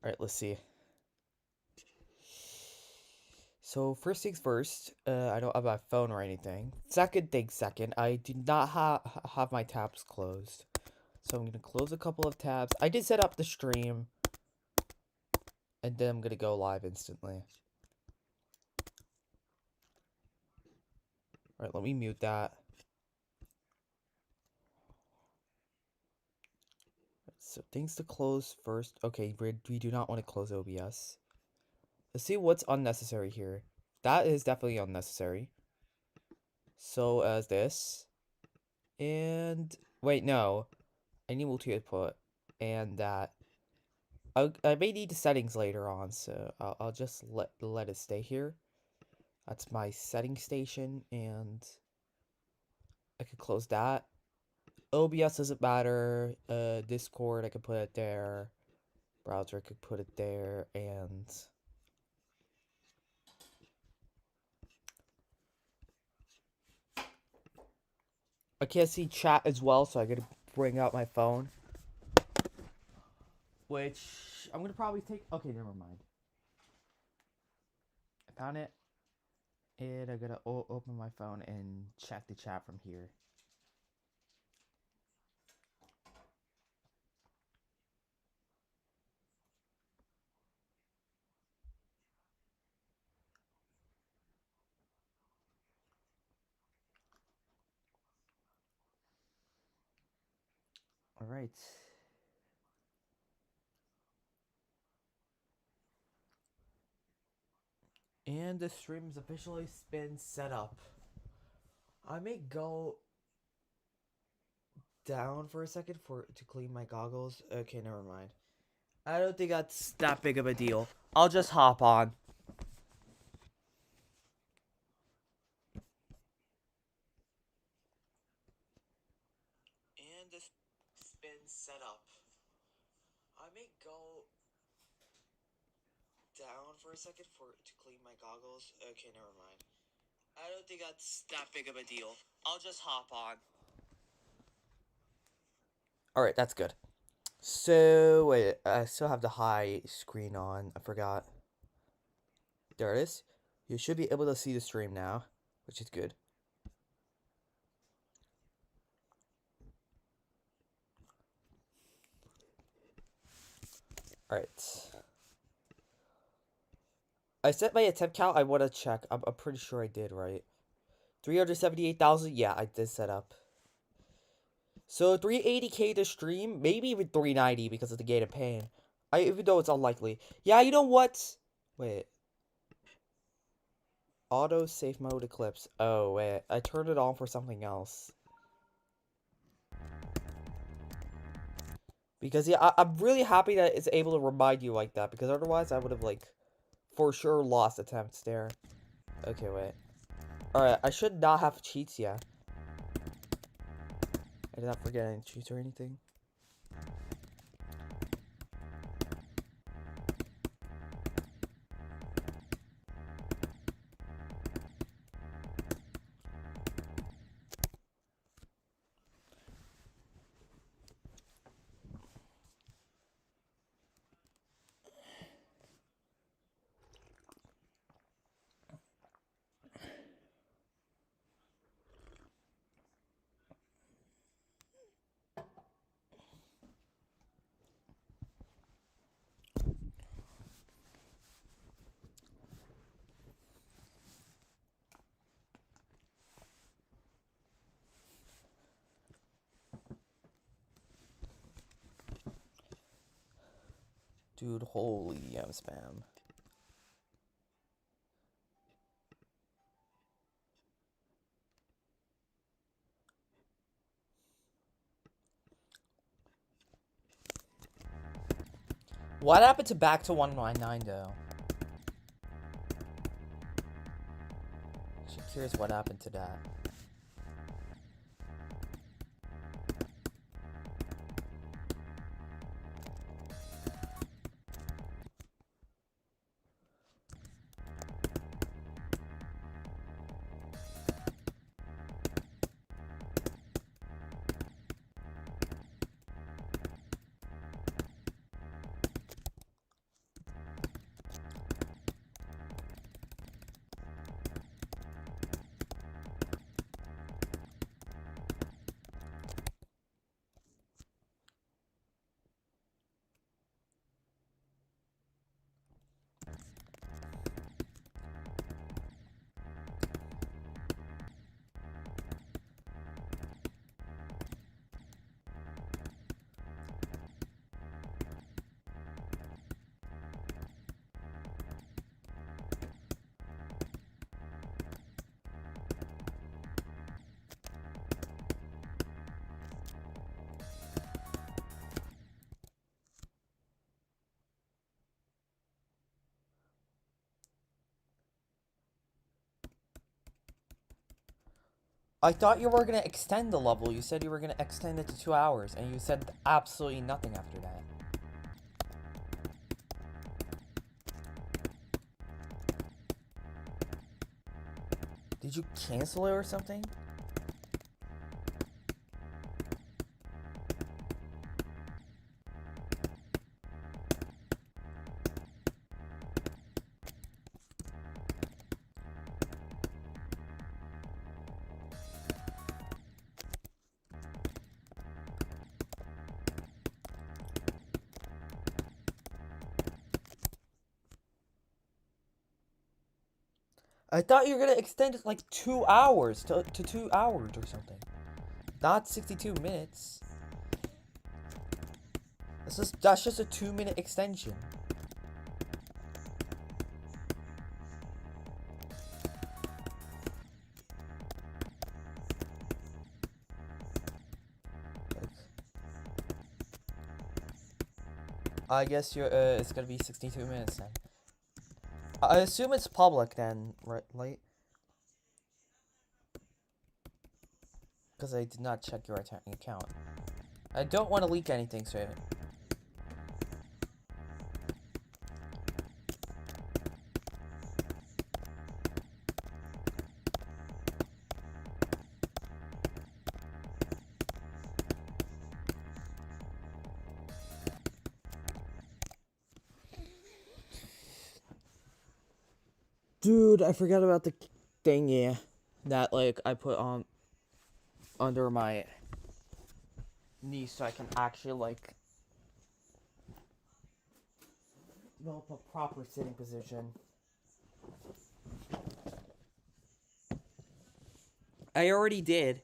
Alright, let's see. So, first things first, I don't have my phone or anything. Second thing second, I do not have my tabs closed. So I'm going to close a couple of tabs. I did set up the stream. And then I'm going to go live instantly. Alright, let me mute that. So things to close first. Okay, we do not want to close OBS. Let's see what's unnecessary here. That is definitely unnecessary. So as this. And wait, no. I need multi-input. And that. I may need the settings later on, so I'll just let it stay here. That's my setting station, and I could close that. OBS doesn't matter. Discord, I could put it there. Browser, I could put it there, and I can't see chat as well, so I gotta bring out my phone. Which I'm gonna probably take. Okay, never mind. I found it, and I gotta open my phone and check the chat from here. All right. And the stream's officially been set up. I may go down for a second to clean my goggles. Okay, never mind. I don't think that's that big of a deal. I'll just hop on. And this has been set up. I may go down for a second to clean my goggles. Okay, never mind. I don't think that's that big of a deal. I'll just hop on. Alright, that's good. So, wait, I still have the high screen on. I forgot. There it is. You should be able to see the stream now, which is good. Alright. I set my attempt count. I want to check. I'm pretty sure I did, right? 378,000? Yeah, I did set up. So 380k to stream, maybe even 390 because of the gate of pain. Even though it's unlikely. Yeah, you know what? Wait. Auto safe mode eclipse. Oh, wait. I turned it on for something else. Because, yeah, I'm really happy that it's able to remind you like that. Because otherwise, I would have, like, for sure lost attempts there. Okay, wait. Alright, I should not have cheats yet. I did not forget any cheats or anything. Dude, holy spam. What happened to back to 199 though? Actually curious what happened to that. I thought you were gonna extend the level. You said you were gonna extend it to 2 hours, and you said absolutely nothing after that. Did you cancel it or something? I thought you were gonna extend it like 2 hours to 2 hours or something. Not 62 minutes. That's just a 2-minute extension. I guess it's gonna be 62 minutes then. I assume it's public then, right? Because I did not check your account. I don't want to leak anything, so. Dude, I forgot about the thingy that like I put on under my knee so I can actually like develop a proper sitting position. I already did.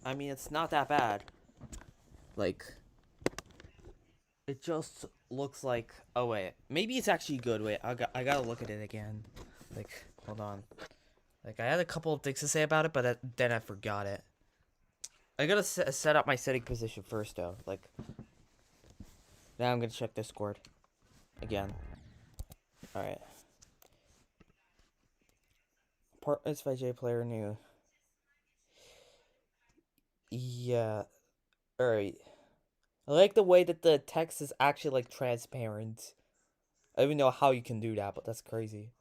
I mean, it's not that bad. Like, it just looks like. Oh wait, maybe it's actually good. Wait, I gotta look at it again. Like, hold on. Like, I had a couple of things to say about it, but then I forgot it. I gotta set up my sitting position first, though. Like, now I'm gonna check Discord again. All right. Apartments by J Player New. Yeah. All right. I like the way that the text is actually like transparent. I don't even know how you can do that, but that's crazy.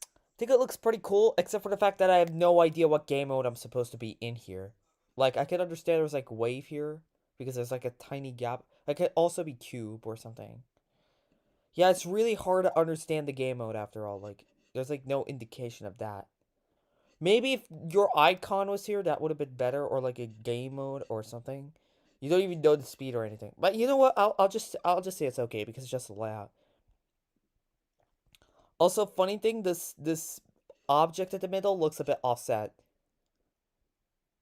I think it looks pretty cool, except for the fact that I have no idea what game mode I'm supposed to be in here. Like, I can understand there's like wave here, because there's like a tiny gap. It could also be cube or something. Yeah, it's really hard to understand the game mode after all. Like, there's like no indication of that. Maybe if your icon was here, that would have been better, or like a game mode or something. You don't even know the speed or anything. But you know what? I'll just say it's okay because it's just a layout. Also, funny thing, this object at the middle looks a bit offset.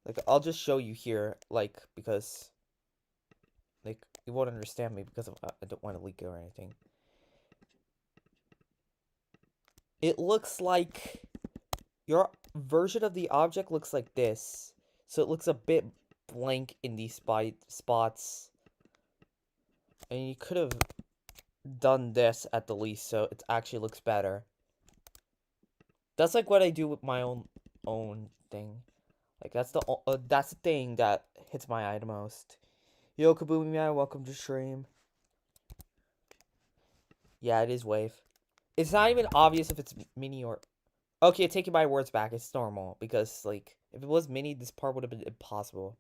Like, I'll just show you here, like, because like you won't understand me because I don't want to leak it or anything. It looks like your version of the object looks like this. So it looks a bit blank in these spots. And you could have done this at the least so it actually looks better. That's like what I do with my own thing. Like that's the thing that hits my eye the most. Yo, Kaboomy Man, welcome to stream. Yeah, it is wave. It's not even obvious if it's mini or... Okay, taking my words back, it's normal. Because, like, if it was mini, this part would have been impossible.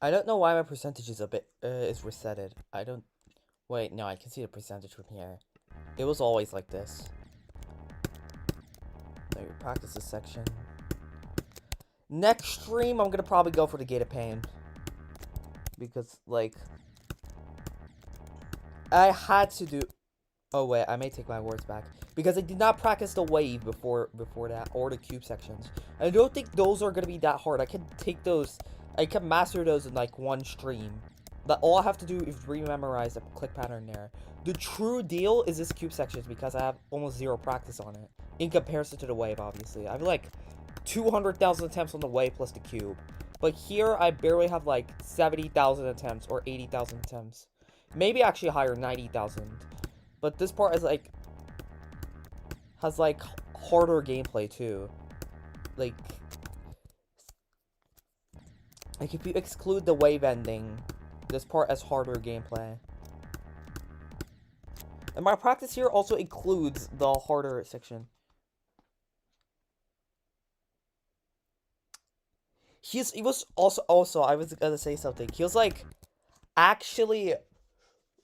I don't know why my percentage is a bit is resetted. I don't. Wait, no, I can see the percentage from here. It was always like this. There, practice this section. Next stream, I'm gonna probably go for the Gate of Pain. Because, like, I had to do... Oh, wait, I may take my words back. Because I did not practice the wave before that, or the cube sections. I don't think those are gonna be that hard. I can take those... I can master those in, like, one stream. But all I have to do is re-memorize the click pattern there. The true deal is this cube sections because I have almost zero practice on it. In comparison to the wave, obviously. I have, like, 200,000 attempts on the wave plus the cube. But here, I barely have, like, 70,000 attempts or 80,000 attempts. Maybe actually higher, 90,000. But this part is, like... has, like, harder gameplay, too. Like, if you exclude the wave ending, this part has harder gameplay. And my practice here also includes the harder section. He was also, I was gonna say something. He was, like, actually...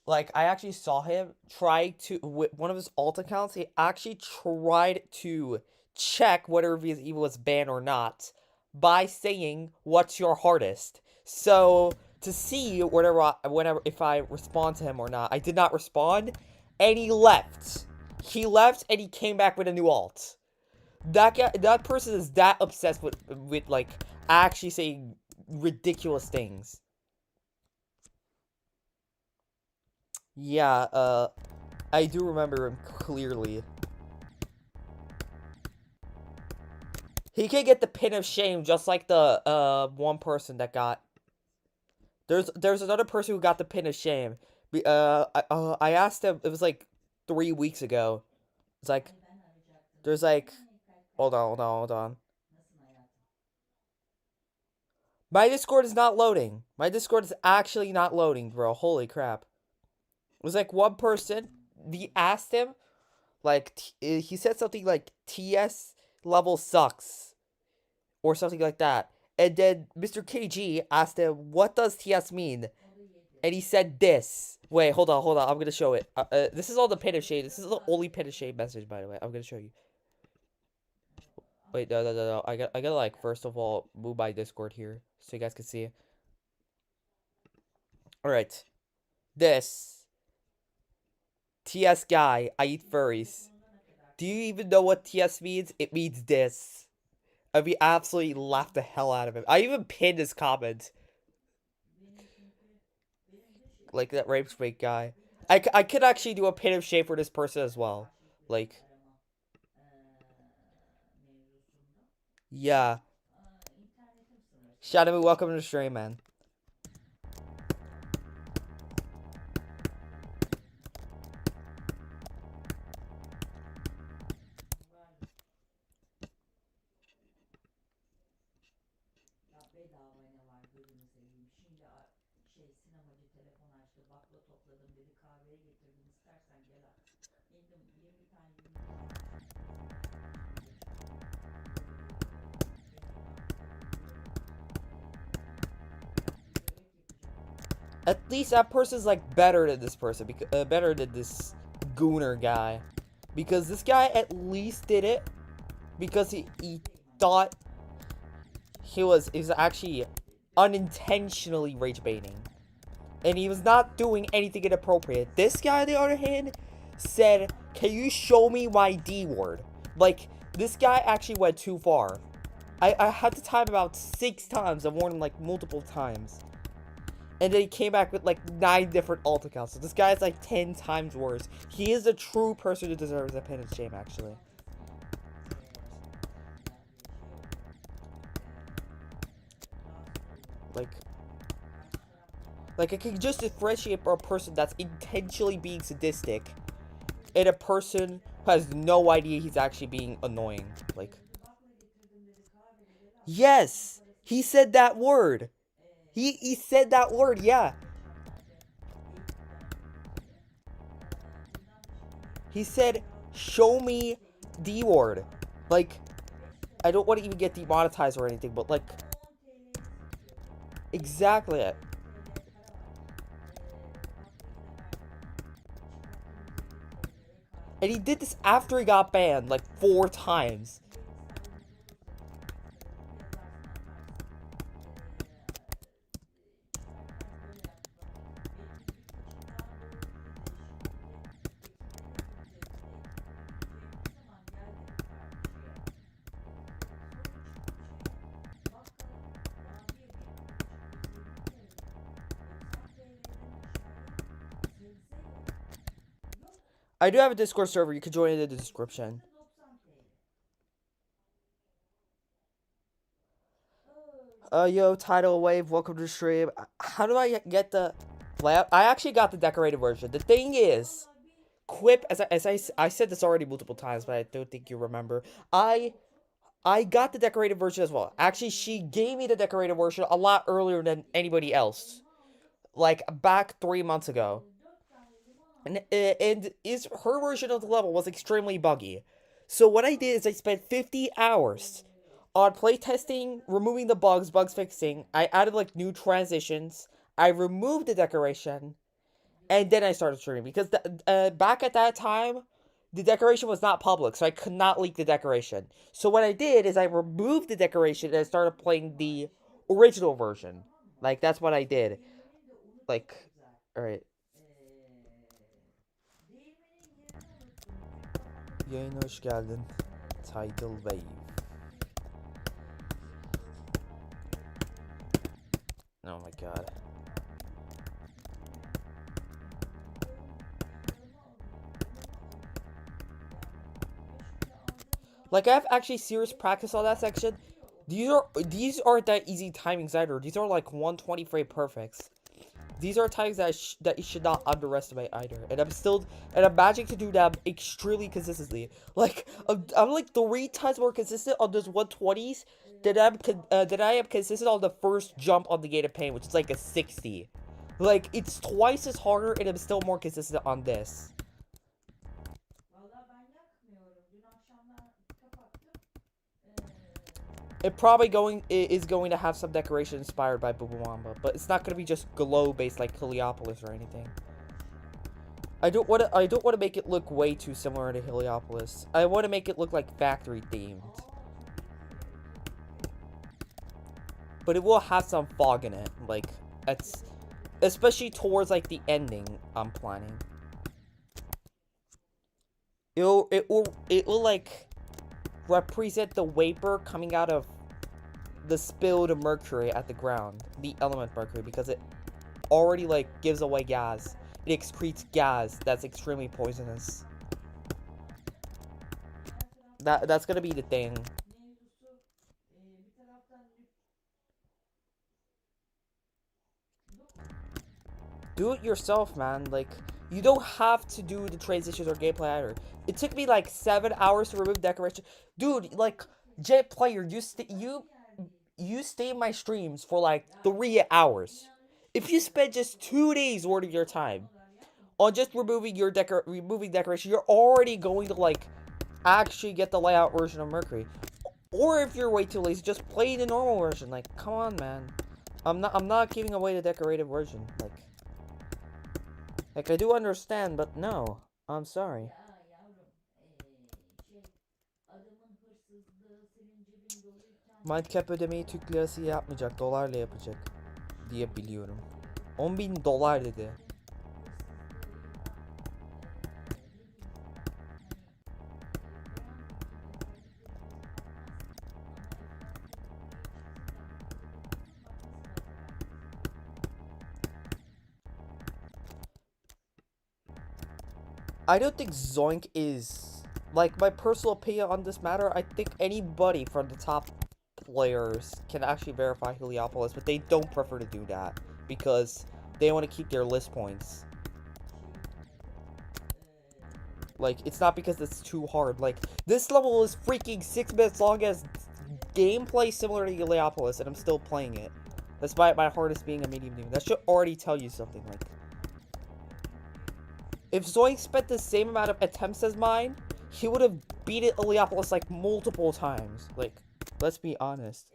Like, I actually saw him try to, with one of his alt accounts, he actually tried to check whether he was banned or not by saying, "What's your hardest?" So, to see if I respond to him or not, I did not respond, and he left. He left, and he came back with a new alt. That person is that obsessed with like, actually saying ridiculous things. Yeah, I do remember him clearly. He can get the pin of shame just like the, one person that got... There's another person who got the pin of shame. I asked him, it was like 3 weeks ago. It's like, there's like... Hold on. My Discord is not loading. My Discord is actually not loading, bro. Holy crap. It was like one person, we asked him, like, he said something like, TS level sucks, or something like that. And then Mr. KG asked him, what does TS mean? And he said this. Wait, hold on, I'm gonna show it. This is all the pin of shade. This is the only pin of shade message, by the way. I'm gonna show you. Wait, no. I gotta, like, first of all, move my Discord here, so you guys can see. Alright. This. TS guy, I eat furries. Do you even know what TS means? It means this. And we absolutely laughed the hell out of him. I even pinned his comment. Like that rape fake guy. I could actually do a pin of shame for this person as well. Like. Yeah. Shadow, welcome to the stream, man. At least that person's like better than this person, because better than this gooner guy, because this guy at least did it because he thought he was actually unintentionally rage baiting, and he was not doing anything inappropriate. This guy, on the other hand, said, "Can you show me my D word?" Like, this guy actually went too far. I had to time about 6 times. I warned him like multiple times. And then he came back with like 9 different alt accounts. So this guy is like 10 times worse. He is a true person who deserves a pin of shame, actually. Like I can just differentiate for a person that's intentionally being sadistic and a person who has no idea he's actually being annoying. Like, yes, he said that word. He said that word, yeah. He said, "Show me D word." Like, I don't want to even get demonetized or anything, but like, Exactly it. And he did this after he got banned like 4 times. I do have a Discord server. You can join it in the description. Yo, Tidal Wave, welcome to the stream. How do I get the layout? I actually got the decorated version. The thing is, Quip, I said this already multiple times, but I don't think you remember. I got the decorated version as well. Actually, she gave me the decorated version a lot earlier than anybody else. Like, back 3 months ago. And her version of the level was extremely buggy. So what I did is I spent 50 hours on playtesting, removing the bugs, fixing. I added like new transitions. I removed the decoration, and then I started streaming because back at that time, the decoration was not public, so I could not leak the decoration. So what I did is I removed the decoration and I started playing the original version. Like that's what I did. Like, all right. Yayına hoş geldin. Tidal Wave. Oh my god. Like I have actually serious practice on that section. These aren't that easy timings either. These are like 120 frame perfects. These are times that you should not underestimate either. And I'm managing to do them extremely consistently. Like I'm like 3 times more consistent on those 120s than I am consistent on the first jump on the gate of pain, which is like a 60. Like it's twice as harder, and I'm still more consistent on this. It probably is going to have some decoration inspired by Bubawamba, but it's not going to be just glow based like Heliopolis or anything. I don't want to make it look way too similar to Heliopolis. I want to make it look like factory themed. But it will have some fog in it, like it's especially towards like the ending I'm planning. It will like represent the vapor coming out of the spilled mercury at the ground, the element mercury, because it already like gives away gas. It excretes gas that's extremely poisonous. That's gonna be the thing. Do it yourself, man. Like, you don't have to do the transitions or gameplay either. It took me like 7 hours to remove decoration. Dude, like, Jet Player, you stay in my streams for like 3 hours. If you spend just 2 days worth of your time on just removing decoration, you're already going to like actually get the layout version of Mercury. Or if you're way too lazy, just play the normal version. Like, come on, man. I'm not giving away the decorated version. Like I do understand, but no. I'm sorry. Mindcap ödemeyi Türk lirası yapmayacak, dolarla yapacak diye biliyorum. 10.000 dolar dedi. I don't think Zoink is, like, my personal opinion on this matter, I think anybody from the top players can actually verify Heliopolis, but they don't prefer to do that because they want to keep their list points. Like, it's not because it's too hard. Like, this level is freaking 6 minutes long as gameplay similar to Heliopolis, and I'm still playing it. Despite my hardest being a medium demon. That should already tell you something, like. If Zoink spent the same amount of attempts as mine, he would have beaten Heliopolis like multiple times. Like, let's be honest.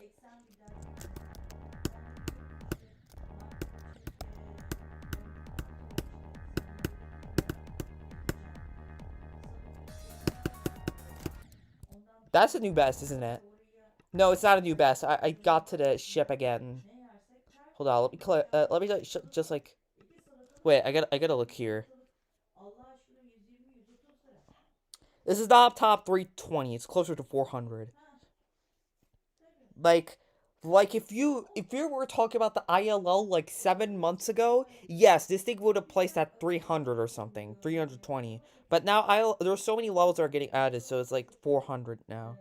That's a new best, isn't it? No, it's not a new best. I got to the ship again. Hold on, let me let me just like wait. I gotta look here. This is not top 320. It's closer to 400. Like, if you were talking about the ILL like 7 months ago, yes, this thing would have placed at 300 or something, 320. But now there's so many levels that are getting added, so it's like 400 now.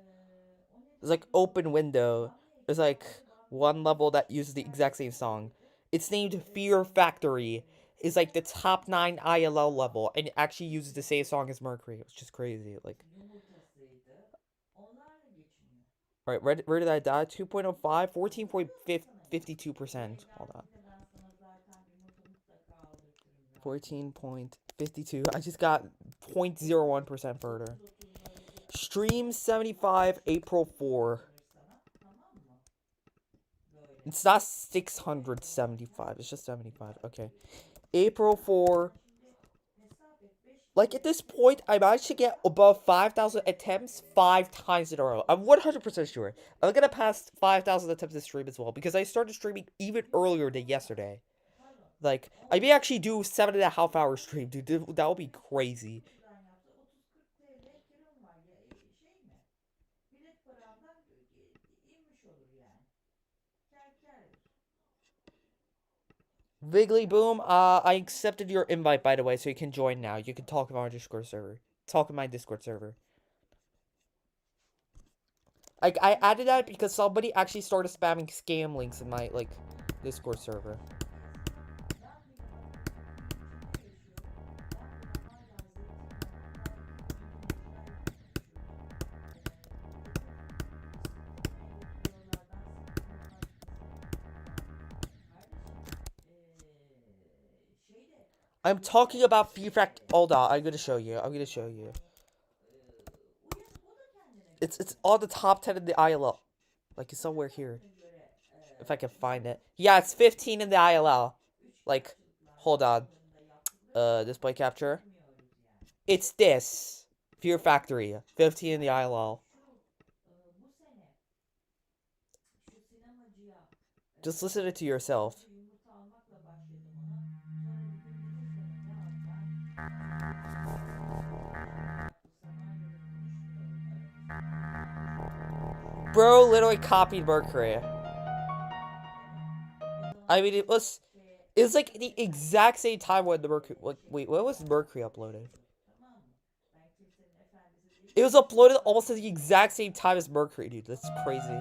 There's like open window. There's like one level that uses the exact same song. It's named Fear Factory. It's like the top 9 ILL level, and it actually uses the same song as Mercury. It's just crazy. Like, all right, where did I die? 2.05, 14.52%. Hold on. 14.52. I just got 0.01% further. Stream 75, April 4. It's not 675. It's just 75. Okay. April 4. Like, at this point, I managed to get above 5,000 attempts 5 times in a row. I'm 100% sure. I'm gonna pass 5,000 attempts this stream as well, because I started streaming even earlier than yesterday. Like, I may actually do 7.5 hour stream, dude. That would be crazy. Wiggly Boom, I accepted your invite, by the way, so you can join now. You can talk on our Discord server. Talk in my Discord server. I added that because somebody actually started spamming scam links in my, like, Discord server. I'm talking about Feedback. Hold on, I'm gonna show you. It's on the top 10 in the ILL. Like, it's somewhere here. If I can find it. Yeah, it's 15 in the ILL. Like, hold on. Display capture. It's this. Fear Factory. 15 in the ILL. Just listen it to yourself. Bro literally copied Mercury. I mean, it was like the exact same time when the Mercury. Wait, when was Mercury uploaded? It was uploaded almost at the exact same time as Mercury, dude. That's crazy.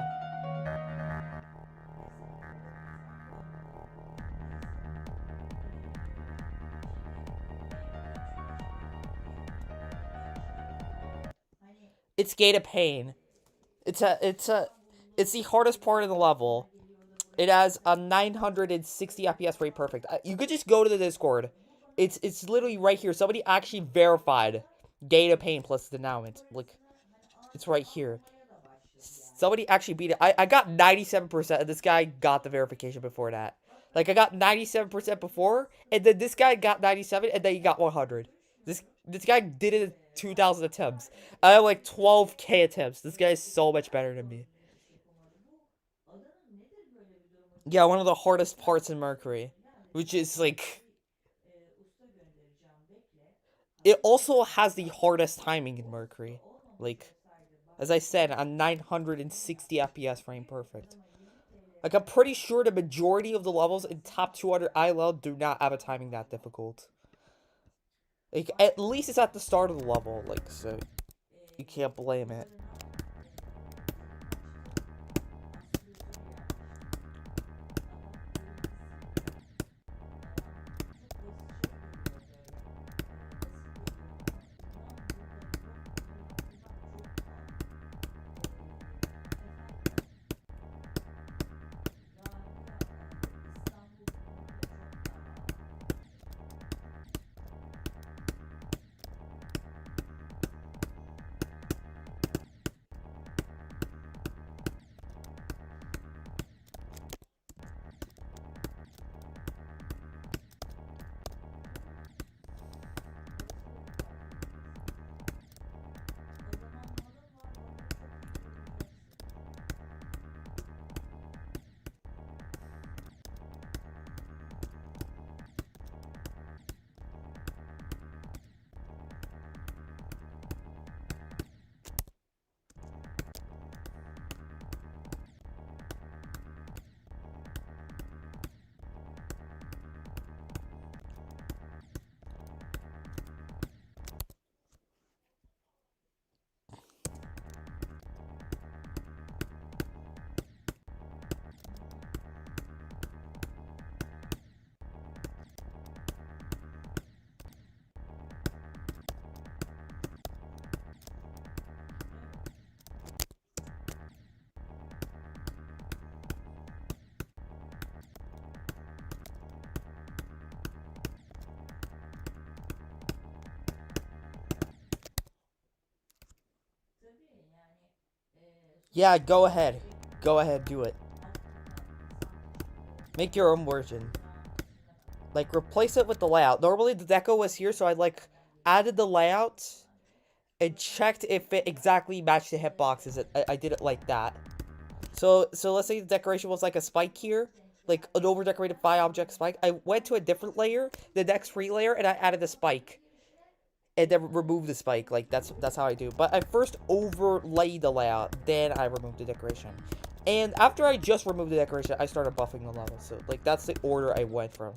It's Gate of Pain. It's the hardest part of the level. It has a 960 FPS rate perfect. You could just go to the Discord. It's literally right here. Somebody actually verified Gate of Pain plus denouement. Like, it's right here. Somebody actually beat it. I got 97%, and this guy got the verification before that. Like, I got 97% before, and then this guy got 97, and then he got 100. This guy did it in 2,000 attempts. I have like 12k attempts. This guy is so much better than me. Yeah, one of the hardest parts in Mercury, which is like, it also has the hardest timing in Mercury. Like, as I said, a 960 FPS frame perfect. Like, I'm pretty sure the majority of the levels in top 200 ILL do not have a timing that difficult. Like, at least it's at the start of the level, like, so you can't blame it. Yeah, go ahead. Go ahead, do it. Make your own version. Like, replace it with the layout. Normally, the deco was here, so I, like, added the layout and checked if it exactly matched the hitboxes. I did it like that. So let's say the decoration was like a spike here, like an over-decorated 5-object spike. I went to a different layer, the next free layer, and I added a spike. And then remove the spike. Like, that's how I do. But I first overlay the layout, then I remove the decoration. And after I just removed the decoration, I started buffing the level. So, like, that's the order I went from.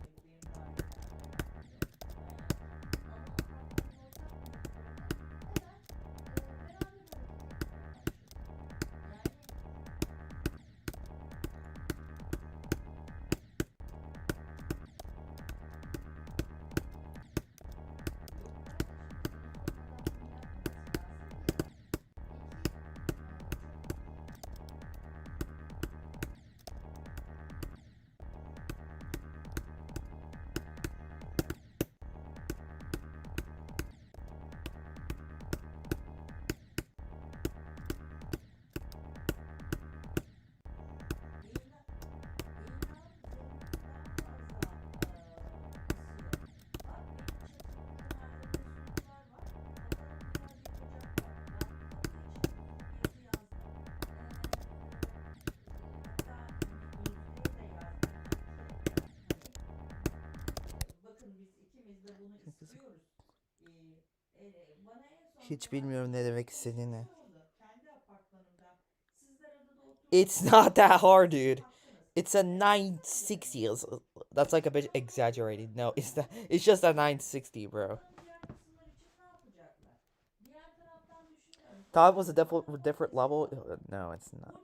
Hiç bilmiyorum ne demek istediğini. It's not that hard, dude. It's a 960. That's like a bit exaggerated. No, it's just a 960, bro. Thought it was a different level. No, it's not.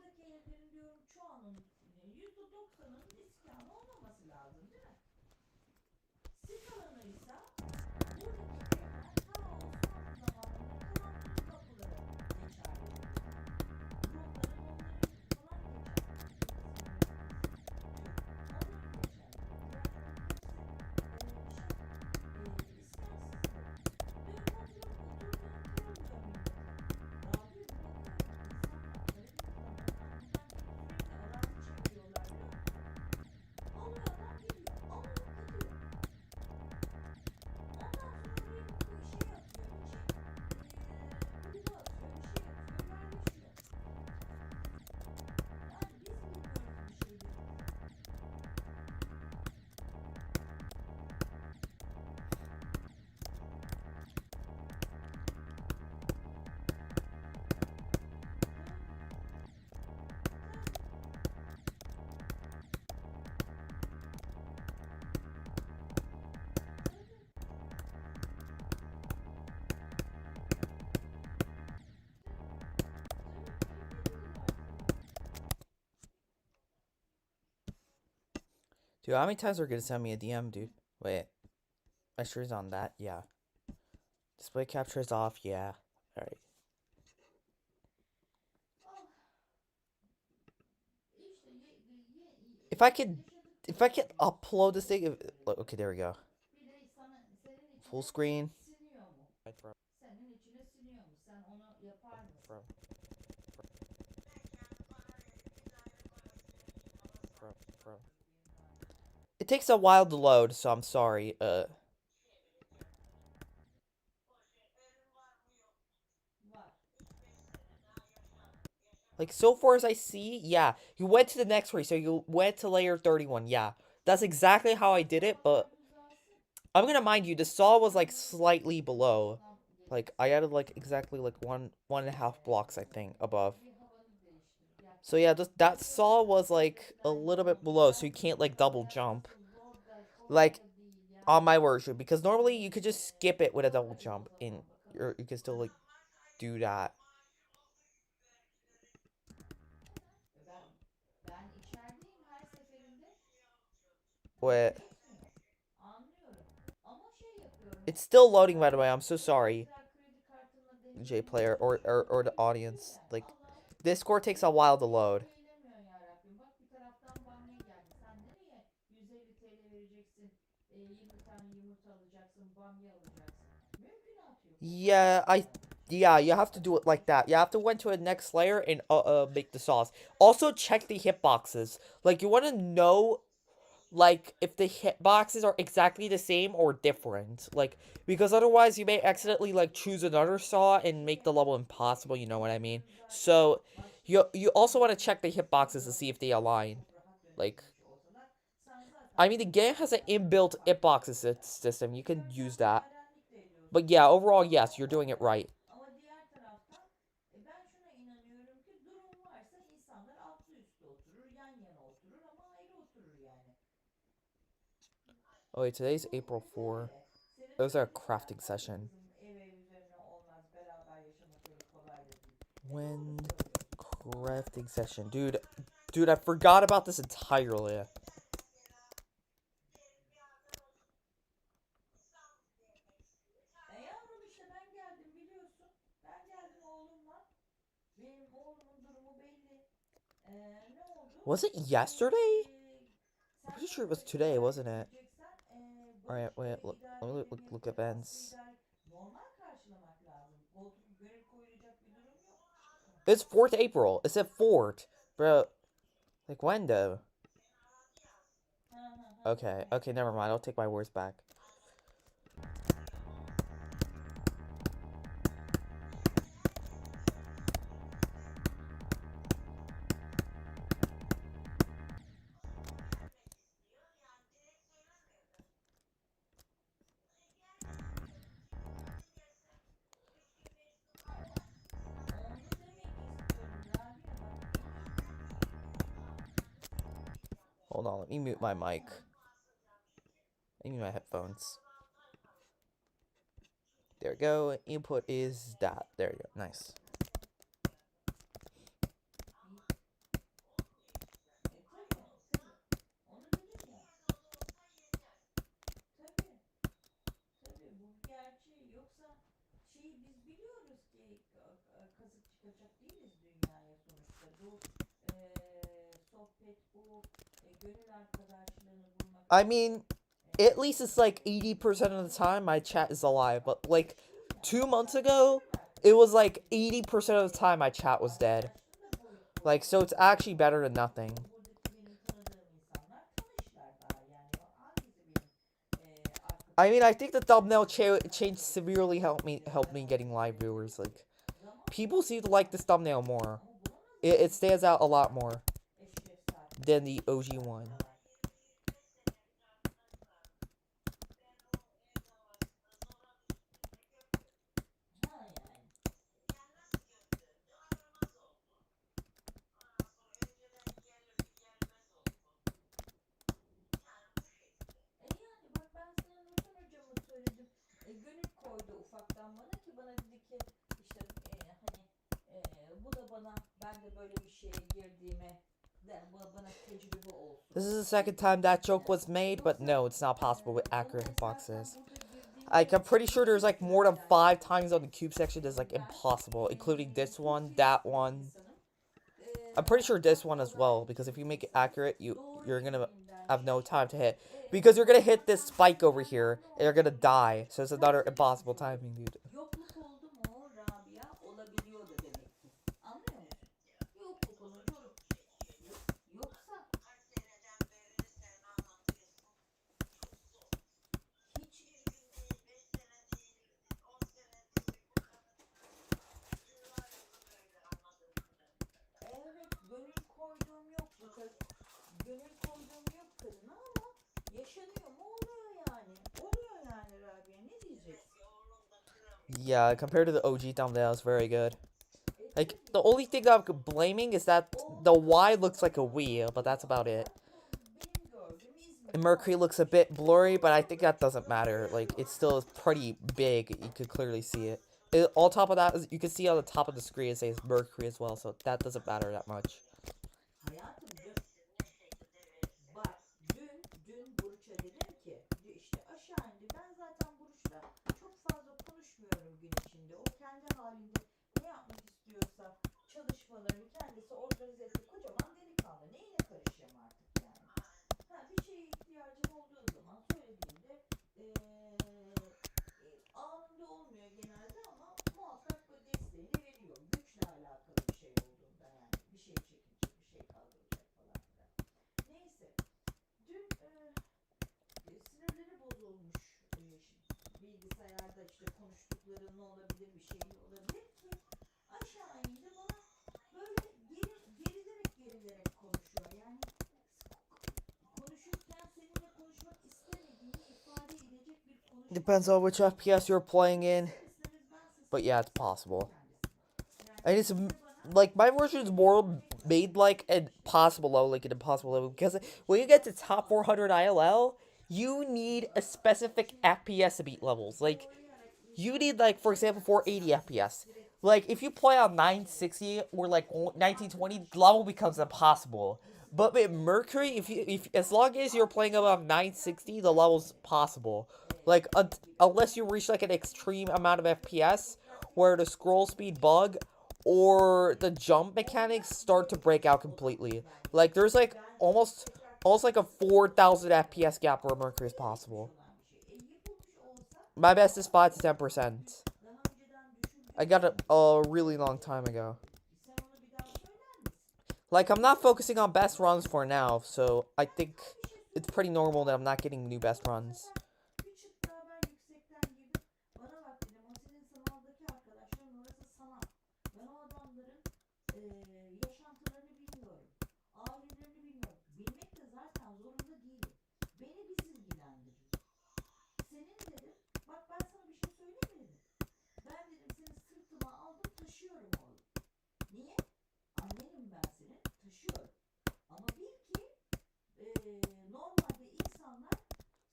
Dude, how many times are you gonna send me a DM, dude? Wait, my shirt's on that? Yeah. Display capture is off? Yeah. Alright. If I could upload this thing, okay, there we go. Full screen. It takes a while to load, so I'm sorry. Like, so far as I see, yeah. You went to the next race, so you went to layer 31, yeah. That's exactly how I did it, but I'm gonna mind you, the saw was, like, slightly below. Like, I added, like, exactly, like, one and a half blocks, I think, above. So, yeah, just that saw was, like, a little bit below, so you can't, like, double jump. Like, on my version, because normally you could just skip it with a double jump, and you can still, like, do that. Wait. It's still loading, by the way. I'm so sorry, J player or the audience. Like, Discord takes a while to load. Yeah, Yeah, you have to do it like that. You have to went to a next layer and make the sauce. Also check the hitboxes. Like you want to know like if the hitboxes are exactly the same or different. Like because otherwise you may accidentally like choose another saw and make the level impossible, you know what I mean? So you also want to check the hitboxes to see if they align. Like I mean the game has an inbuilt hitbox system. You can use that. But yeah, overall yes, you're doing it right. Ama diğer taraftan ben şuna inanıyorum ki durum varsa insanlar altlı üstlü oturur, yan yana oturur ama ayrı oturur yani. Oh wait, today's Bu April hep 4. öyle. It Senin was our söylediğin crafting zaten de session. kızım ev üzerine olmaz, beraber yaşamak öyle kolay da değil. Doğru When söylüyorsun. crafting session. Dude, I forgot about this entirely. Yavrum işte ben geldim biliyorsun. Ben geldim oğlumla. Benim oğlumun durumu belli. Ne oldu? Was it Şimdi yesterday? I'm sen pretty sure it nasıl was today, idare wasn't it? edileceksen Alright, böyle wait, look, let me idareyle look birlikte faslı events. idare normal karşılamak lazım. Koltuk gönül koyulacak bir durum yok. It's 4th April. It said 4th. Bro, like when though? Okay, never mind. I'll take my words back. Onu demek istiyorum Rabia bak beni. Hold on, let me mute my mic. Aynen. Let me mute my headphones. There we go. Input is that. There you go. Nice. Tabii tabii. Onu dedim ya. Tabii. Tabii bu bir gerçeği. Yoksa biz biliyoruz ki kazık çıkacak değiliz dünyaya sonuçta. Bu sohbet, bu gönül arkadaşlığını bulmak I için mean, at least it's like şey 80% of the time my chat is alive, but like değil yani. 2 months Sadece ago, gönül it was arkadaşlığı like değil. 80% of the time my chat was dead. Arkadaşlığın da Like, so it's boyutu actually var. better than nothing. Buradaki benim tanıdığım insanlar tanışlar daha yani. Hangisi benim I mean, I arkadaşım? think the thumbnail change Arkadaşım severely helped me getting live viewers. Like, people seem to like this thumbnail more. ama buna It nazaran stands out a lot more Eşref than Saat'ten the OG var one. falan. Ha yani. Yani bak ben sana Nurten hocamı söyledim. Gönül koydu ufaktan bana ki bana dedi ki işte hani bu da bana ben de böyle bir şeye girdiğime de bana tecrübe olsun This is the second dedi. time that joke was made, but Yoksa no, it's not possible with ona accurate esasen hitboxes. burada Like, girdiğimde I'm pretty sure bunu there's like more than istinaden 5 times on the yapmıştım. cube section that's like Ben impossible, including this çok one, that bilinçli bir one. insanım. I'm pretty sure this Çok one as olay well, because if you bir make it insanım. accurate, Doğru you're gonna gittiğimden have no time to şaşarım. hit. Because you're gonna hit this Bazen spike over bazen here, ne and you're gonna oluyor biliyor die. musun? So it's another Terse impossible düşmüş oluyorum. timing, dude. Yokluk oldu mu Rabia olabiliyor da demek ki. Anlıyor musun? Yokluk olunca olur. Yoksa hiç evet gönül koyduğum yoktu. Gönül koyduğum yok kadına ama yaşanıyor mu oluyor yani. Oluyor yani Rabia ne diyeceksin? Yeah, compared to the OG thumbnail, it's very good. Like, Tabii. the only thing I'm blaming is that O the Y looks like a wheel, but that's about it. fakat bu benim gördüğüm And İzmir'de Mercury looks a olmuş. bit blurry, but I think that doesn't Sonuçta matter. Like, yaşanıyor. it still is pretty big. You could clearly see it. On top of that, you can see on the top of the screen it says Mercury as well, so that doesn't matter that much. Hayatım bak dün Burç'a dedim ki işte aşağı indi. Ben zaten Burç'la çok fazla konuşmuyorum gün içinde. O kendi halinde ne yapmak istiyorsa çalışmalarını kendisi organize etti. Kocaman delikanlı. Neyine karışacağım artık yani. Bir şeye ihtiyacım olduğu zaman söylediğimde anında olmuyor genelde ama muhakkak böyle bilgisayarda işte konuştukların ne olabilir, bir şey mi olabilir ki aşağı indi bana böyle gerilerek konuşuyor. Yani konuşurken seninle konuşmak istemediğini ifade edecek bir konuşma. Depends on which FPS you're playing in. İster istemez ben But yeah, it's possible. kendisine. And it's like my version is more made like an possible level, like an impossible level, because when you get to top 400 ILL, you need a specific FPS to beat levels. Like you need, like, for example, 480 FPS. Like if you play on 960 or like 1920, level becomes impossible. But with Mercury, if as long as you're playing above 960, the level's possible. Like unless you reach like an extreme amount of FPS, where the scroll speed bug or the jump mechanics start to break out completely. Like there's like almost like a 4,000 FPS gap where Mercury is possible. My best is 5 to 10%. I got it a really long time ago. Like, I'm not focusing on best runs for now, so I think it's pretty normal that I'm not getting new best runs.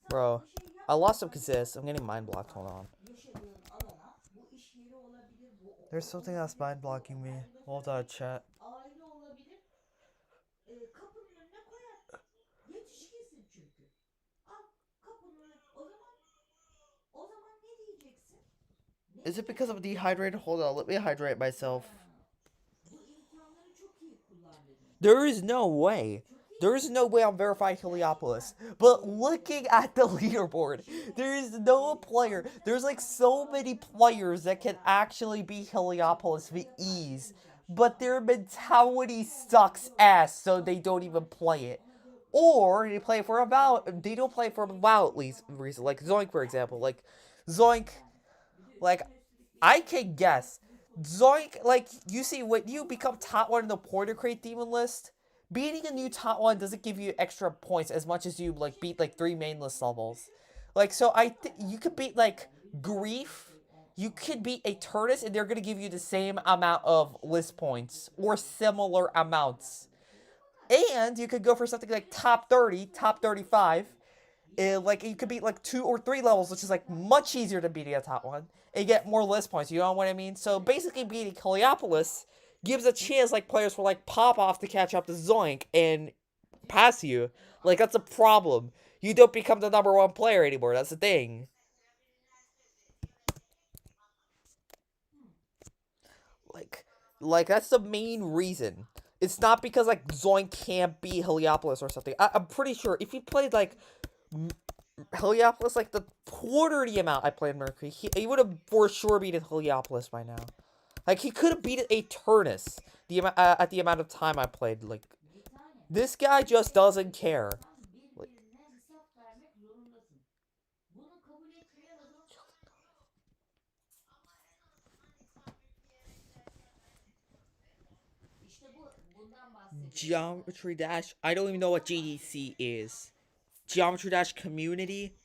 Bro, I lost some consists. I'm getting mind blocked. Hold on. There's something else mind blocking me. Hold on, chat. Is it because I'm dehydrated? Hold on, let me hydrate myself. There is no way. There is no way I'm verified Heliopolis. But looking at the leaderboard, there is no player. There's like so many players that can actually be Heliopolis with ease. But their mentality sucks ass, so they don't even play it. Or they play for a while. They don't play for a while at least. Reason like Zoink, for example. Like Zoink, like I can guess. Zoink, like, you see, when you become top one in the Porter Crate Demon list, beating a new top one doesn't give you extra points as much as you, like, beat, like, 3 main list levels. Like, so you could beat, like, Grief, you could beat a Turnus, and they're gonna give you the same amount of list points, or similar amounts. And you could go for something like top 30, top 35, like you could beat like 2 or 3 levels, which is like much easier than beating a top one, and get more list points. You know what I mean? So basically, beating Heliopolis gives a chance, like, players for like Pop Off to catch up to Zoink and pass you. Like, that's a problem. You don't become the number one player anymore. That's the thing. Like that's the main reason. It's not because like Zoink can't beat Heliopolis or something. I'm pretty sure if he played like Heliopolis, like the quarter the amount I played Mercury, he would have for sure beaten Heliopolis by now. Like, he could have beaten a Turnus at the amount of time I played. Like, this guy just doesn't care. Like, Geometry Dash. I don't even know what GDC is. Geometry Dash community.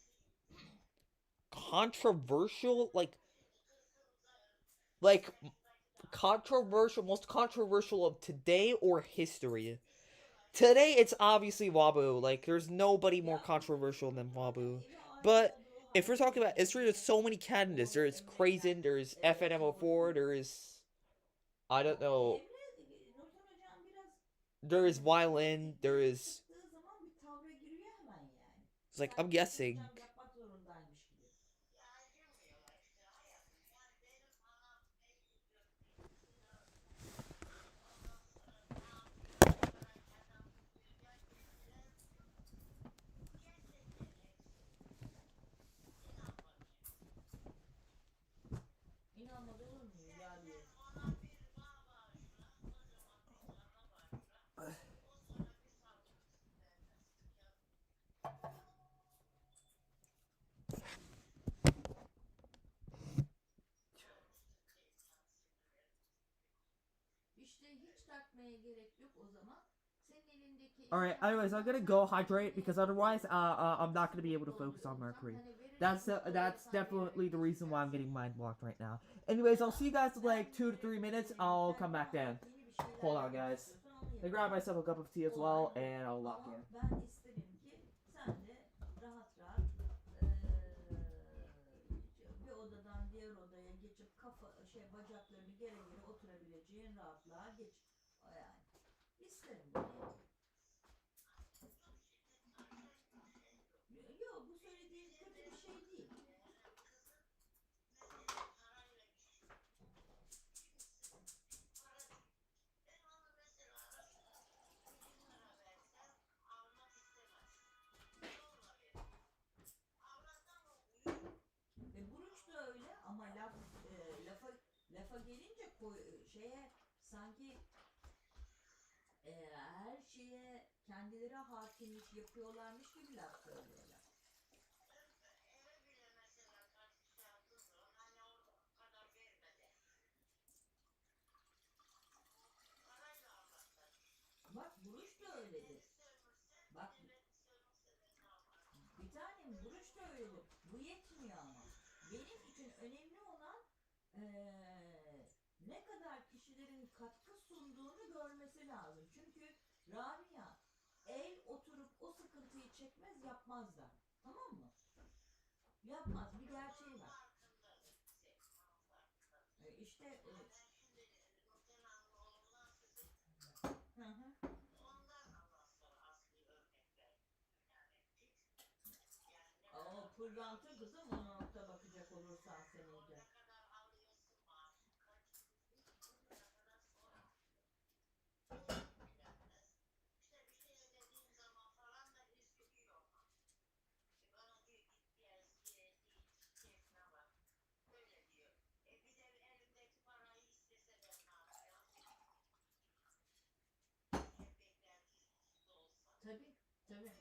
Controversial, like controversial, most controversial of today or history. Today, it's obviously Wabu. Like, there's nobody more controversial than Wabu. But if we're talking about history, there's so many candidates. There's Krazen, there's FNMO4, there's, I don't know, there is Violin, there is, it's like, I'm guessing. Alright, anyways, I'm gonna go hydrate because otherwise, I'm not gonna be able to focus on Mercury. That's definitely the reason why I'm getting mind blocked right now. Anyways, I'll see you guys in like 2 to 3 minutes. I'll come back then. Hold on, guys. I grab myself a cup of tea as well, and I'll lock in. Ben isterim ki sen de rahat rahat bir odadan diğer odaya geçip bacaklarını gere gere oturabileceğin rahatlığa geç. O yani. İsterim bunu. Yok, bu söylediğin kötü bir şey değil. Buruç da öyle ama lafa gelince sanki her şeye kendileri hakimmiş yapıyorlarmış gibi laf söylüyorlar. Bak Buruç da öyledir. Bak bir tanem Buruç da öyledir. Bu yetmiyor ama. Benim için önemli olan ne kadar kişilerin katkı sunduğunu görmesi lazım. Çünkü Rabia el oturup o sıkıntıyı çekmez, yapmaz da. Tamam mı? Yapmaz. Bir gerçeği var. İşte hı hı. O pırlanta kızım, o nokta bakacak olursan seninki. Tabii, tabii.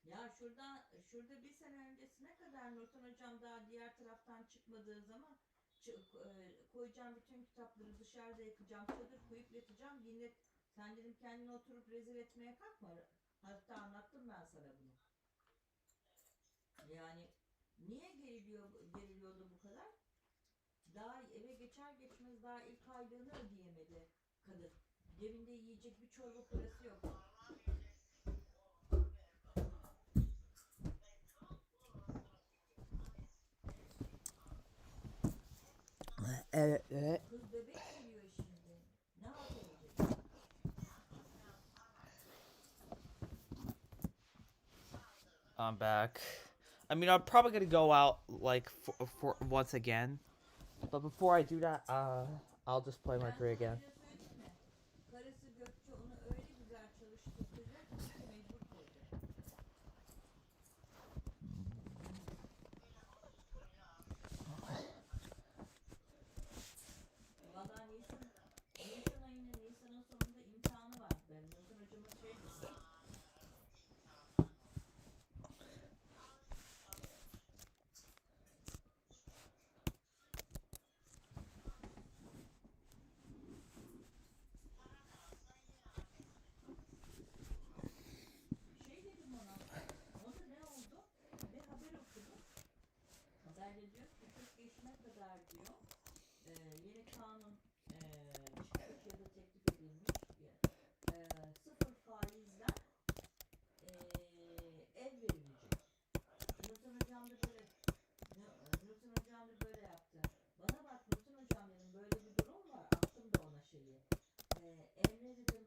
Ya şurada bir sene öncesine kadar Nurten hocam daha diğer taraftan çıkmadığı zaman koyacağım bütün kitapları dışarıda yakacağım, çadır koyup yatacağım. Yine sen dedim kendini oturup rezil etmeye kalkma. Hatta anlattım ben sana bunu. Yani niye geriliyordu bu kadar? Daha eve geçer geçmez daha ilk aylığını ödeyemedi kadın. Cebinde yiyecek bir çorba parası yok. Evet. Kız bebek geliyor şimdi. Ne halt edecek? I'm back. I mean, I'm probably gonna go out like for once again, but before I do that, I'll just play Mercury again. Söyleyeyim mi? Karısı Gökçe onu öyle güzel çalıştıracak ki mecbur kalacak. Valla Nisan'ın sonunda imtihanı var. Ben Nurten hocama dedim. Dedim ona. O da ne oldu? Bir haber okudum. Haberde diyor ki 40 yaşına kadar diyor yeni kanun çıkmış ya da teklif edilmiş sıfır faizden ev verilecek. Nurten hocam da böyle yaptı. Bana bak Nurten hocam dedim, böyle bir durum var. Attım da ona şeyi. Emre dedim,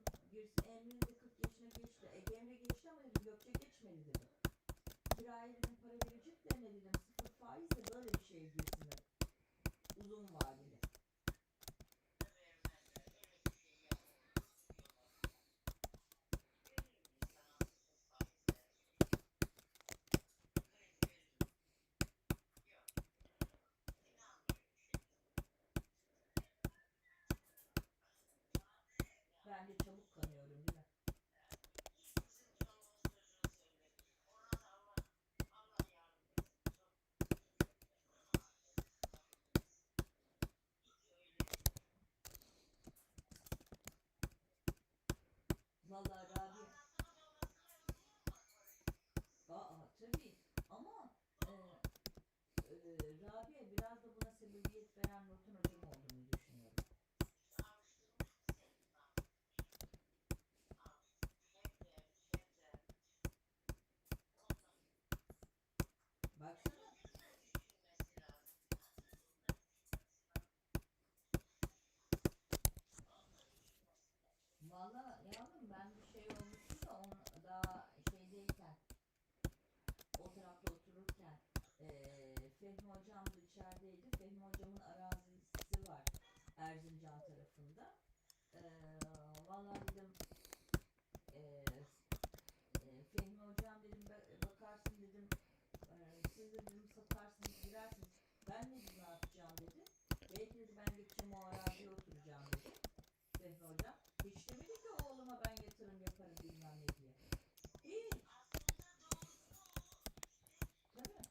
Emre de 40 yaşına geçti. Emre geçti ama dedim Gökçe geçmedi dedim. Kiraya dedim para vereceklerine dedim sıfır faizle böyle bir şey girsinler. Uzun vadeli. Ben de çabuk kanıyorum değil mi? veren Nurten hocam olduğunu düşünüyorum. Baksana. Valla yavrum ben bir şey olmuştu da onu daha şeydeyken o tarafta otururken Fehmi hocam da içerideydi. Fehmi hocamın arazisi var Erzincan tarafında. Valla dedim Fehmi hocam dedim bakarsın dedim siz de dedim satarsınız girersiniz. Ben dedim ne yapacağım dedi. Belki dedi ben geçeceğim o araziye oturacağım dedi. Fehmi hocam. Hiç demedi ki oğluma ben yatırım yaparım bilmem ne diye. Hiç. Tabii.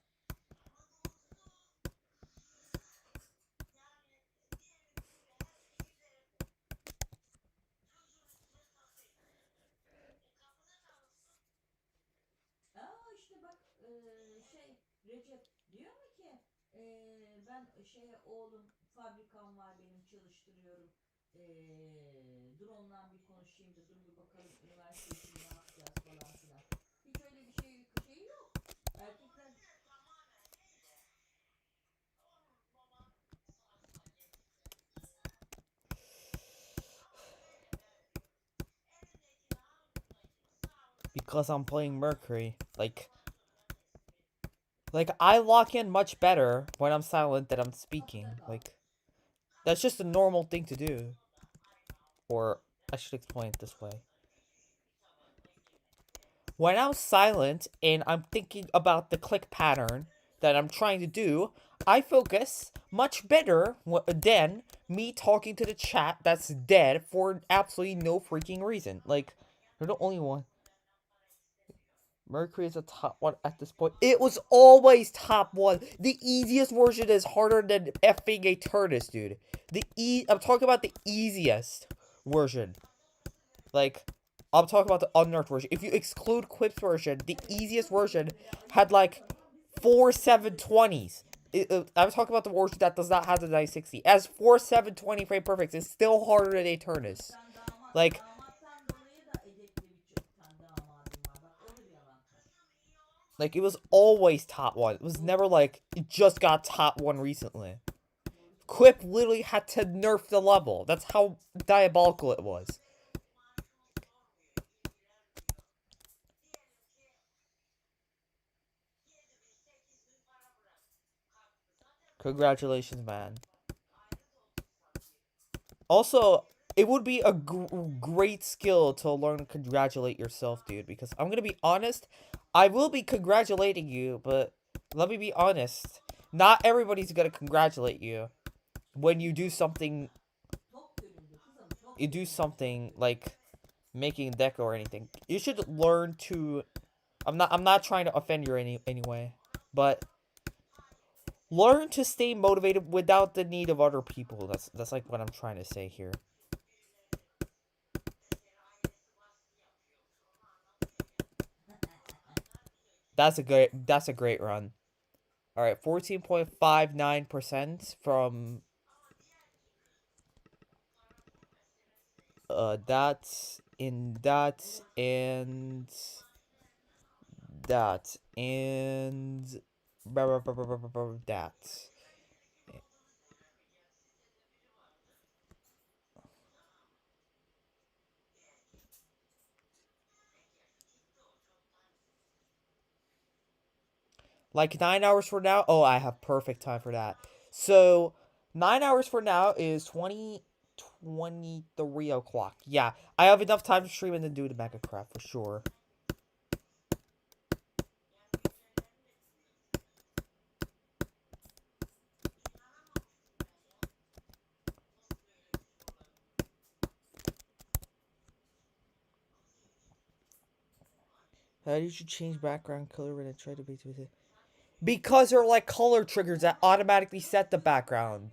İşte bak Recep diyor mu ki ben oğlum fabrikam var benim çalıştırıyorum. Dur ondan bir konuşayım da dur bir bakalım üniversite için ne yapacağız falan filan. Hiç öyle bir şeyi yok. Erkekler Because I'm playing Mercury. Like I lock in much better when I'm silent than I'm speaking. Like that's just a normal thing to do. Or I should explain it this way. When I'm silent and I'm thinking about the click pattern that I'm trying to do, I focus much better than me talking to the chat that's dead for absolutely no freaking reason. Like, they're the only one. Mercury is a top one at this point. It was always top one. The easiest version is harder than effing a Turnus, dude. I'm talking about the easiest version. Like, I'm talking about the unnerfed version. If you exclude Quip's version, the easiest version had like 4 720s. I'm talking about the version that does not have the 960. As 4 720 frame perfects, it's still harder than a Turnus. Like, it was always top one. It was never like, it just got top one recently. Quip literally had to nerf the level. That's how diabolical it was. Congratulations, man. Also, it would be a great skill to learn to congratulate yourself, dude. Because I'm gonna be honest, I will be congratulating you, but let me be honest. Not everybody's gonna congratulate you when you do something. You do something like making a deck or anything. You should learn to. I'm not trying to offend you anyway, but learn to stay motivated without the need of other people. That's like what I'm trying to say here. That's a great run. All right, 14.59% from that in that and that and that. Like 9 hours from now? Oh, I have perfect time for that. So, 9 hours from now is 23 o'clock. Yeah, I have enough time to stream and then do the mega crap for sure. How did you change background color when I tried to be with it? Because they're like color triggers that automatically set the background.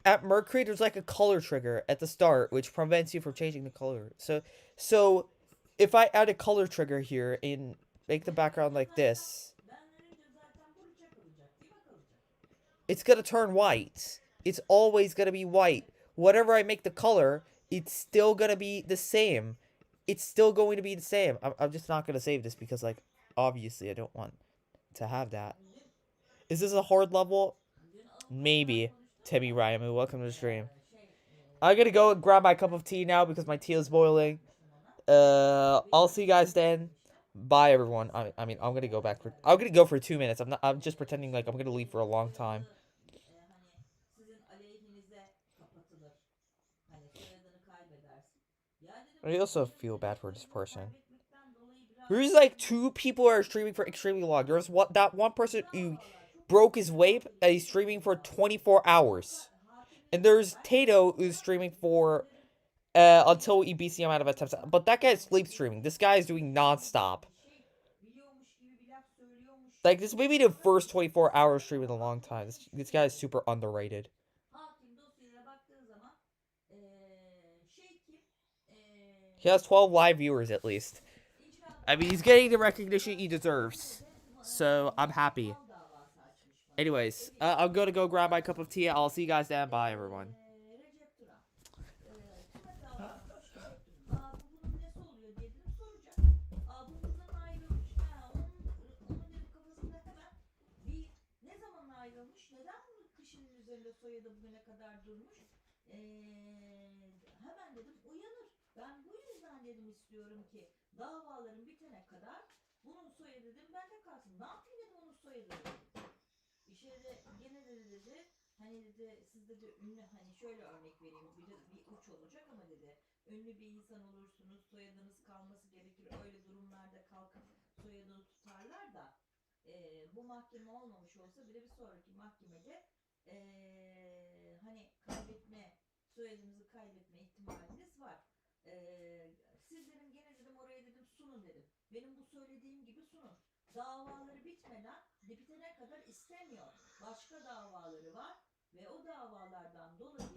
At Mercury, there's like a color trigger at the start, which prevents you from changing the color. So if I add a color trigger here and make the background like this. it's gonna turn white. It's always gonna be white. Whatever I make the color, it's still gonna be the same. It's still going to be the same. I'm just not gonna save this because, like, obviously I don't want to have that. Is this a hard level? Maybe. Timmy Ryamu, welcome to the stream. I'm gonna go and grab my cup of tea now because my tea is boiling. I'll see you guys then. Bye, everyone. I mean, I'm gonna go back for. I'm gonna go for 2 minutes. I'm just pretending like I'm gonna leave for a long time. I also feel bad for this person. There's like 2 people who are streaming for extremely long. There's that one person who broke his vape and he's streaming for 24 hours. And there's Tato who's streaming for until he beats the amount of attempts. But that guy is sleep streaming. This guy is doing non-stop. Like, this may be the first 24 hour stream in a long time. This guy is super underrated. He has 12 live viewers at least. I mean, he's getting the recognition he deserves. So, I'm happy. Anyways, I'm gonna go grab my cup of tea. I'll see you guys then. Bye, everyone. Hemen dedim uyanır. Ben bu yüzden dedim istiyorum ki davaların bitene kadar bunun soyadı dedim bende kalsın. Ne yapayım dedim onun soyadını. İşe de gene dedi hani dedi siz dedi ünlü hani şöyle örnek vereyim bir uç olacak ama dedi ünlü bir insan olursunuz soyadınız kalması gerekir öyle durumlarda kalkıp soyadını tutarlar da bu mahkeme olmamış olsa bile bir sonraki mahkemede hani soyadınızı kaybetme ihtimaliniz var. Siz dedim gene dedim oraya dedim sunun dedim. Benim bu söylediğim gibi sunun. Davaları bitene kadar istemiyor. Başka davaları var ve o davalardan dolayı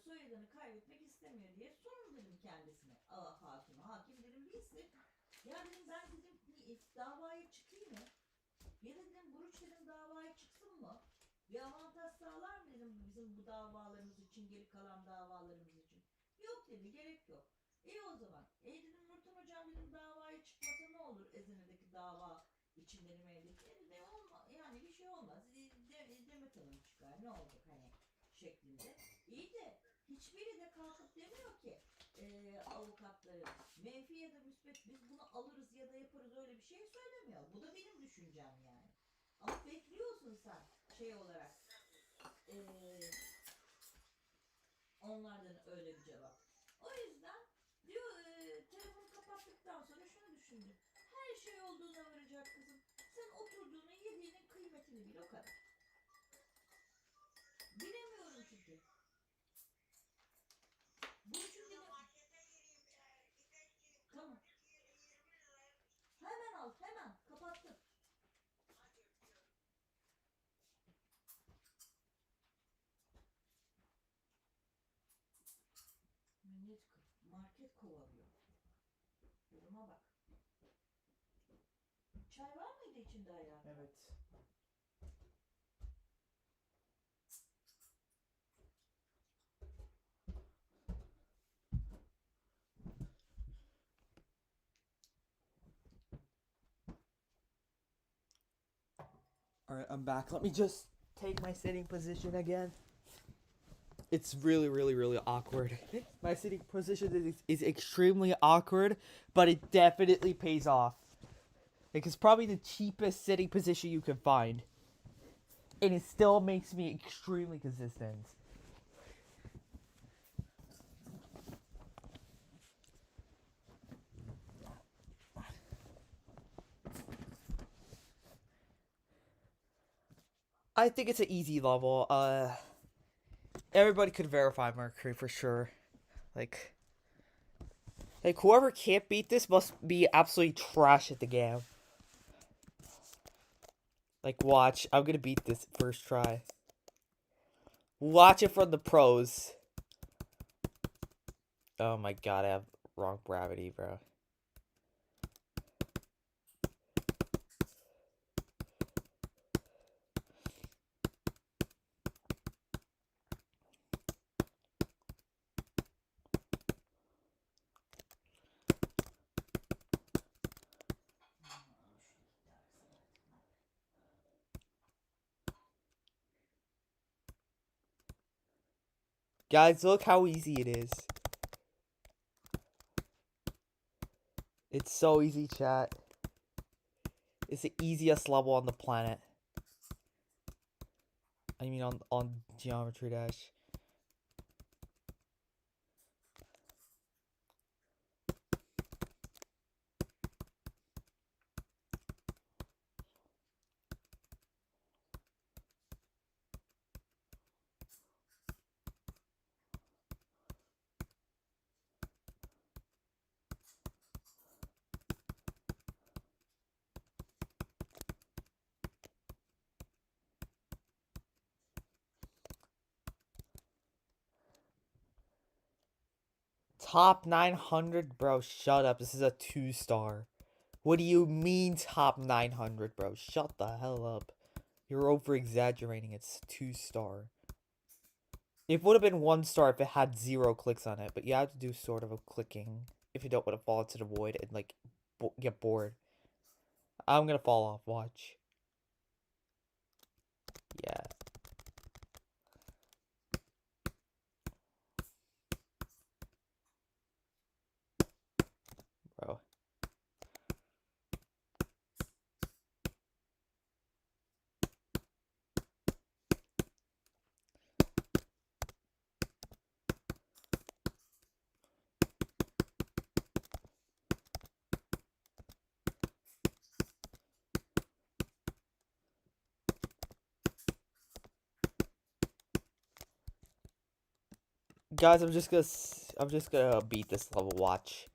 soyadını kaybetmek istemiyor diye sunun dedim kendisine. Hakime. Hakim dedim bilsin. Ya dedim ben dedim davaya çıkayım mı? Ya dedim Buruç dedim davaya çıksın mı? Bir avantaj sağlar mı dedim bizim bu davalarımız için, geri kalan davalarımız için. Yok dedi, gerek yok. İyi o zaman. Dedim Nurten hocam dedim davaya çıkmasa ne olur Ezine'deki dava için benim evdeki. De yani bir şey olmaz. Demet Hanım çıkar ne olacak hani şeklinde. İyi de hiçbiri de kalkıp demiyor ki avukatları menfi ya da müspet biz bunu alırız ya da yaparız öyle bir şey söylemiyor. Bu da benim düşüncem yani. Ama bekliyorsun sen şey olarak onlardan öyle bir cevap. O yüzden diyor telefonu kapattıktan sonra şunu düşündüm. Her şey olduğuna varacak kızım. Sen oturduğunun yediğinin kıymetini bil o kadar. Bilemiyorum çünkü. Bu çünkü tamam. Hemen al hemen kapattım. Market kovalıyor. Duruma bak. Çay var mıydı içinde hayatım? Evet. Alright, I'm back. Let me just take my sitting position again. It's really, really, really awkward. My sitting position is extremely awkward, but it definitely pays off. Like, it's probably the cheapest sitting position you can find. And it still makes me extremely consistent. I think it's an easy level. Everybody could verify Mercury for sure. Like whoever can't beat this must be absolutely trash at the game. Like, watch. I'm gonna beat this first try. Watch it from the pros. Oh my god, I have wrong gravity, bro. Guys, look how easy it is. It's so easy, chat. It's the easiest level on the planet. I mean, on Geometry Dash. Top 900, bro. Shut up. This is a 2-star. What do you mean top 900, bro? Shut the hell up. You're over exaggerating. It's 2-star. It would have been 1-star if it had 0 clicks on it, but you have to do sort of a clicking if you don't want to fall into the void and like get bored. I'm gonna fall off. Watch. Yeah. Bro. Guys, I'm just gonna beat this level. Watch.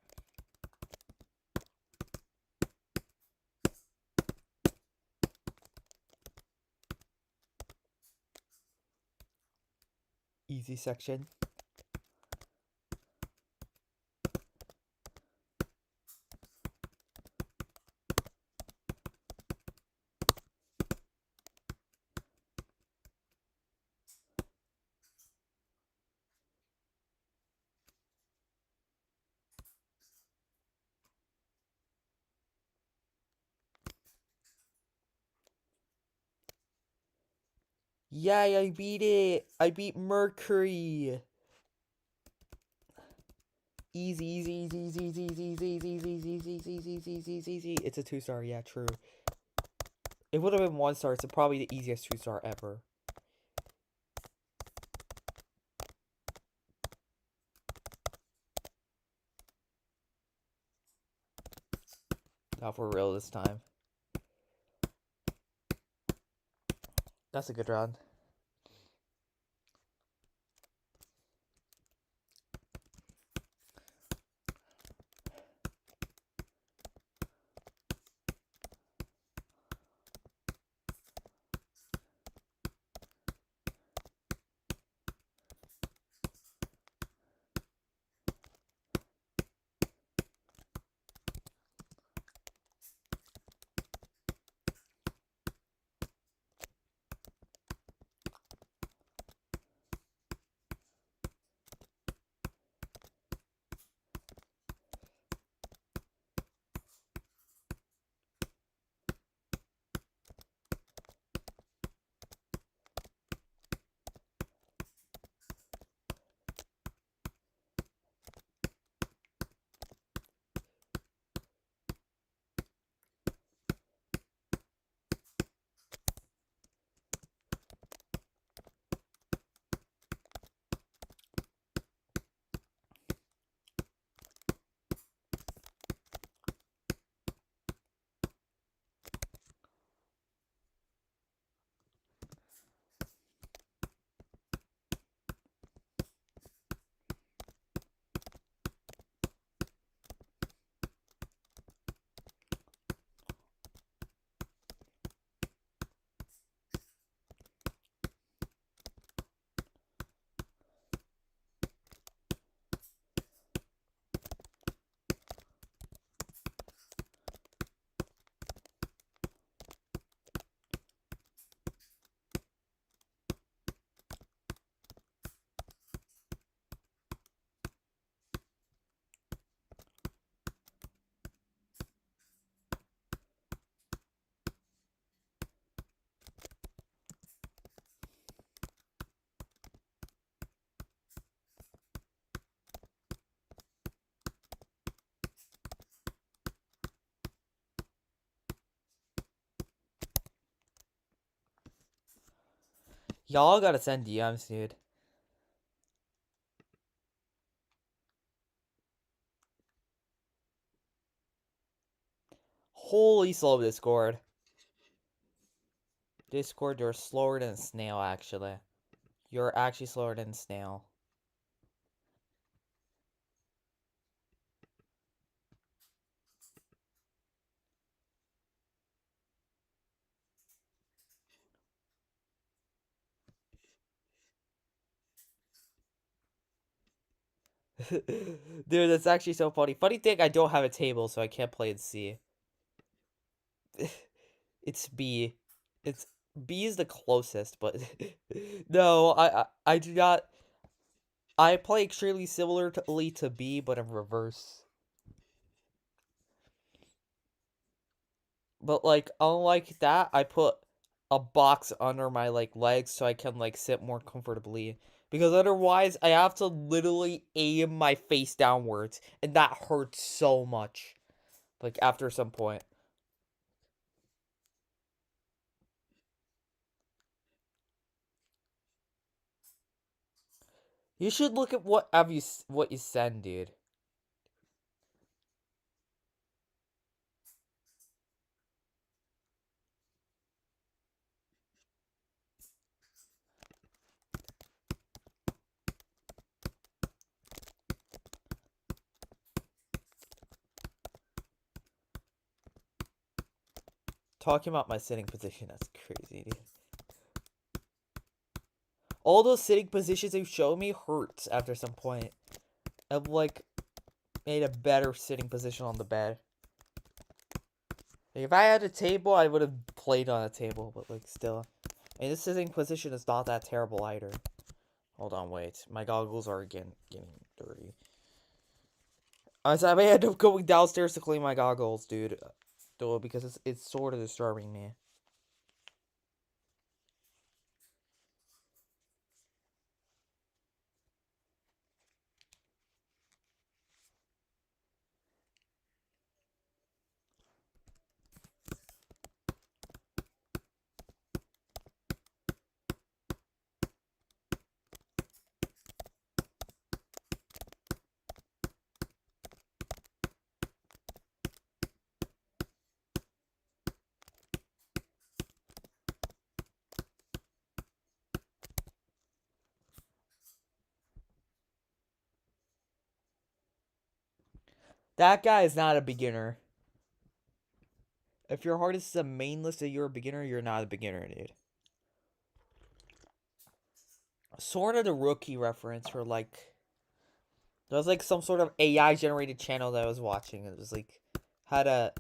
Easy section. Yay, I beat it! I beat Mercury! Easy, easy, easy, easy, easy, easy, easy, easy, easy, easy, easy, easy, easy, easy, easy. It's a 2-star, yeah, true. It would have been 1-star. It's probably the easiest 2-star ever. Not for real this time. That's a good round. Y'all gotta send DMs, dude. Holy slow Discord. Discord, you're slower than a snail, actually. You're actually slower than a snail. Dude, that's actually so funny. Funny thing, I don't have a table, so I can't play in C. It's B. It's B is the closest, but no, I do not. I play extremely similarly to B, but in reverse. But like, unlike that, I put a box under my like legs so I can like sit more comfortably. Because otherwise, I have to literally aim my face downwards, and that hurts so much. Like after some point. You should look at what you send, dude. Talking about my sitting position, that's crazy, dude. All those sitting positions you showed me hurts after some point. I've like made a better sitting position on the bed. Like, if I had a table, I would have played on a table, but like still. And this sitting position is not that terrible either. Hold on, wait. My goggles are again getting dirty. I may end up going downstairs to clean my goggles, dude. Though, because it's sort of disturbing me. That guy is not a beginner. If your hardest is a main list and you're a beginner, you're not a beginner, dude. Sort of the rookie reference for like... There was like some sort of AI generated channel that I was watching. It was like... Had a...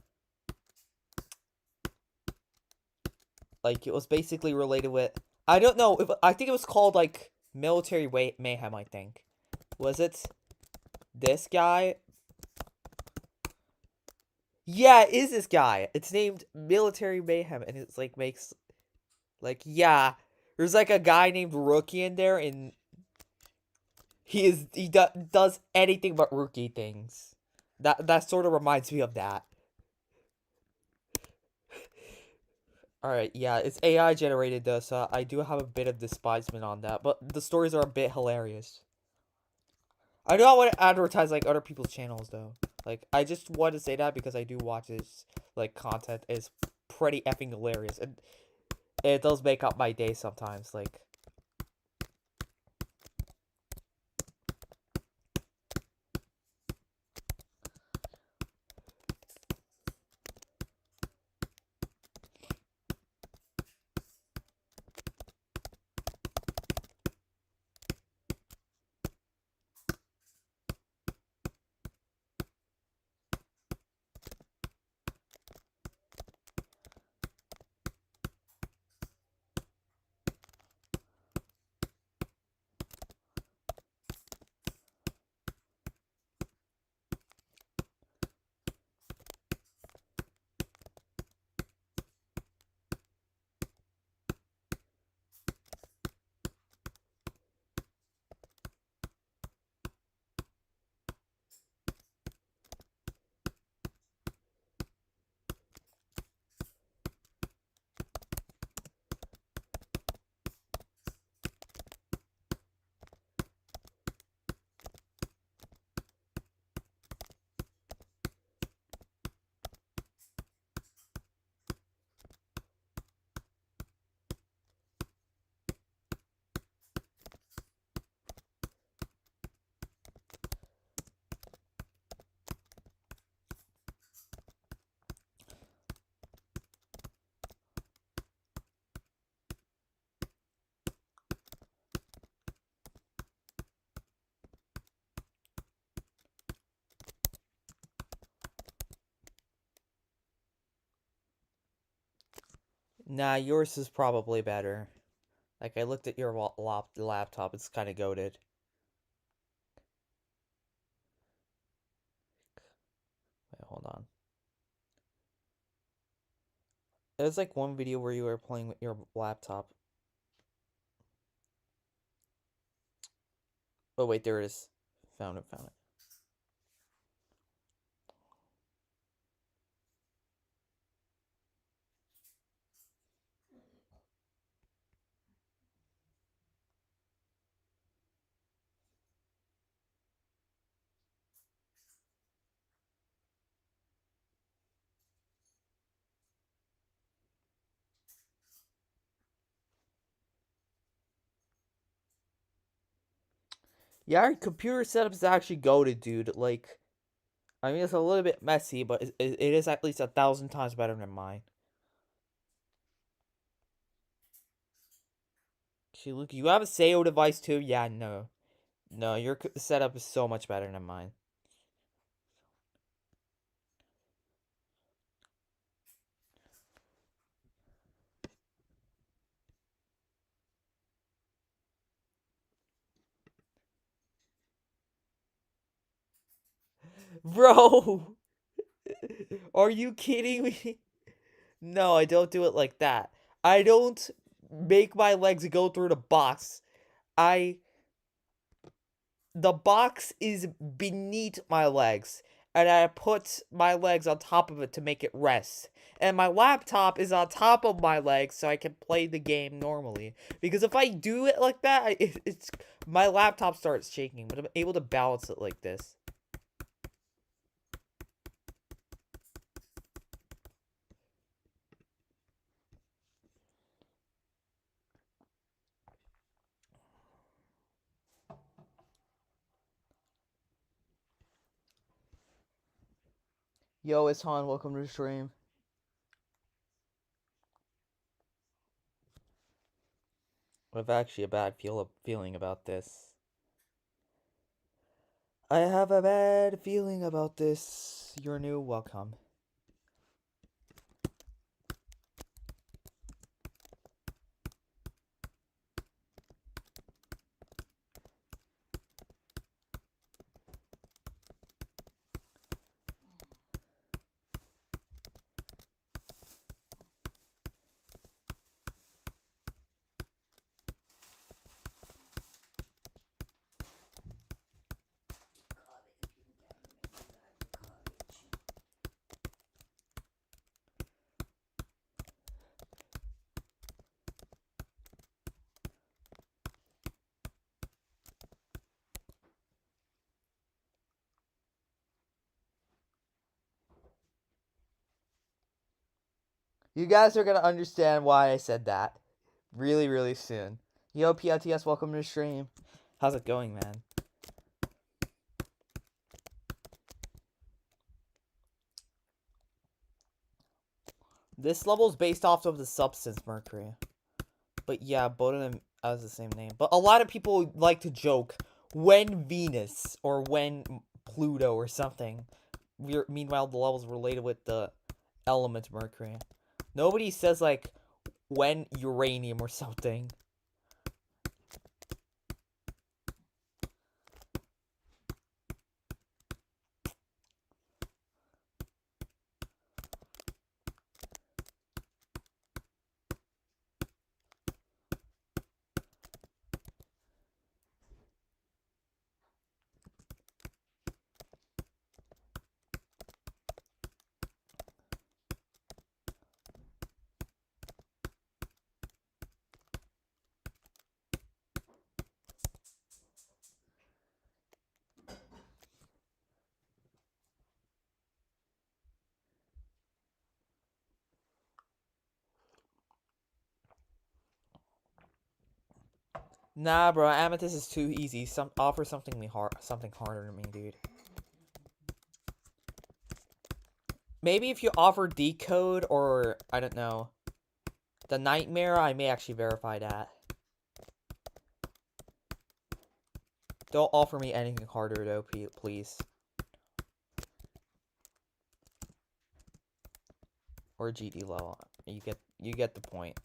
Like, it was basically related with... I don't know. I think it was called like Military Mayhem, I think. Was it this guy? Yeah, it is this guy. It's named Military Mayhem, and it's like makes... Like, yeah. There's like a guy named Rookie in there, and he does anything but rookie things. That sort of reminds me of that. Alright, yeah, it's AI generated though, so I do have a bit of despisement on that, but the stories are a bit hilarious. I do not want to advertise like other people's channels though. Like, I just want to say that because I do watch this like content. It's pretty effing hilarious, and it does make up my day sometimes. Like, Nah, yours is probably better. Like, I looked at your laptop, it's kind of goated. Wait, hold on. There's like one video where you were playing with your laptop. Oh, wait, there it is. Found it. Yeah, our computer setup is actually goated, dude. Like, I mean, it's a little bit messy, but it is at least 1,000 times better than mine. See, Luke, you have a SEO device too? Yeah, no. No, your setup is so much better than mine. Bro! Are you kidding me? No, I don't do it like that. I don't make my legs go through the box. The box is beneath my legs, and I put my legs on top of it to make it rest. And my laptop is on top of my legs so I can play the game normally. Because if I do it like that, it's my laptop starts shaking, but I'm able to balance it like this. Yo, it's Han. Welcome to the stream. I have actually a bad feeling about this. I have a bad feeling about this. You're new. Welcome. You guys are gonna understand why I said that really, really soon. Yo, PLTS, welcome to the stream. How's it going, man? This level is based off of the substance Mercury. But yeah, both of them has the same name. But a lot of people like to joke when Venus or when Pluto or something. Meanwhile, the level's related with the element Mercury. Nobody says like when uranium or something. Nah, bro, Amethyst is too easy. Offer something harder to me, dude. Maybe if you offer Decode or I don't know, the Nightmare, I may actually verify that. Don't offer me anything harder though, please. Or GD level. You get the point.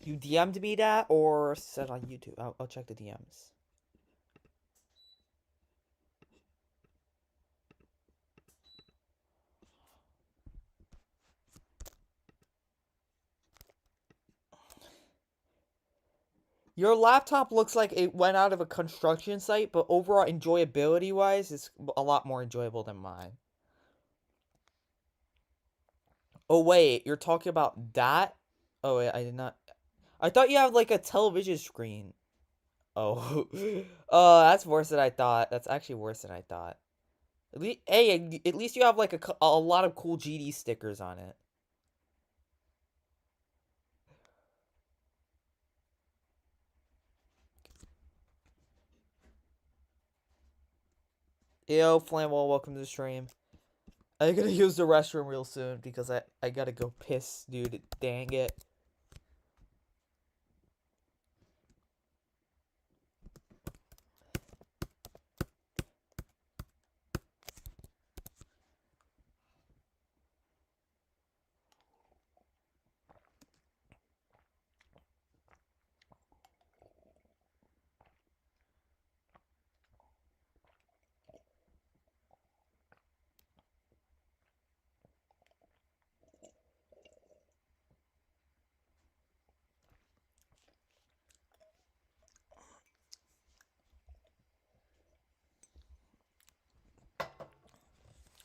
You DM'd me that or said on YouTube? I'll check the DMs. Your laptop looks like it went out of a construction site, but overall enjoyability wise, it's a lot more enjoyable than mine. Oh wait, you're talking about that? Oh wait, I did not. I thought you had like a television screen. Oh, oh, that's worse than I thought. That's actually worse than I thought. At least you have like a lot of cool GD stickers on it. Yo, Flamwell, welcome to the stream. I gotta use the restroom real soon because I gotta go piss, dude. Dang it.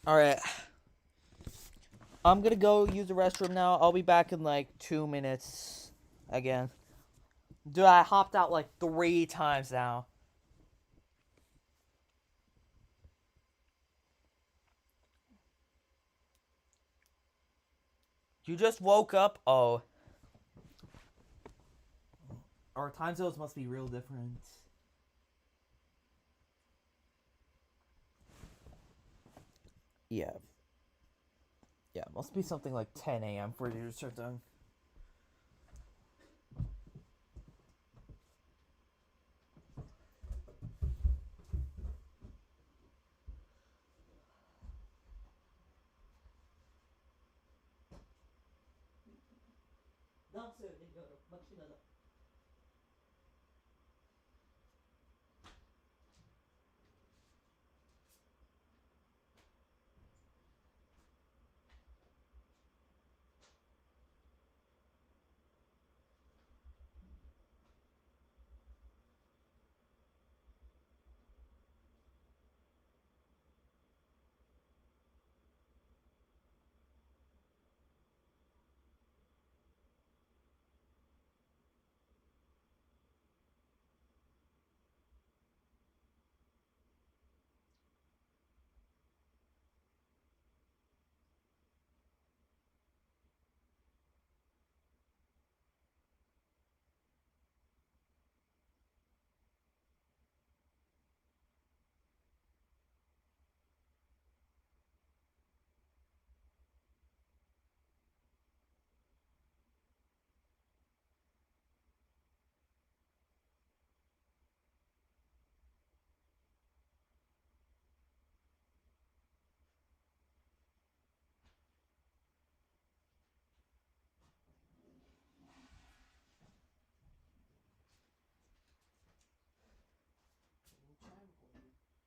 Alright. I'm gonna go use the restroom now. I'll be back in like 2 minutes again. Dude, I hopped out like 3 times now. You just woke up? Oh. Our time zones must be real different. Yeah. Yeah, it must be something like 10 a.m. for you to start done. Dans söyleniyorum makinede.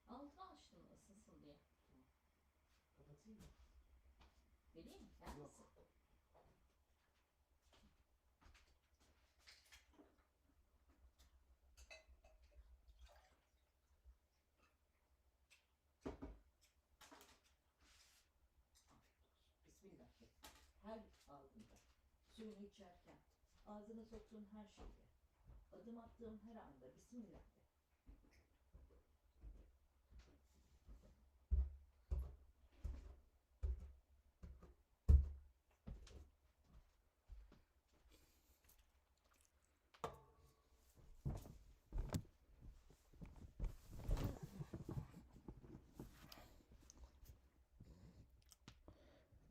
Altını açtım ısınsın diye. Kapatayım mı? Vereyim mi? Ben Yok. misin? Suyunu içerken, ağzına soktuğun her şeyi, adım attığın her anda Bismillah de.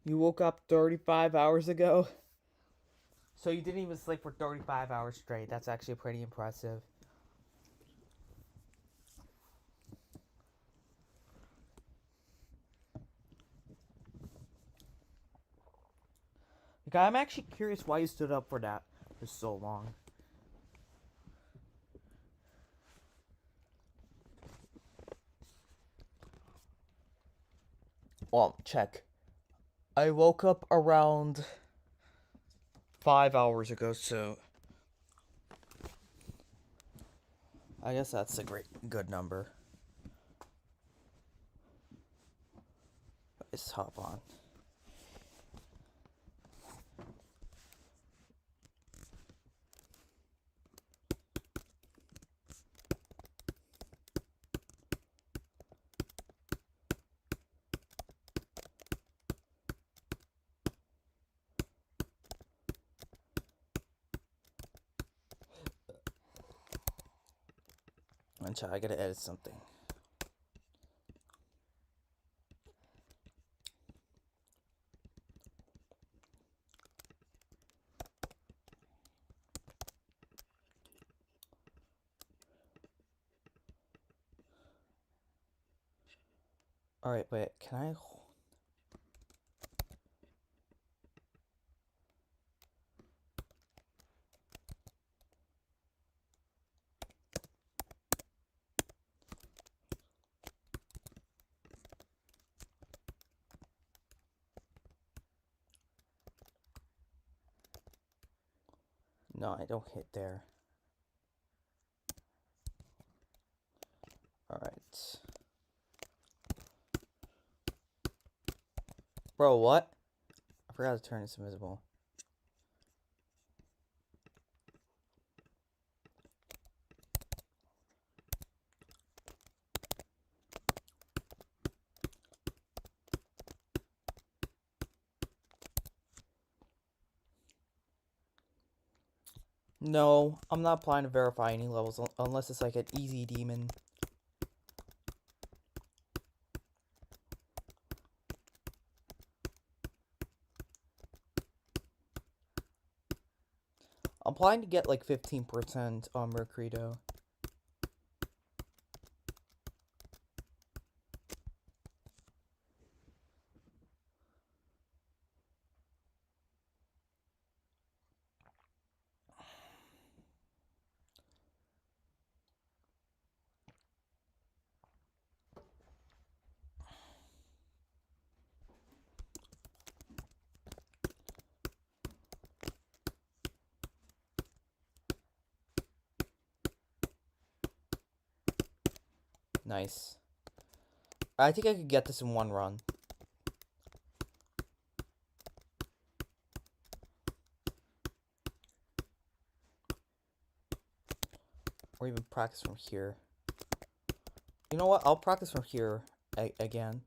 You woke up 35 hours ago? So you didn't even sleep for 35 hours straight. That's actually pretty impressive. Like, I'm actually curious why you stood up for that for so long. Well, check. I woke up around 5 hours ago, so I guess that's a good number. Let's hop on. I gotta edit something. Alright, wait, can I... No, I don't hit there. Alright. Bro, what? I forgot to turn this invisible. No, I'm not planning to verify any levels unless it's like an easy demon. I'm planning to get like 15% on Mercury though. Nice. I think I could get this in one run. Or even practice from here. You know what? I'll practice from here again.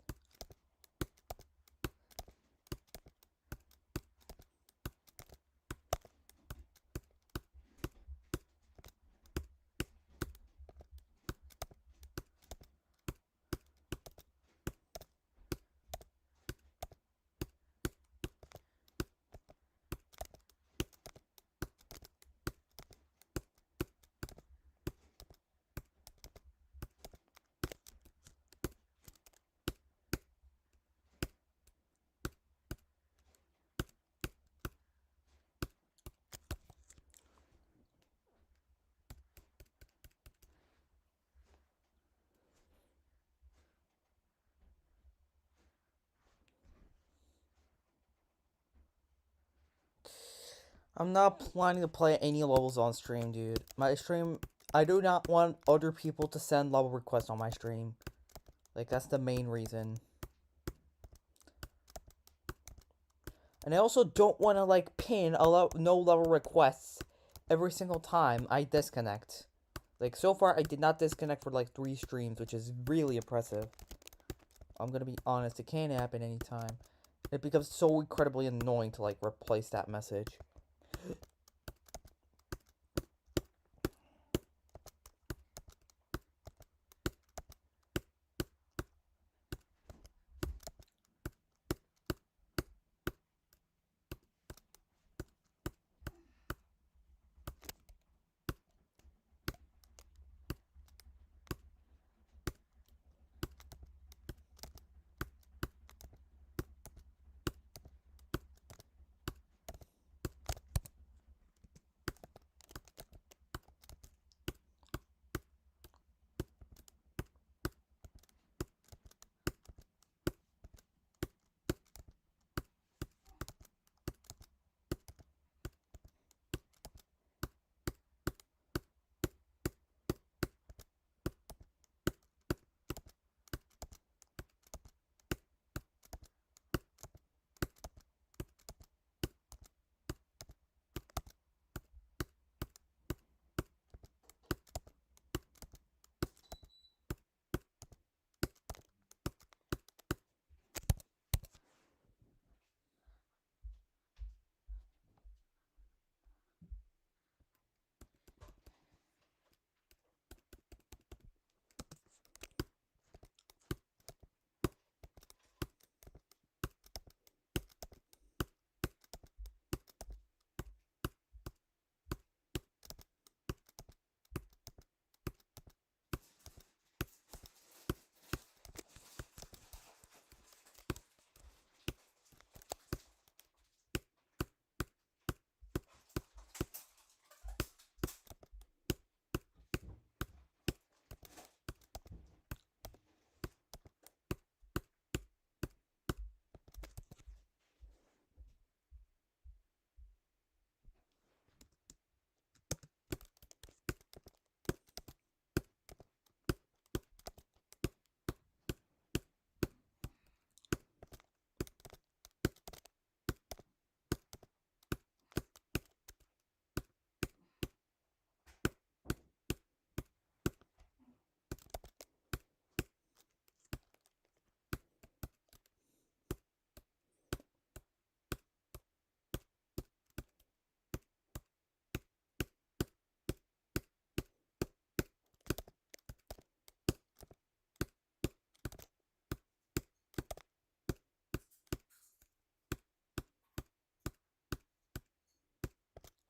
I'm not planning to play any levels on stream, dude. My stream, I do not want other people to send level requests on my stream. Like, that's the main reason. And I also don't want to like pin no level requests every single time I disconnect. Like so far I did not disconnect for like 3 streams, which is really impressive. I'm gonna be honest, it can happen anytime. It becomes so incredibly annoying to like replace that message.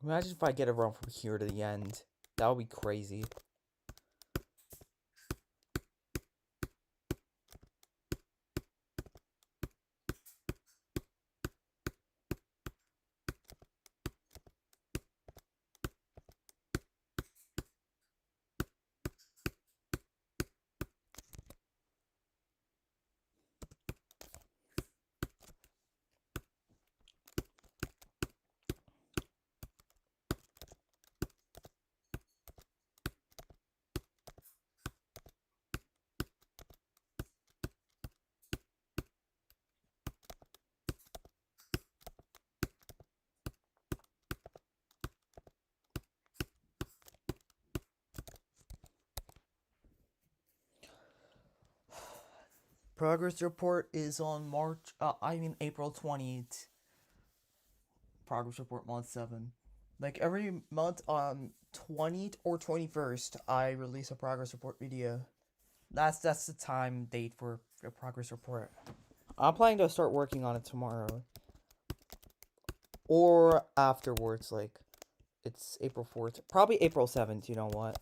Imagine if I get a run from here to the end. That would be crazy. Progress report is on April 20th. Progress report month 7. Like every month on 20th or 21st, I release a progress report video. That's the time date for a progress report. I'm planning to start working on it tomorrow. Or afterwards, like, it's April 4th. Probably April 7th, you know what?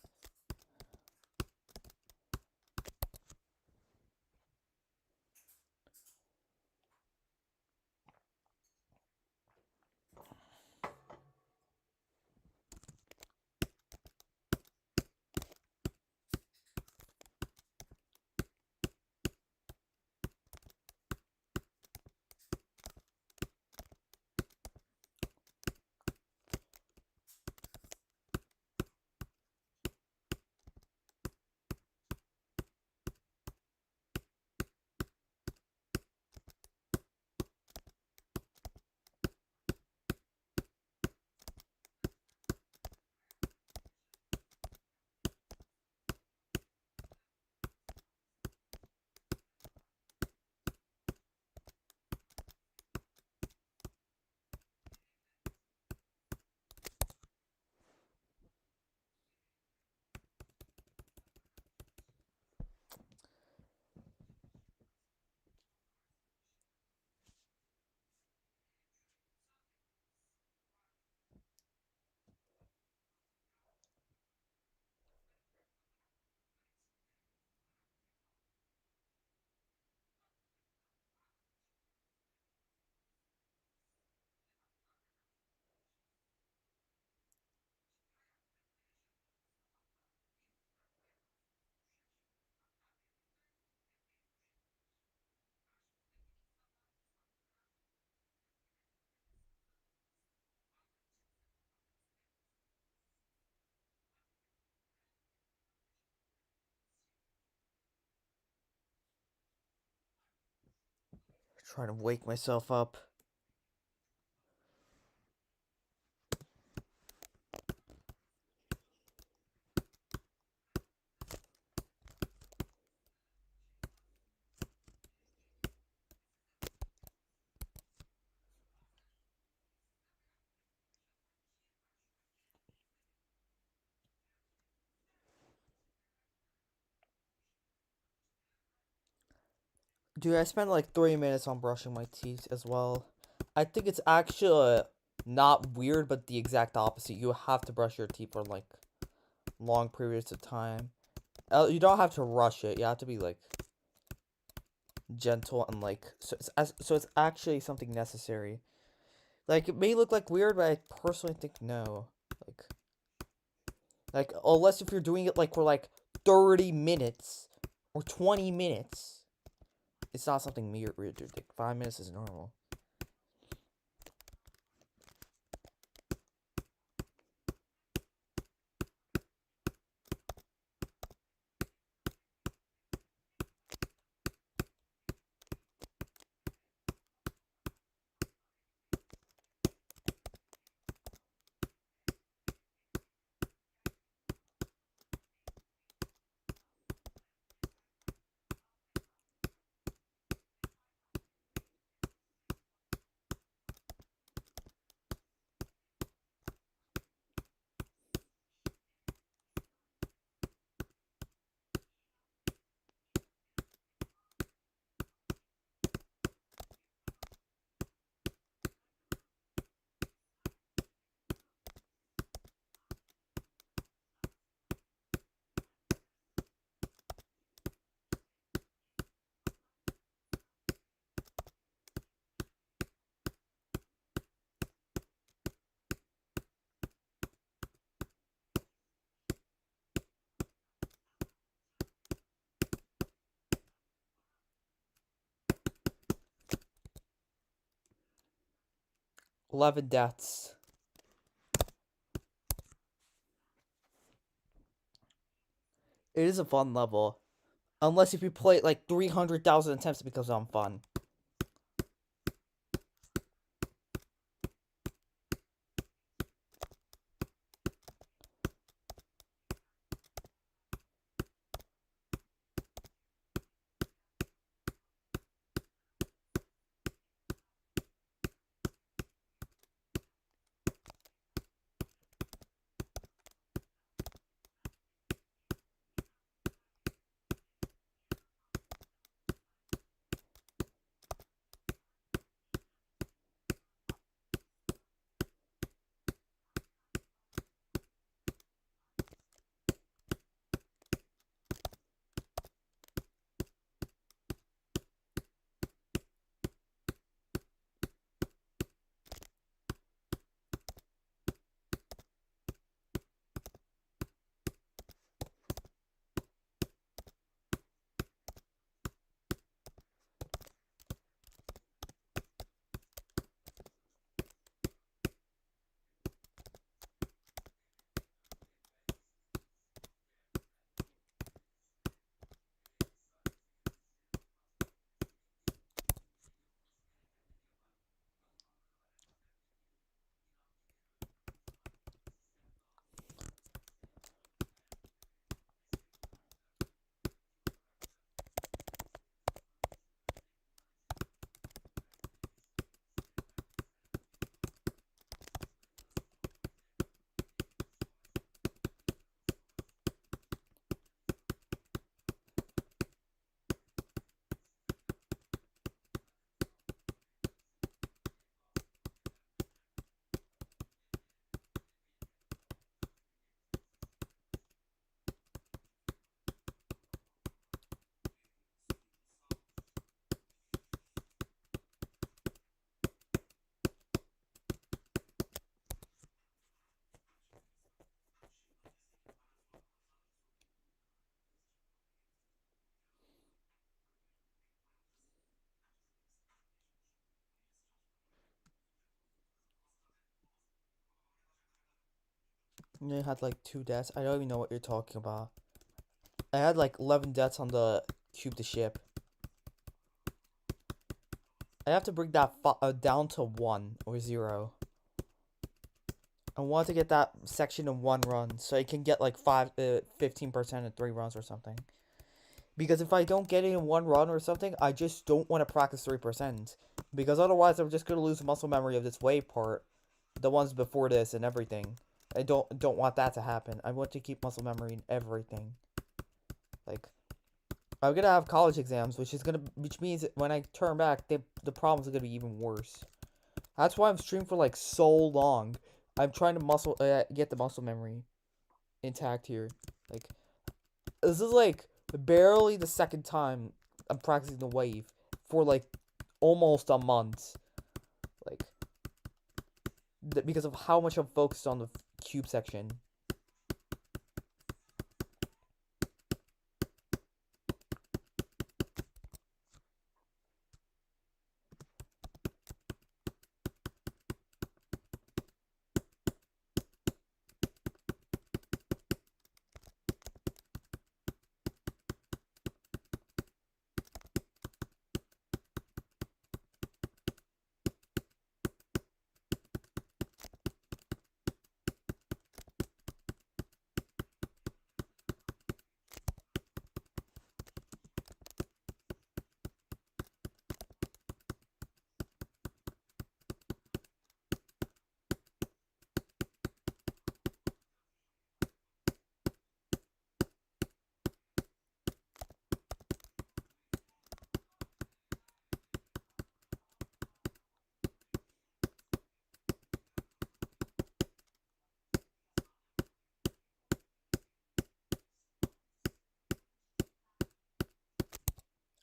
Trying to wake myself up. Dude, I spent like 3 minutes on brushing my teeth as well. I think it's actually not weird, but the exact opposite. You have to brush your teeth for like long periods of time. You don't have to rush it. You have to be like gentle and like so it's actually something necessary. Like it may look like weird, but I personally think no. Like unless if you're doing it like for like 30 minutes or 20 minutes. It's not something weird. Like 5 minutes is normal. $11 deaths. It is a fun level. Unless if you play it like 300,000 attempts, it becomes unfun. You had like 2 deaths. I don't even know what you're talking about. I had like 11 deaths on the cube to ship. I have to bring that down to 1 or 0. I want to get that section in 1 run so I can get like 15% in 3 runs or something. Because if I don't get it in 1 run or something, I just don't want to practice 3%. Because otherwise I'm just going to lose muscle memory of this wave part. The ones before this and everything. I don't want that to happen. I want to keep muscle memory in everything. Like, I'm gonna have college exams, which means when I turn back, the problems are gonna be even worse. That's why I'm streaming for like so long. I'm trying to get the muscle memory intact here. Like, this is like barely the second time I'm practicing the wave for like almost a month. Like, because of how much I'm focused on the cube section.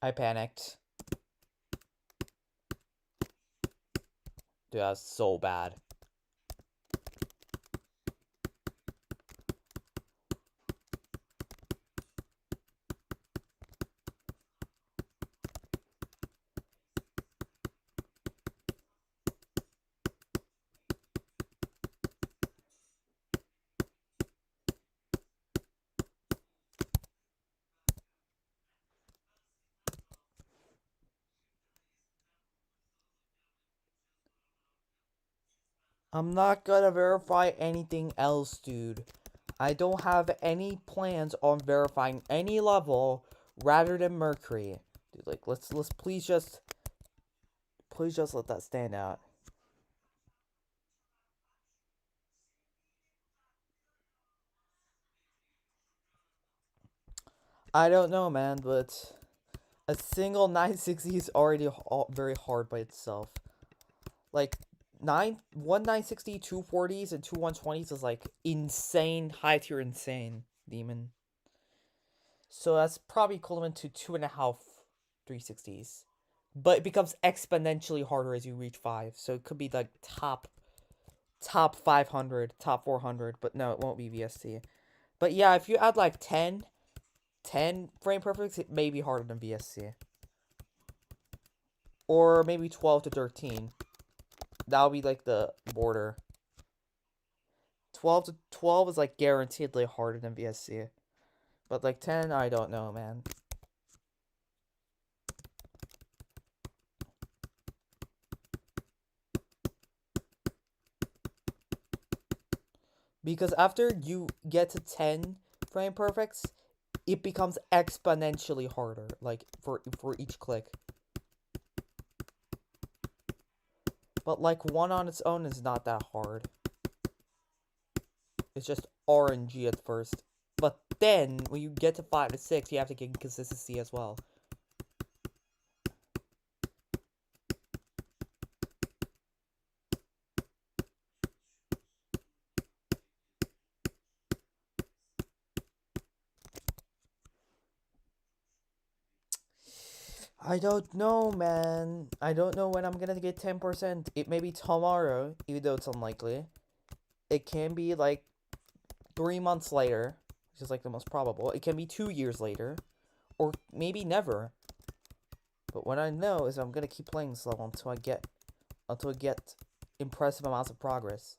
I panicked. Dude, that's so bad. I'm not gonna verify anything else, dude. I don't have any plans on verifying any level rather than Mercury. Dude, like, let's please just let that stand out. I don't know, man, but a single 960 is already very hard by itself. Like, 960, 240s, and 120s is like insane, high tier insane, demon. So that's probably equivalent to 2.5 360s. But it becomes exponentially harder as you reach 5. So it could be like top 500, top 400, but no, it won't be VST. But yeah, if you add like 10 frame perfects, it may be harder than VST. Or maybe 12 to 13. That'll be like the border. 12 is like guaranteedly harder than VSC. But like 10, I don't know, man. Because after you get to 10 frame perfects, it becomes exponentially harder, like for each click. But like 1 on its own is not that hard. It's just RNG at first. But then, when you get to 5 to 6, you have to gain consistency as well. I don't know, man. I don't know when I'm gonna get 10%. It may be tomorrow, even though it's unlikely. It can be like 3 months later, which is like the most probable. It can be 2 years later, or maybe never. But what I know is I'm gonna keep playing this level until I get impressive amounts of progress.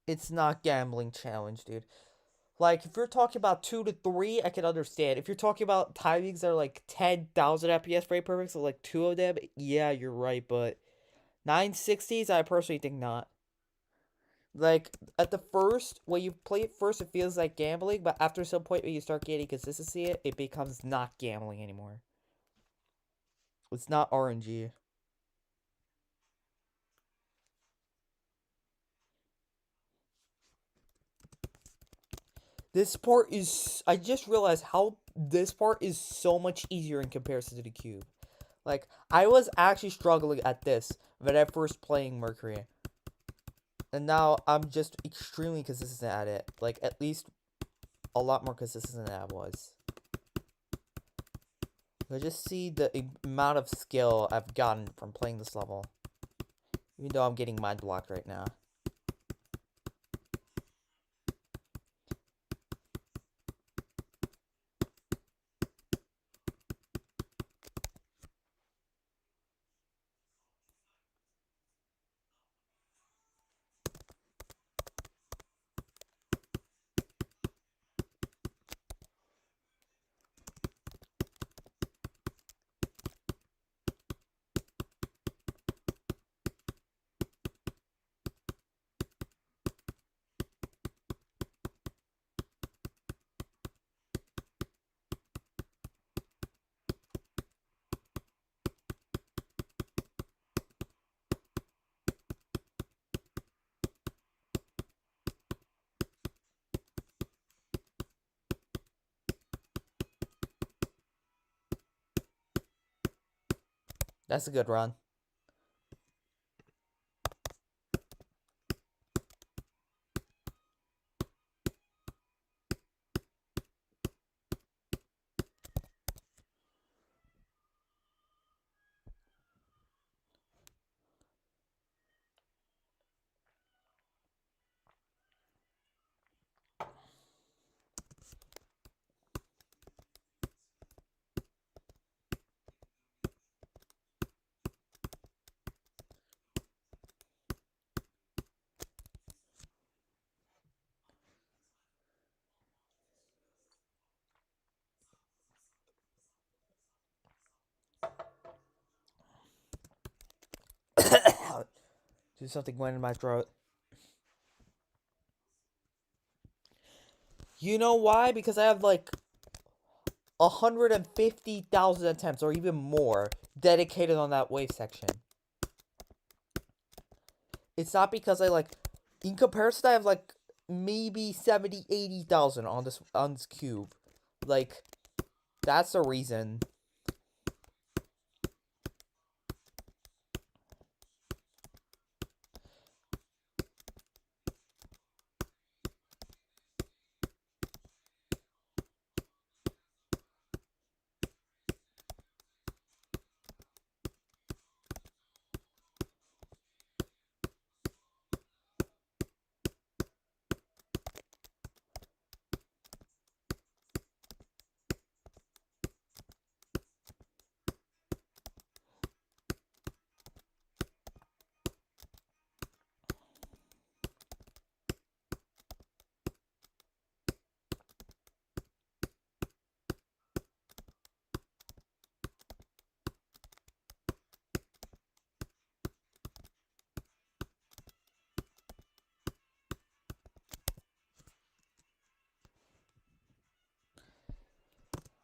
It's not gambling challenge, dude. Like, if you're talking about 2 to 3, I can understand. If you're talking about timings that are like 10,000 FPS frame perfect, so like 2 of them, yeah, you're right, but 960s, I personally think not. Like, at the first, when you play it first, it feels like gambling, but after some point when you start getting consistency, it becomes not gambling anymore. It's not RNG. This part is... I just realized how this part is so much easier in comparison to the cube. Like, I was actually struggling at this when I first playing Mercury. And now I'm just extremely consistent at it. Like, at least a lot more consistent than I was. I just see the amount of skill I've gotten from playing this level. Even though I'm getting mind blocked right now. That's a good run. Do something went in my throat. You know why? Because I have like 150,000 attempts or even more dedicated on that wave section. It's not because I like... In comparison, I have like maybe 70, 80,000 on this cube. Like, that's the reason.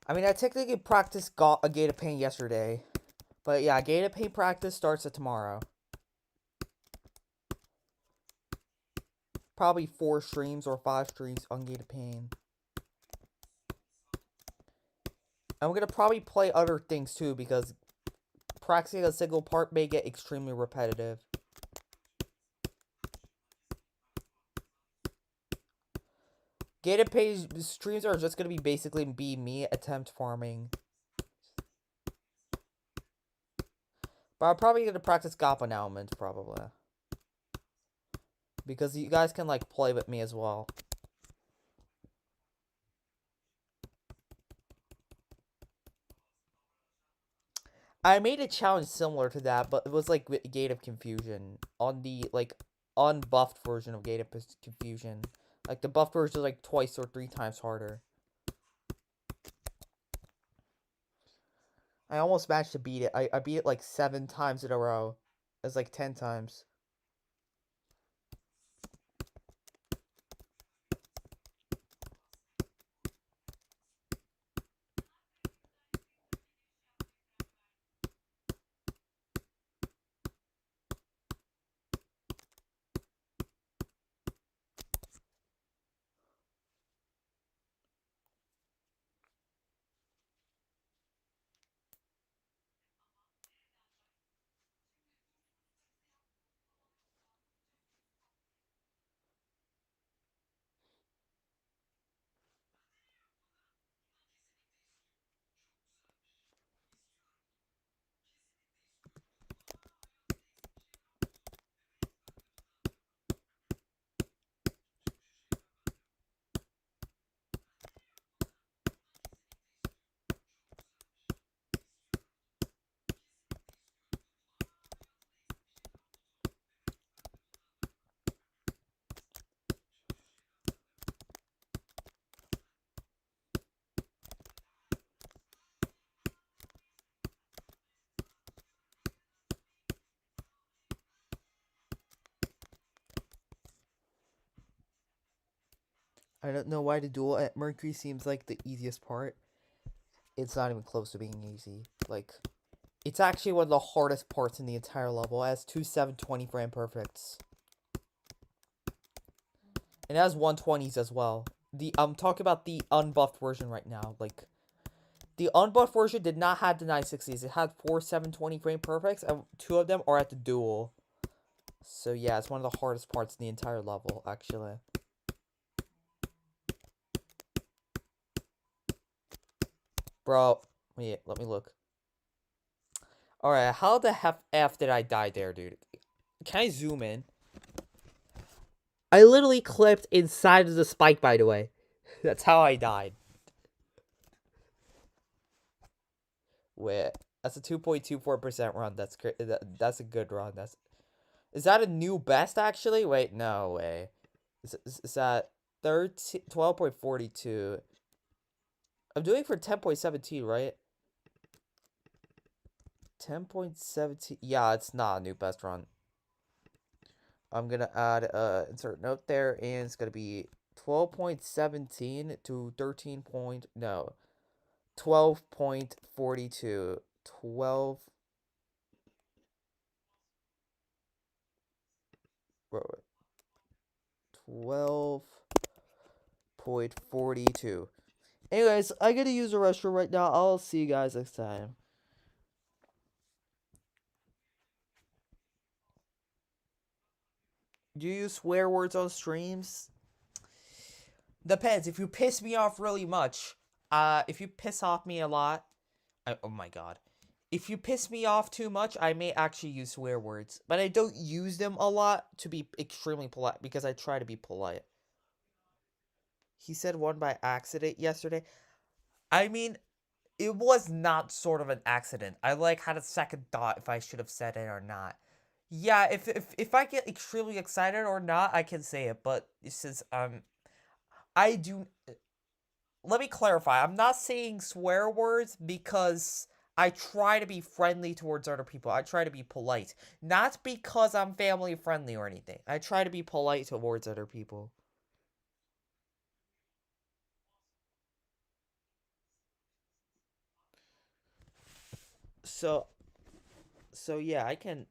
I mean, I technically practiced a Gate of Pain yesterday. But yeah, Gate of Pain practice starts at tomorrow. Probably 4 streams or 5 streams on Gate of Pain. I'm gonna probably play other things too, because practicing a single part may get extremely repetitive. Gate of Pain streams are just gonna be basically me attempt farming. But I'm probably gonna practice GoP elements, probably. Because you guys can like play with me as well. I made a challenge similar to that, but it was like Gate of Confusion on the like unbuffed version of Gate of Confusion. Like the buffed version is like twice or 3 times harder. I almost managed to beat it. I beat it like 7 times in a row. It's like 10 times. I don't know why the duel at Mercury seems like the easiest part. It's not even close to being easy. Like, it's actually one of the hardest parts in the entire level. It has 2 720 frame perfects. It has 120s as well. I'm talking about the unbuffed version right now. Like, the unbuffed version did not have the 960s. It had 4 720 frame perfects, and 2 of them are at the duel. So yeah, it's one of the hardest parts in the entire level, actually. Bro, wait, let me look. Alright, how the F did I die there, dude? Can I zoom in? I literally clipped inside of the spike, by the way. That's how I died. Wait, that's a 2.24% run. That's a good run. Is that a new best, actually? Wait, no way. Is that 12.42? I'm doing for 10.17, right? 10.17. Yeah, it's not a new best run. I'm gonna add insert note there, and it's gonna be 12.17 to 12.42. 12. Wait, 12.42. Anyways, I gotta use the restroom right now. I'll see you guys next time. Do you use swear words on streams? Depends. If you piss me off really much, if you piss off me a lot, oh my god. If you piss me off too much, I may actually use swear words. But I don't use them a lot to be extremely polite, because I try to be polite. He said one by accident yesterday. I mean, it was not sort of an accident. I like had a second thought if I should have said it or not. Yeah, if I get extremely excited or not, I can say it. But since I do. Let me clarify. I'm not saying swear words because I try to be friendly towards other people. I try to be polite. Not because I'm family friendly or anything. I try to be polite towards other people. So yeah, I can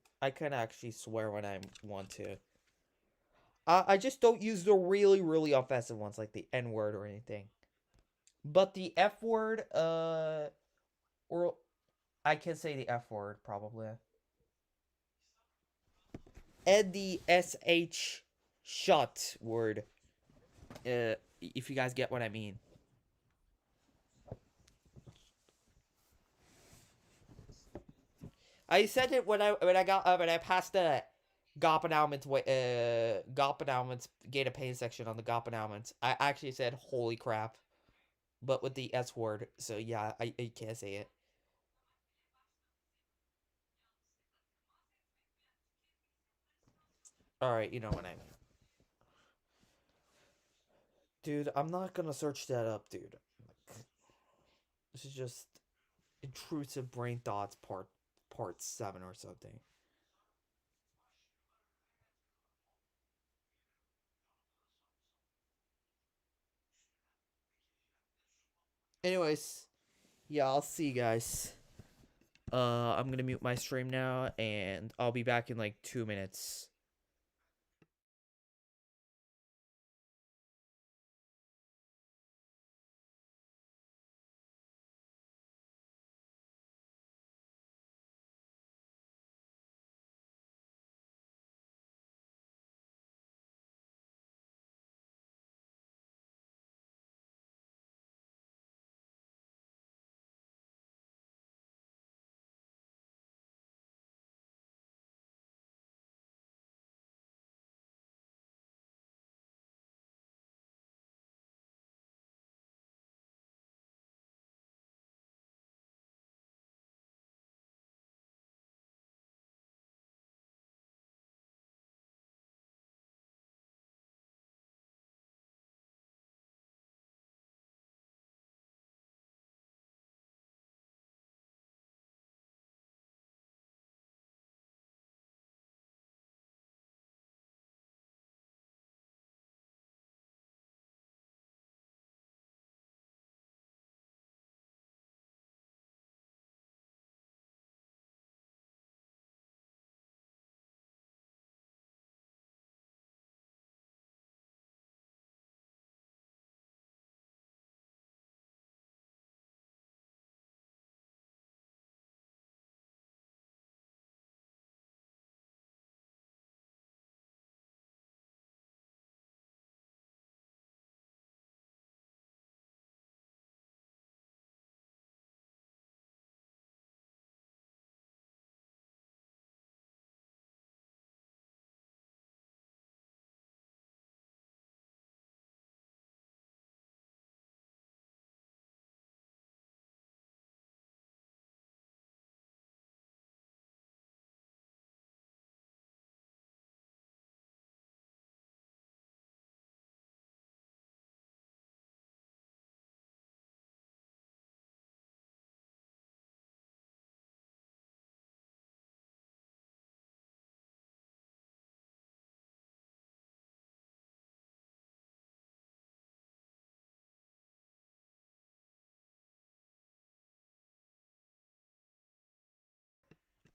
actually swear when I want to. I just don't use the really, really offensive ones like the N word or anything. But the F word, or I can say the F word probably. And the SH shut word. If you guys get what I mean. I said it when I passed the GoP announcements GoP announcements Gate of Pain section on the GoP announcements. I actually said holy crap, but with the S word. So yeah, I can't say it. Alright, you know what I mean. Dude, I'm not gonna search that up, dude. This is just intrusive brain thoughts part 7 or something. Anyways, yeah, I'll see you guys. I'm gonna mute my stream now, and I'll be back in like 2 minutes.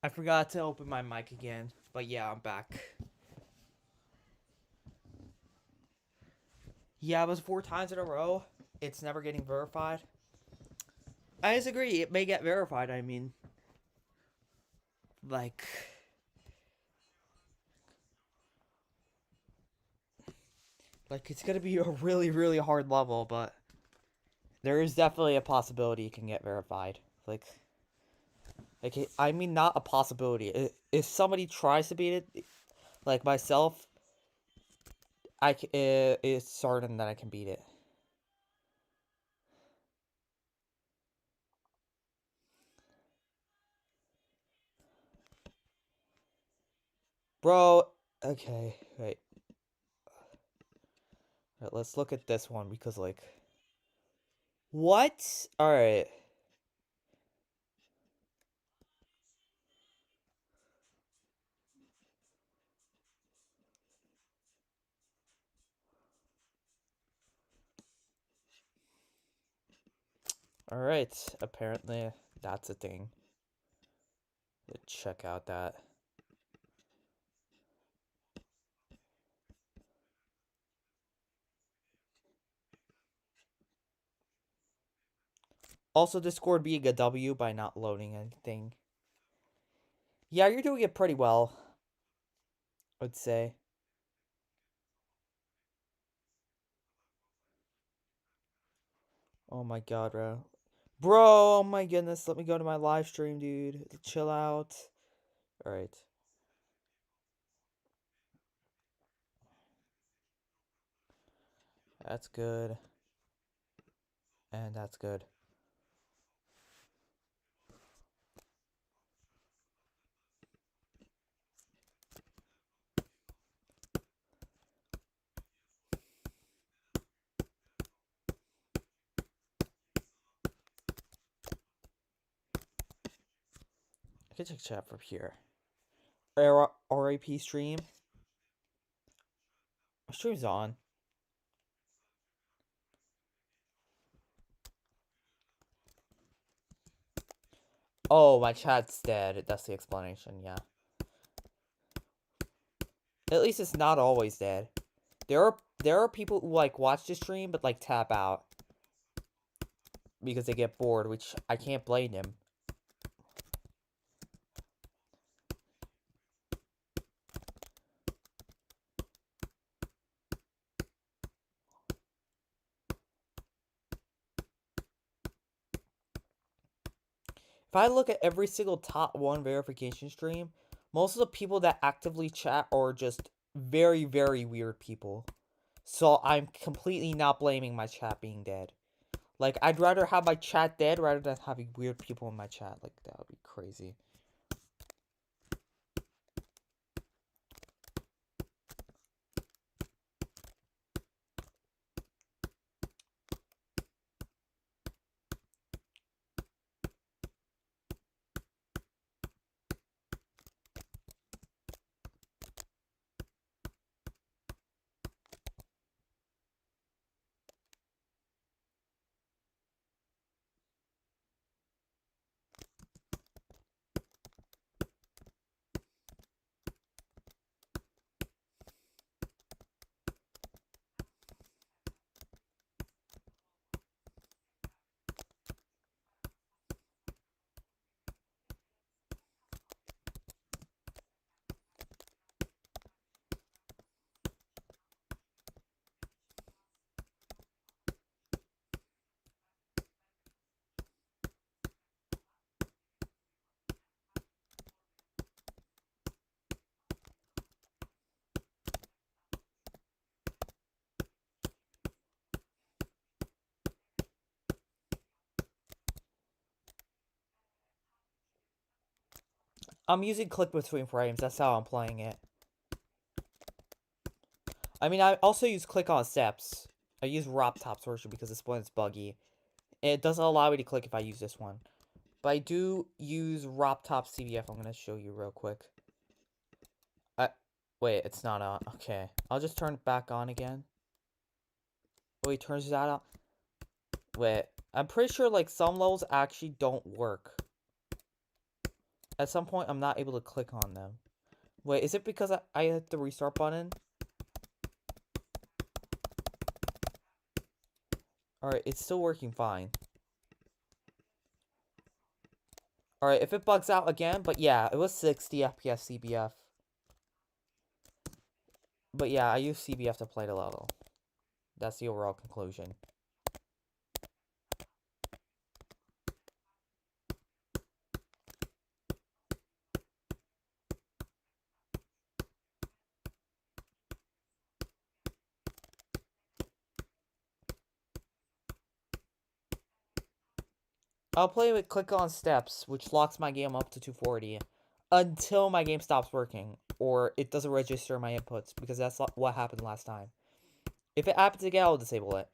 I forgot to open my mic again, but yeah, I'm back. Yeah, it was 4 times in a row. It's never getting verified. I disagree. It may get verified. I mean, like, it's gonna be a really, really hard level, but there is definitely a possibility it can get verified. I mean, not a possibility. If somebody tries to beat it, like myself, it's certain that I can beat it. Bro, okay, wait. Alright, let's look at this one because, like, what? Alright. Alright, apparently that's a thing. Let's check out that. Also, Discord being a W by not loading anything. Yeah, you're doing it pretty well, I'd say. Oh my god, bro. Bro, oh my goodness, let me go to my live stream, dude. Chill out. Alright. That's good. And that's good. can check chat from here. RAP stream. My stream's on. Oh, my chat's dead. That's the explanation, yeah. At least it's not always dead. There are people who like watch the stream but like tap out because they get bored, which I can't blame them. If I look at every single top 1 verification stream, most of the people that actively chat are just very, very weird people. So I'm completely not blaming my chat being dead. Like, I'd rather have my chat dead rather than having weird people in my chat. Like, that would be crazy. I'm using click between frames. That's how I'm playing it. I mean, I also use click on steps. I use ROP-Top's version because this one's buggy. It doesn't allow me to click if I use this one. But I do use ROP-Top CBF. I'm going to show you real quick. Wait, it's not on. Okay. I'll just turn it back on again. Wait, turns that on. Wait. I'm pretty sure, like, some levels actually don't work. At some point, I'm not able to click on them. Wait, is it because I hit the restart button? Alright, it's still working fine. Alright, if it bugs out again, but yeah, it was 60 FPS CBF. But yeah, I use CBF to play the level. That's the overall conclusion. I'll play with click on steps, which locks my game up to 240 until my game stops working or it doesn't register my inputs, because that's what happened last time. If it happens again, I'll disable it.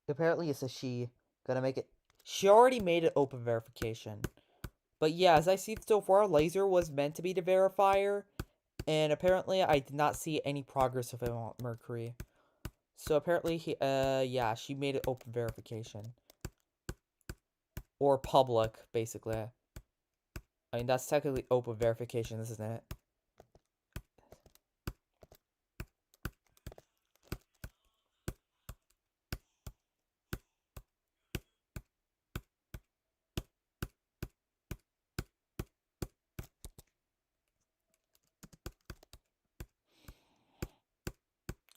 Apparently it's a she. Gonna make it. She already made it open verification. But yeah, as I see so far, Laser was meant to be the verifier. And apparently I did not see any progress of him on Mercury. So apparently yeah, she made it open verification. Or public, basically. I mean, that's technically open verification, isn't it?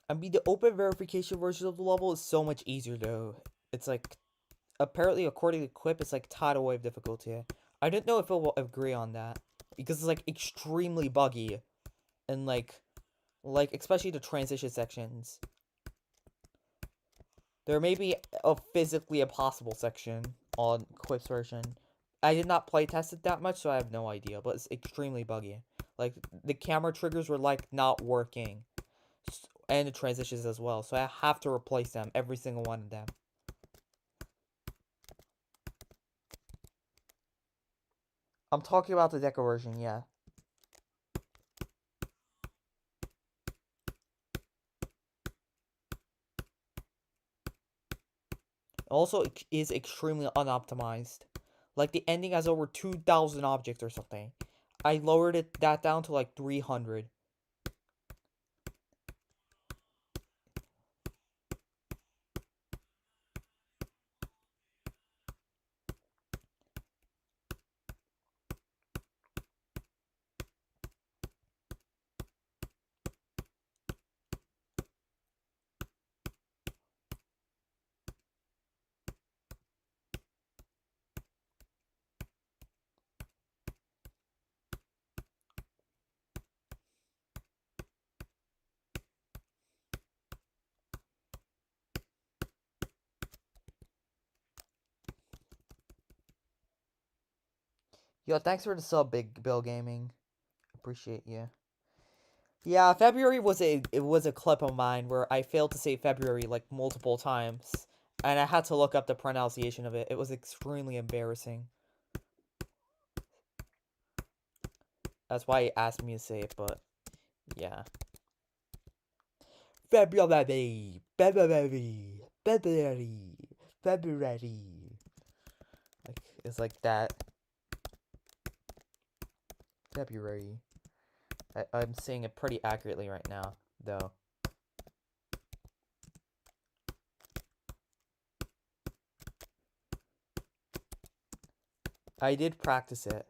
I mean, the open verification version of the level is so much easier, though. It's like, apparently, according to Quip, it's like tidal wave difficulty. I didn't know if it will agree on that. Because it's like extremely buggy. And like especially the transition sections. There may be a physically impossible section on Quip's version. I did not play test it that much, so I have no idea, but it's extremely buggy. Like, the camera triggers were, like, not working. And the transitions as well, so I have to replace them, every single one of them. I'm talking about the Deca version, yeah. Also, it is extremely unoptimized. Like, the ending has over 2,000 objects or something. I lowered that down to, like, 300. Yo, thanks for the sub, Big Bill Gaming. Appreciate you. Yeah, February was a clip of mine where I failed to say February like multiple times, and I had to look up the pronunciation of it. It was extremely embarrassing. That's why he asked me to say it, but yeah. February, February, February, February. Like, it's like that. February. I'm saying it pretty accurately right now, though. I did practice it.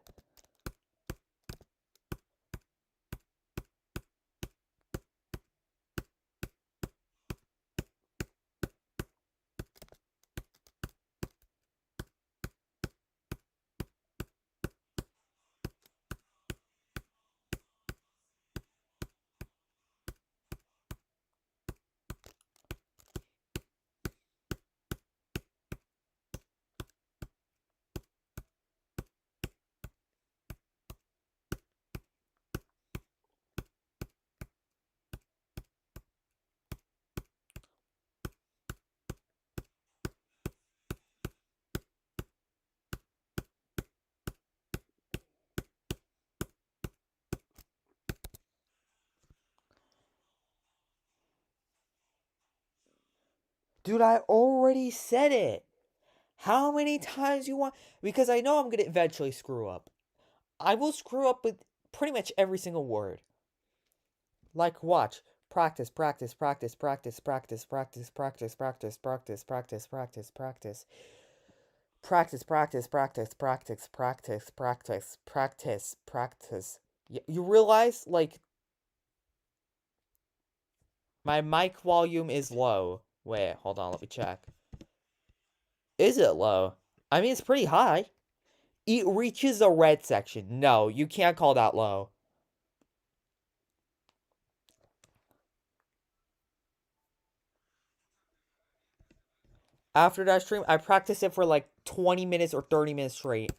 Dude, I already said it. How many times you want? Because I know I'm gonna eventually screw up. I will screw up with pretty much every single word. Like, watch. Practice, practice, practice, practice, practice, practice, practice, practice, practice, practice, practice, practice. Practice, practice, practice, practice, practice, practice, practice, practice. You realize, like, my mic volume is low. Wait, hold on, let me check. Is it low? I mean, it's pretty high. It reaches the red section. No, you can't call that low. After that stream, I practiced it for like 20 minutes or 30 minutes straight.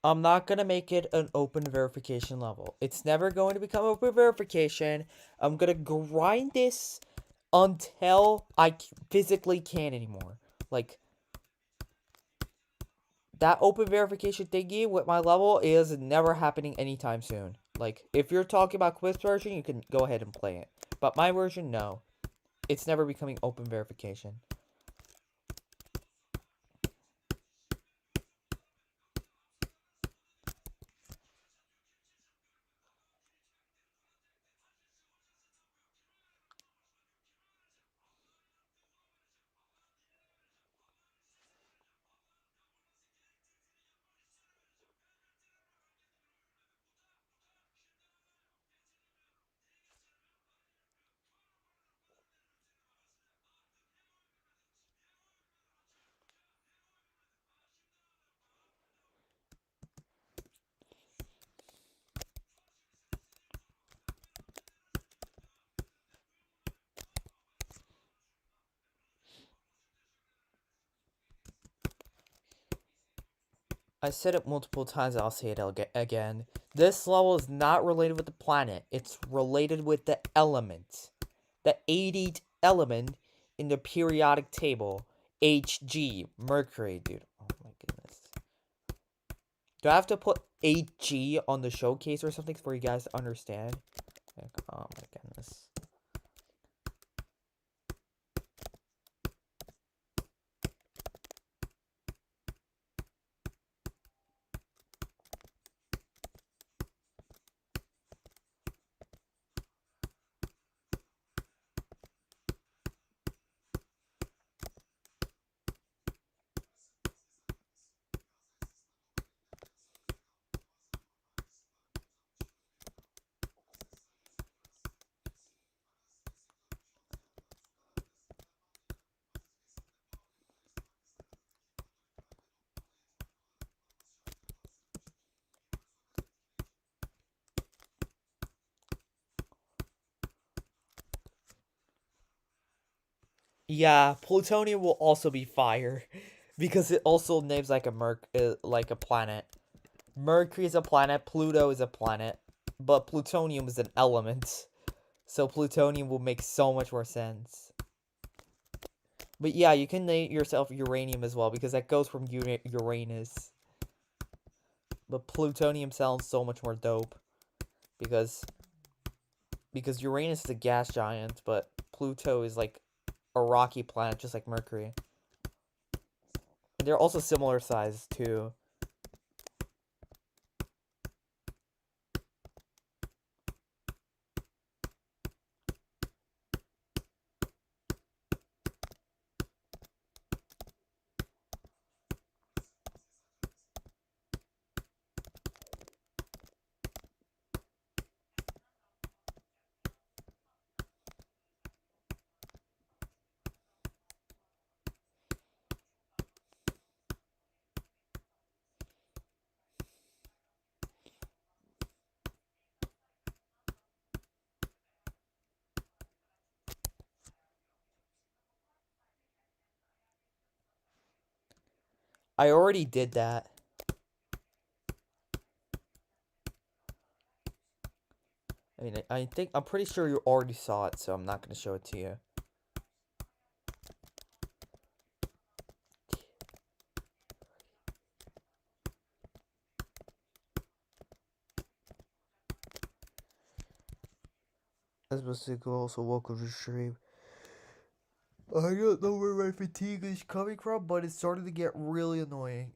I'm not gonna make it an open verification level. It's never going to become open verification. I'm gonna grind this until I physically can't anymore. Like, that open verification thingy with my level is never happening anytime soon. Like, if you're talking about Quip's version, you can go ahead and play it. But my version, no. It's never becoming open verification. I said it multiple times, I'll say it again. This level is not related with the planet. It's related with the element. The 80th element in the periodic table. Hg. Mercury, dude. Oh my goodness. Do I have to put Hg on the showcase or something for you guys to understand? Like, oh my goodness. Yeah, plutonium will also be fire, because it also names like a planet. Mercury is a planet, Pluto is a planet, but plutonium is an element, so plutonium will make so much more sense. But yeah, you can name yourself uranium as well, because that goes from Uranus. But plutonium sounds so much more dope, because Uranus is a gas giant, but Pluto is like a rocky planet, just like Mercury. And they're also similar size too. I already did that. I mean, I'm pretty sure you already saw it, so I'm not going to show it to you. As Mr. Also welcome to the stream. I don't know where my fatigue is coming from, but it's starting to get really annoying.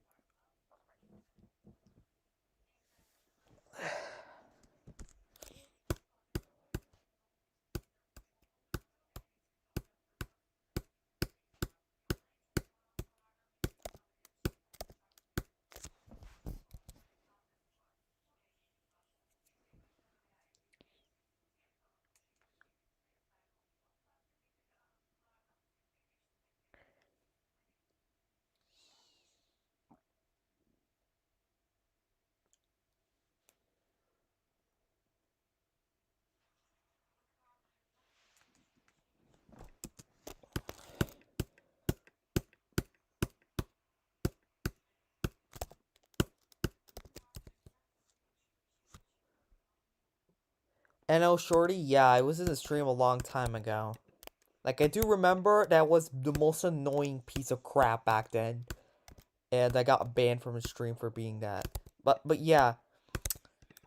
NL Shorty, yeah, I was in the stream a long time ago. Like, I do remember that was the most annoying piece of crap back then. And I got banned from the stream for being that. But yeah,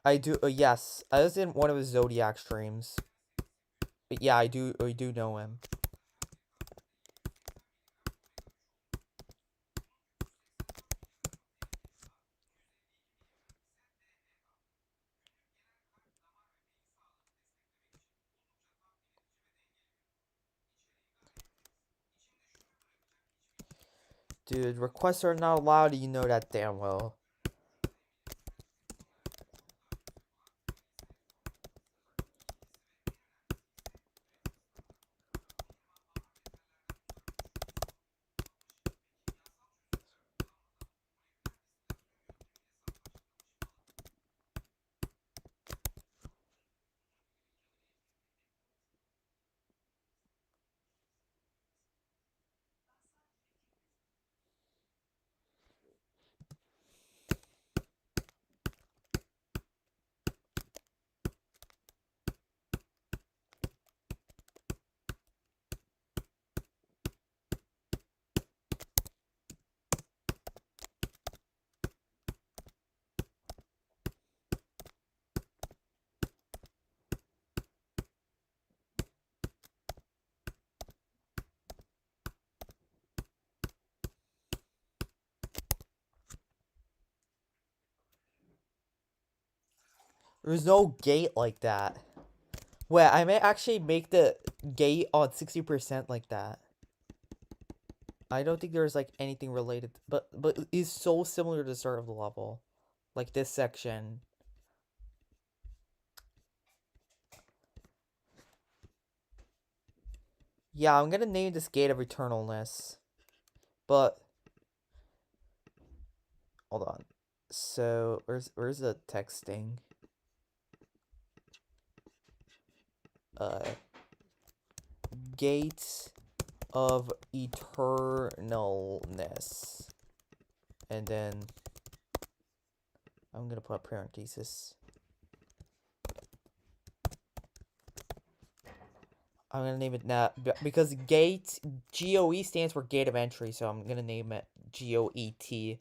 I do, yes, I was in one of his Zodiac streams. But yeah, I do know him. Dude, requests are not allowed, you know that damn well. There's no gate like that. Wait, I may actually make the gate on 60% like that. I don't think there's like anything related, but it's so similar to the start of the level. Like this section. Yeah, I'm gonna name this Gate of Eternalness. But hold on. So where's the texting? Gate of Eternalness. And then I'm gonna put a parenthesis. I'm gonna name it now because gate GOE stands for gate of entry, so I'm gonna name it GOET.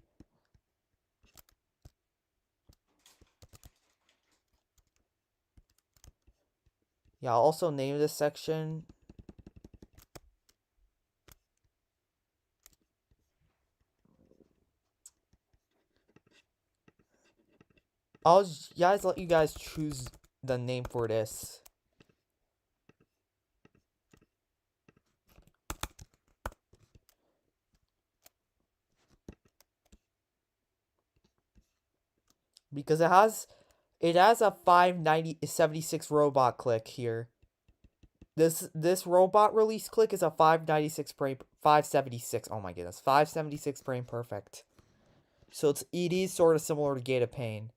Yeah, I'll also name this section. I'll guys let you guys choose the name for this. Because it has a 576 robot click here. This robot release click is a 576. Oh my goodness, 576 frame perfect. So it is sort of similar to Gate of Pain.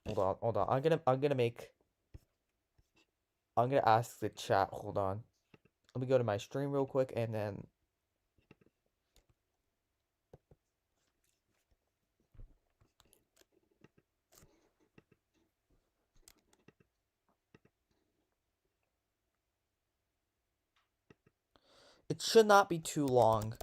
Hold on. I'm gonna ask the chat. Hold on. Let me go to my stream real quick and then. It should not be too long.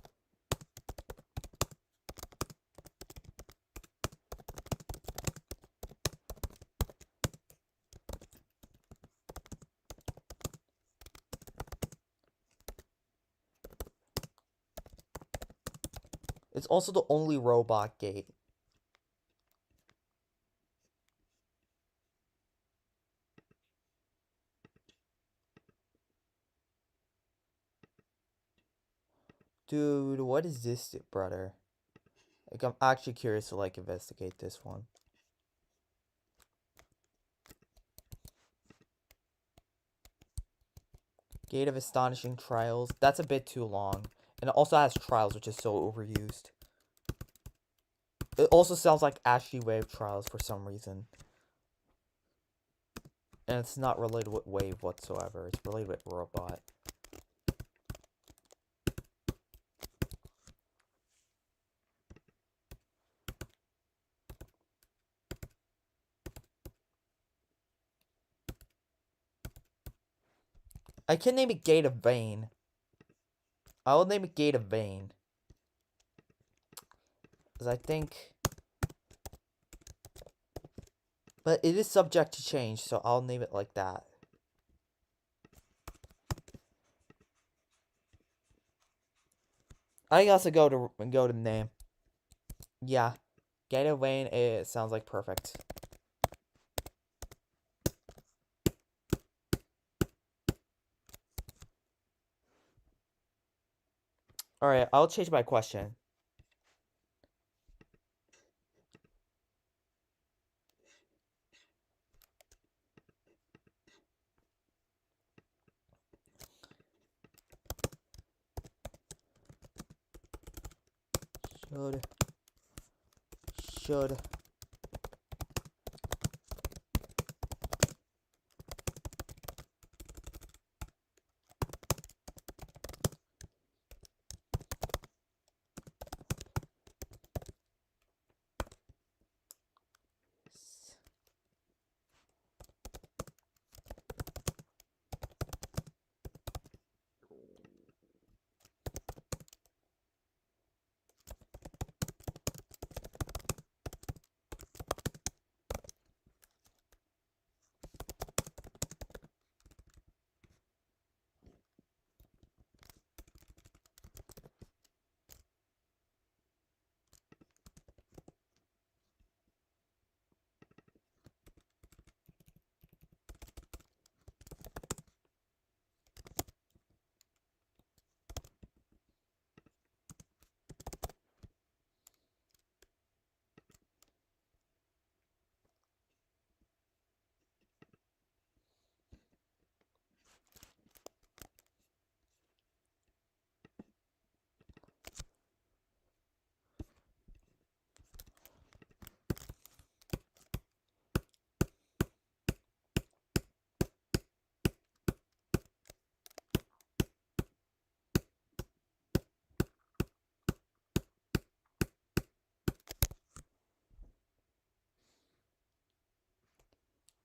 It's also the only robot gate. Dude, what is this, brother? Like, I'm actually curious to, like, investigate this one. Gate of Astonishing Trials. That's a bit too long. And it also has Trials, which is so overused. It also sounds like Ashley Wave Trials for some reason. And it's not related with Wave whatsoever. It's related with Robot. I can name it gate of vein. I will name it gate of vein. Because I think... But it is subject to change, so I'll name it like that. I think that's a go to name. Yeah. Gate of vein, it sounds like perfect. Alright, I'll change my question. Should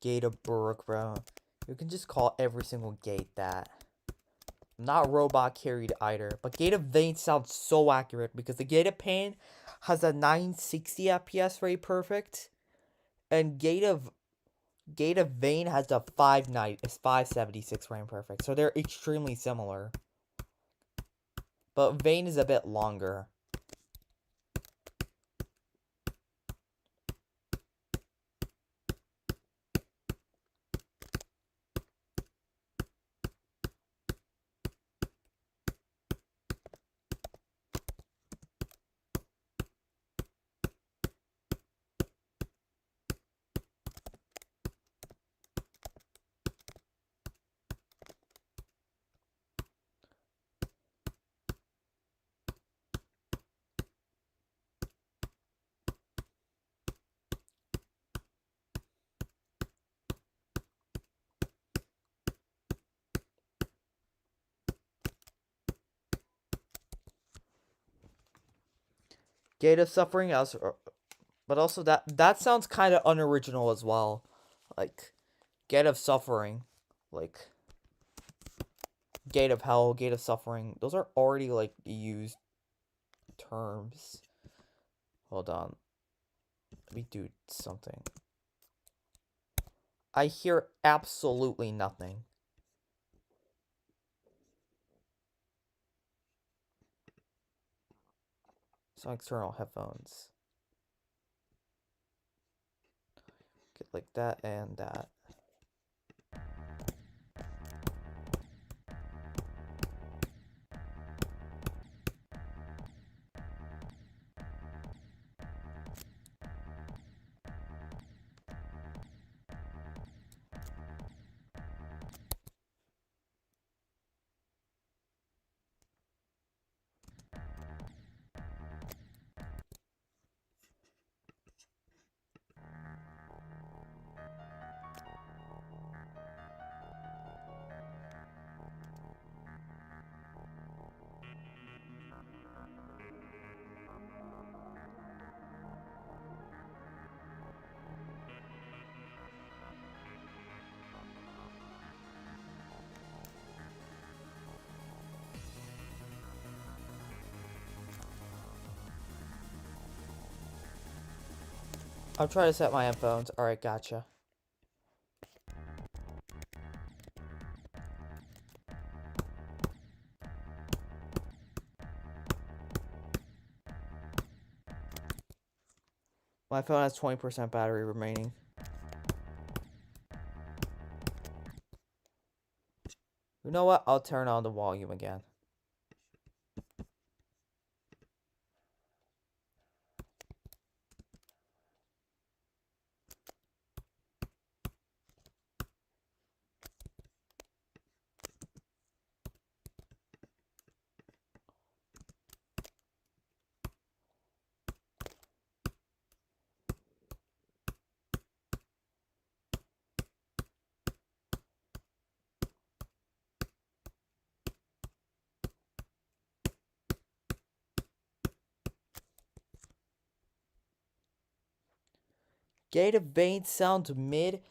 gate of BURC, bro. You can just call every single gate that. Not robot carried either, but gate of vein sounds so accurate because the gate of pain has a 960 FPS rate perfect, and gate of vein has a 576 frame perfect. So they're extremely similar, but vein is a bit longer. Gate of suffering, but also that sounds kind of unoriginal as well, like gate of suffering, like gate of hell, gate of suffering. Those are already like used terms. Hold on, let me do something. I hear absolutely nothing. Some external headphones. Get like that and that. I'm trying to set my headphones. Alright, gotcha. My phone has 20% battery remaining. You know what? I'll turn on the volume again. Gate of Vein sounds mid.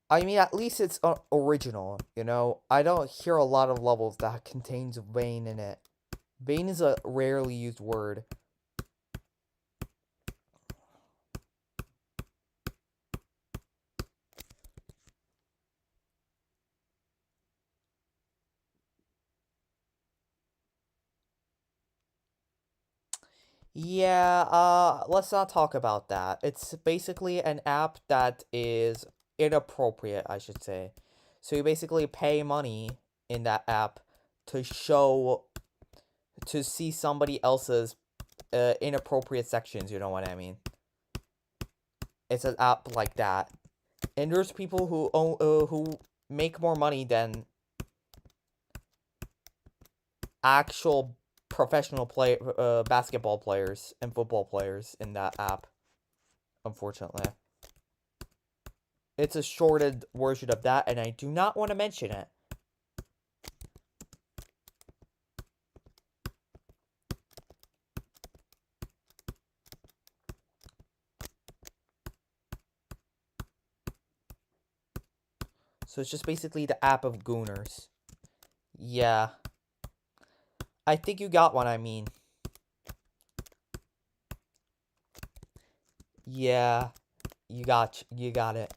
I mean, at least it's original, you know? I don't hear a lot of levels that contains vein in it. Vein is a rarely used word. Yeah, let's not talk about that. It's basically an app that is inappropriate, I should say. So you basically pay money in that app to see somebody else's inappropriate sections, you know what I mean? It's an app like that. And there's people who make more money than actual professional basketball players and football players in that app, unfortunately. It's a shorted version of that, and I do not want to mention it. So it's just basically the app of gooners. Yeah. I think you got what I mean. Yeah. You got it.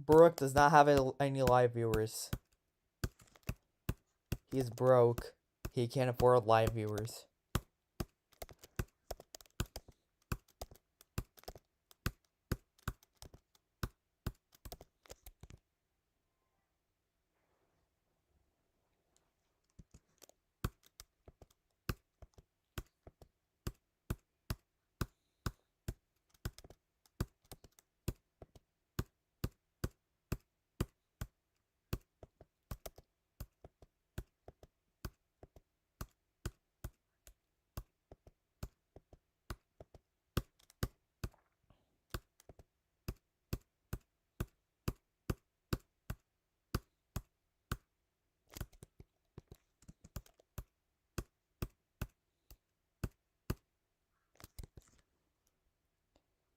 BURUC does not have any live viewers. He's broke. He can't afford live viewers.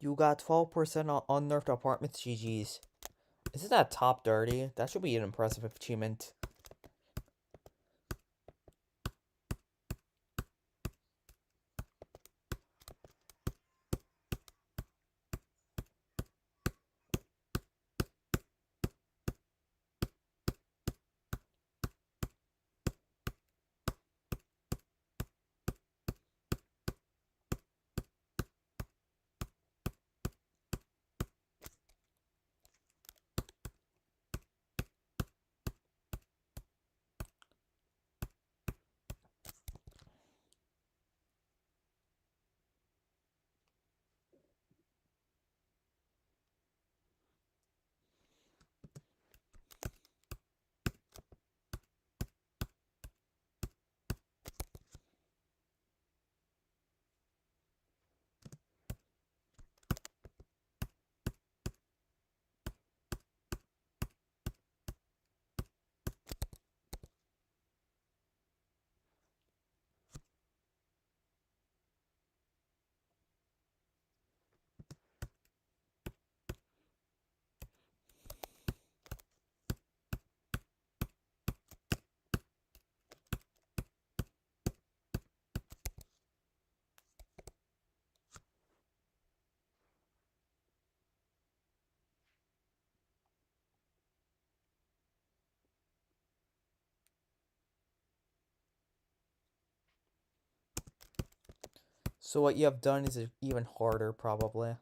You got 12% on unnerfed apartments, GG's. Isn't that top dirty? That should be an impressive achievement. So what you have done is even harder, probably.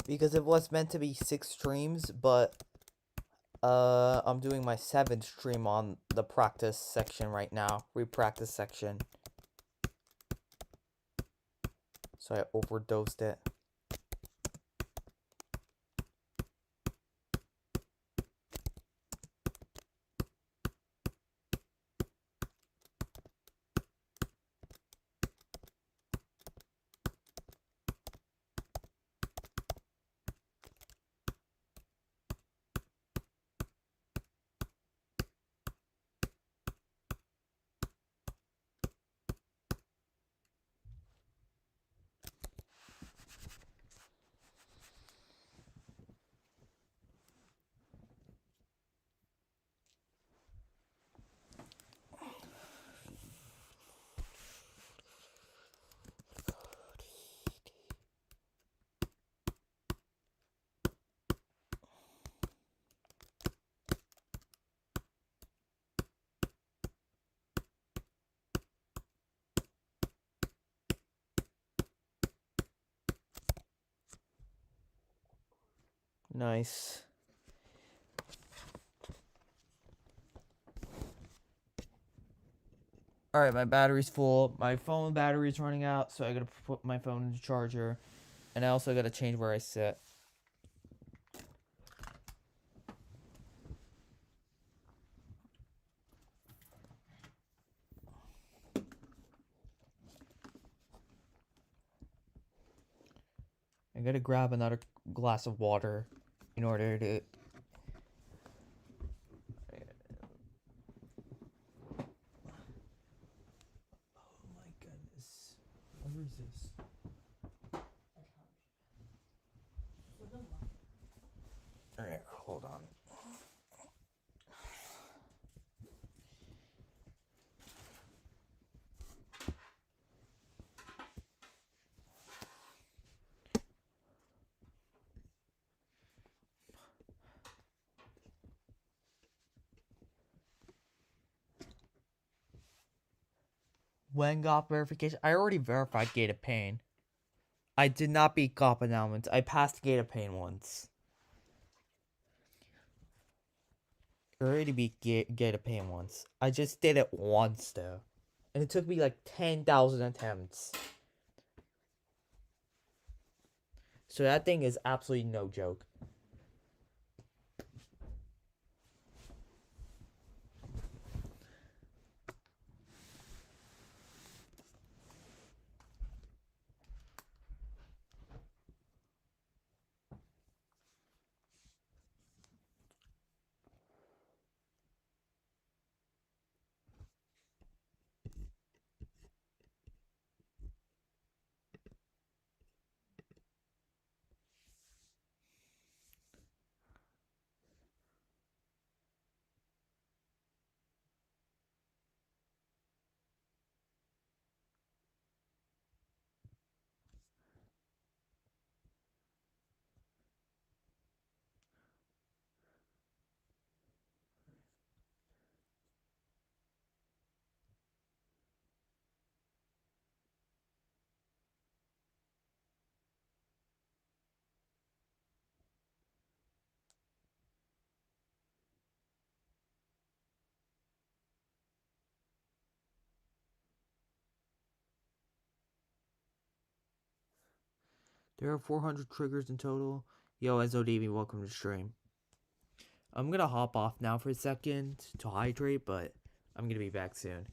Because it was meant to be 6 streams, but I'm doing my 7th stream on the practice section right now. Re-practice section. So I overdosed it. Nice. Alright, my battery's full. My phone battery's running out, so I gotta put my phone in the charger. And I also gotta change where I sit. I gotta grab another glass of water in order to... Oh my goodness. Where is this? Alright, hold on. When GoP verification? I already verified Gate of Pain. I did not beat GoP announcements. I passed Gate of Pain once. I already beat Gate of Pain once. I just did it once though. And it took me like 10,000 attempts. So that thing is absolutely no joke. There are 400 triggers in total. Yo, SODV, welcome to the stream. I'm gonna hop off now for a second to hydrate, but I'm gonna be back soon.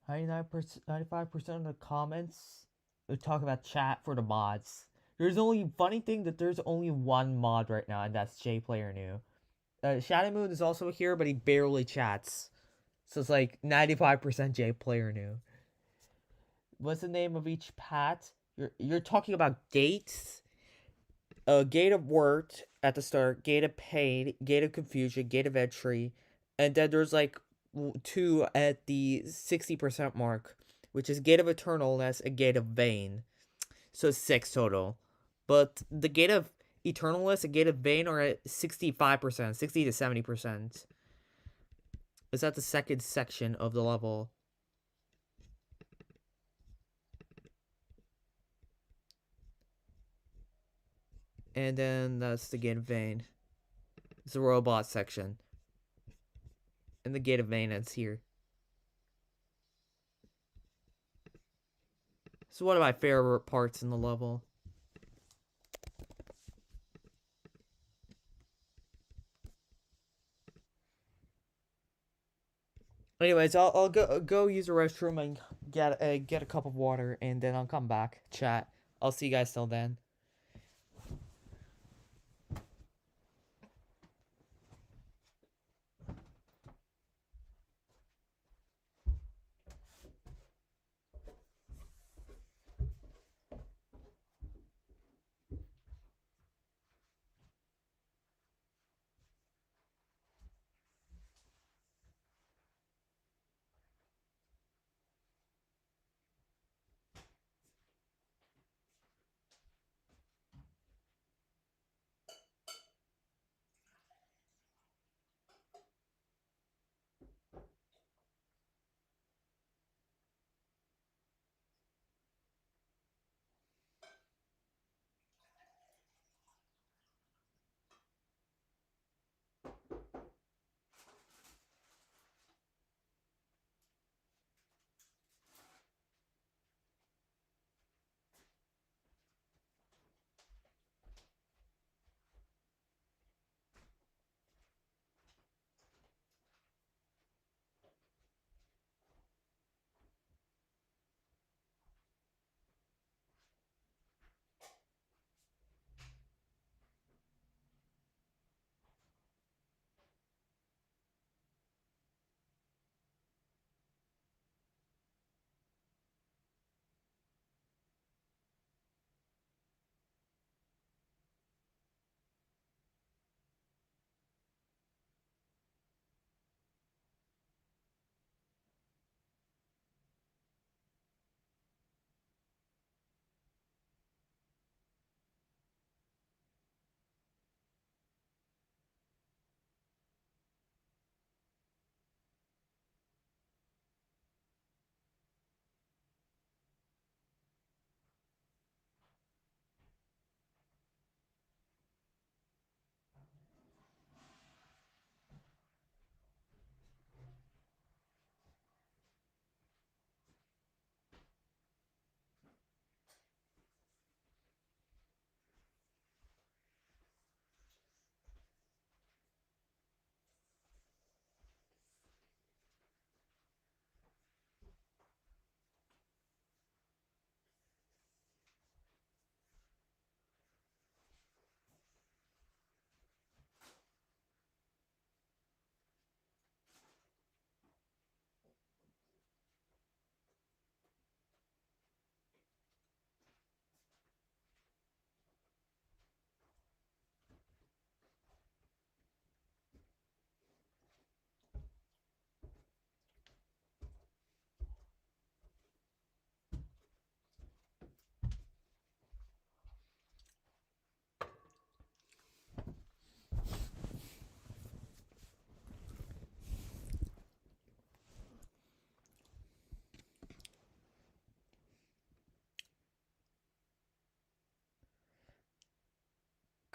%, 95% of the comments talk about chat for the mods. There's only funny thing that there's only one mod right now, and that's J Player New. Shadow Moon is also here, but he barely chats. So it's like 95% J Player New. What's the name of each pat? You're talking about gates? Gate of Wort at the start, Gate of Pain, Gate of Confusion, Gate of Entry, and then there's like 2 at the 60% mark, which is Gate of Eternalness and Gate of Vain. So 6 total. But the Gate of Eternalness and Gate of Vain are at 65%, 60 to 70%. Is that the second section of the level? And then that's the Gate of Vain. It's the robot section. And the Gate of Vain ends here. It's one of my favorite parts in the level. Anyways, I'll go use the restroom and get a cup of water, and then I'll come back, chat. I'll see you guys till then.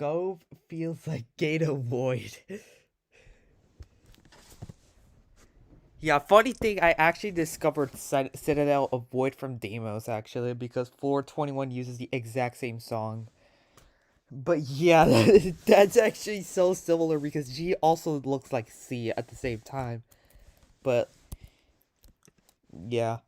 Go feels like Gate of Void. Yeah, funny thing, I actually discovered Citadel of Void from Deimos, actually, because 421 uses the exact same song. But yeah, that's actually so similar, because G also looks like C at the same time. But, yeah.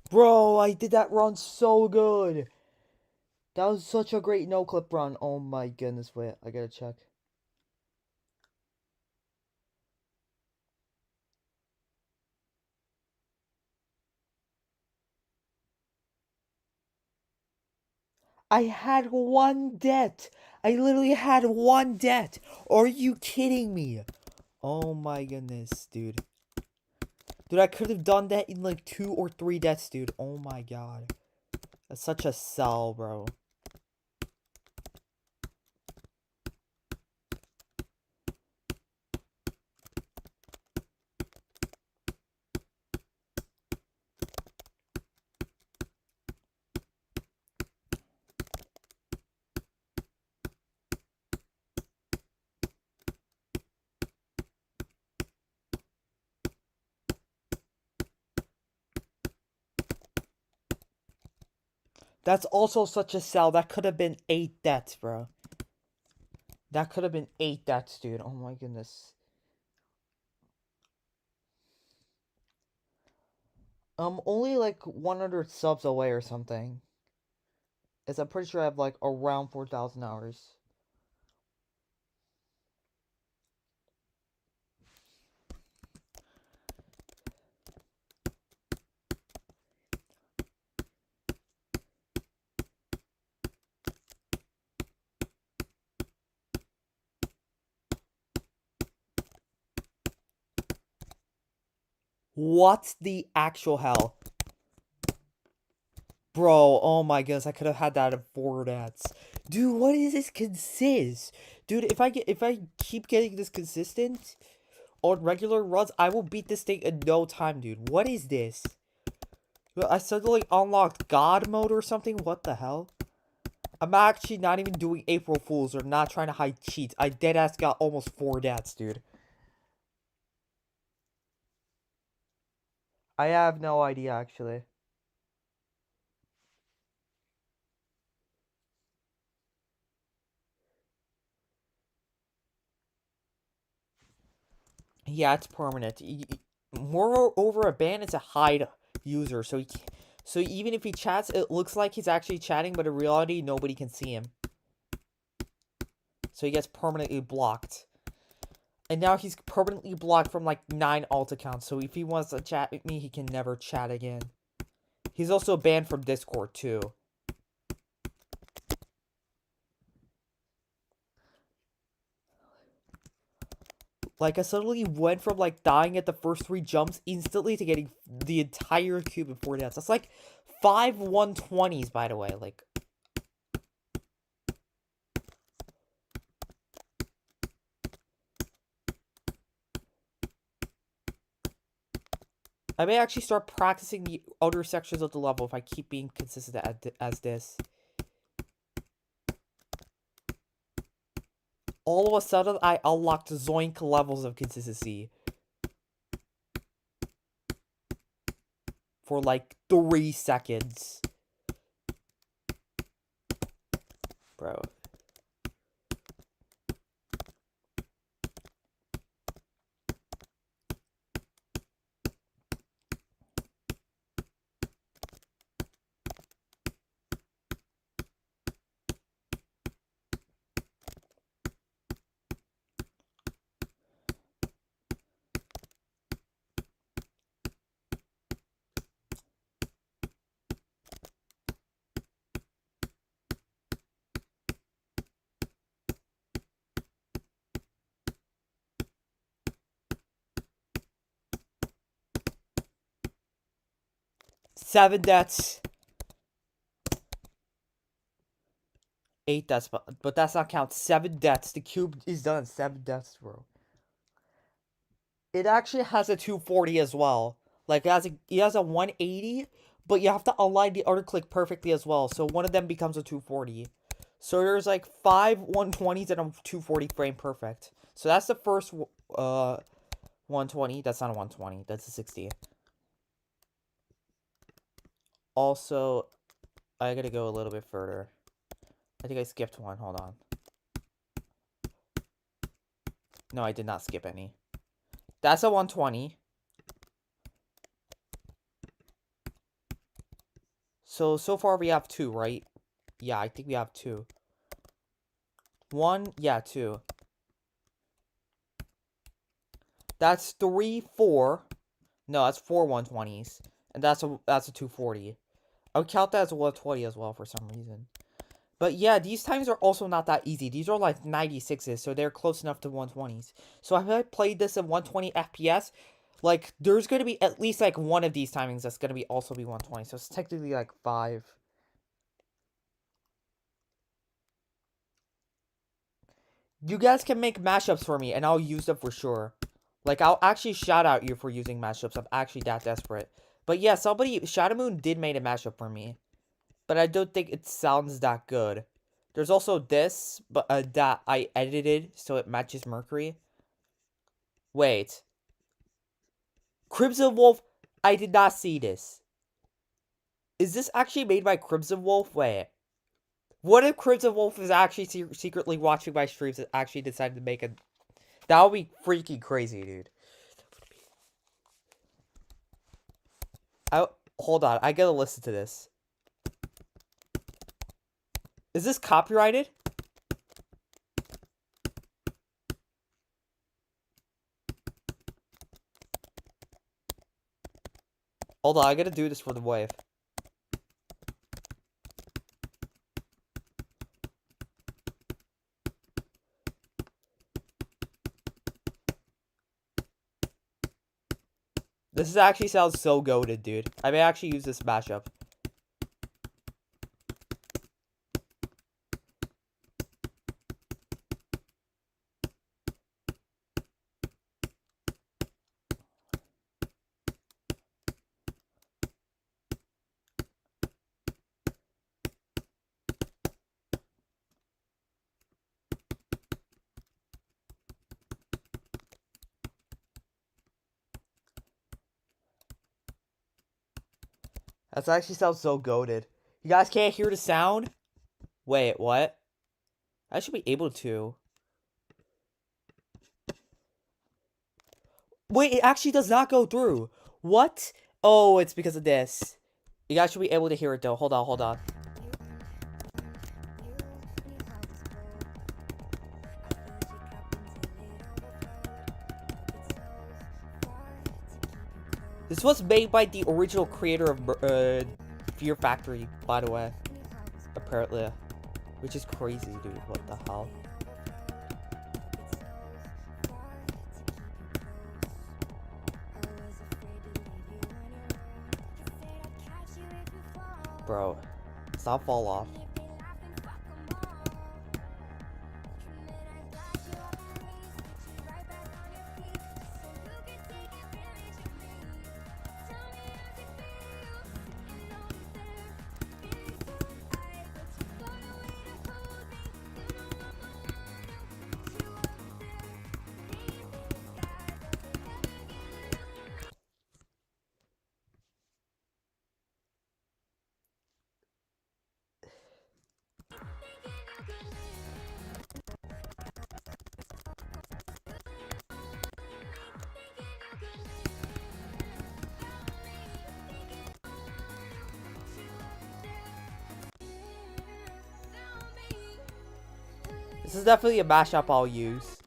Bro, I did that run so good. That was such a great no-clip run. Oh my goodness, wait, I gotta check. I had one debt. I literally had one debt. Are you kidding me? Oh my goodness, dude. Dude, I could have done that in like 2 or 3 deaths, dude. Oh my god. That's such a sell, bro. That's also such a sell. That could have been 8 deaths, bro. That could have been 8 deaths, dude. Oh my goodness. I'm only like 100 subs away or something. As I'm pretty sure I have like around 4,000 hours. What the actual hell? Bro, oh my goodness, I could have had that in 4 deaths. Dude, what does this consist? Dude, if I keep getting this consistent on regular runs, I will beat this thing in no time, dude. What is this? I suddenly unlocked God mode or something? What the hell? I'm actually not even doing April Fools or not trying to hide cheats. I deadass got almost 4 deaths, dude. I have no idea, actually. Yeah, it's permanent. Moreover, a ban is a hide user, so so even if he chats, it looks like he's actually chatting, but in reality, nobody can see him. So he gets permanently blocked. And now he's permanently blocked from like 9 alt accounts, so if he wants to chat with me, he can never chat again. He's also banned from Discord, too. Like, I suddenly went from, like, dying at the first 3 jumps instantly to getting the entire cube in 4 deaths. That's, like, 5 120s, by the way. Like, I may actually start practicing the other sections of the level if I keep being consistent as this. All of a sudden, I unlocked zoink levels of consistency. for like 3 seconds. Bro. Seven deaths. 8 deaths, but that's not count. 7 deaths. The cube is done. 7 deaths, bro. It actually has a 240 as well. Like, it has a 180, but you have to align the other click perfectly as well. So one of them becomes a 240. So there's like 5 120s and a 240 frame perfect. So that's the first 120. That's not a 120. That's a 60. Also, I gotta go a little bit further. I think I skipped one. Hold on. No, I did not skip any. That's a 120. So far we have 2, right? Yeah, I think we have 2. 1, yeah, 2. That's 3, 4. No, that's 4 120s. And that's a 240. I would count that as a 120 as well for some reason. But yeah, these times are also not that easy. These are like 96s, so they're close enough to 120s. So if I played this at 120 FPS, like, there's going to be at least like one of these timings that's going to also be 120. So it's technically like 5. You guys can make mashups for me, and I'll use them for sure. Like, I'll actually shout out you for using mashups. I'm actually that desperate. But yeah, Shadow Moon did make a mashup for me. But I don't think it sounds that good. There's also this, but that I edited so it matches Mercury. Wait. Crimson Wolf, I did not see this. Is this actually made by Crimson Wolf? Wait. What if Crimson Wolf is actually secretly watching my streams and actually decided to make a... That would be freaking crazy, dude. Hold on, I gotta listen to this. Is this copyrighted? Hold on, I gotta do this for the wave. This actually sounds so goated, dude. I may actually use this mashup. That actually sounds so goated. You guys can't hear the sound? Wait, what? I should be able to. Wait, it actually does not go through. What? Oh, it's because of this. You guys should be able to hear it though. Hold on, hold on. This was made by the original creator of Fear Factory, by the way. Apparently. Which is crazy, dude. What the hell? Bro, stop fall off. This is definitely a mashup I'll use.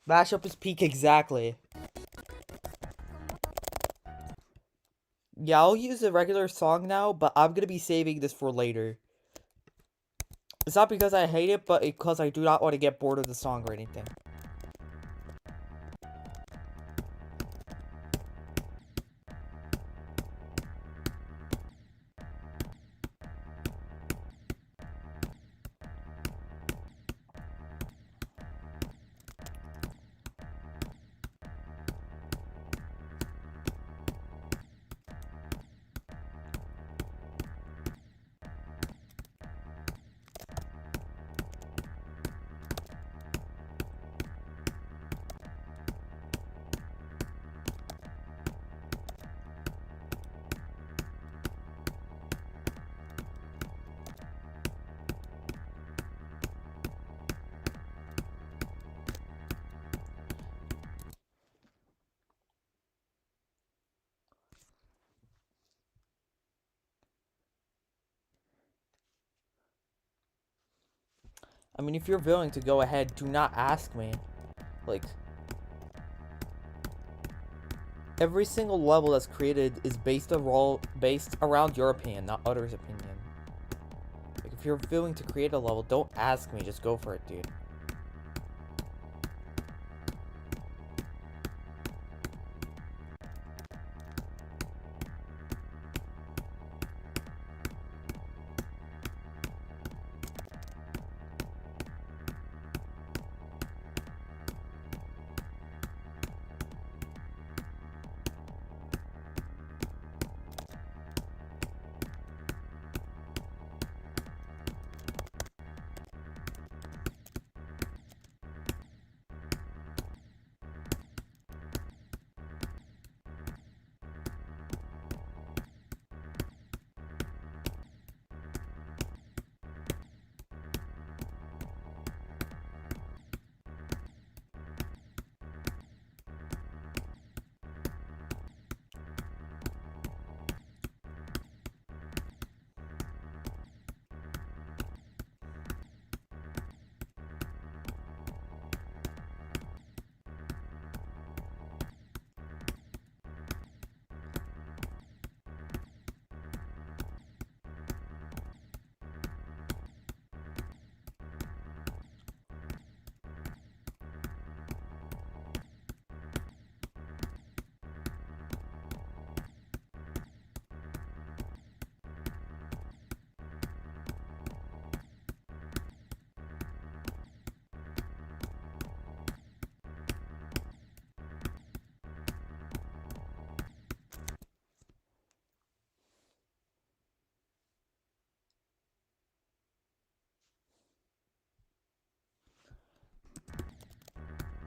Mashup is peak exactly. Yeah, I'll use a regular song now, but I'm gonna be saving this for later. It's not because I hate it, but because I do not want to get bored of the song or anything. I mean, if you're willing to go ahead, do not ask me. Like, every single level that's created is based around your opinion, not others' opinion. Like, if you're willing to create a level, don't ask me, just go for it, dude.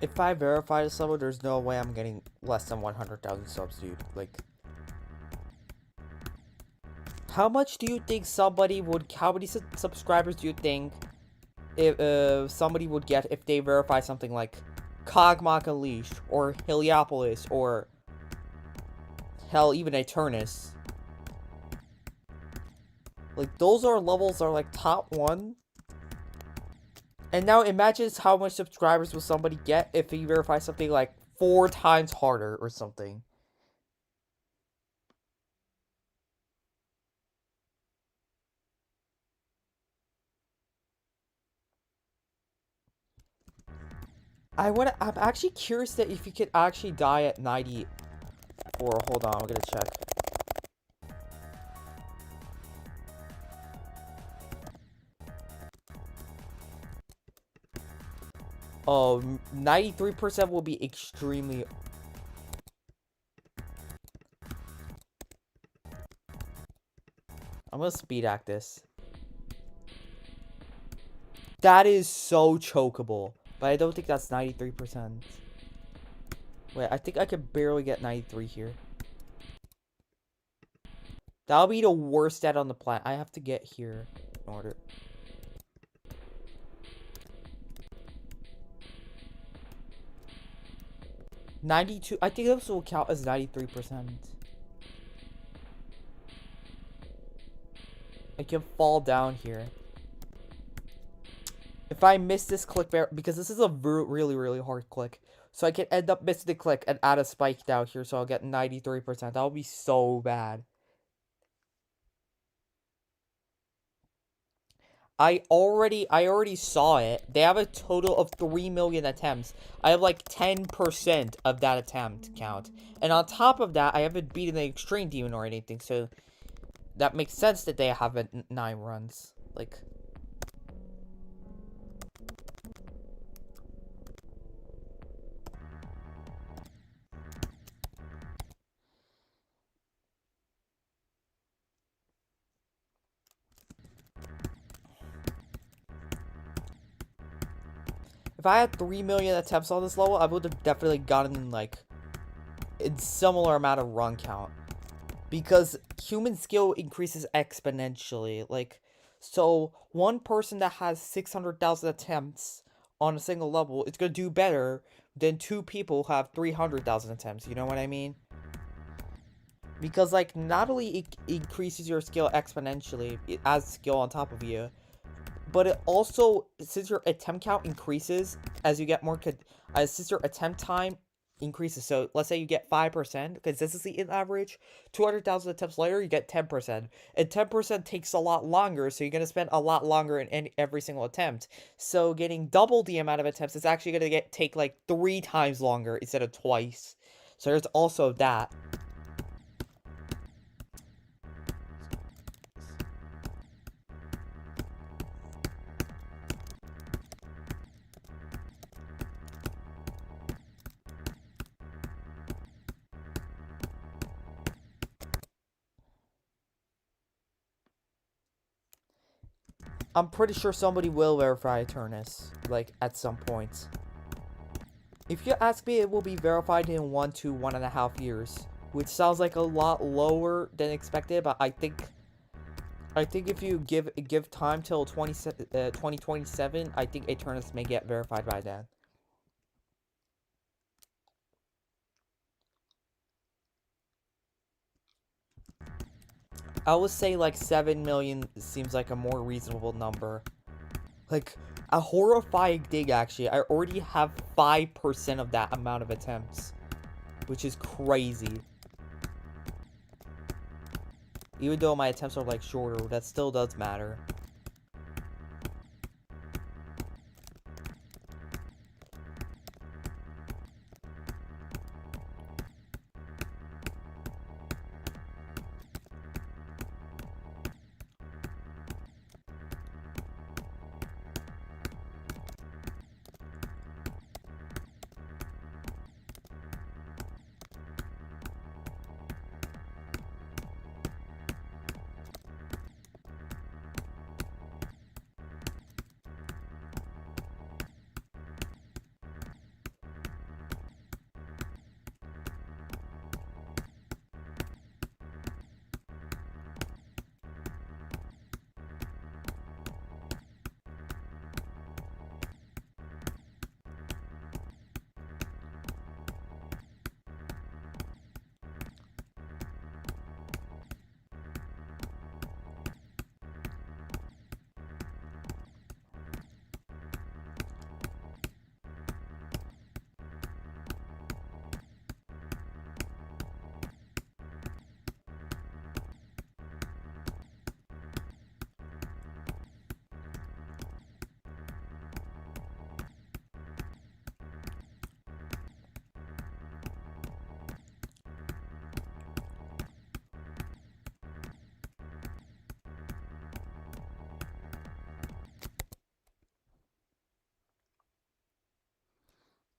If I verify this level, there's no way I'm getting less than 100,000 subs, dude. Like, how much do you think somebody would, how many subscribers do you think if somebody would get if they verify something like Cogmock Unleashed, or Heliopolis, or hell, even Eternus? Like, those are levels that are like top 1. And now imagine how much subscribers will somebody get if he verifies something like 4 times harder or something. I'm actually curious that if you could actually die at 90. Or hold on, I'm gonna check. Oh, 93% will be extremely. I'm gonna speed act this. That is so chokeable. But I don't think that's 93%. Wait, I think I could barely get 93 here. That'll be the worst stat on the planet. I have to get here in order. $92. I think this will count as 93%. I can fall down here. If I miss this click, because this is a really, really hard click. So I can end up missing the click and add a spike down here, so I'll get 93%. That would be so bad. I already saw it. They have a total of 3 million attempts. I have like 10% of that attempt count. And on top of that, I haven't beaten the extreme demon or anything, so that makes sense that they have 9 runs. Like, if I had 3 million attempts on this level, I would have definitely gotten, like, a similar amount of run count. Because human skill increases exponentially. Like, so one person that has 600,000 attempts on a single level is going to do better than 2 people who have 300,000 attempts. You know what I mean? Because, like, not only it increases your skill exponentially, it adds skill on top of you, but it also, since your attempt count increases as you get more, since your attempt time increases, so let's say you get 5%, consistency in average, 200,000 attempts later, you get 10%, and 10% takes a lot longer, so you're going to spend a lot longer in every single attempt, so getting double the amount of attempts is actually going to take like 3 times longer instead of twice, so there's also that. I'm pretty sure somebody will verify Eternus, like, at some point. If you ask me, it will be verified in 1 to 1.5 years, which sounds like a lot lower than expected, but I think if you give time till 2027, I think Eternus may get verified by then. I would say like 7 million seems like a more reasonable number. Like, a horrifying thing, actually, I already have 5% of that amount of attempts, which is crazy. Even though my attempts are like shorter, that still does matter.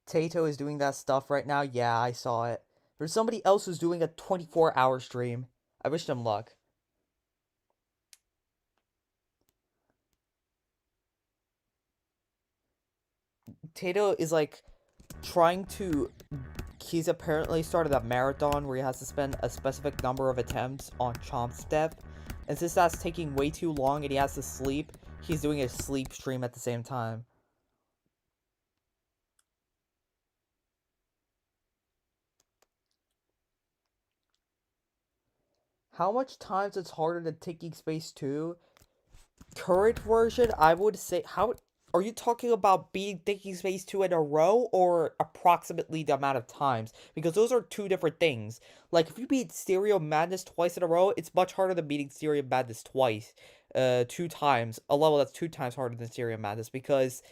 Tato is doing that stuff right now. Yeah, I saw it. There's somebody else who's doing a 24-hour stream. I wish them luck. Tato is like trying to he's apparently started a marathon where he has to spend a specific number of attempts on Chomp Step. And since that's taking way too long and he has to sleep, he's doing a sleep stream at the same time. How much times it's harder than Taking Space 2? Current version, I would say, how are you talking about beating Taking Space 2 in a row or approximately the amount of times? Because those are two different things. Like, if you beat Stereo Madness twice in a row, it's much harder than beating Stereo Madness twice. 2 times. A level that's 2 times harder than Stereo Madness because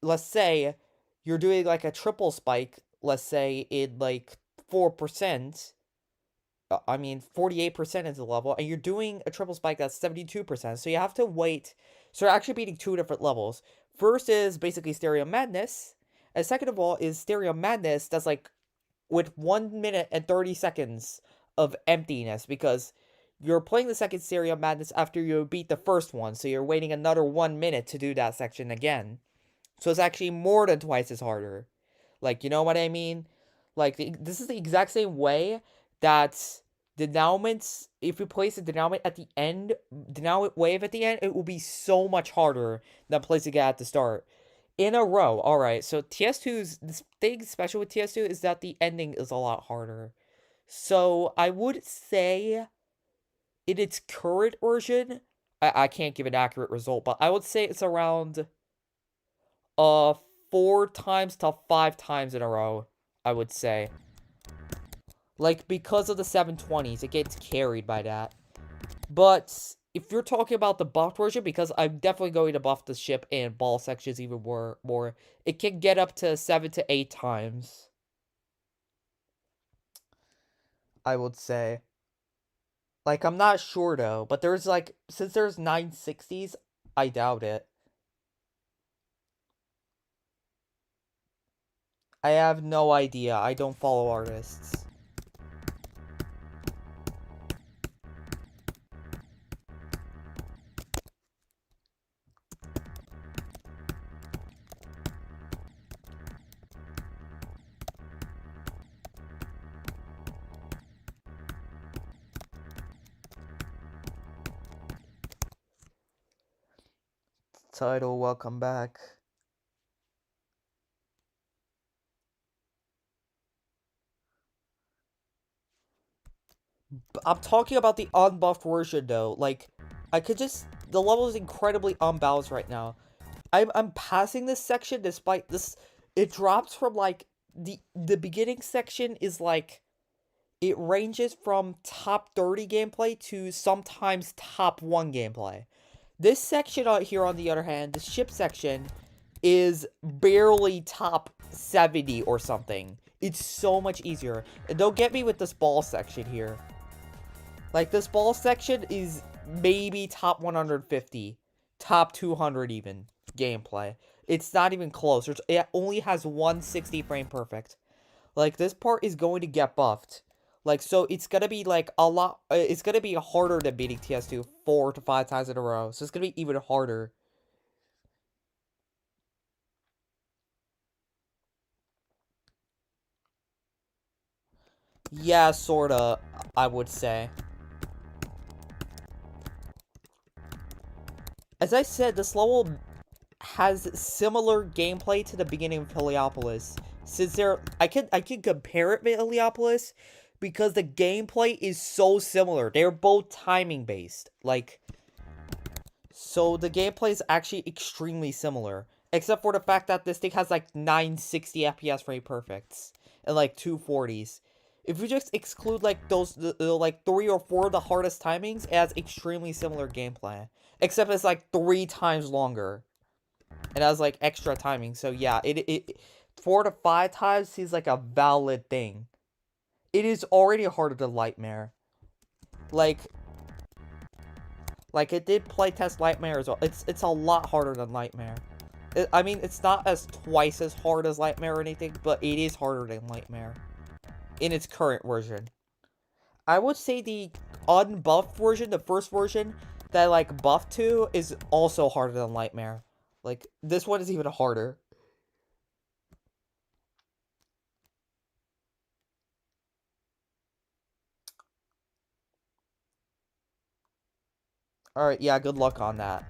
let's say, you're doing like a triple spike, let's say, in like 4%. I mean, 48% is the level, and you're doing a triple spike that's 72%, so you have to wait. So you're actually beating 2 different levels. First is basically Stereo Madness, and second of all is Stereo Madness that's like with 1 minute and 30 seconds of emptiness, because you're playing the second Stereo Madness after you beat the first one, so you're waiting another 1 minute to do that section again. So it's actually more than twice as harder. Like, you know what I mean? Like, this is the exact same way that denouements, if you place a denouement at the end, denouement wave at the end, it will be so much harder than placing it at the start. In a row, alright, so TS2's, this thing special with TS2 is that the ending is a lot harder. So, I would say, in its current version, I can't give an accurate result, but I would say it's around 4 times to 5 times in a row, I would say. Like, because of the 720s, it gets carried by that. But if you're talking about the buffed version, because I'm definitely going to buff the ship and ball sections even more, it can get up to 7 to 8 times, I would say. Like, I'm not sure though, but there's like, since there's 960s, I doubt it. I have no idea. I don't follow artists. Title, welcome back. I'm talking about the unbuffed version though. Like, the level is incredibly unbalanced right now. I'm passing this section despite this. It drops from like the beginning section is like, it ranges from top 30 gameplay to sometimes top 1 gameplay. This section out here, on the other hand, the ship section, is barely top 70 or something. It's so much easier. And don't get me with this ball section here. Like, this ball section is maybe top 150, top 200 even, gameplay. It's not even close. It only has 160 frame perfect. Like, this part is going to get buffed. Like, so it's gonna be, like, a lot, it's gonna be harder than beating TS2 4 to 5 times in a row. So it's gonna be even harder. Yeah, sorta, I would say. As I said, this level has similar gameplay to the beginning of Heliopolis. Since I could compare it with Heliopolis because the gameplay is so similar. They're both timing based. Like, so the gameplay is actually extremely similar. Except for the fact that this thing has like 960 FPS frame perfects and like 240s. If you just exclude like those like 3 or 4 of the hardest timings, it has extremely similar gameplay. Except it's like 3 times longer. It has like extra timing. So yeah, it 4 to 5 times seems like a valid thing. It is already harder than Lightmare. Like it did playtest Lightmare as well. It's a lot harder than Lightmare. I mean, it's not as twice as hard as Lightmare or anything, but it is harder than Lightmare in its current version. I would say the unbuffed version, the first version that I like buffed to, is also harder than Lightmare. Like, this one is even harder. Alright, yeah, good luck on that.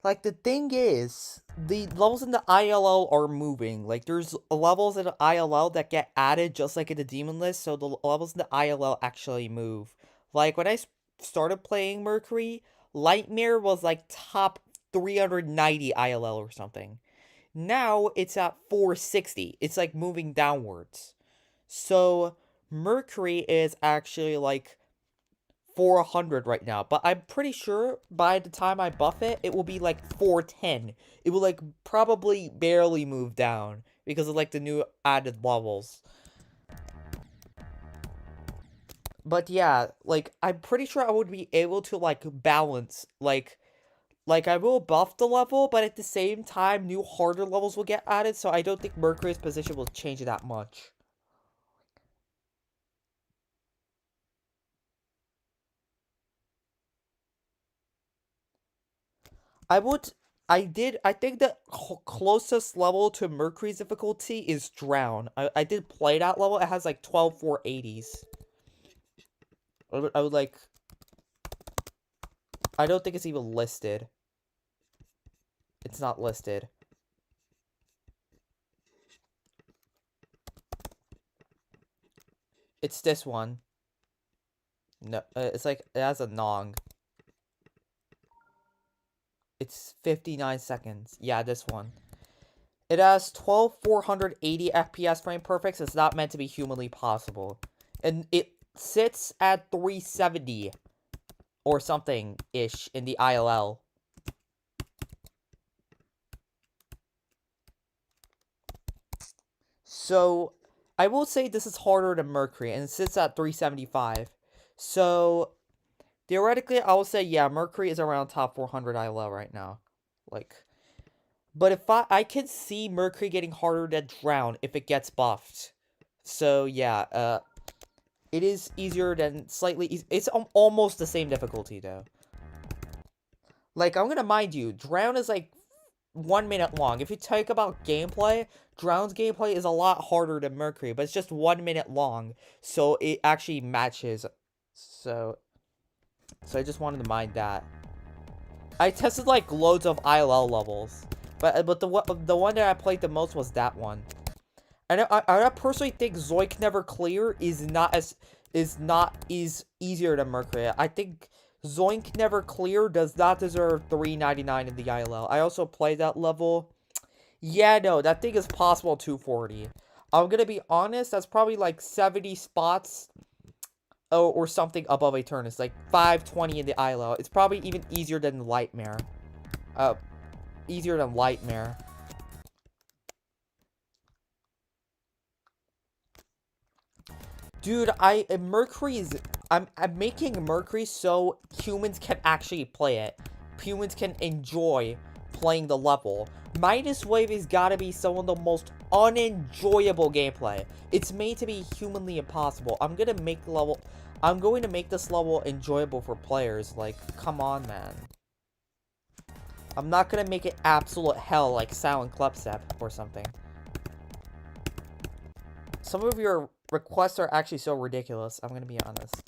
Like, the thing is, the levels in the ILL are moving. Like, there's levels in the ILL that get added just like in the demon list, so the levels in the ILL actually move. Like, when I started playing Mercury, Lightmare was like top 390 ILL or something. Now it's at 460. It's like moving downwards. So, Mercury is actually like 400 right now, but I'm pretty sure by the time I buff it, it will be like 410. It will like probably barely move down because of like the new added levels. But yeah, like I'm pretty sure I would be able to like balance like I will buff the level, but at the same time new harder levels will get added, so I don't think Mercury's position will change that much. I think the closest level to Mercury's difficulty is Drown. I did play that level. It has like 12 480s. I would like... I don't think it's even listed. It's not listed. It's this one. No, it's like, it has a Nong. It's 59 seconds. Yeah, this one. It has 12 480 FPS frame perfects. It's not meant to be humanly possible. And it sits at 370 or something-ish in the ILL. So, I will say this is harder than Mercury, and it sits at 375. So, theoretically, I will say, yeah, Mercury is around top 400 ILL right now. Like, but if I can see Mercury getting harder than Drown if it gets buffed. So, yeah, it is easier than slightly it's almost the same difficulty, though. Like, I'm gonna mind you, Drown is like 1 minute long. If you talk about gameplay, Drown's gameplay is a lot harder than Mercury, but it's just 1 minute long, so it actually matches. So I just wanted to mind that. I tested like loads of ILL levels, but the one that I played the most was that one. And I personally think Zoink Never Clear is easier than Mercury. I think Zoink Never Clear does not deserve 399 in the ILL. I also played that level. Yeah, no, that thing is possible 240. I'm gonna be honest, that's probably like 70 spots or something above Eternus. Like 520 in the ILL. It's probably even easier than Lightmare. Easier than Lightmare. Dude, I'm making Mercury so humans can actually play it. Humans can enjoy playing the level. Minus Wave has gotta be some of the most unenjoyable gameplay. It's made to be humanly impossible. I'm going to make this level enjoyable for players. Like, come on, man. I'm not gonna make it absolute hell like Silent Klepsep or something. Some of your requests are actually so ridiculous. I'm gonna be honest.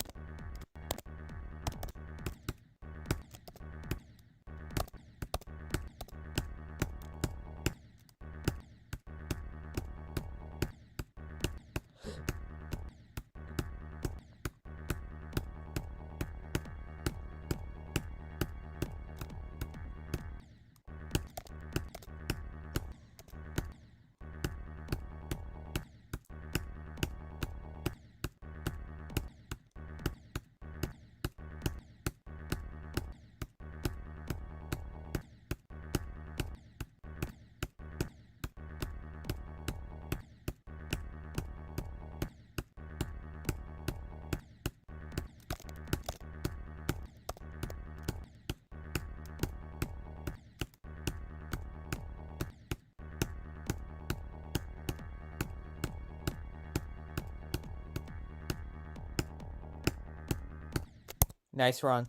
Nice run.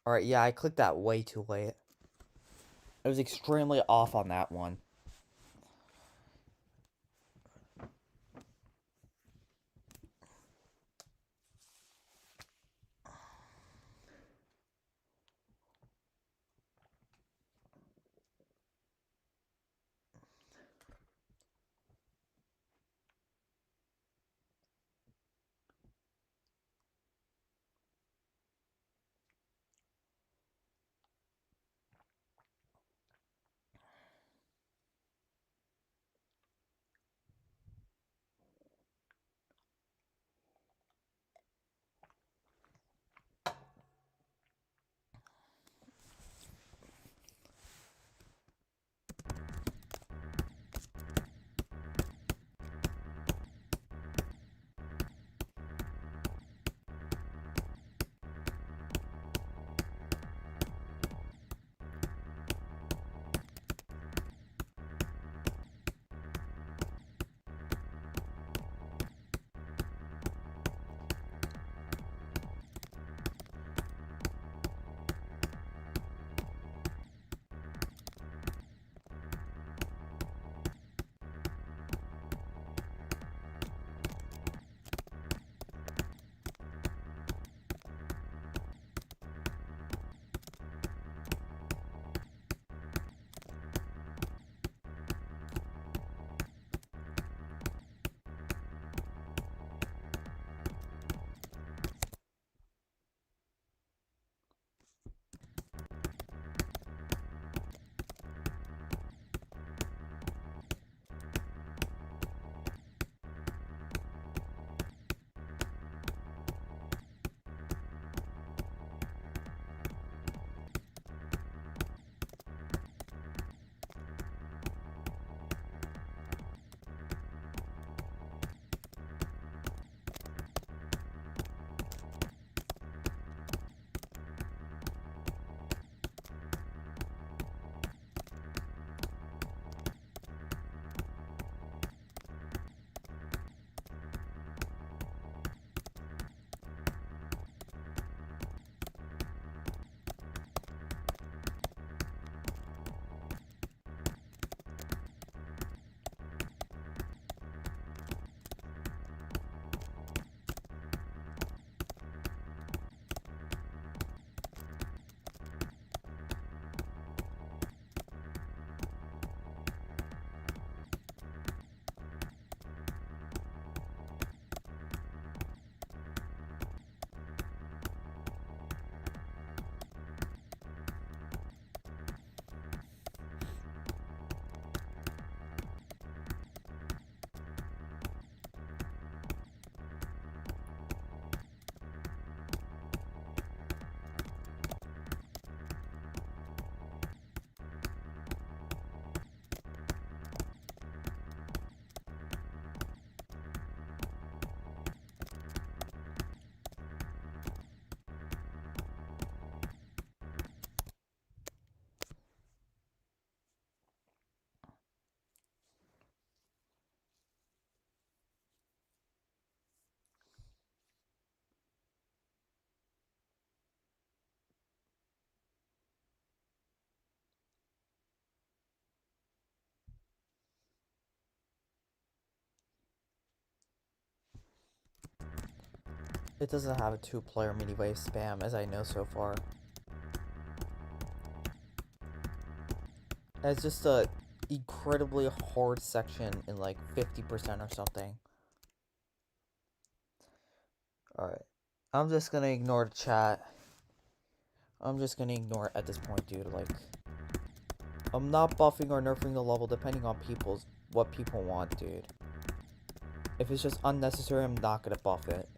Alright, yeah, I clicked that way too late. I was extremely off on that one. It doesn't have a 2-player mini-wave spam, as I know so far. It's just a incredibly hard section in like 50% or something. Alright. I'm just gonna ignore the chat. I'm just gonna ignore it at this point, dude. Like, I'm not buffing or nerfing the level depending on what people want, dude. If it's just unnecessary, I'm not gonna buff it.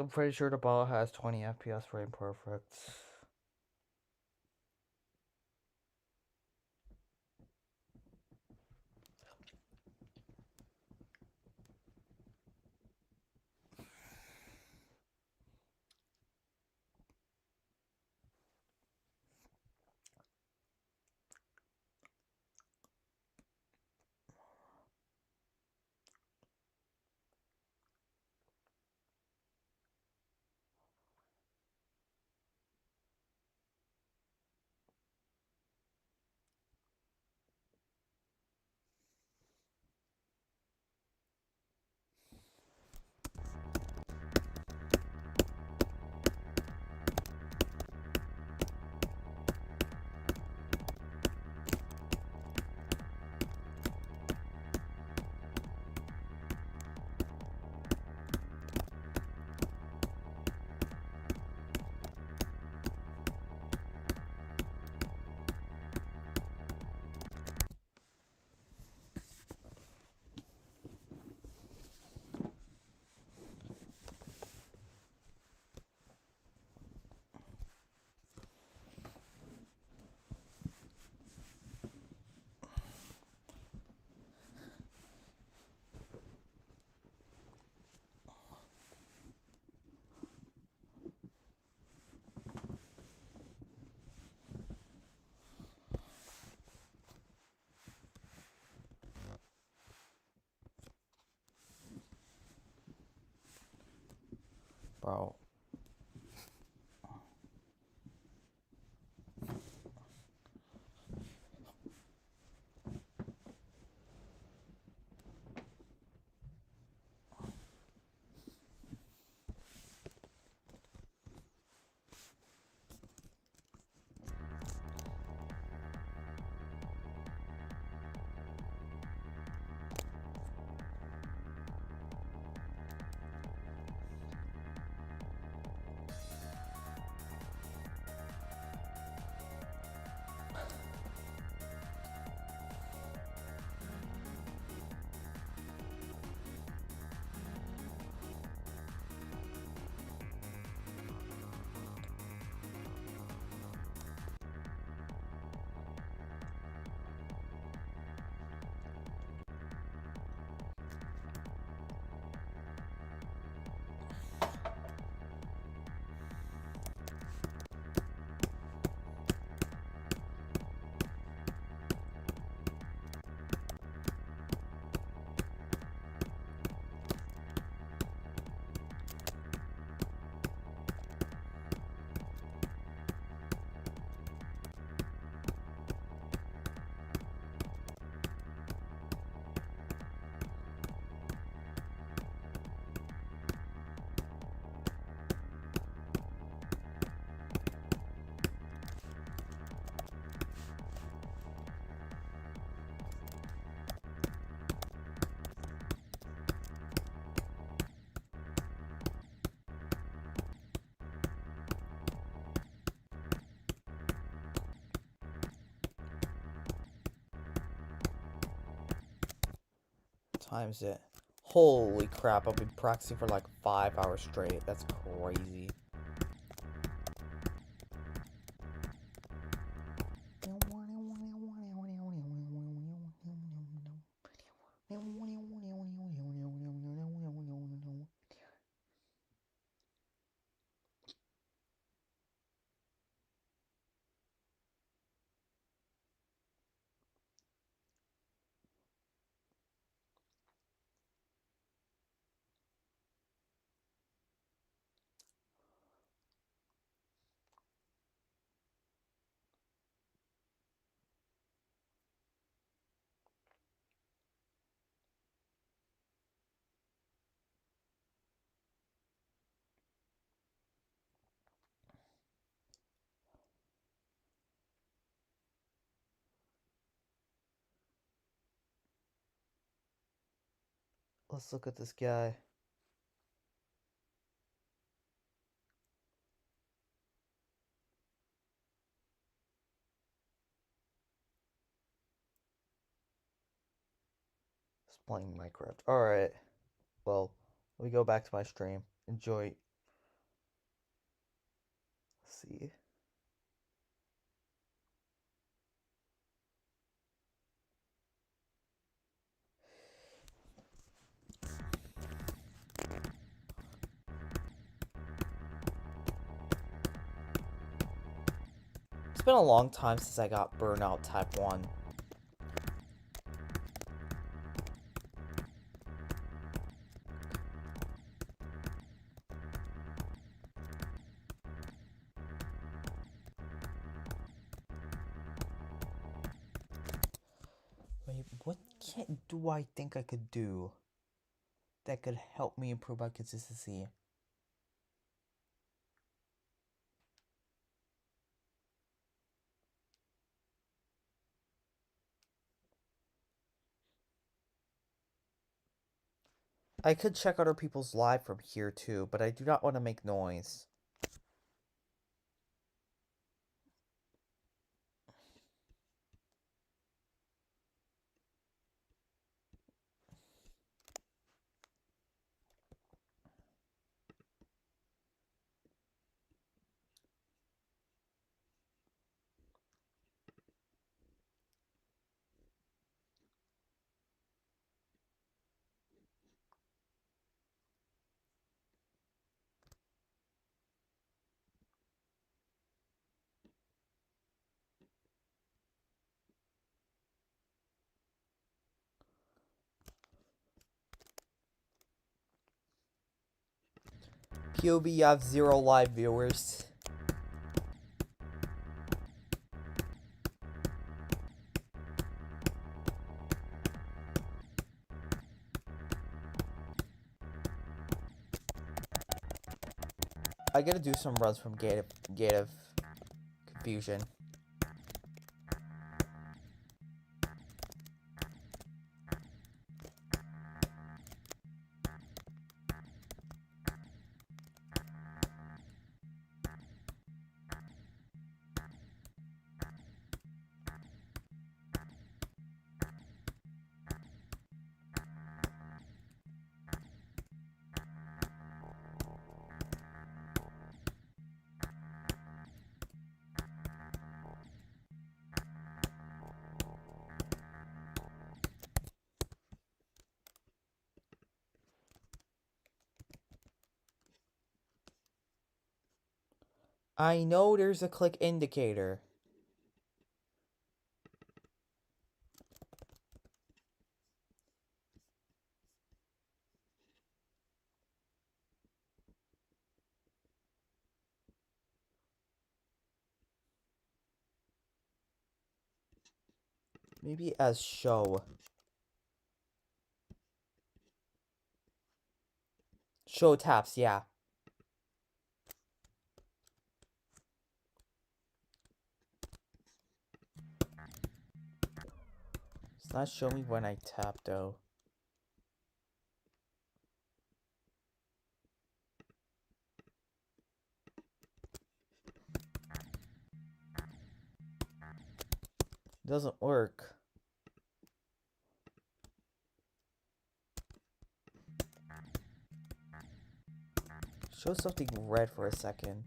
I'm pretty sure the ball has 20 FPS frame perfect. Bro. is it? Holy crap, I've been practicing for like 5 hours straight. That's crazy. Let's look at this guy. He's playing Minecraft. Alright. Well, let me go back to my stream. Enjoy. Let's see. It's been a long time since I got Burnout Type 1. Wait, what do I think I could do that could help me improve my consistency? I could check other people's live from here too, but I do not want to make noise. POV, you have 0 live viewers. I gotta do some runs from Gate of Confusion. I know there's a click indicator. Maybe as show. Show taps, yeah. It's not showing me when I tap though. It doesn't work. Show something red for a second.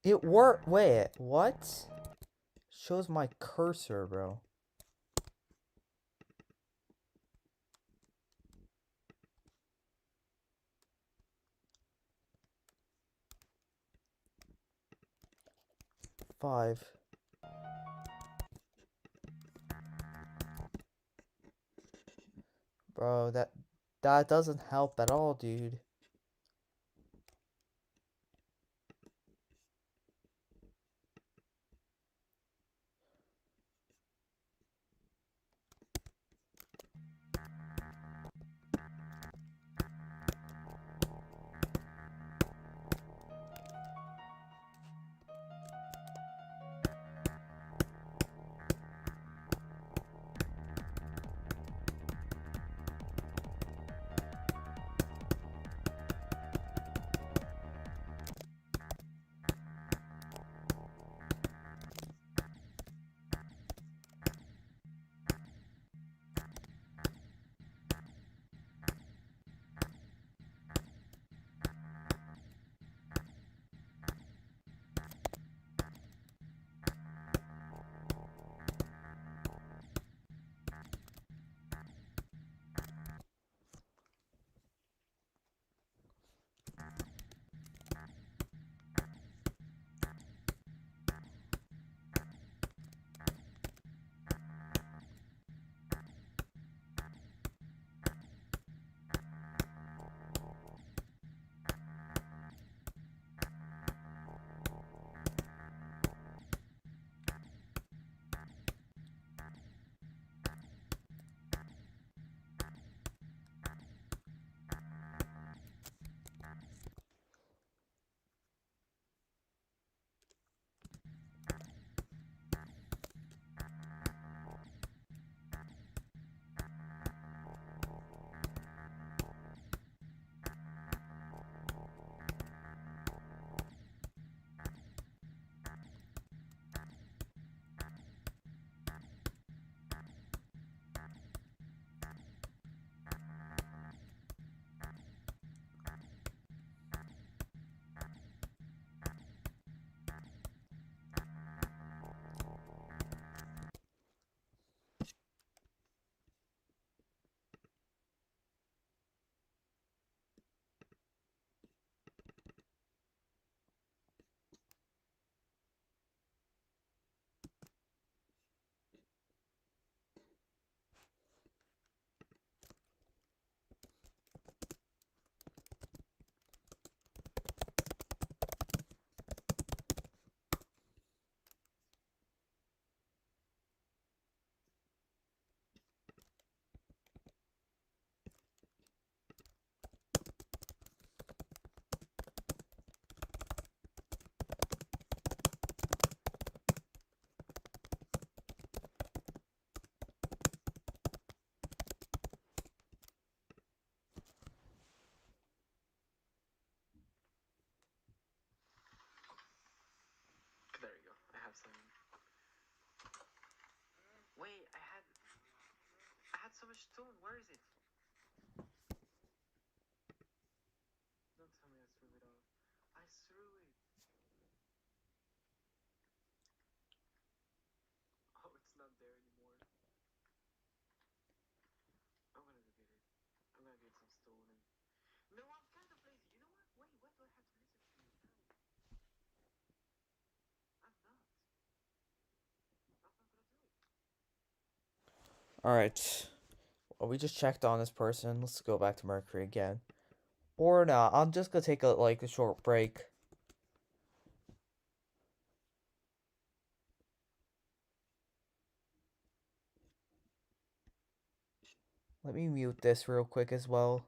It worked. Wait, what? Shows my cursor, bro. Five. Bro, that doesn't help at all, dude. There you go. I have some. Wait, I had so much stone. Where is it? Don't tell me I threw it off. I threw it. Oh, it's not there anymore. I'm gonna go get it. I'm gonna get some stone and. No, I'm kind of lazy. You know what? Wait, what do I have to listen to? No, I'm not. I'm not gonna do it. Alright. Well, we just checked on this person. Let's go back to Mercury again. Or not. I'm just gonna take a short break. Let me mute this real quick as well.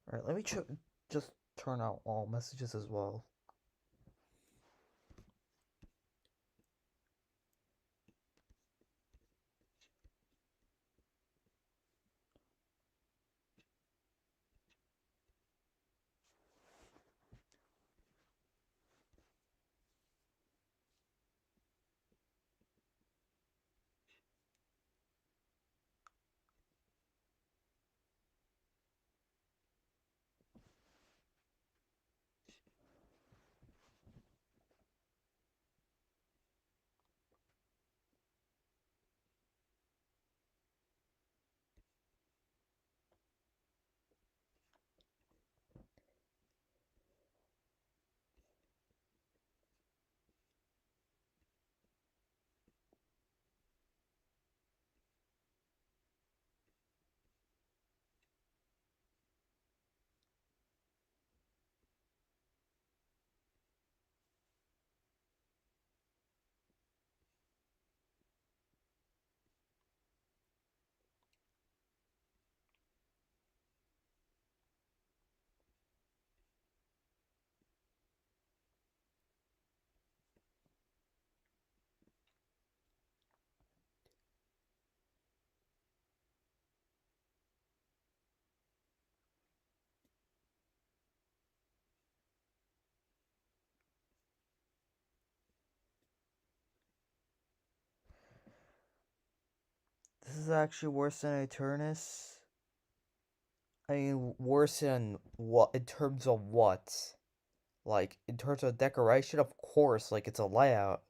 Alright, let me just turn out all messages as well. This is actually worse than Eternus. I mean, worse than what? In terms of what? Like, in terms of decoration, of course, like, it's a layout.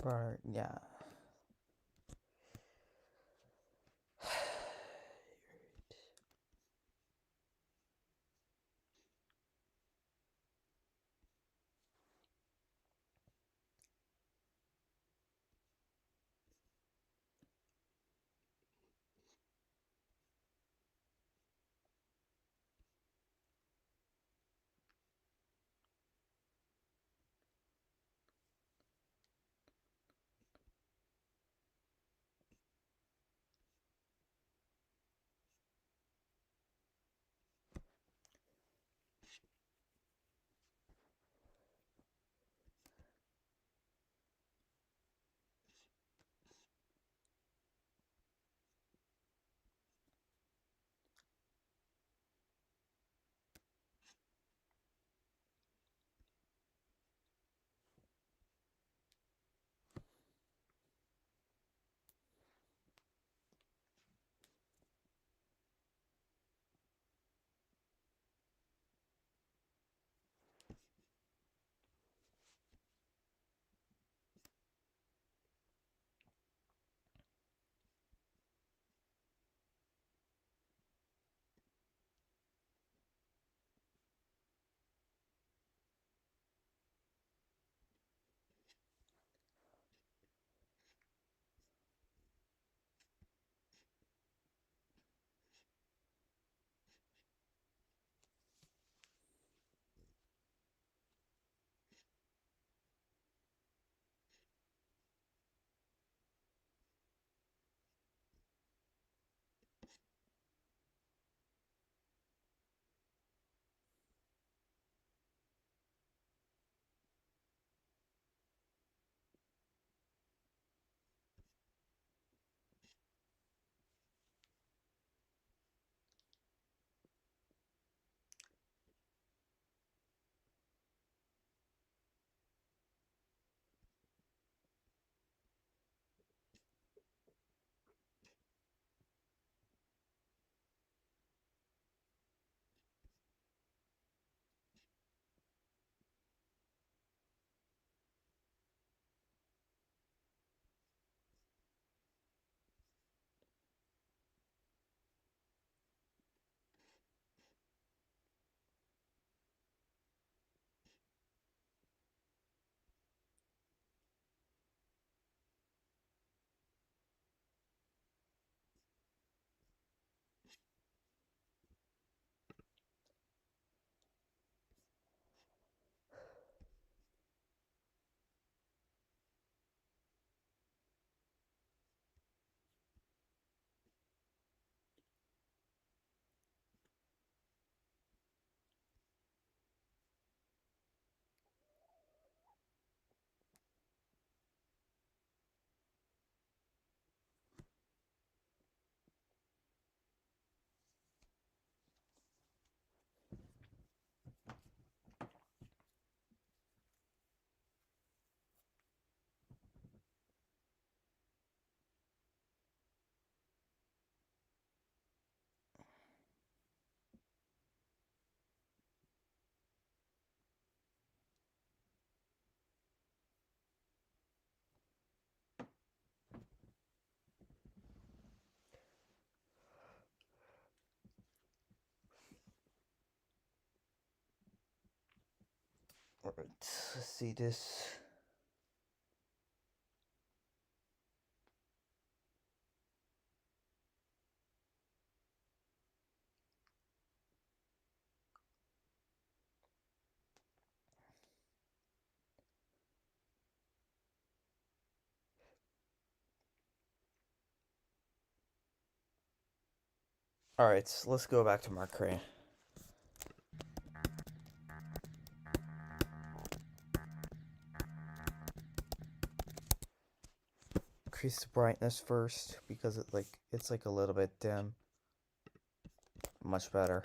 But, yeah. Alright, let's see this. Alright, so let's go back to Mercury. Increase the brightness first because it's like a little bit dim. Much better.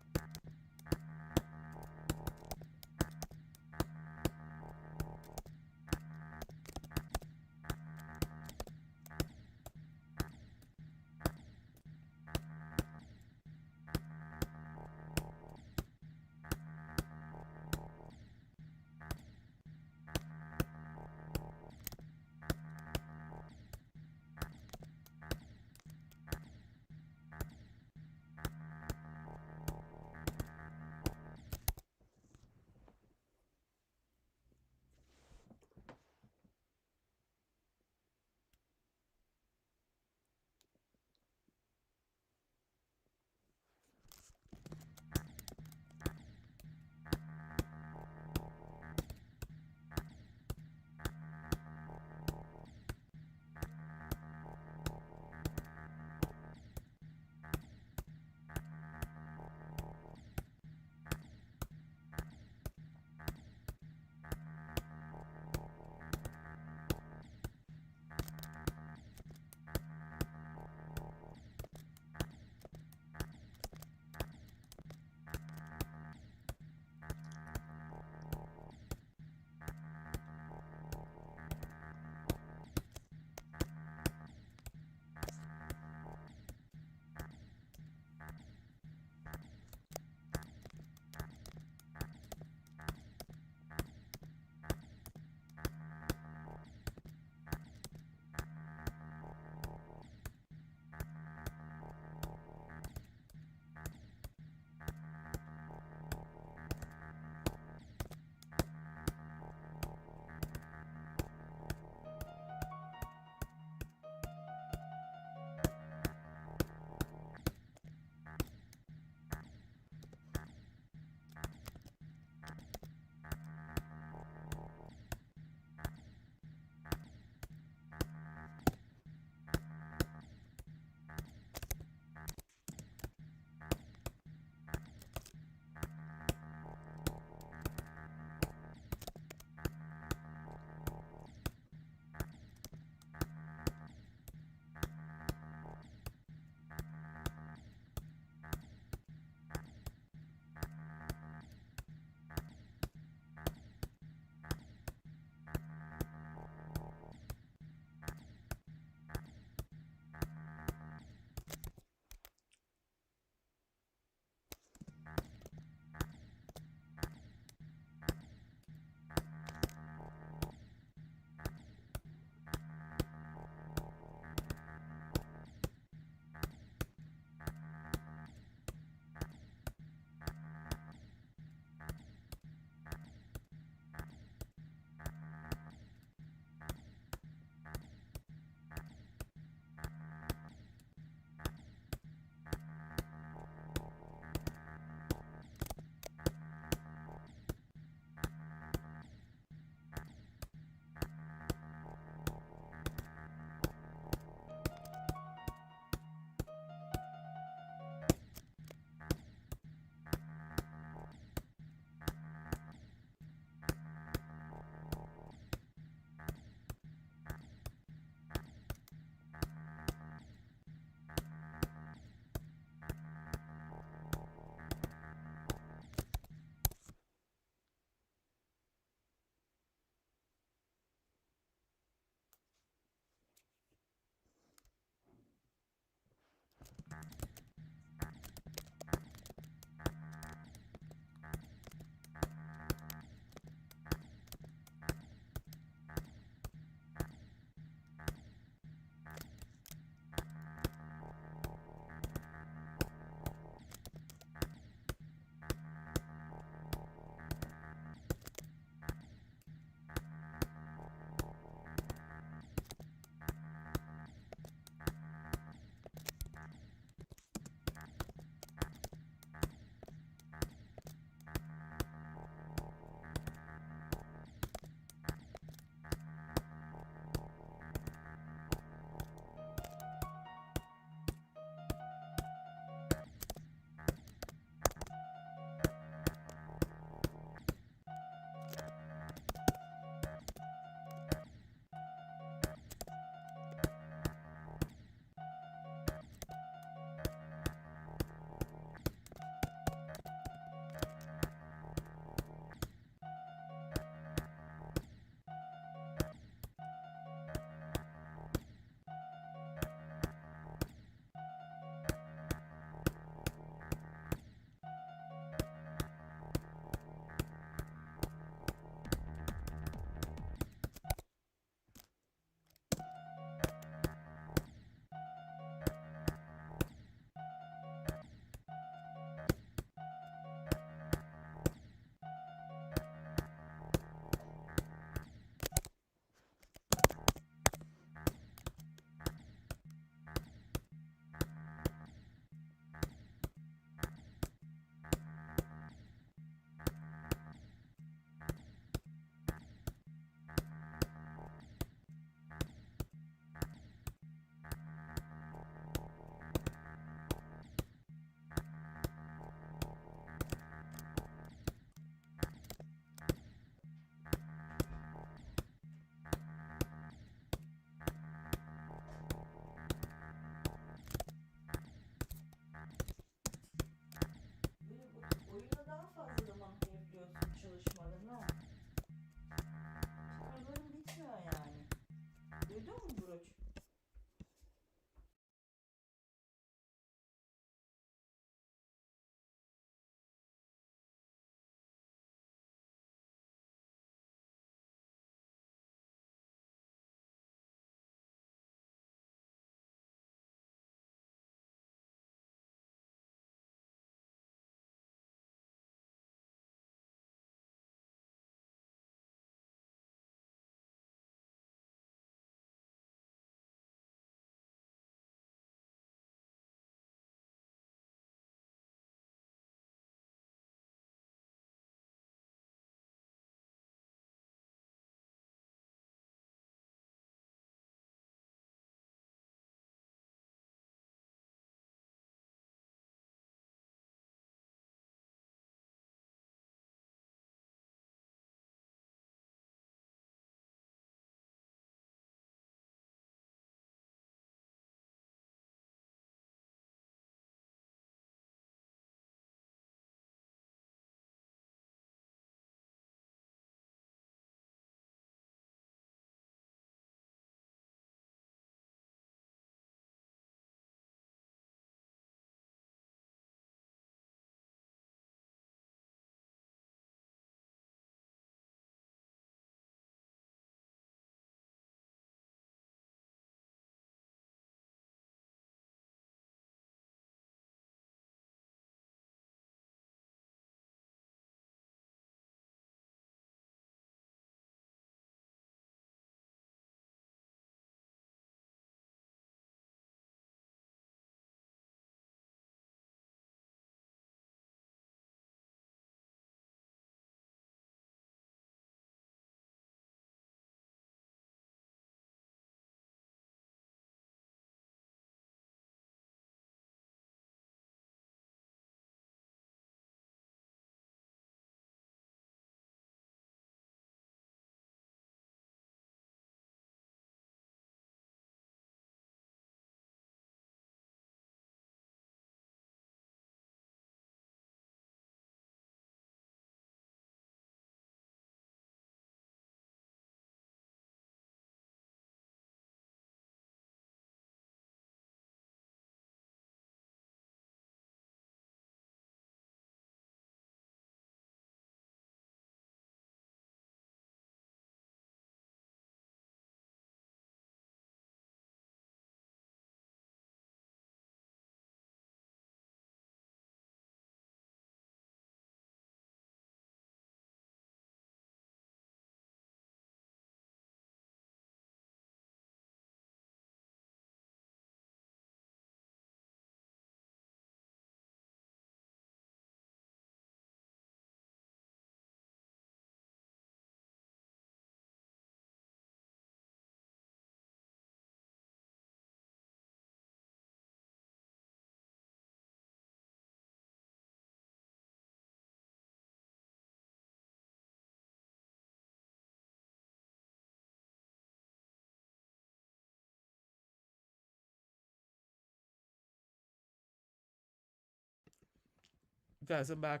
Guys, I'm back.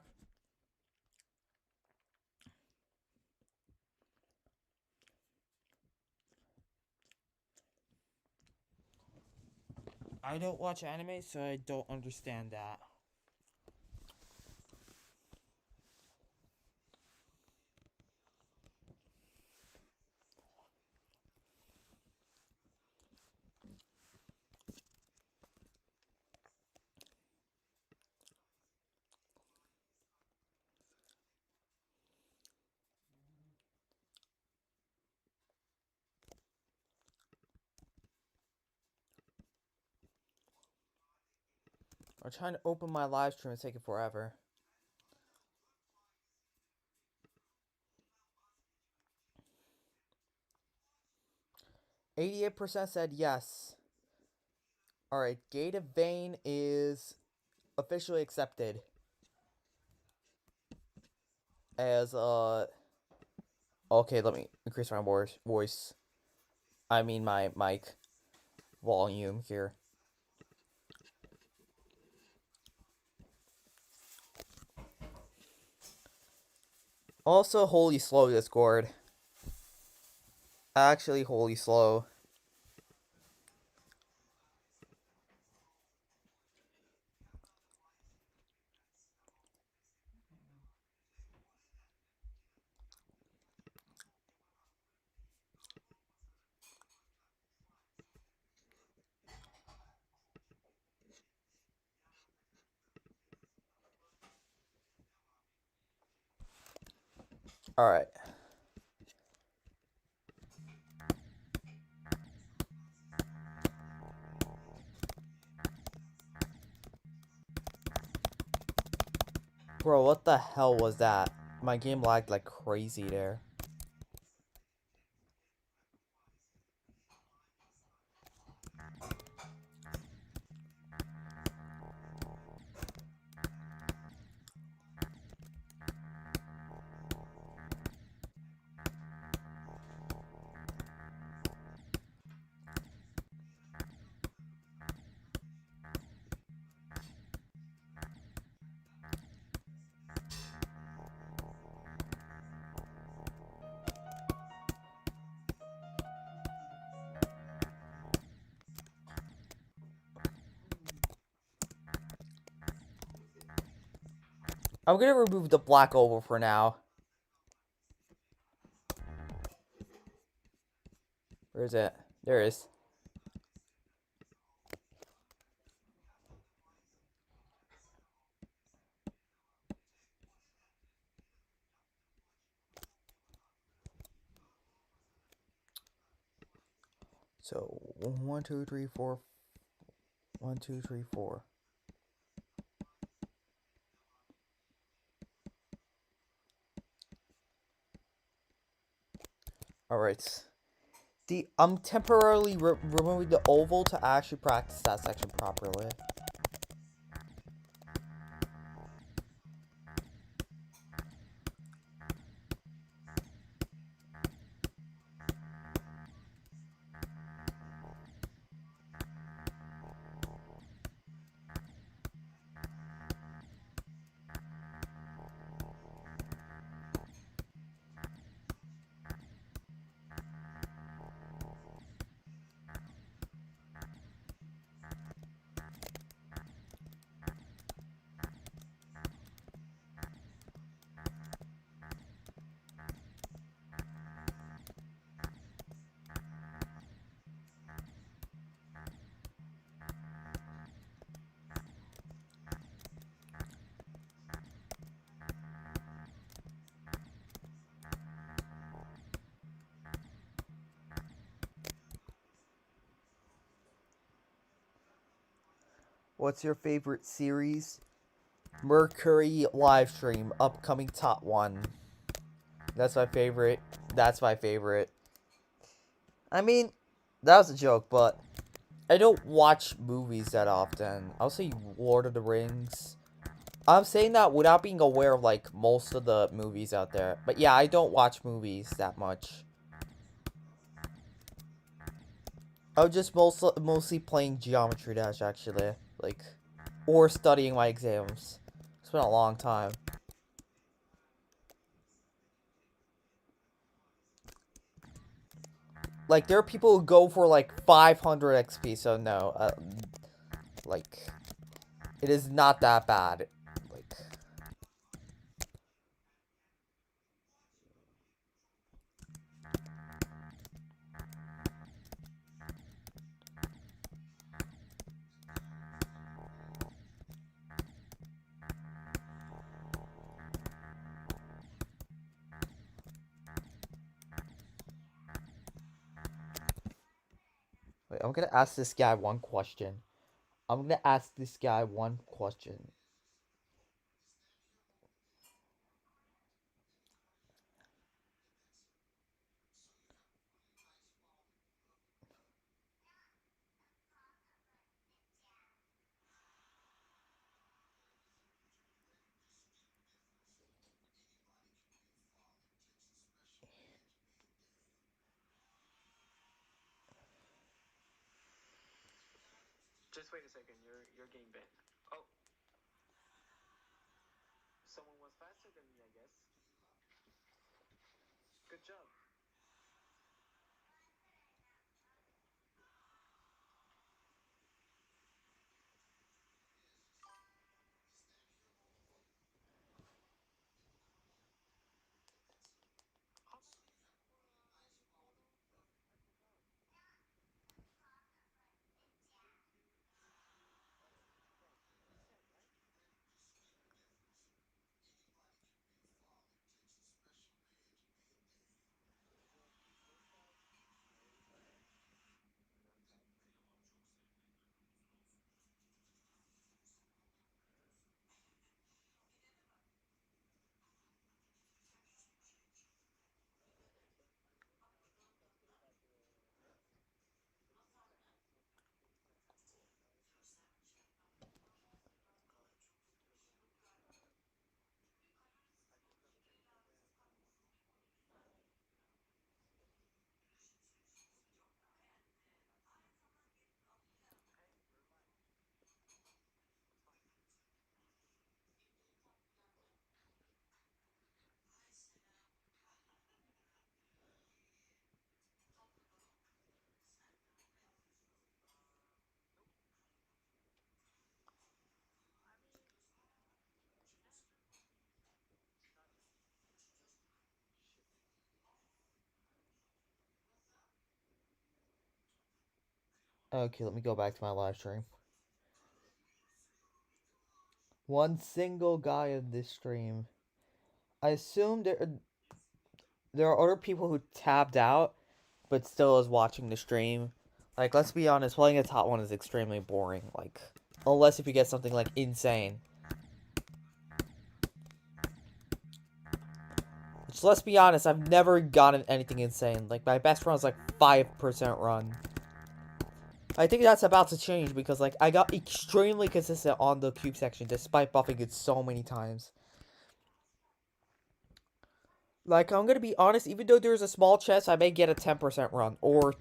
I don't watch anime, so I don't understand that. I'm trying to open my live stream. It's taking forever. 88% said yes. Alright, Gate of Vane is officially accepted. As, okay, let me increase my voice. I mean my mic volume here. Also, holy slow, Discord. Actually, holy slow. Alright. Bro, what the hell was that? My game lagged like crazy there. I'm gonna remove the black oval for now. Where is it? There it is. So 1, 2, 3, 4. 1, 2, 3, 4. Alright. I'm temporarily removing the oval to actually practice that section properly. What's your favorite series? Mercury livestream, upcoming top 1. That's my favorite. That's my favorite. I mean, that was a joke, but I don't watch movies that often. I'll say Lord of the Rings. I'm saying that without being aware of, like, most of the movies out there. But yeah, I don't watch movies that much. I'm just mostly playing Geometry Dash, actually. Like, or studying my exams. been a long time. Like, there are people who go for, like, 500 XP, so no. Like, it is not that bad. Like... Wait, I'm gonna ask this guy one question. Just wait a second. You're getting banned. Oh, someone was faster than me, I guess. Good job. Okay, let me go back to my live stream. One single guy in this stream. I assume there are other people who tabbed out, but still is watching the stream. Like, let's be honest, playing a top one is extremely boring. Like, unless if you get something like insane. Which, let's be honest, I've never gotten anything insane. Like, my best run is like 5% run. I think that's about to change because, like, I got extremely consistent on the cube section despite buffing it so many times. Like, I'm gonna be honest, even though there's a small chance, I may get a 10% run, or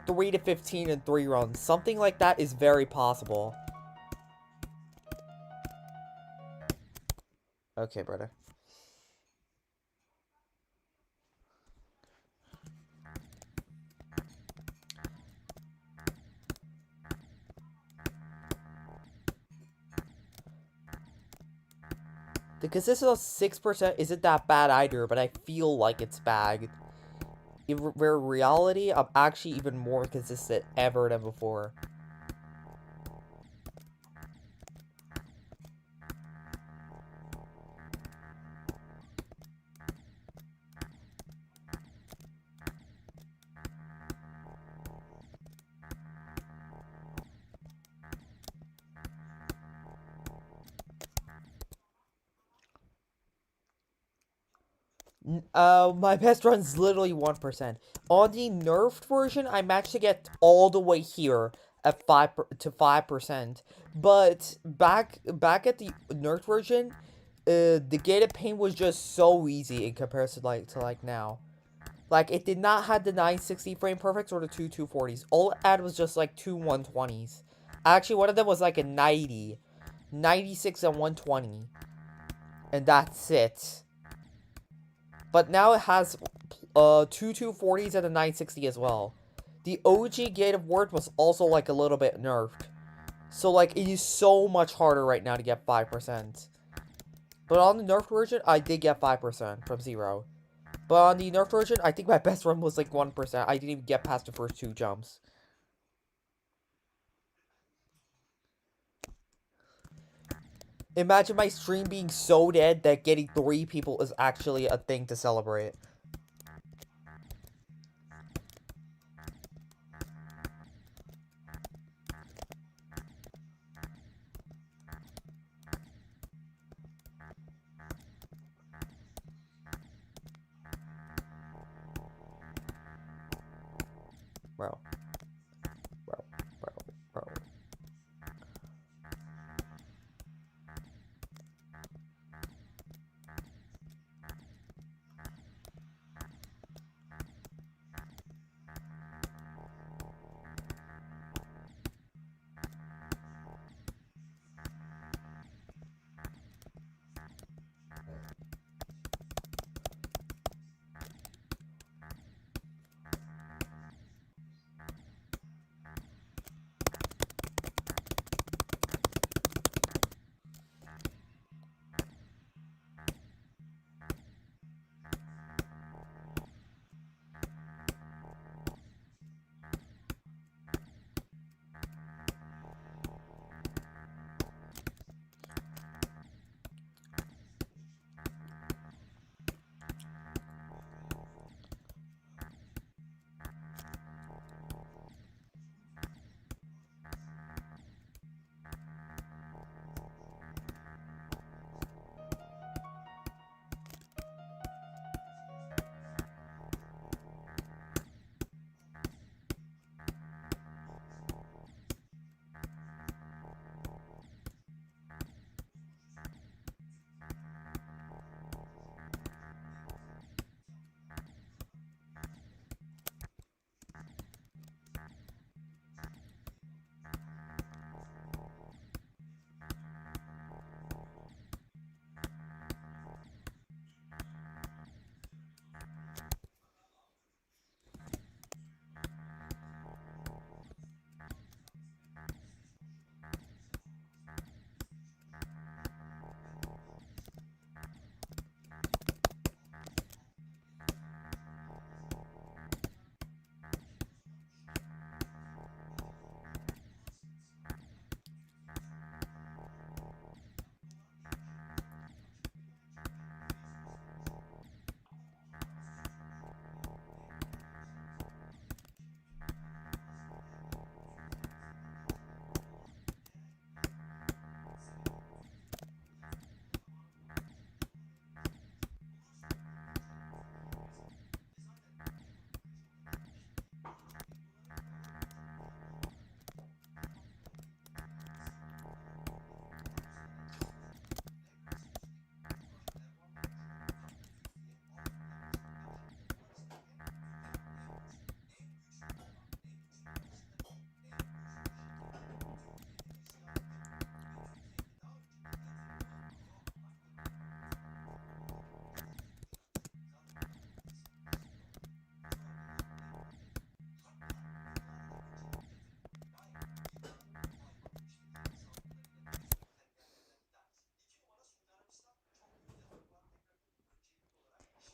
3 to 15 in 3 runs. Something like that is very possible. Okay, brother. The consistency of 6% isn't that bad either, but I feel like it's bad. In reality, I'm actually even more consistent ever than before. My best run's literally 1%. On the nerfed version, I managed to get all the way here at 5%. But back at the nerfed version, the gated pain was just so easy in comparison to now. Like, it did not have the 960 frame perfects or the two 240s. All it had was just like two 120s. Actually, one of them was like a 90. 96 and 120. And that's it. But now it has 240s and a 960 as well. The OG Gate of Word was also like a little bit nerfed. So like it is so much harder right now to get 5%. But on the nerfed version, I did get 5% from 0. But on the nerfed version, I think my best run was like 1%. I didn't even get past the first 2 jumps. Imagine my stream being so dead that getting 3 people is actually a thing to celebrate. Bro.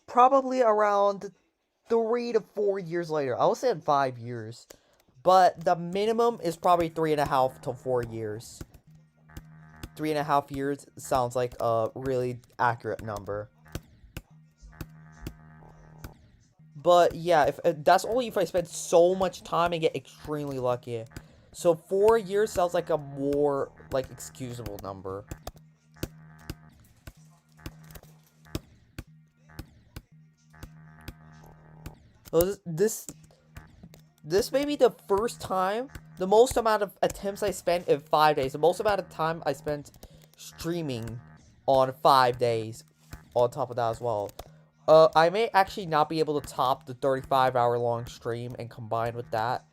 Probably around 3 to 4 years later. I would say in 5 years. But the minimum is probably 3.5 to 4 years. 3.5 years sounds like a really accurate number. But yeah, if that's only if I spend so much time and get extremely lucky. So 4 years sounds like a more like excusable number. So this may be the first time, the most amount of attempts I spent in 5 days, the most amount of time I spent streaming on 5 days on top of that as well. I may actually not be able to top the 35-hour long stream and combine with that.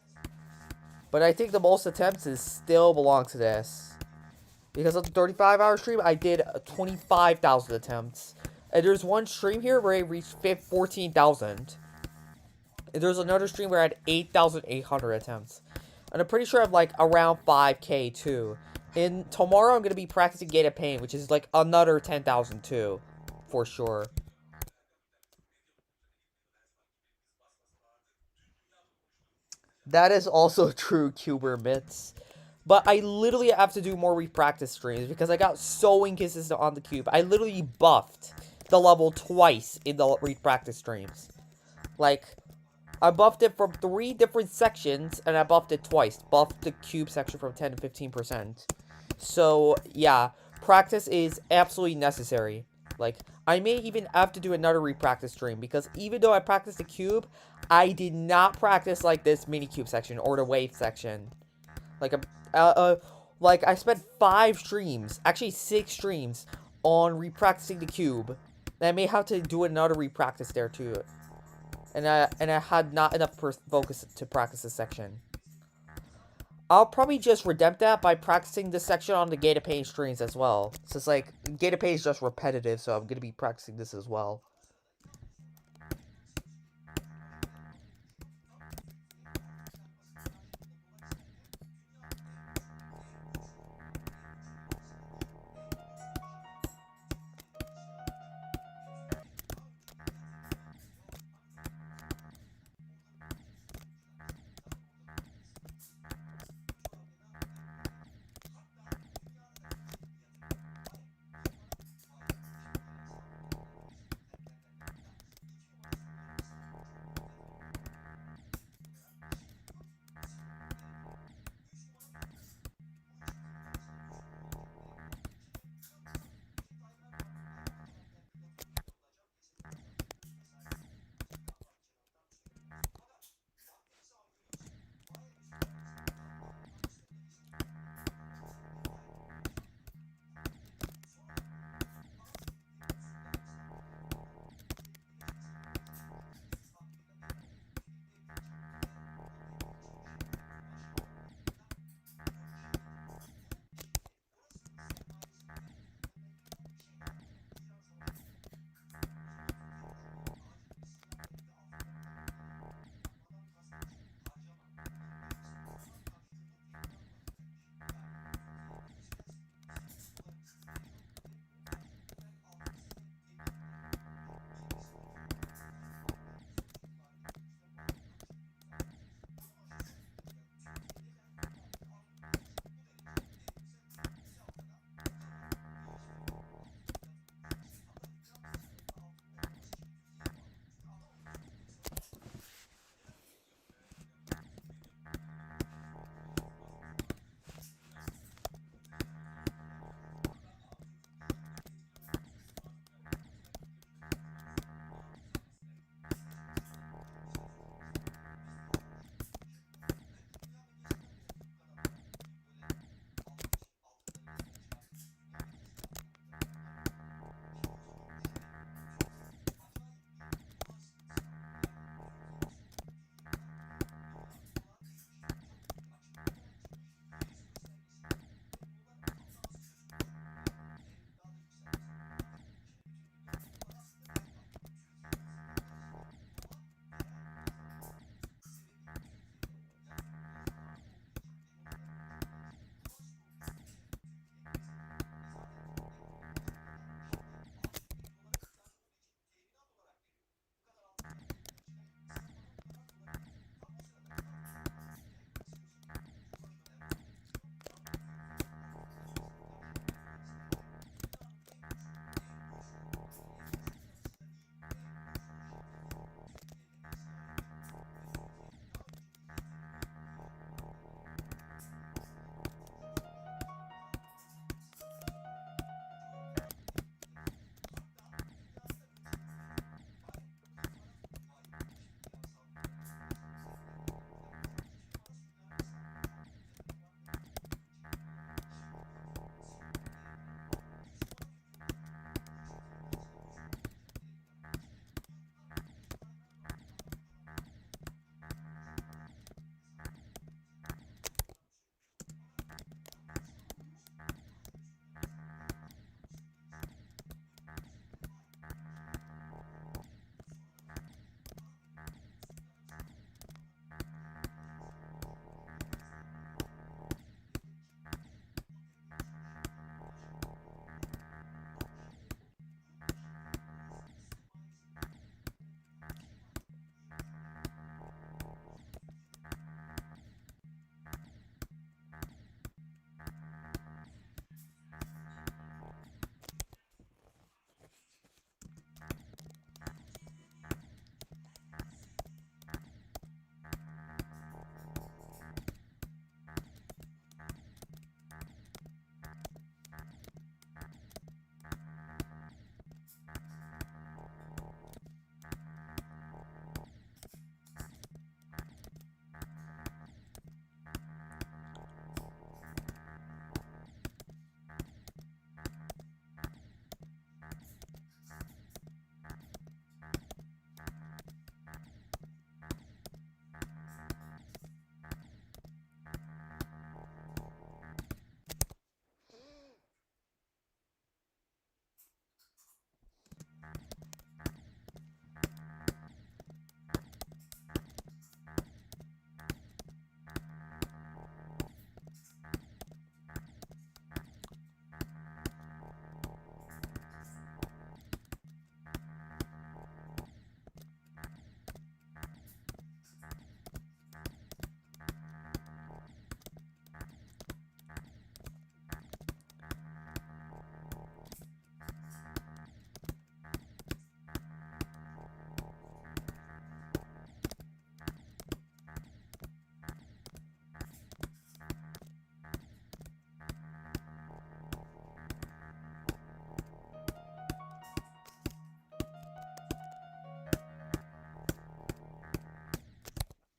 But I think the most attempts is still belongs to this. Because of the 35-hour stream, I did 25,000 attempts. And there's one stream here where I reached 14,000. And there's another stream where I had 8,800 attempts. And I'm pretty sure I'm like around 5K too. And tomorrow I'm going to be practicing Gate of Pain, which is like another 10,000 too. For sure. That is also true, Cuber Mitts. But I literally have to do more re-practice streams because I got so inconsistent on the cube. I literally buffed the level twice in the re-practice streams. Like, I buffed it from 3 different sections, and I buffed it twice. Buffed the cube section from 10 to 15%. So, yeah, practice is absolutely necessary. Like, I may even have to do another re-practice stream, because even though I practiced the cube, I did not practice, like, this mini cube section, or the wave section. Like, I spent 5 streams, actually 6 streams, on re-practicing the cube. And I may have to do another re-practice there, too. And I had not enough focus to practice this section. I'll probably just redempt that by practicing this section on the Gate of Pain streams as well. So it's like, Gate of Pain is just repetitive, so I'm going to be practicing this as well.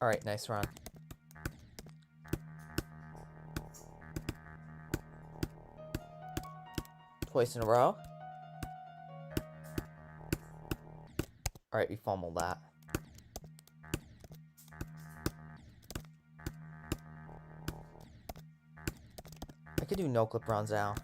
Alright, nice run. Twice in a row. Alright, we fumbled that. I could do no clip runs now.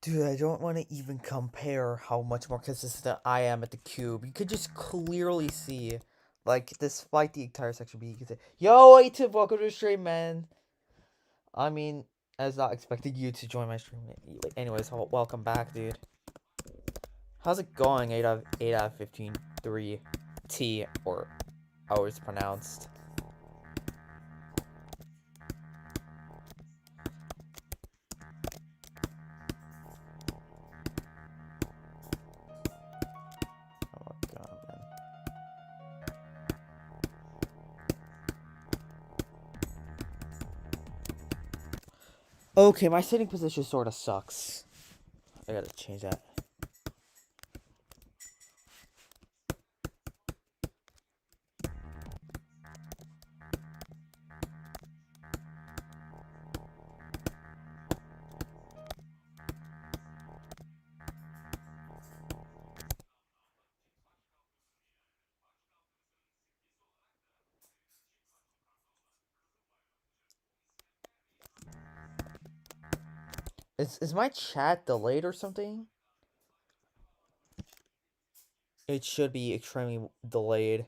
Dude, I don't want to even compare how much more consistent I am at the cube. You could just clearly see, like, despite the entire section B, you can say, yo, A-Tip, welcome to the stream, man. I mean, I was not expecting you to join my stream. Anyways, welcome back, dude. How's it going? 8 out of 15, 3, T, or how it's pronounced. Okay, my sitting position sort of sucks. I gotta change that. Is my chat delayed or something? It should be extremely delayed.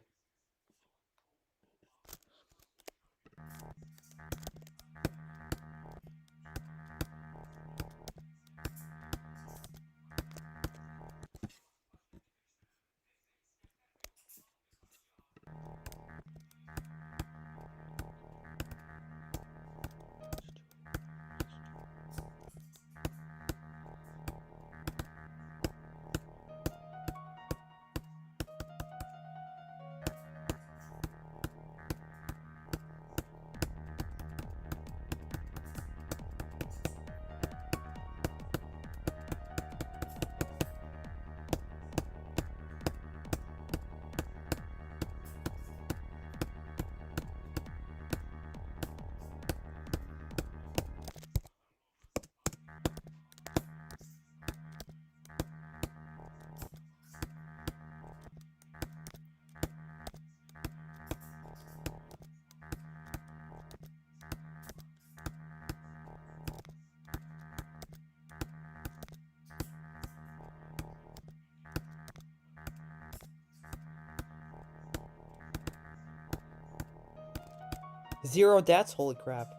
Zero deaths? Holy crap.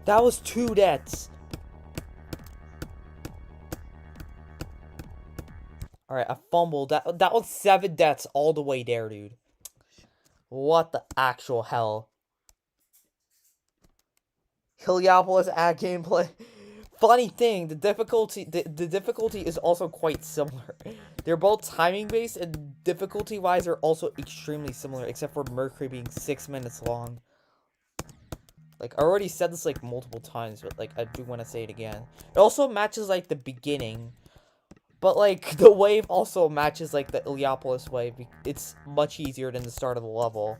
That was 2 deaths. Alright, I fumbled. That was 7 deaths all the way there, dude. What the actual hell? Heliopolis ad gameplay. Funny thing, the difficulty is also quite similar. They're both timing based and difficulty wise are also extremely similar, except for Mercury being 6 minutes long. Like, I already said this, like, multiple times, but, like, I do want to say it again. It also matches, like, the beginning. But, like, the wave also matches, like, the Iliopolis wave. It's much easier than the start of the level.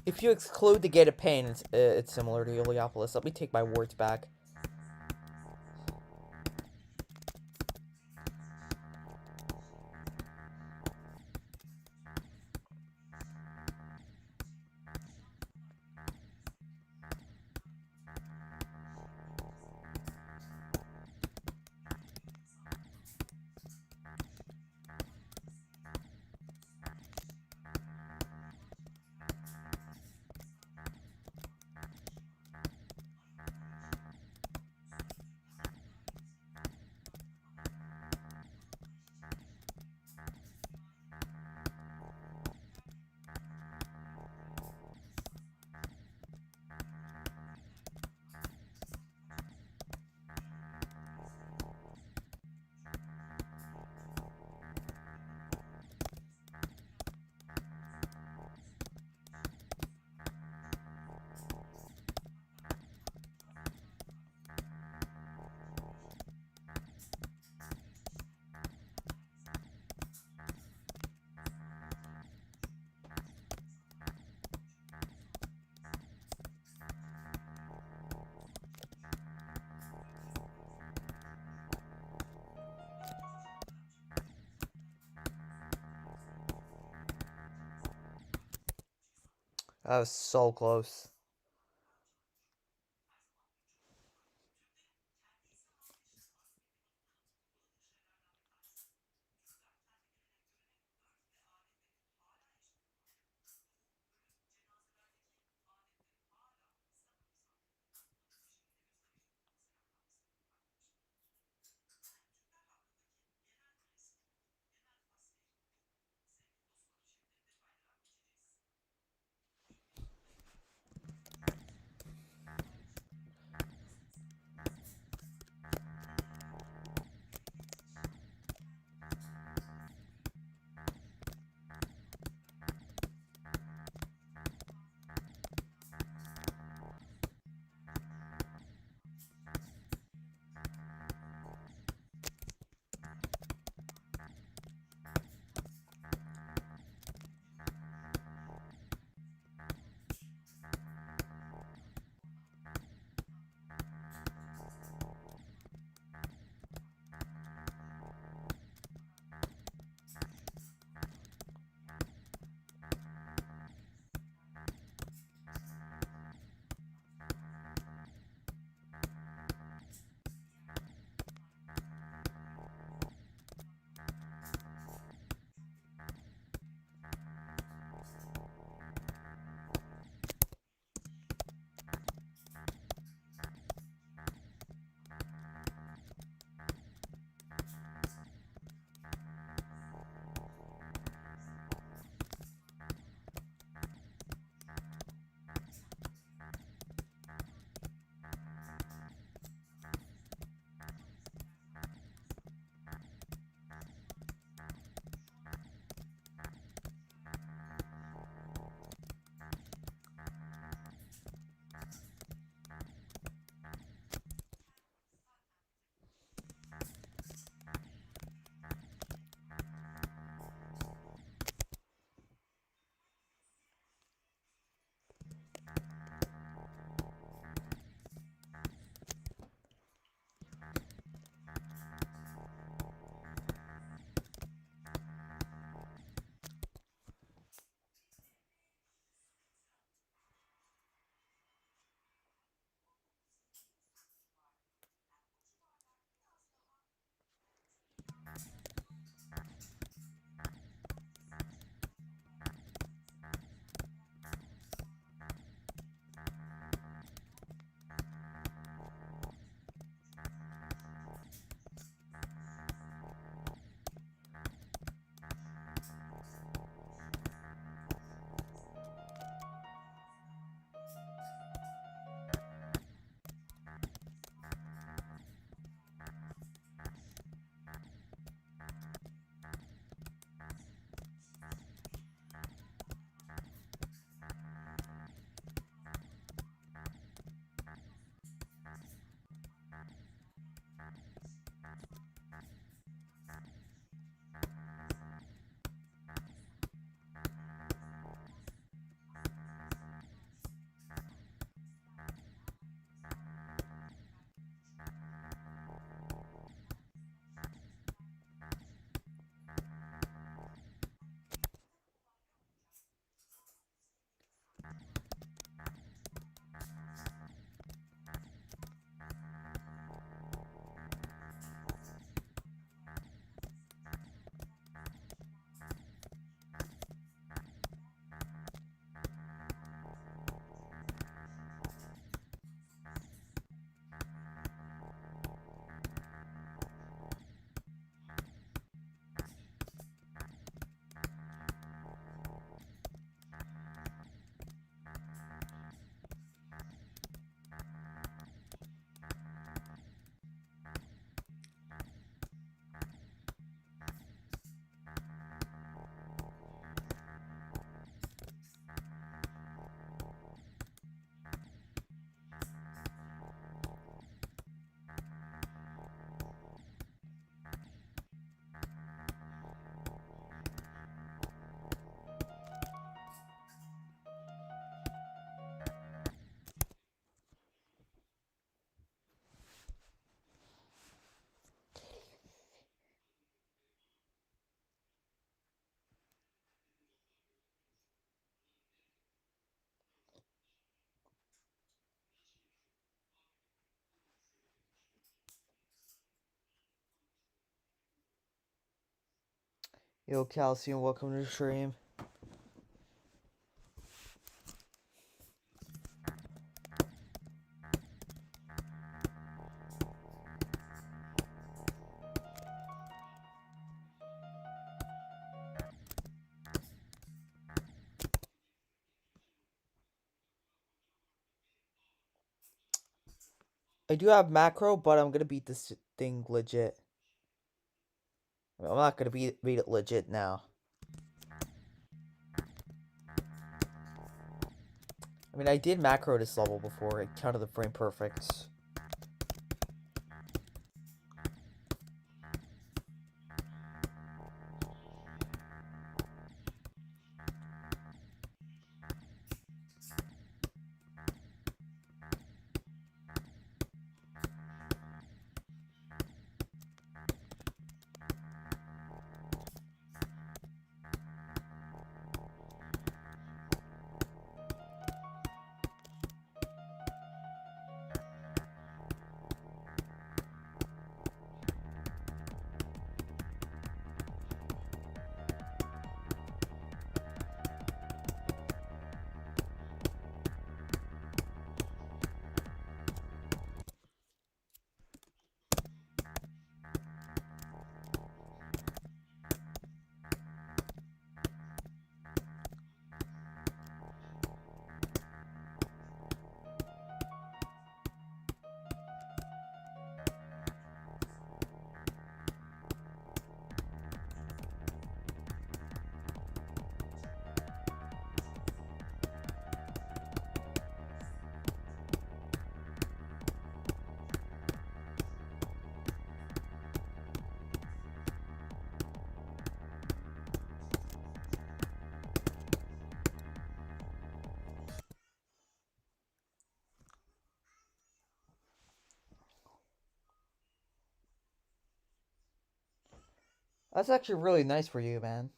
If you exclude the Gate of Pain, it's similar to Iliopolis. Let me take my words back. That was so close. Yo, Calcium, welcome to the stream. I do have macro, but I'm gonna beat this thing legit. I'm not gonna beat it legit now. I mean, I did macro this level before. It counted the frame perfects. That's actually really nice for you, man.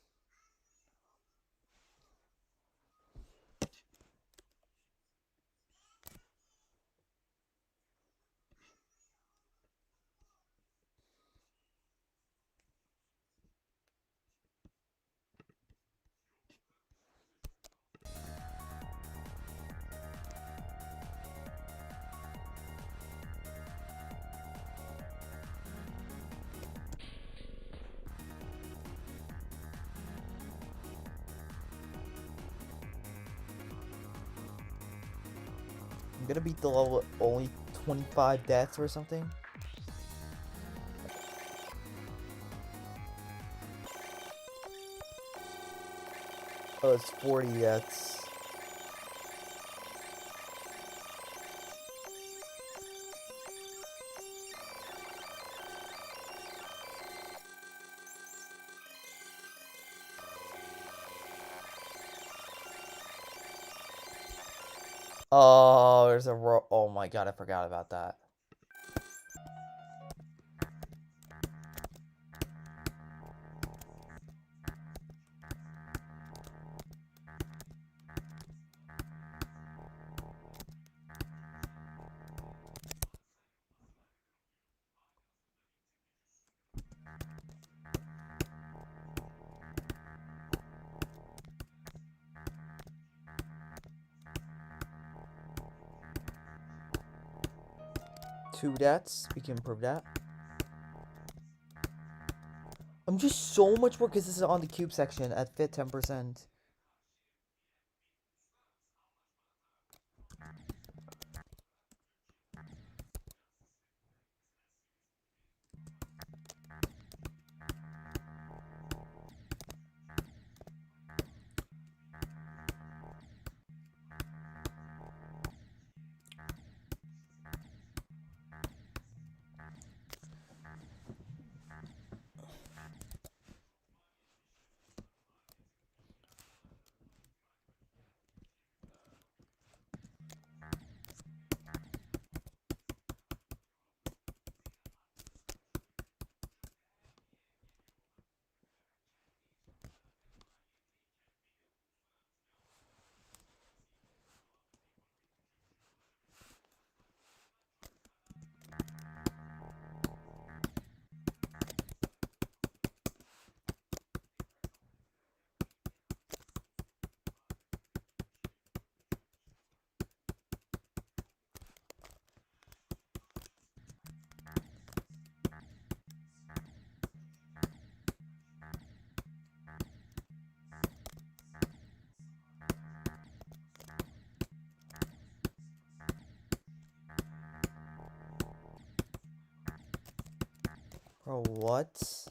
I'm gonna beat the level at only 25 deaths or something. Oh, it's 40 deaths. Oh, there's a oh my god, I forgot about that. Two deaths, we can improve that. I'm just so much more because this is on the cube section at fit 10%. Bro, what?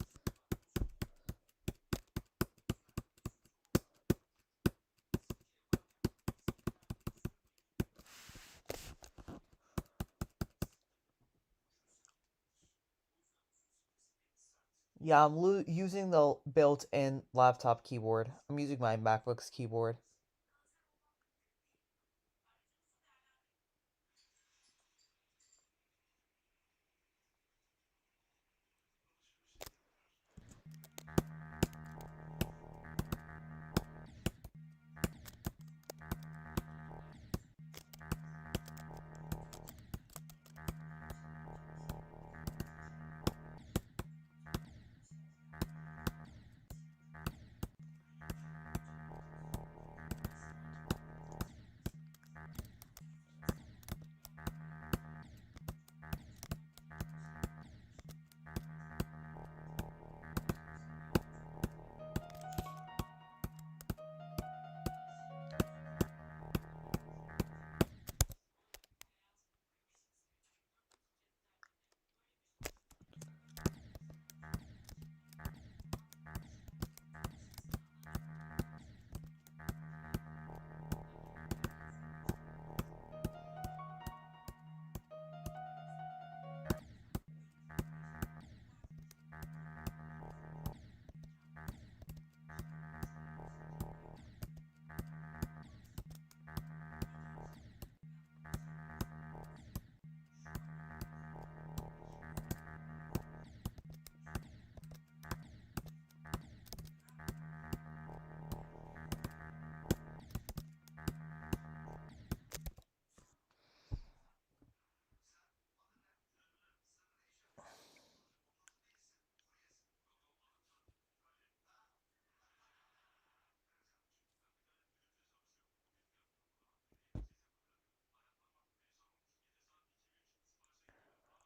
Yeah, I'm using the built-in laptop keyboard. I'm using my MacBook's keyboard.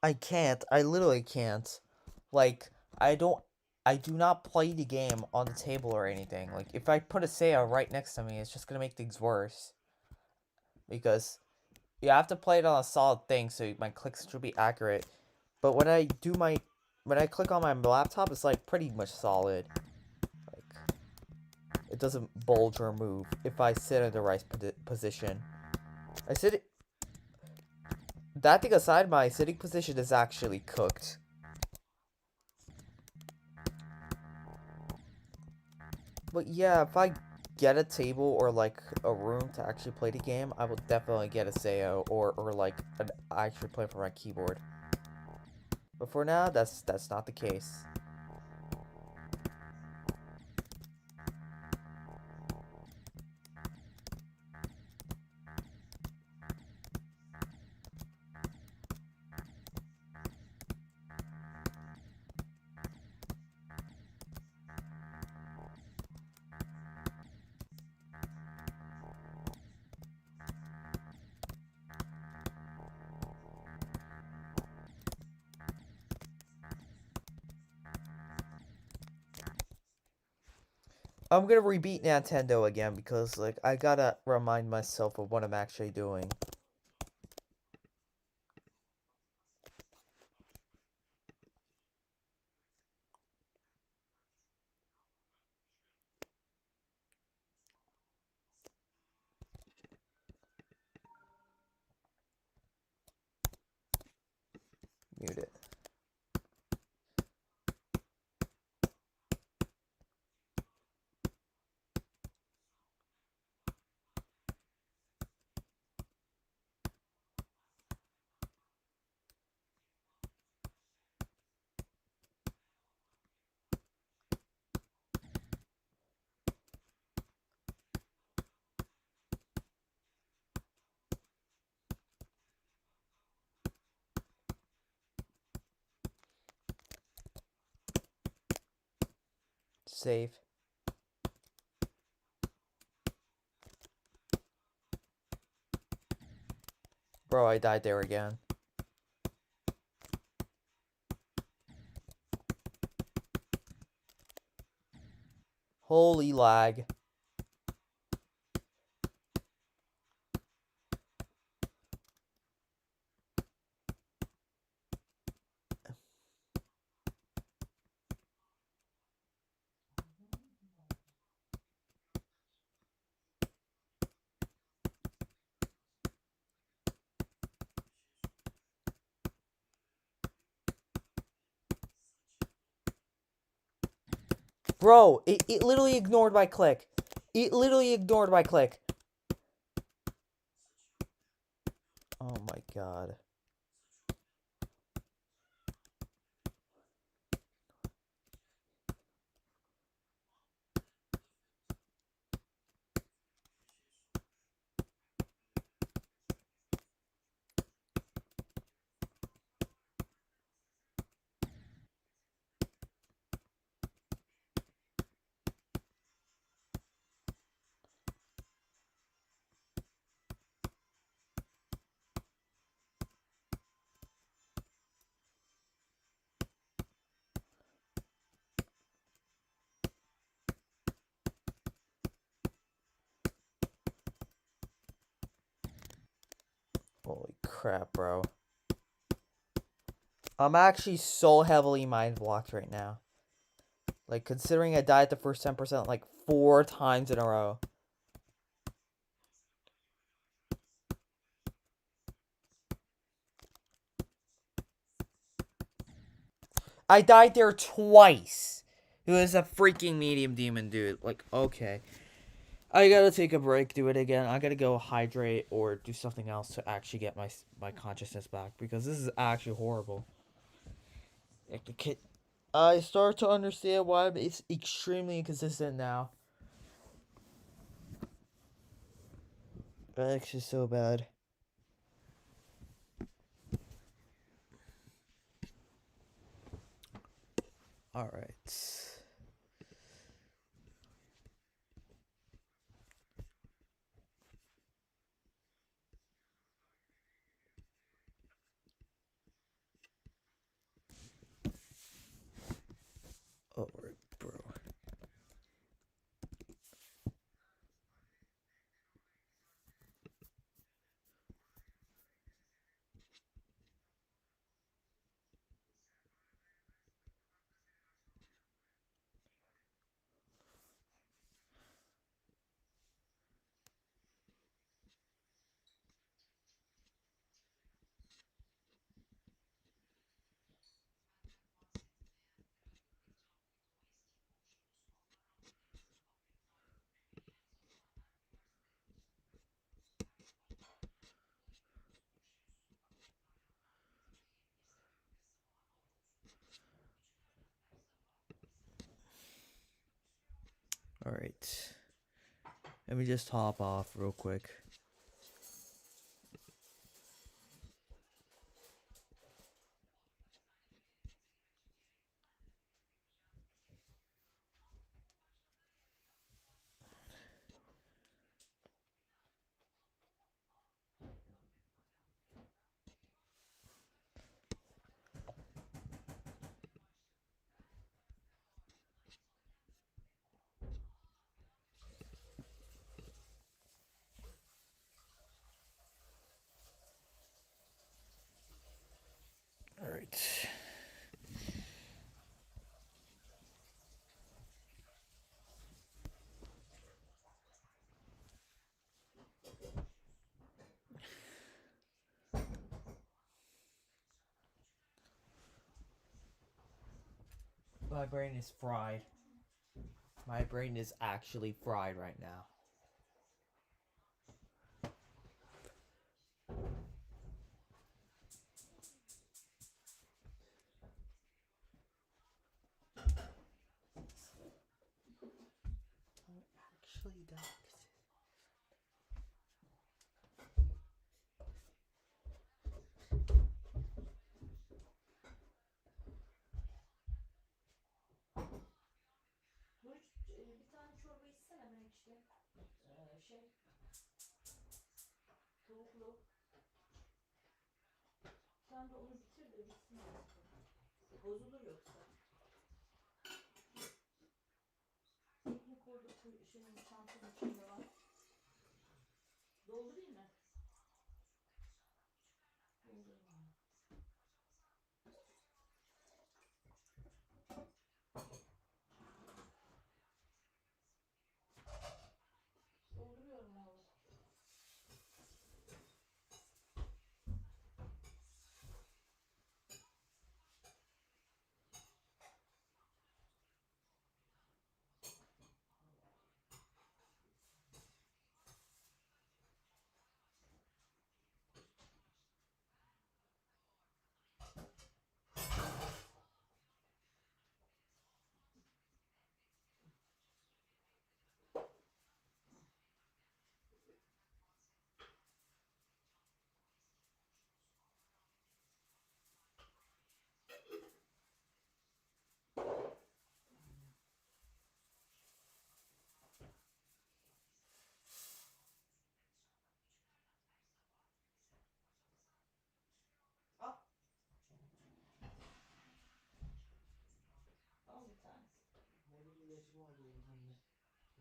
I can't. I literally can't. Like, I do not play the game on the table or anything. Like, if I put a Seiya right next to me, it's just gonna make things worse. Because you have to play it on a solid thing so my clicks should be accurate. But when I click on my laptop, it's like pretty much solid. Like, it doesn't bulge or move if I sit in the right position. That thing aside, my sitting position is actually cooked. But yeah, if I get a table or like a room to actually play the game, I will definitely get a Seiya or like an actually play for my keyboard. But for now, that's not the case. I'm gonna rebeat Nantendo again because, like, I gotta remind myself of what I'm actually doing. Mute it. Save. Bro, I died there again. Holy lag. Bro, it literally ignored my click. It literally ignored my click. Oh my god. Holy crap, bro. I'm actually so heavily mind blocked right now. Like, considering I died the first 10% like 4 times in a row. I died there twice. It was a freaking medium demon, dude. Like, okay. I gotta take a break, do it again. I gotta go hydrate or do something else to actually get my consciousness back. Because this is actually horrible. Like, the kid... I start to understand why it's extremely inconsistent now. PlekeX is so bad. Alright. Alright, bro. Alright. Let me just hop off real quick. Alright. My brain is fried. My brain is actually fried right now. Actually, that. Bir tane çorba içsene Menekşe. Tavuklu. Sen de onu bitir de bitsin artık. Bozulur yoksa. Teknik orada çantanın içinde var. Doldurayım mı? Doldurayım. Dolduruyorum oğlum.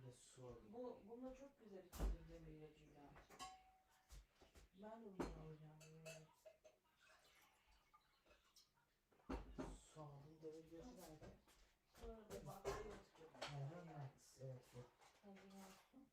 de su alayım. Bununla çok güzel içilir demir ilacıyla. Ben de bunu alacağım. Böyle. Su aldım. Demir ilacı nerede? Sonra da bakteri atacağım. Max. Evet bu. Hazır olsun.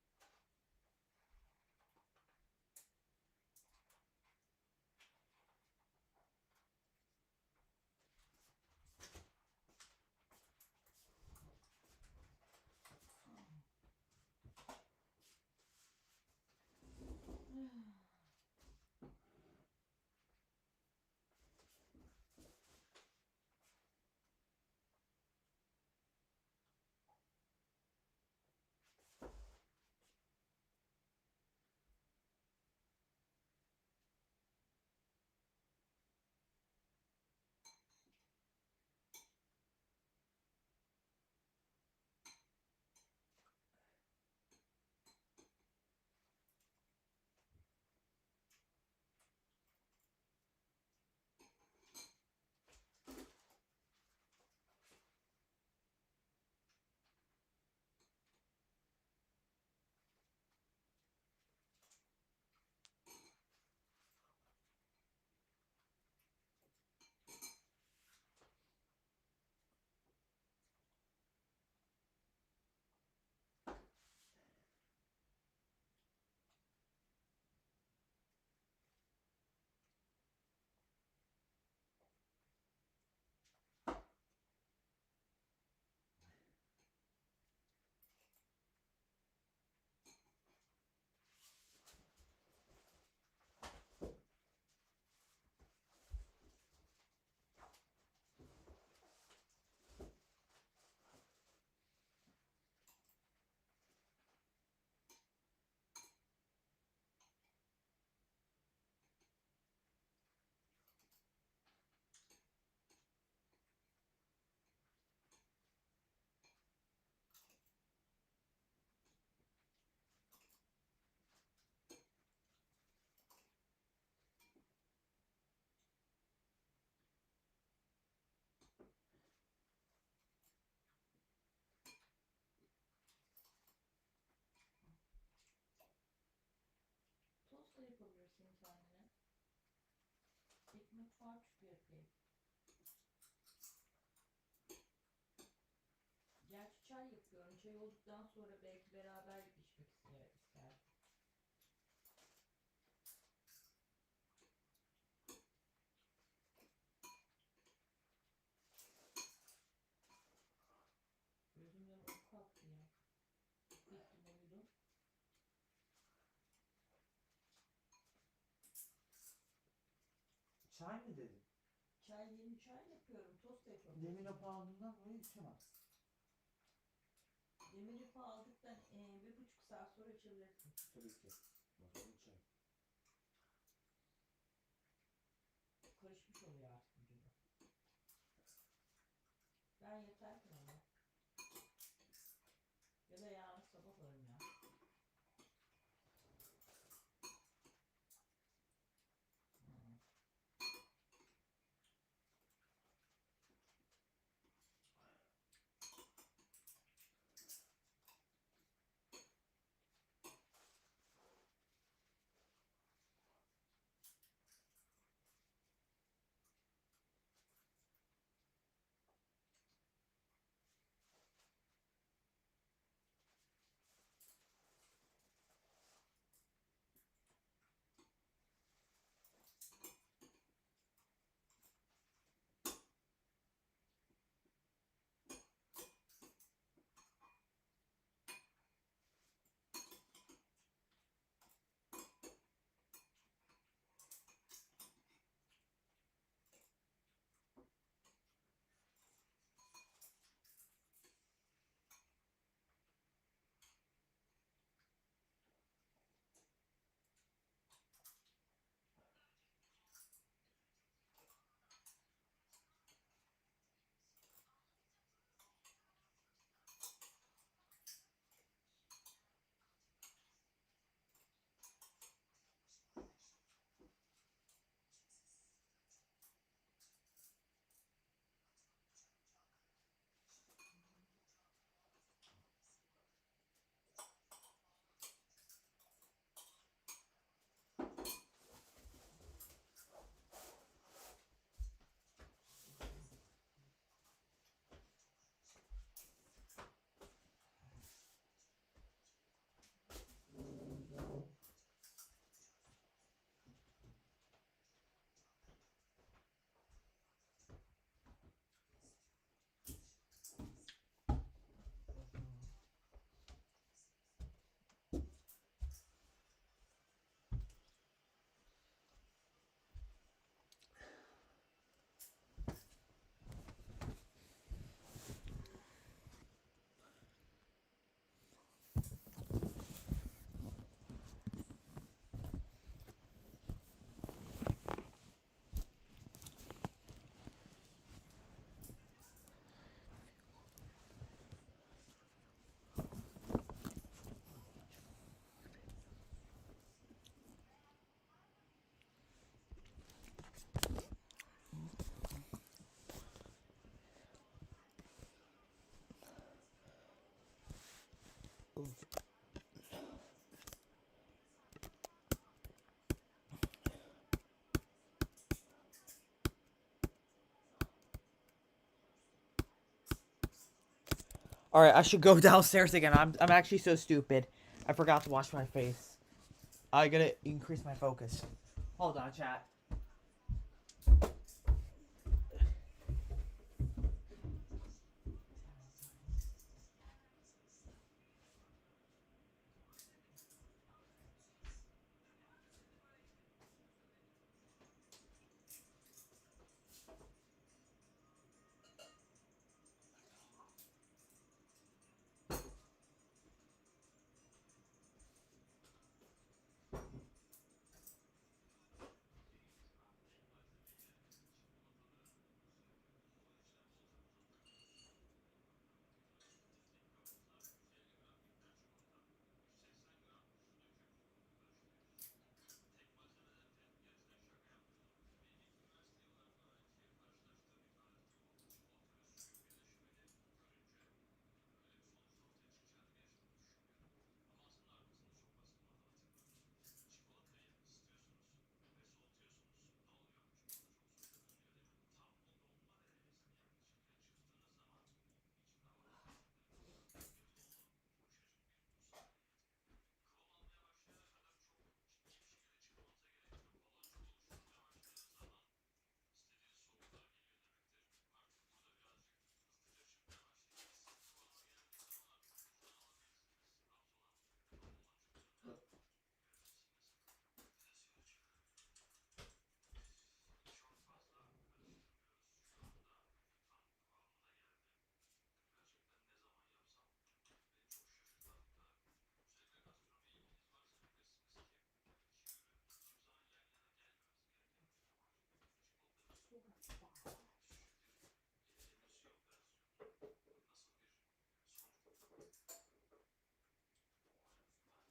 Tost da yapabilirsin kendine. Ekmek var çünkü yapayım. Gerçi çay yapıyorum. Çay olduktan sonra belki beraber içmek ister. Gözümden uyku kalktı ya. Gittim uyudum. Çay mı dedin? Yeni çay yapıyorum. Tost da yapıyorum. Demin hapı aldığımdan dolayı içemem. Demir hapı aldıktan 1,5 saat sonra içebilirsin. Tabii ki. O zaman çay. Karışmış oluyor artık vücuda. Ben yeterken ama. Ya da yarın sabah alırım ya. Alright, I should go downstairs again. I'm actually so stupid. I forgot to wash my face. I gotta increase my focus. Hold on, chat.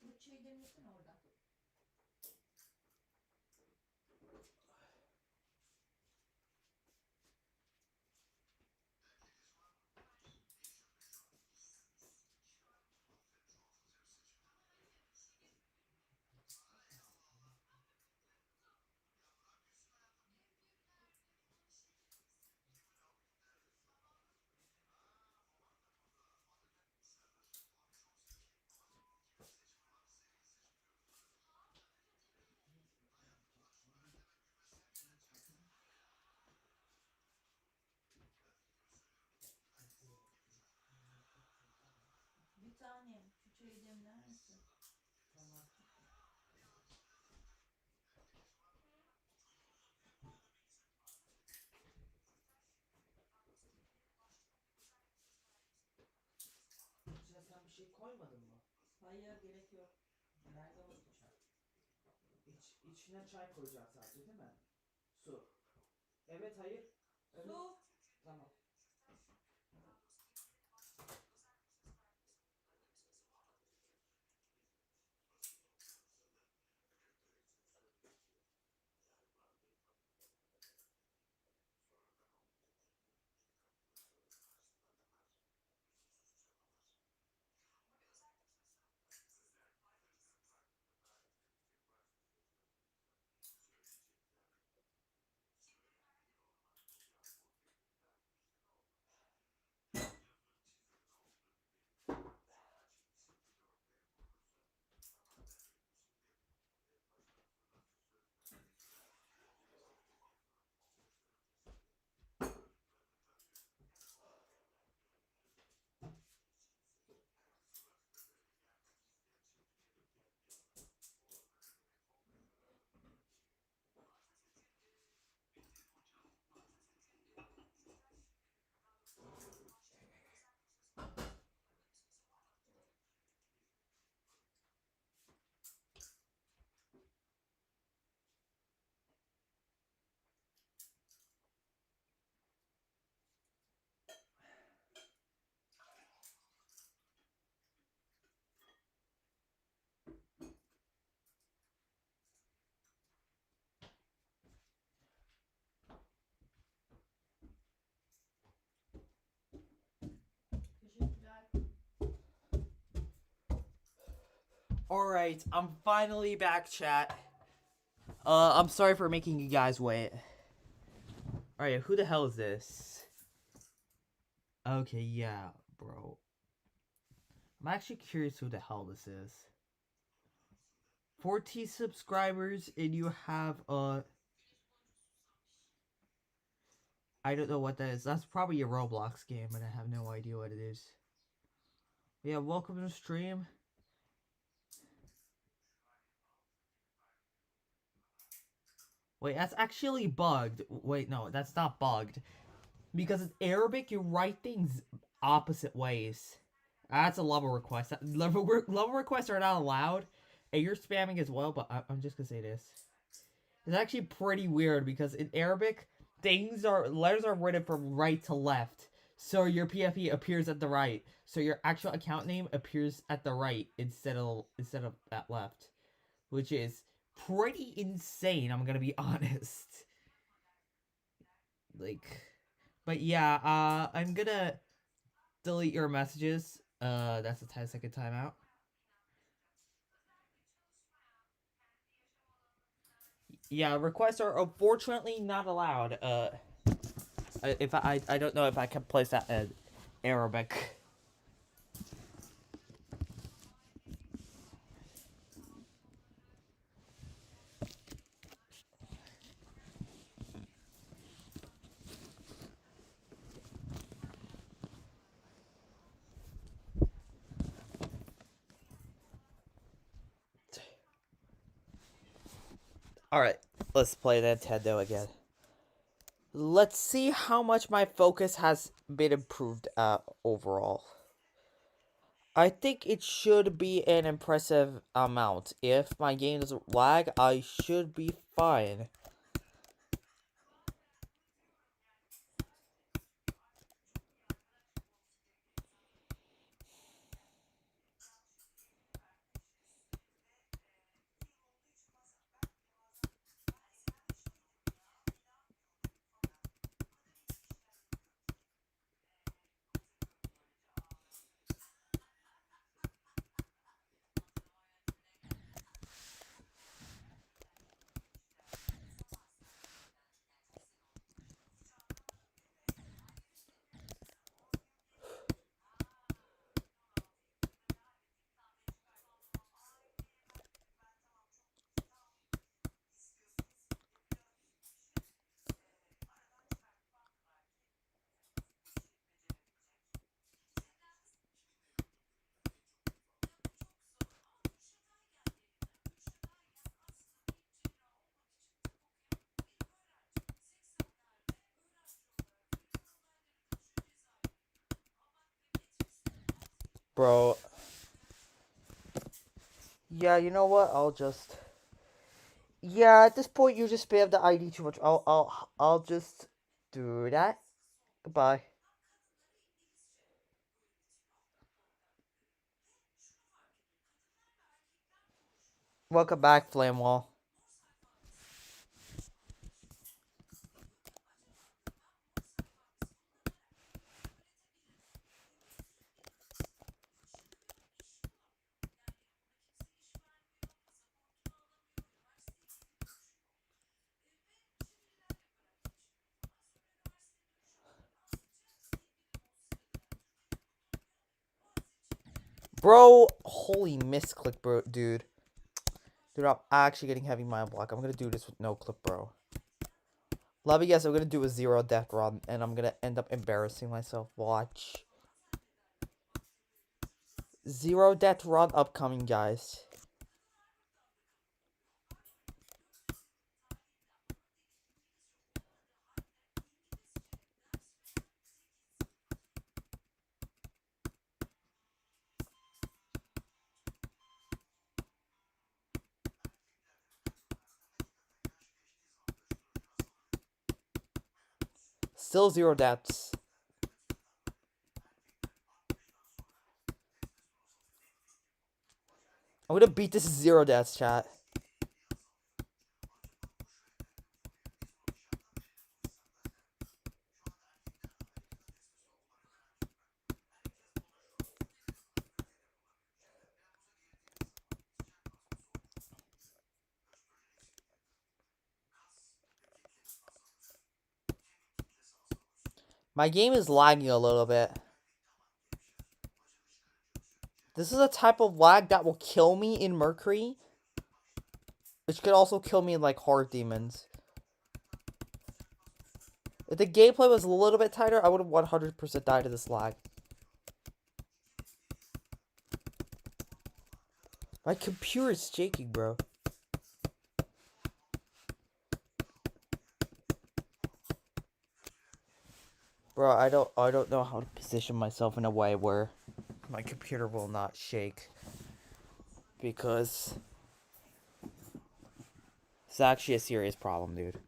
Fırçayı demlesene oradan. Bir tanem şu çayı demler misin? Tamam. Sen bir şey koymadın mı? Hayır gerek yok. Nerede o ki çay? İçine çay koyacağız sadece değil mi? Su. Evet, hayır. Evet. Su. Tamam. Teşekkürler. Alright, I'm finally back, chat. I'm sorry for making you guys wait. Alright, who the hell is this? Okay, yeah, bro. I'm actually curious who the hell this is. 14 subscribers and you have I don't know what that is. That's probably a Roblox game and I have no idea what it is. Yeah, welcome to the stream. Wait, that's actually bugged. Wait, no, that's not bugged. Because in Arabic, you write things opposite ways. That's a level request. Level requests are not allowed. And you're spamming as well, but I'm just gonna say this. It's actually pretty weird because in Arabic, letters are written from right to left. So your PFP appears at the right. So your actual account name appears at the right instead of that left. Which is pretty insane, I'm gonna be honest. Like, but yeah, I'm gonna delete your messages. That's a 10-second timeout. Yeah, requests are unfortunately not allowed. If I don't know if I can place that in Arabic. Alright, let's play Nintendo again. Let's see how much my focus has been improved overall. I think it should be an impressive amount. If my game doesn't lag, I should be fine. Bro. Yeah, you know what? I'll just... Yeah, at this point you just spam the ID too much. I'll just do that. Goodbye. Welcome back, Flamewall. Bro, holy misclick, bro, dude. Dude, I'm actually getting heavy mind block. I'm gonna do this with no clip, bro. Love you guys. I'm gonna do a 0 death run, and I'm gonna end up embarrassing myself. Watch. 0 death run upcoming, guys. Still 0 deaths. I'm gonna beat this 0 deaths, chat. My game is lagging a little bit. This is a type of lag that will kill me in Mercury, which could also kill me in like hard demons. If the gameplay was a little bit tighter, I would have 100% died to this lag. My computer is shaking, bro. Bro, I don't know how to position myself in a way where my computer will not shake, because it's actually a serious problem, dude.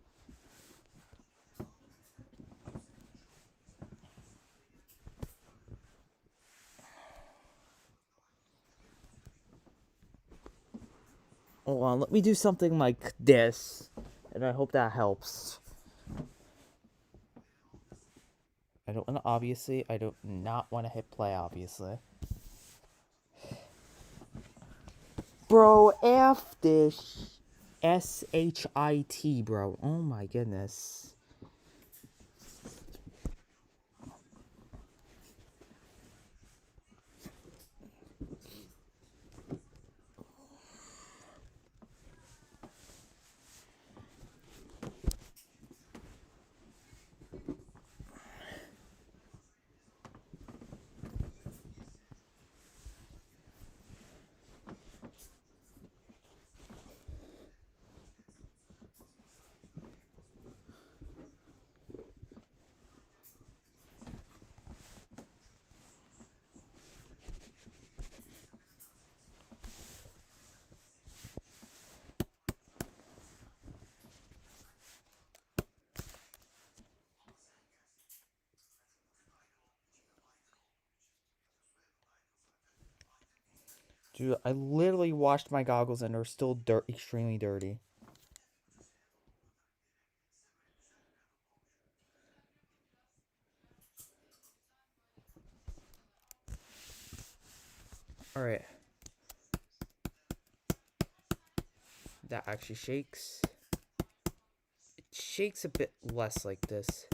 Hold on, let me do something like this, and I hope that helps. I don't want to, obviously, I do not want to hit play, obviously. Bro, F this S-H-I-T, bro. Oh my goodness. Dude, I literally washed my goggles and they're still extremely dirty. Alright. That actually shakes. It shakes a bit less like this.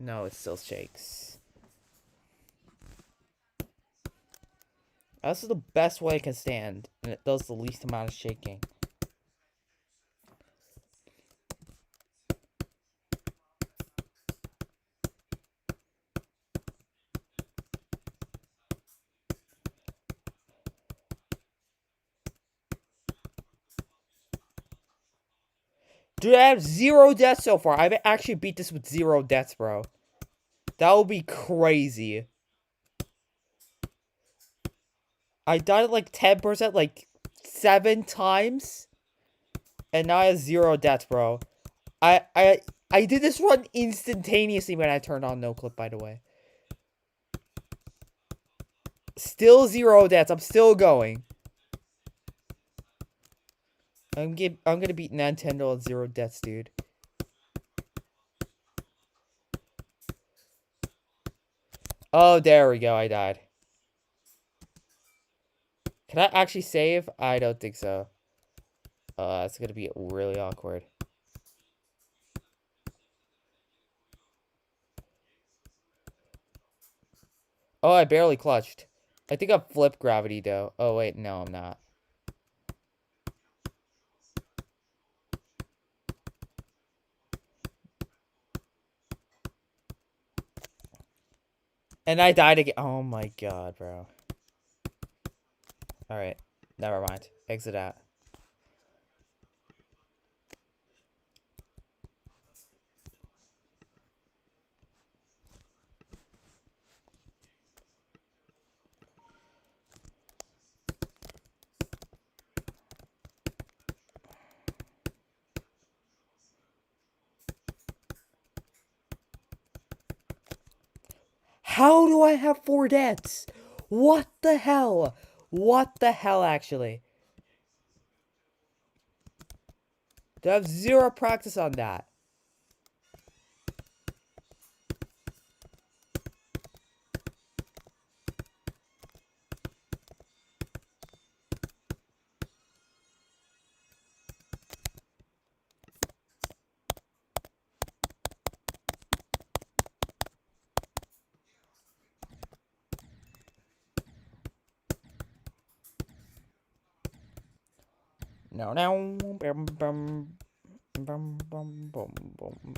No, it still shakes. This is the best way I can stand, and it does the least amount of shaking. Dude, I have 0 deaths so far. I've actually beat this with 0 deaths, bro. That would be crazy. I died at like 10%, like 7 times. And now I have 0 deaths, bro. I did this run instantaneously when I turned on no clip, by the way. Still 0 deaths. I'm still going. I'm gonna beat Nantendo at 0 deaths, dude. Oh, there we go. I died. Can I actually save? I don't think so. That's gonna be really awkward. Oh, I barely clutched. I think I'm flip gravity, though. Oh, wait. No, I'm not. And I died again. Oh, my God, bro. Alright. Never mind. Exit out. How do I have 4 deaths? What the hell? What the hell, actually? Do I have 0 practice on that? No, no. Bum, bum, bum, bum, bum, bum.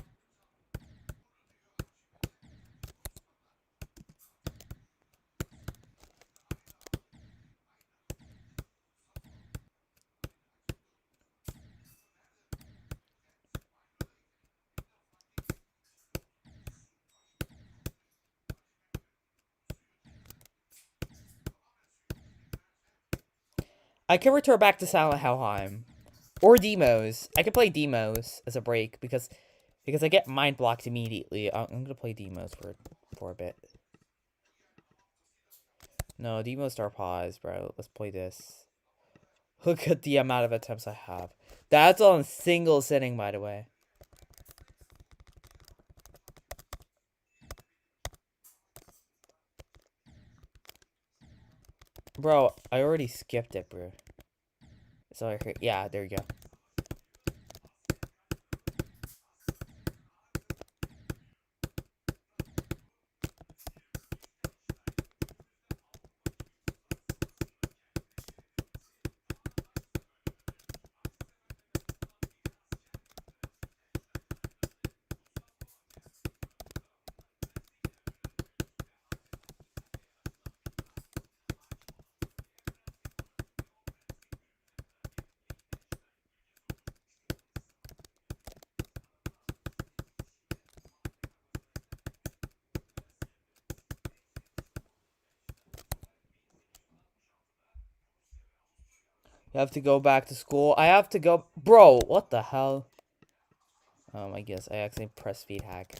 I can return back to Silent Helheim. Or demos. I can play demos as a break because I get mind blocked immediately. I'm gonna play demos for a bit. No, demos are paused, bro. Let's play this. Look at the amount of attempts I have. That's on single sitting, by the way. Bro, I already skipped it, bro. So yeah, there you go. You have to go back to school. I have to go. Bro, what the hell? I guess I accidentally pressed feed hack.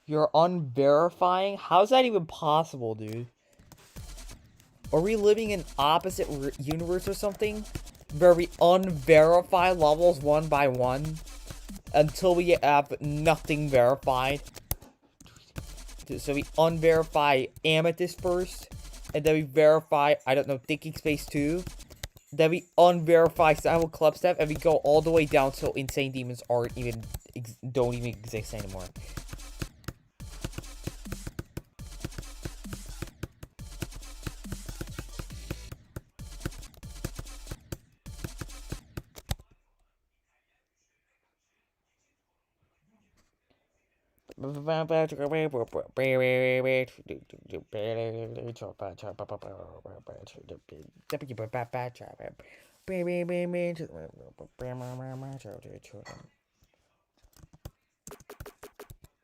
You're unverifying? How's that even possible, dude? Are we living in opposite universe or something? Where we unverify levels one by one until we have nothing verified. So we unverify Amethyst first, and then we verify, I don't know, Thinking Space 2. Then we unverify Silent Club Step, and we go all the way down till Insane Demons aren't even don't even exist anymore.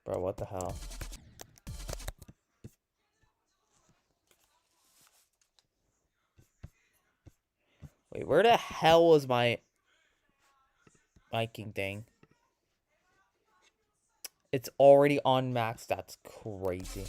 Bro, what the hell? Wait, where the hell was my miking thing? It's already on max. That's crazy.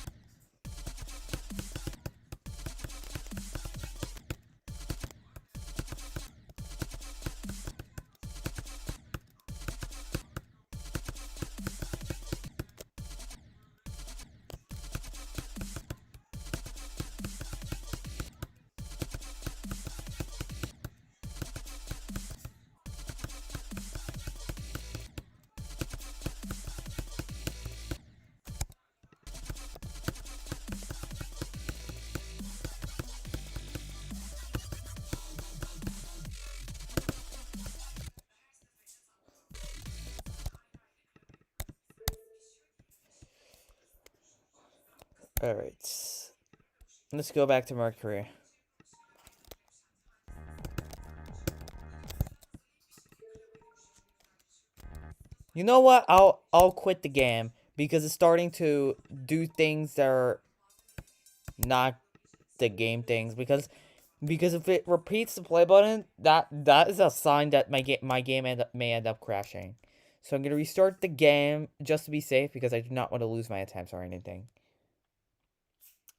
Alright. Let's go back to Mercury. You know what? I'll quit the game because it's starting to do things that are not the game things because if it repeats the play button, that is a sign that my game may end up crashing. So I'm gonna restart the game just to be safe because I do not want to lose my attempts or anything.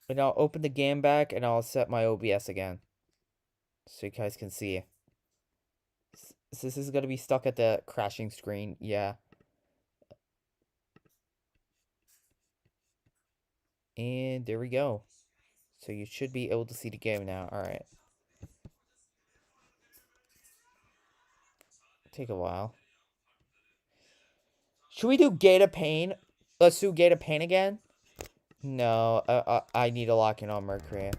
And I'll open the game back and I'll set my OBS again, so you guys can see. So this is gonna be stuck at the crashing screen. Yeah. And there we go. So you should be able to see the game now. Alright. Take a while. Should we do Gate of Pain? Let's do Gate of Pain again? No, I need to lock in on Mercury.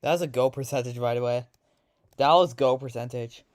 That was a go percentage right away. That was go percentage.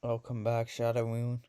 Welcome back, Shadow Moon.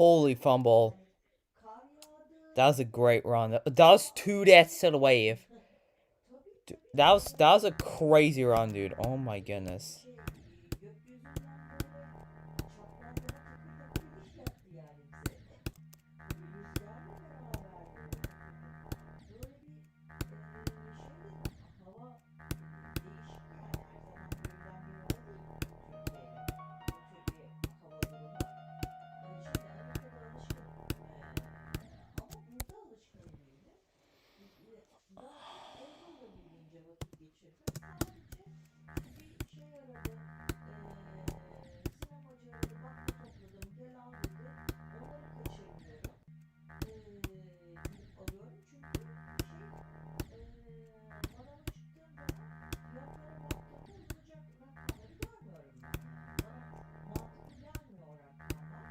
Holy fumble. Kar yağdı. That was a great run. That was 2 deaths to the wave. Tabii That was a crazy run, dude. Oh my goodness. gökyüzünden böyle çaprazlama takır takır iş yaptı yani bize. Tabii rüzgarla beraber böyle bir hava değişik yani her zaman görülen bir hava değil Türkiye'de. Bu tür bir hava durumu. Amerika'da alışkın ama burada alışkın değildim. Daha evde olabildiğince vakit geçirdim. Sadece bir şey aradı, sinemacı aradı, bakma topladım, gel al dedi. Onları kaçırmıyorum. Gidip alıyorum çünkü manava çıktığım zaman fiyatlara baktığımda alınacak rakamları görmüyorum ben yani. Bana mantıklı gelmiyor o rakamlar.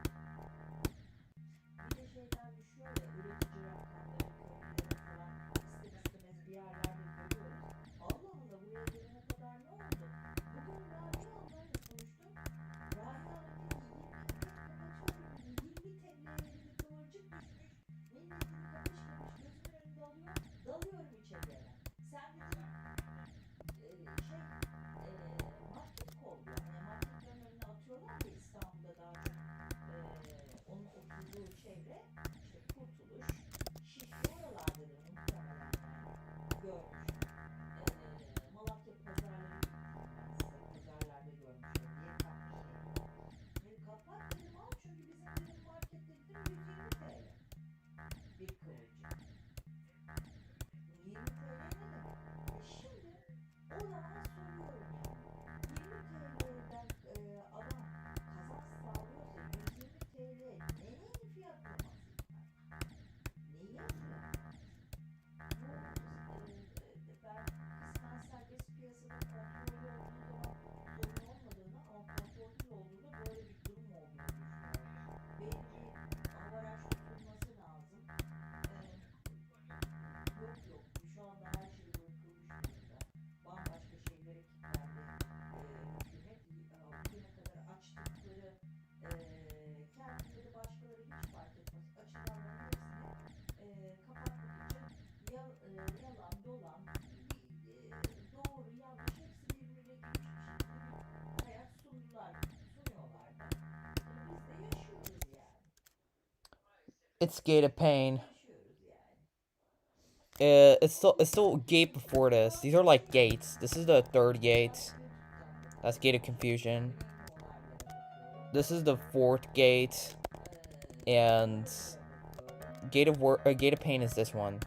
Bir de şeyden düşüyor ya üretici rakamları köylülere falan ister istemez bir yerlerde görüyoruz. Allah Allah buraya gelene kadar ne oldu? Bugün Rabia ablayla konuştum. Rabia abla dedi ki 22 kapatıyorum dedi. 20 TL'ye dedi kıvırcık düşmüş. Millet dedi kapış kapış gözümün önünde alıyor. Dalıyorum içeriye ben. Sen dedi market kolluyor. Hani marketlerin önüne atıyorlar ya İstanbul'da daha çok onun oturduğu çevre işte Kurtuluş, Şişli oralardadır muhtemelen yani görmüş. Malatya pazarları gittim ben size pazarlarda görmüşüm diye tahmin ediyorum. Kapat dedim al çünkü bizim dedim markette dedim 120 TL bir kıvırcık. 20 TL ne demek? Şimdi o zaman soruyorum yani. 20 TL'den adam kazanç sağlıyorsa 120 TL neyin fiyatlaması yapar? Neyin fiyatlaması? Bu ben kısmen serbest piyasada kontrollü olduğu zaman sorun olmadığını ama kontrolsüz olduğunda böyle bir durum olduğunu düşünüyorum. Belli bir avaraj tutulması lazım. Yok şu anda her şey bırakılmış durumda. Bambaşka şeylere kilitlendi hükümet. Bugüne kadar açtıkları kendileri başkaları hiç fark etmez. Açılanların hepsini kapatmak için yalan dolan doğru yanlış hepsi birbirine girmiş bir şekilde bir hayat sunuyorlar da. Biz de yaşıyoruz yani. It's Gate of Pain. Yaşıyoruz yani. It's still gate before this. These are like gates. This is the 3rd gate. That's Gate of Confusion. This is the 4th gate. And Gate of Pain is this one.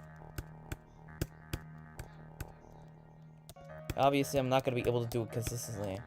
Obviously, I'm not gonna be able to do it consistently.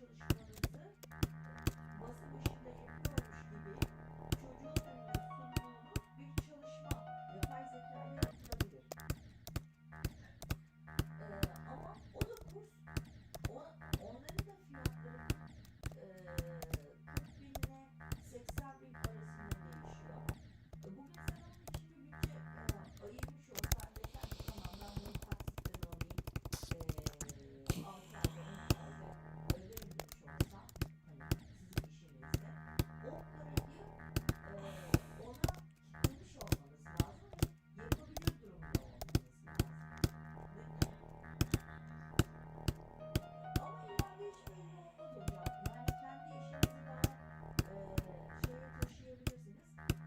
çalışmanızı masa başında yapıyormuş gibi çocuğun önüne sunduğunuz bir çalışma yapay zeka ile yapılabilir. Ama o da kurs, onların da fiyatları 40 binle 80 bin arasında değişiyor. Bugün sen onun için bir bütçe ayırmış olsan, desen ki tamam ben bunu taksitten alayım, 6 ayda 12 ayda öderim demiş olsan, hani sizin işinizde o parayı ona kitlemiş olmanız lazım ve yapabilir durumda olmanız lazım. Ama ileride hiç belli olmaz hocam. Yani kendi işinizi daha şeye taşıyabilirsiniz.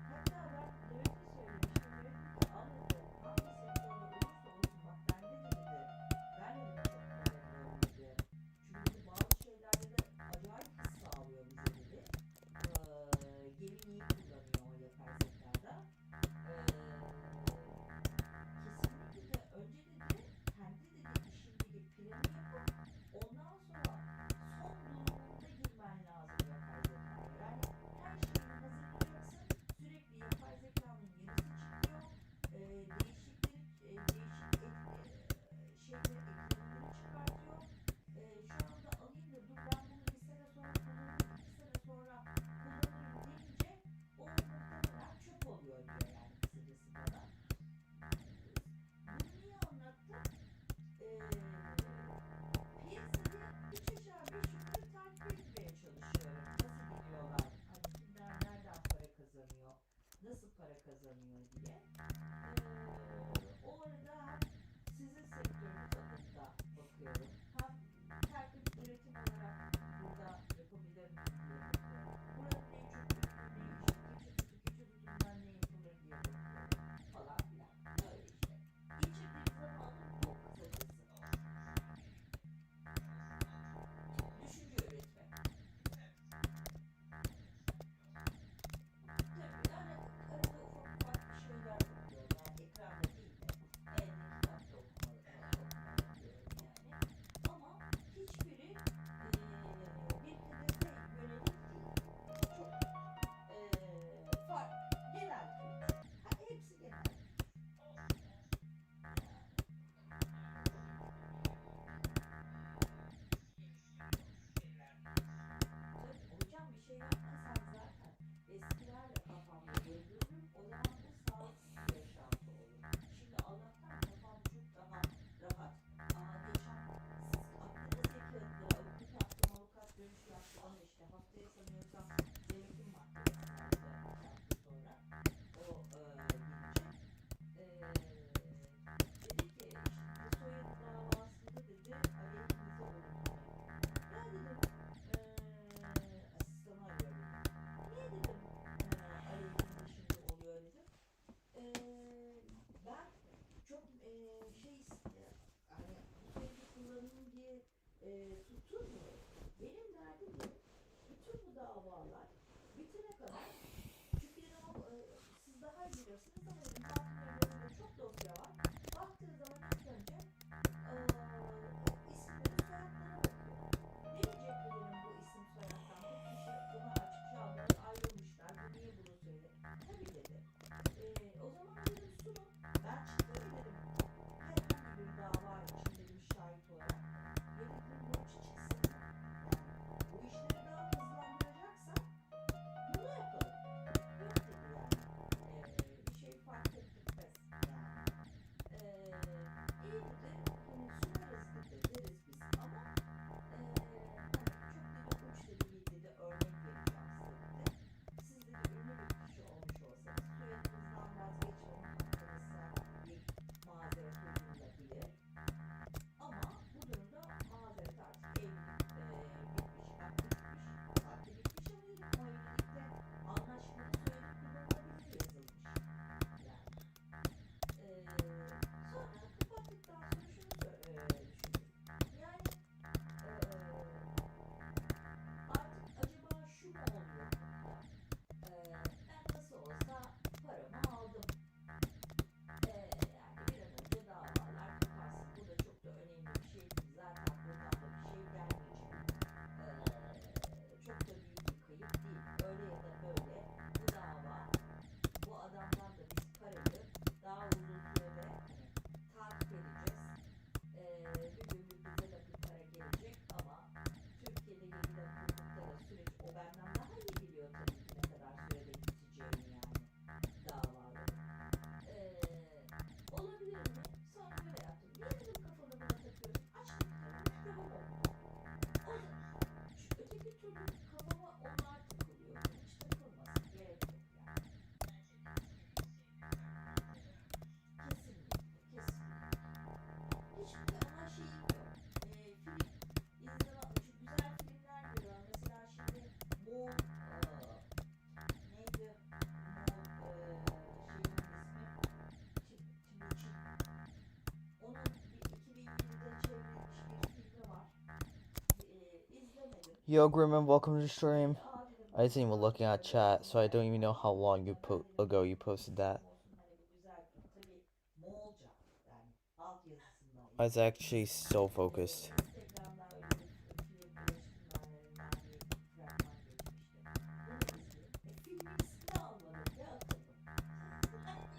Hatta ben Mehmet'e söylemiştim. Dedim ki Ahmet'e hangi sektörde olursa olsun bak bende de dedi. Ben dedim çok kullanıyorum dedi. Çünkü dedi, bazı şeylerde de acayip hız sağlıyor bize dedi. Gemi iyi kullanıyor o yapay zekada. Kesinlikle de önce dedi kendi dedi işin dedi planı yapıp ondan sonra son durumunda girmen lazım yapay zekaya. Yani her şeyini hazırlayacaksın. Sürekli yapay zekanın yenisi çıkıyor. Değişikleri, şeyleri, ekranları çıkartıyor. Şu anda alayım da dur ben bunu bir sene sonra kullanırım, 2 sene sonra kullanırım deyince o muhtemelen çöp oluyor diyor yani kısacası bana. Bunu niye anlattım? Piyasayı 3 aşağı 5 yukarı takip etmeye çalışıyorum. Nasıl gidiyorlar? Hani kimler nereden para kazanıyor? Nasıl para kazanıyor diye. O arada hem sizin sektörünüz adında bakıyorum. Hem kendim üretim olarak burada yapabilir miyim diye bakıyorum. Buranın en çok ürünü ne, işte keçi sütünden ne yapılır diye bakıyorum falan filan. Böyle işte. Geçirdiğim zamanım bu kısacası. Düşünce üretmek. Tabii arada ufak ufak bir şeyler yapıyorum. Yani ekranda değil de eldeki Yo, Grimman, welcome to the stream. Aa dedim, I wasn't even looking at chat, so I don't even know how long ago you posted that. Hani bir güzel tabii Moğolca yani alt yazısından I was actually so focused. Instagram'da öyle bir film eleştirmenlerinden bir fragman geçmişti. Bunu izleyeyim. Filmin ismini almadım. Ne akıllı.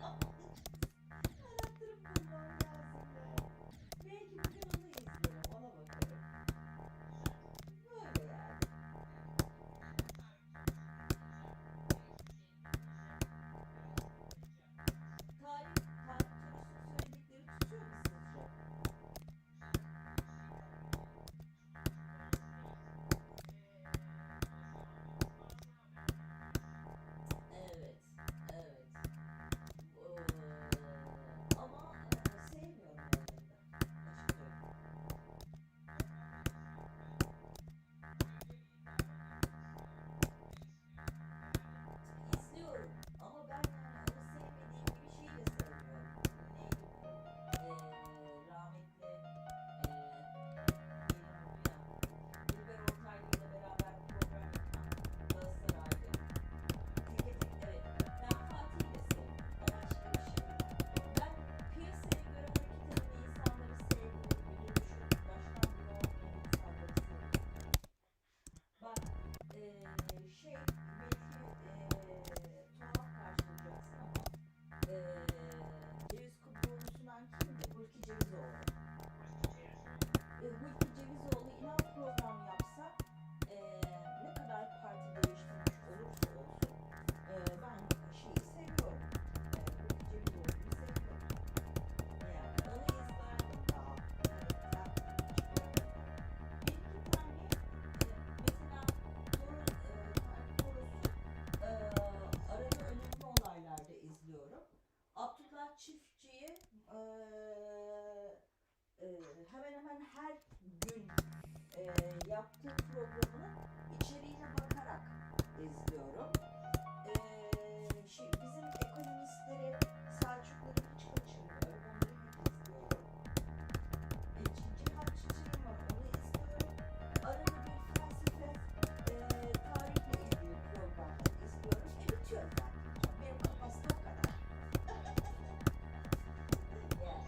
Anahtarım bulmam lazım ya. Belki bugün onu izlerim. Ona bakarım. Böyle yani. Tarih konusunu söyledikleri tutuyor mu sizce? Evet, evet. Ama sevmiyorum onları da. Açık İzliyorum ama ben yani onu sevmediğim gibi şeyi de sevmiyorum. Neydi bu? Rahmetli Dilber Ortaylı ile beraber program yapan Galatasaraylı. Teke tek evet. Ben Fatih'i de sevmiyorum. O başka bir şey. Ben piyasaya göre hareket eden insanları sevdiğim gibi duruşu baştan bile olmayan insanları seviyorum. Bak şey belki tuhaf karşılayacaksın ama ceviz kabuğunu sunan kimdi? Hulki Cevizoğlu. Hulki Cevizoğlu inan program yapsa ne kadar parti değiştirmiş olursa olsun ben şeyi seviyorum. Hulki Cevizoğlu'nu seviyorum. Yani onu izlerdim daha. Sen çıkmadan. Bir iki tane mesela arada önemli olaylarda izliyorum. Abdullah Çiftçi'yi hemen hemen her gün yaptığı programının içeriğine bakarak izliyorum. Bizim ekonomistleri, Selçukları hiç kaçırmıyorum. Onları hep izliyorum. Cihat Çiçeğim var, onu izliyorum. Arada bir felsefe, tarihle ilgili programları izliyorum. Bitiyor zaten. Benim kafamda o kadar. Yani.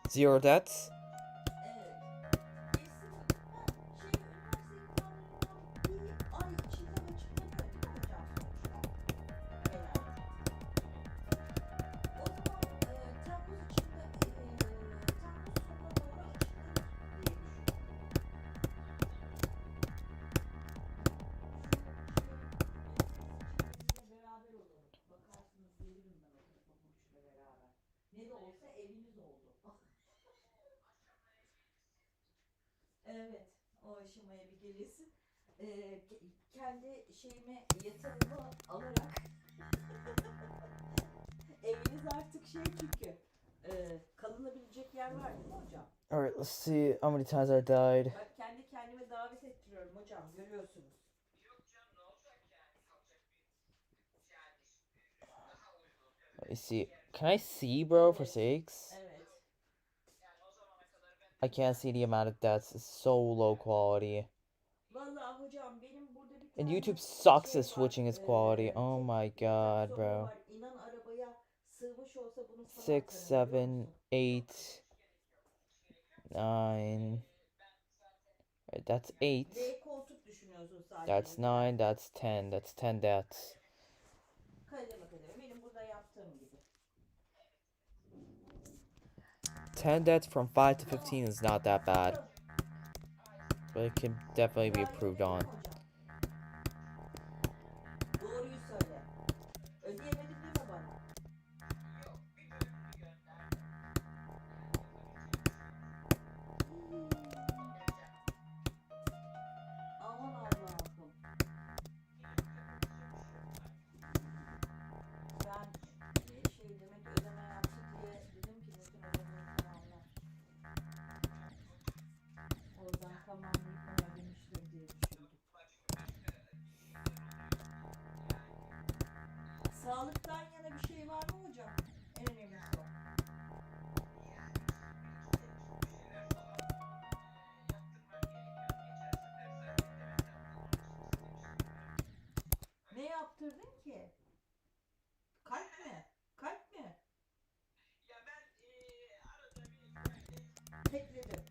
Zero deaths? Evet. Kesin. Üniversite imtihanlarından bir ay içinde açıklanıyor değil mi hocam sonuçlar? Genelde. O zaman Temmuz içinde, Temmuz sonuna doğru açıklanır diye düşünüyorum. Sizinle beraber olalım. Bakarsınız gelirim ben o tarafa Burç'la beraber. Ne de olsa eviniz oldu. Evet, o aşamaya bir gelirsin. Kendi şeyime yatırımı alarak eviniz artık şey çünkü kalınabilecek yer var değil mi hocam? Alright, let's see how many times I died. Bak kendi kendime davet ettiriyorum hocam, görüyorsunuz. Let me see. Can I see, bro, for sakes? Evet. I can't see the amount of deaths. It's so low quality. Vallahi hocam benim burada bir And tane YouTube sucks şey at var. switching its quality. Oh Tek my bir god, taksonum bro. var. İnan arabaya sığmış olsa bunu sana 6, atarım biliyor 7, musun? 8, 9. Right, that's 8. L koltuk düşünüyorsun sadece. That's 9, that's 10. That's 10 deaths. Kademe kademe. Benim burada yaptığım gibi. 10 deaths from 5 to 15 is not that bad. But it can definitely be improved on. Doğruyu söyle. Ödeyemedim deme bana. Aman Allah'ım. Ben şey demek ödeme yaptı diye dedim ki Metin hocam tamamlar. Oradan tamamlayıp bana ödemiştir diye düşündüm. Sağlıktan yana bir şey var mı hocam? En önemlisi o. ki? Kalp mi? Kalp mi? Ya ben arada bir Tekledim.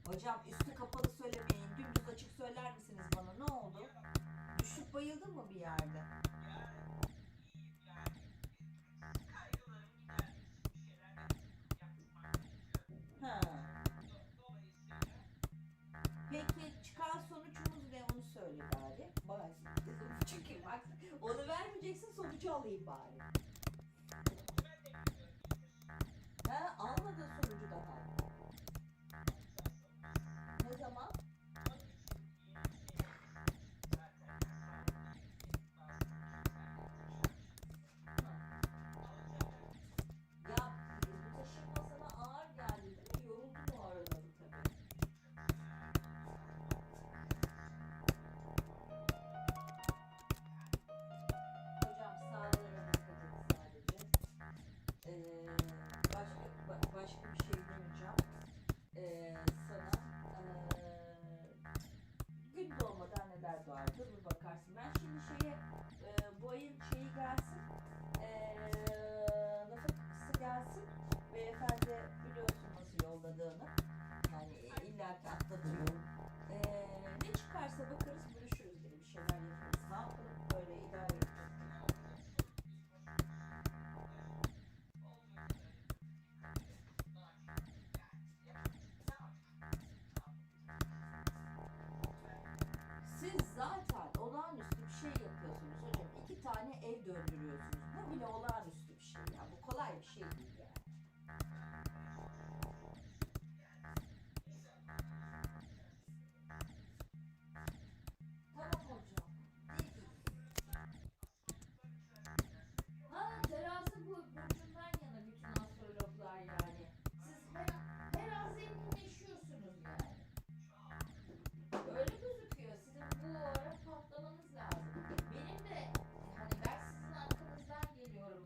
Hocam üstü kapalı söylemeyin. Dümdüz açık söyler misiniz bana? Ne oldu? Düşüp bayıldın mı bir yerde? Ha. Peki çıkan sonucumuz ne onu söyle bari. Çünkü bak onu vermeyeceksin sonucu alayım bari. Ha almadın sonucu daha. Ne zaman? Ya bu taşınma sana ağır geldi değil mi? Yoruldun o arada tabii. Hocam sağlığına dikkat et sadece. Başka bir şey demeyeceğim. Sana gün doğmadan neler doğardı bir bakarsın. Ben şimdi bu ayın şeyi gelsin. Nafakası gelsin. Beyefendi biliyorsun nasıl yolladığını. Yani illaki atlatıyor. Ne çıkarsa bakarız görüşürüz dedim. Bir şeyler yaparız. Ne yapalım? Böyle idare edeceğiz. Siz zaten olağanüstü bir şey yapıyorsunuz hocam. 2 tane ev döndürüyorsunuz. Bu bile olağanüstü bir şey ya. Bu kolay bir şey değil yani. Tamam hocam. Ha terazi bu burcundan yana bütün astrologlar yani. Siz her an zenginleşiyorsunuz yani. Öyle gözüküyor. Sizin bu ara patlamanız lazım. Benim de hani ben sizin arkanızdan geliyorum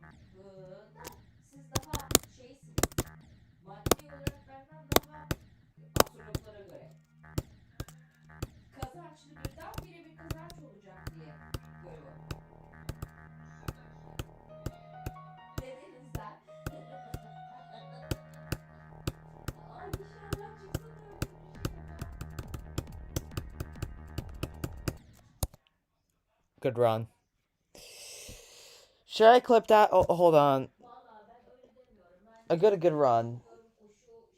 da siz daha şeysiniz. Maddi olarak benden daha astrologlara göre. Kazançlı birdenbire bir kazanç olacak diye görüyorum. Dedenizden. Ay inşallah çıksın öyle bir şey. Good run. Should I clip that? Oh, hold on. Vallahi ben öyle demiyorum. Ben I got a good run. o şu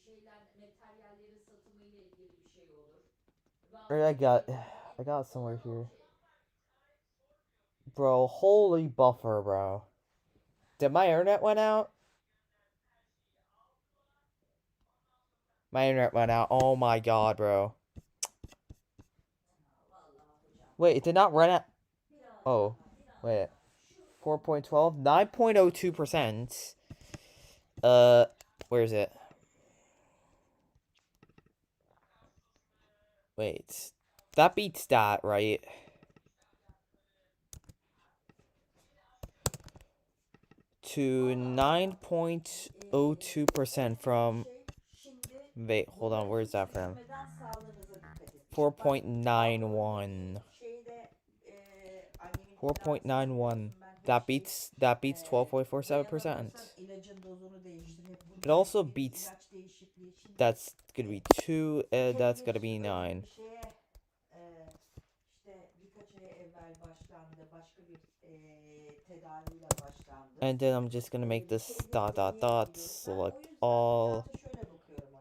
şeyler materyallerin satımıyla ilgili bir şey olur. Or I got it somewhere here. Bro, holy buffer, bro. Did my internet went out? My internet went out. Oh my god, bro. Wait, it did not run out. Oh, wait. 4.12? 9.02%. Where is it? Wait. That beats that, right? To 9.02% from... Wait, hold on. Where's that from? 4.91. 4.91. That beats 12.47%. It also beats... That's gonna be 2, that's gonna be 9. And then I'm just gonna make this ... select all,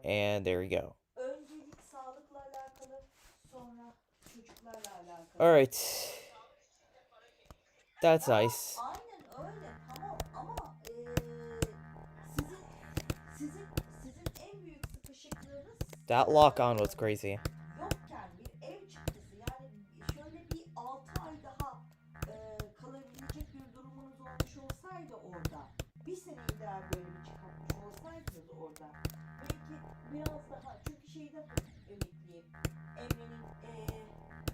and there we go. Alright. That's nice. Aynen öyle tamam ama sizin en büyük sıkışıklığınız That lock on was crazy. yokken bir ev çıktısı yani şöyle bir 6 ay daha kalabilecek bir durumunuz olmuş olsaydı orada bir seneyi daha böyle bir çıkartmış olsaydınız orada belki biraz daha çünkü şeyden ümitliyim Emre'nin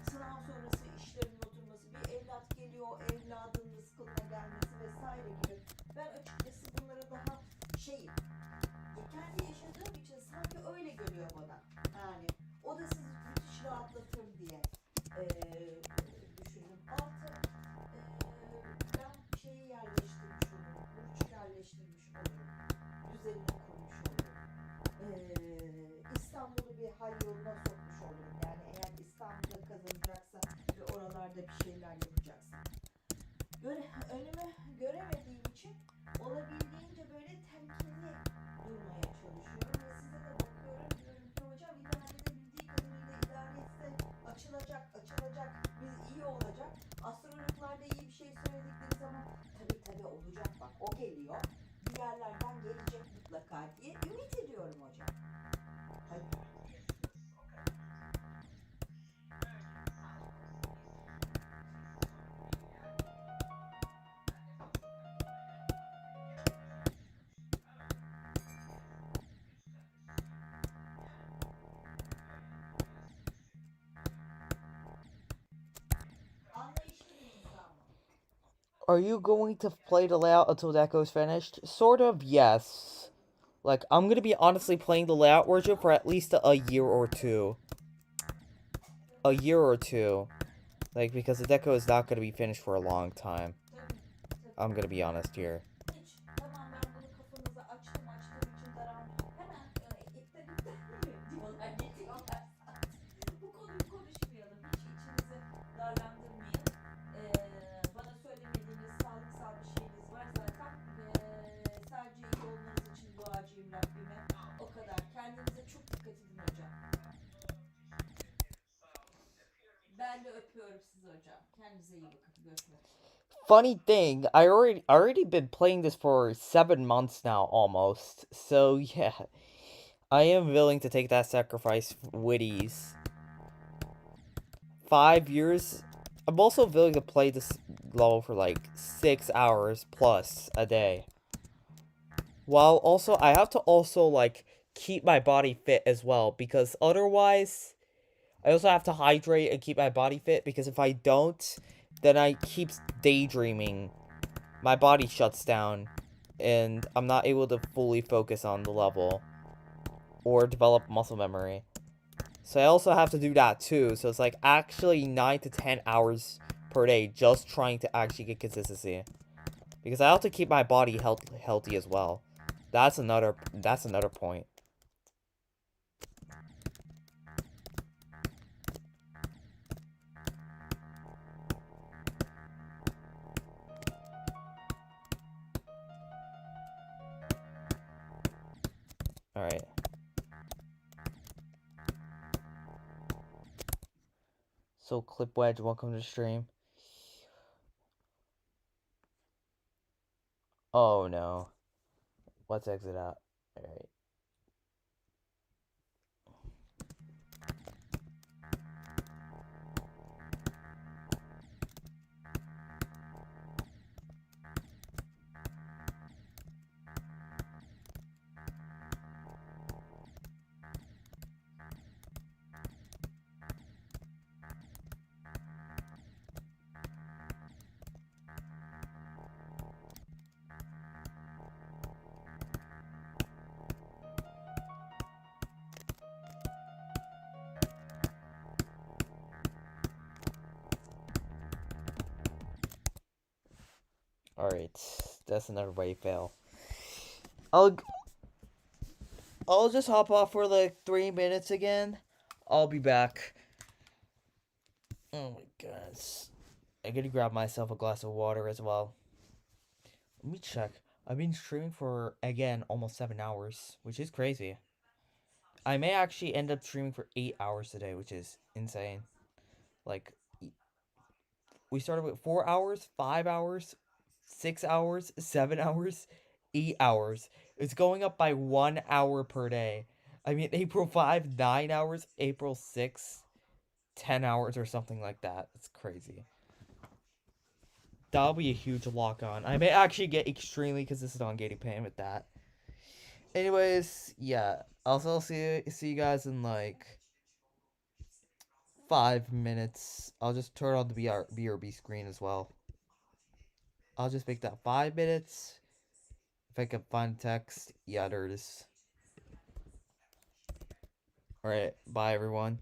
sınav sonrası işlerin oturması bir evlat geliyor evladın rızkına gelmesi vesaire gibi ben açıkçası bunları daha kendi yaşadığım için sanki öyle geliyor bana yani o da sizi müthiş rahatlatır diye Düşürdüm. Altı ben şeyi yerleştirmiş olurum. Burç yerleştirmiş olurum. Düzenini kurmuş olurum. İstanbul'u bir hal yoluna sokmuş olurum. Yani eğer İstanbul'da kazanacaksa ve oralarda bir şeyler yapacaksa. Önümü göremediğim için olabildiğince böyle temkinli durmaya çalışıyorum ve size de bakıyorum, diyorum ki hocam idare edebildiği kadarıyla idare etse açılacak, biz iyi olacak. Astrologlar da iyi bir şey söyledikleri zaman tabii olacak, bak o geliyor, bir yerlerden gelecek mutlaka diye ümit ediyorum hocam. Tabii. Anlayışlı bir insan mı? Are you going to play the layout until that goes finished? Sort of, yes. Like, I'm gonna be honestly playing the layout version for at least a year or two. A year or two. Like, because the deco is not gonna be finished for a long time. Tabii. I'm gonna be honest here. Hiç. Tamam ben bunu kafanıza açtığım için daralmış. Hemen iptal diyorlar, geçiyorlar zaten. Bu konuyu konuşmayalım. Hiç içinizi darlandırmayın. Bana söylemediğiniz sağlıksal bir şeyiniz var zaten. Sadece iyi olmanız için duacıyım Rabbime. O kadar. Kendinize çok dikkat edin hocam. Ben de öpüyorum sizi hocam. Kendinize iyi bakın. Görüşmek üzere. Funny thing, I already been playing this for 7 months now, almost. So yeah, I am willing to take that sacrifice with ease. 5 years. I'm also willing to play this level for like 6 hours plus a day. While also, I have to also like keep my body fit as well, because otherwise, I also have to hydrate and keep my body fit, because if I don't, then I keep daydreaming. My body shuts down, and I'm not able to fully focus on the level or develop muscle memory. So I also have to do that too. So it's like actually 9 to 10 hours per day just trying to actually get consistency, because I have to keep my body healthy as well. That's another point. Alright. So, Clip Wedge, welcome to the stream. Oh no. Let's exit out. Alright. Alright, that's another way fail. I'll just hop off for like 3 minutes again. I'll be back. Oh my goodness. I gotta grab myself a glass of water as well. Let me check. I've been streaming for, again, almost 7 hours, which is crazy. I may actually end up streaming for 8 hours today, which is insane. Like, we started with 4 hours, 5 hours, 6 hours, 7 hours, 8 hours. It's going up by 1 hour per day. I mean, April 5, 9 hours. April 6, 10 hours or something like that. It's crazy. That'll be a huge lock on. I may actually get extremely consistent on gating pain with that. Anyways, yeah. I'll see you guys in like 5 minutes. I'll just turn on the BRB screen as well. I'll just make that 5 minutes. If I can find text. Yeah, there it is. Alright, bye everyone.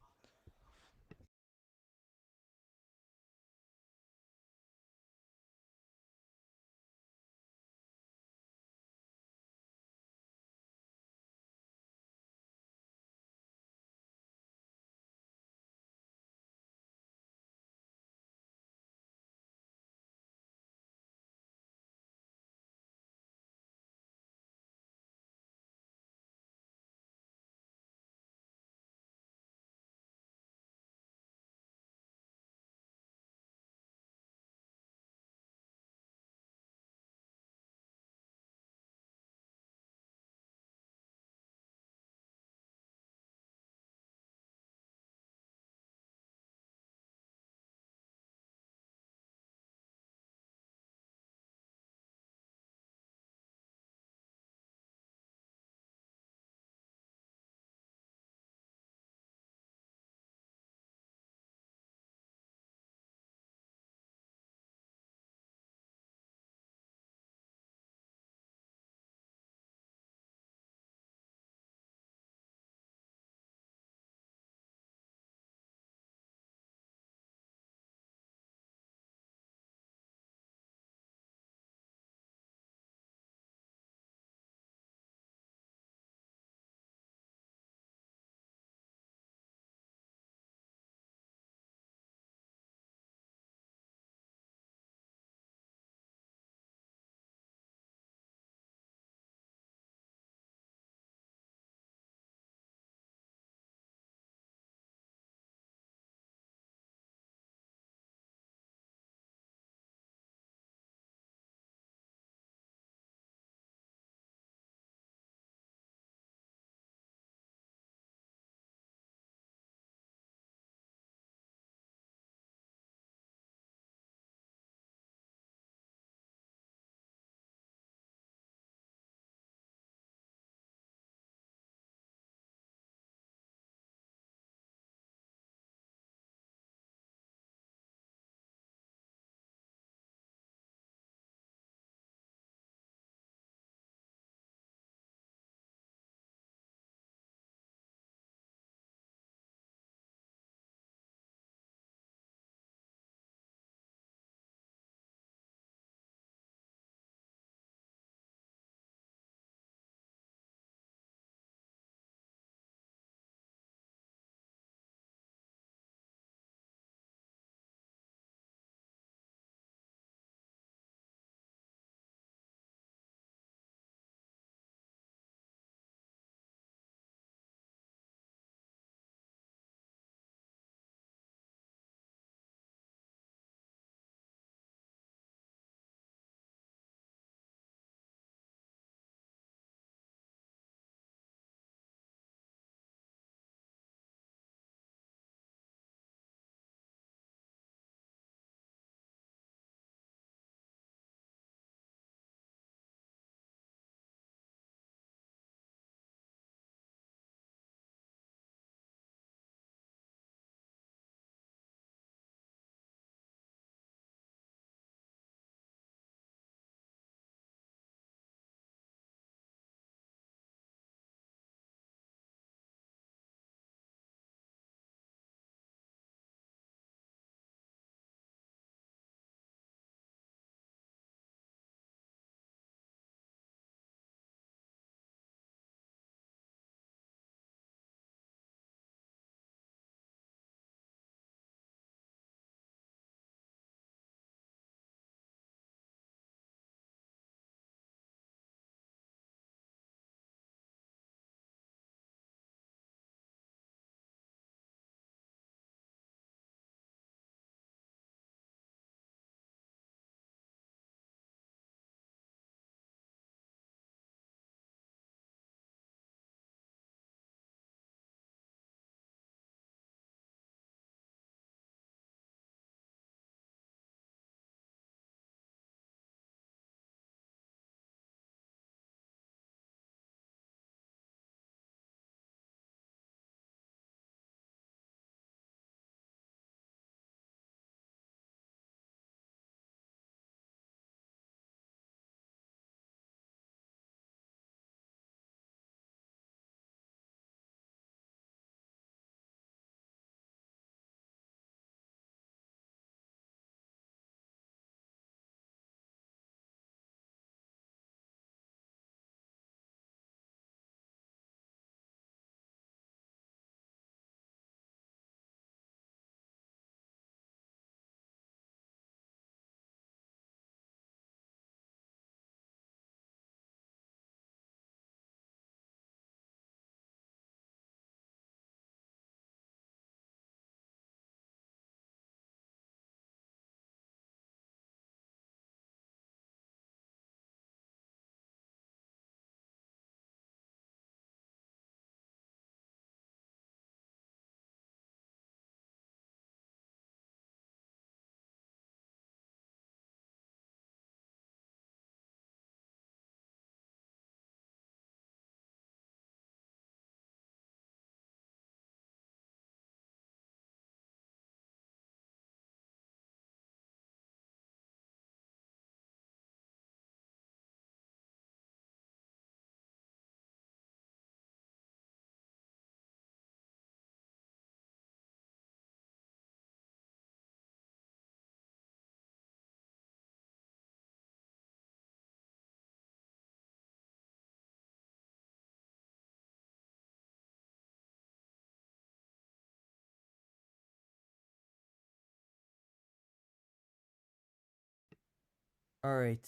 Alright,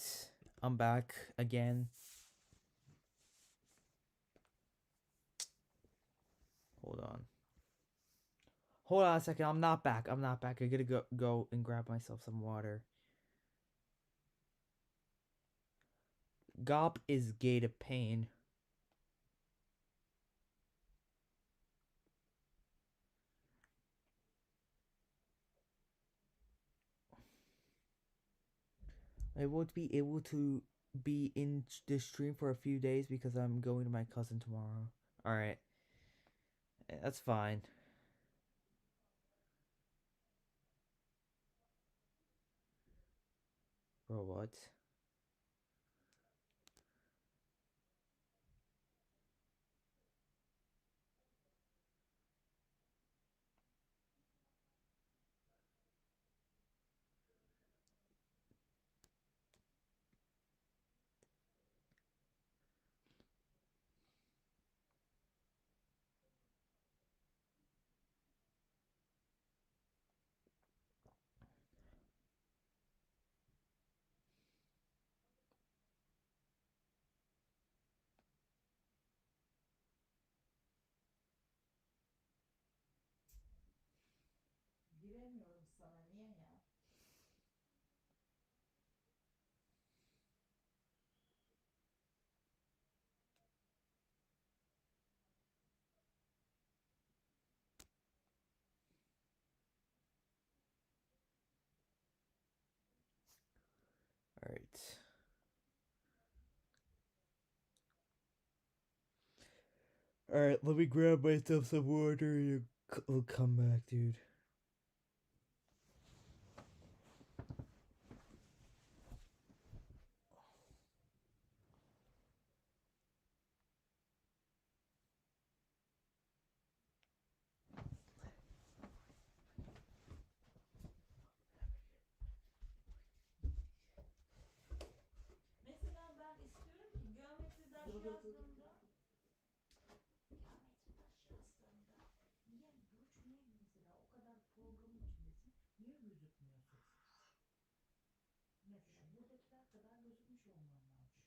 I'm back again. Hold on. Hold on a second. I'm not back. I'm not back. I gotta go and grab myself some water. GoP is gate of pain. I won't be able to be in this stream for a few days because I'm going to my cousin tomorrow. Alright. That's fine. Bro, what? Giremiyorum sana, niye ya? Alright. Alright, let me grab myself some water and I'll come back, dude. Mesela ben istiyorum ki geometri ders yazdığımda niye Burç, niye mesela o kadar programın içindesin, niye gözükmüyorsun? Mesela buradakiler kadar gözükmüş olman lazım.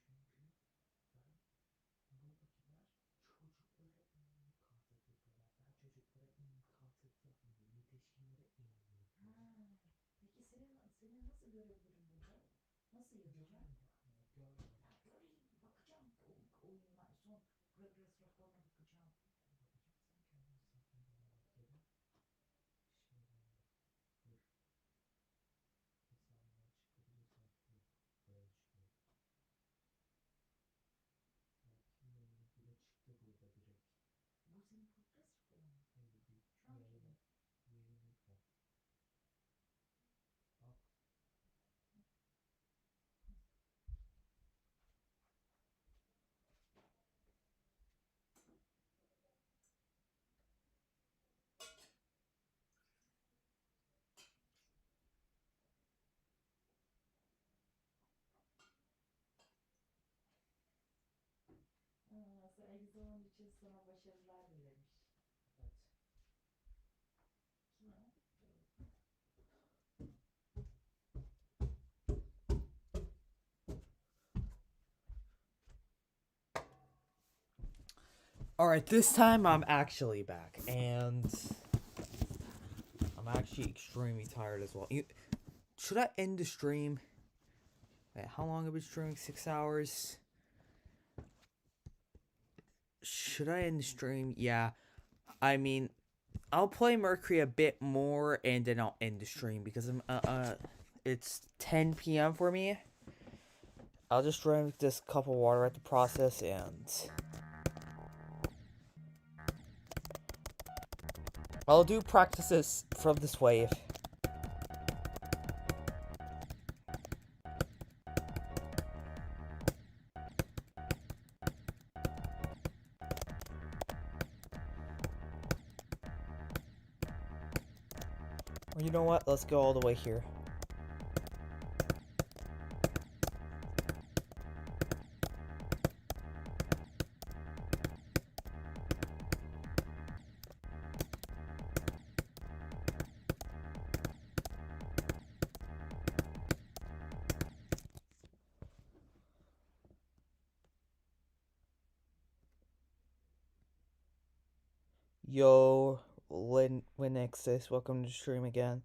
Buradakiler çocuklara imkansız yapıyorlar. Ben çocuklara imkansız yapmıyorum. Yetişkinlere yapıyorum. Peki seni nasıl görebilirim burada? Nasıl yazacağım? Görme. Ya göreyim, bakacağım. Oyunlar son progress raporuna bakacağım. Bakacaksan kendi hesaplarına bak ya da şeylere bak. Dur. Hesabından çıkabiliyorsan yok. Böyle çıkıyor. Belki yayını bile çıktı burada direkt. Bu senin progress raporun mu? Hayır bir Şu anki mi? yayını bak. Bak. Egzamın için sana başarılar dilemiş. Evet. Kim o? Alright, this time I'm actually back, and I'm actually extremely tired as well. Should I end the stream? Wait, how long have I been streaming? 6 hours? Should I end the stream? Yeah. I mean, I'll play Mercury a bit more, and then I'll end the stream, because it's 10 p.m. for me. I'll just drink this cup of water at the process, and I'll do practices from this wave. Or you know what? Let's go all the way here. Yo, Linexis, welcome to the stream again.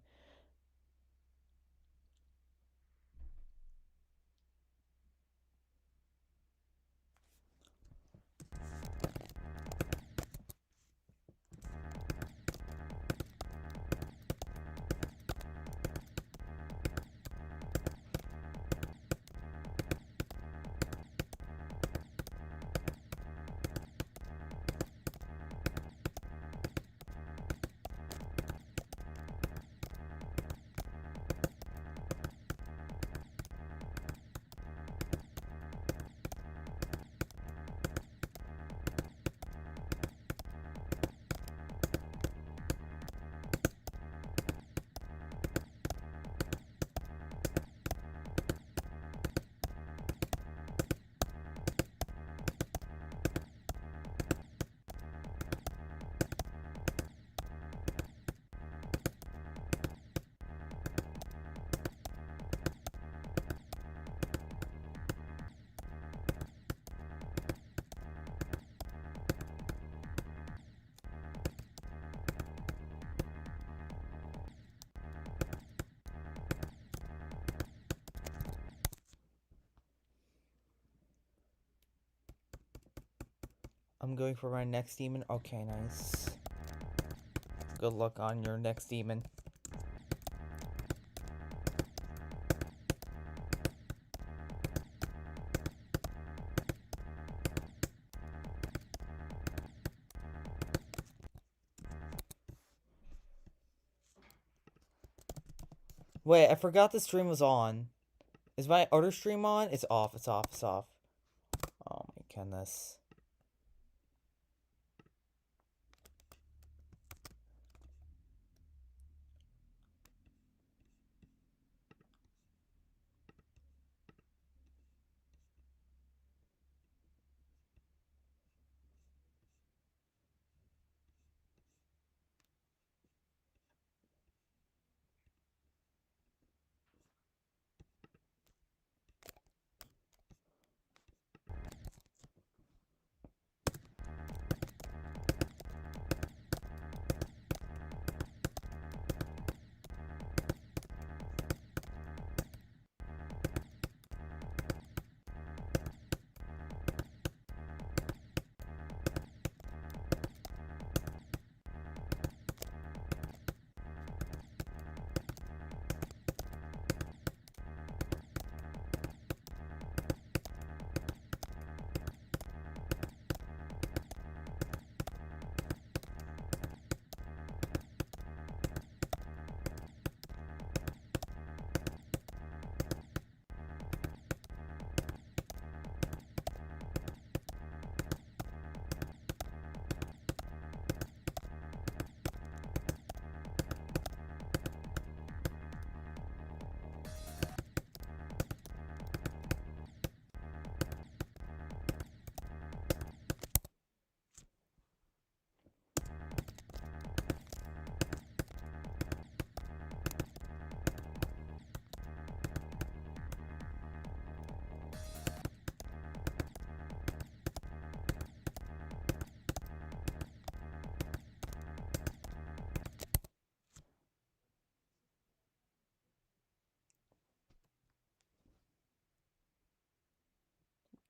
I'm going for my next demon. Okay, nice. Good luck on your next demon. Wait, I forgot the stream was on. Is my other stream on? It's off, it's off, it's off. Oh my goodness.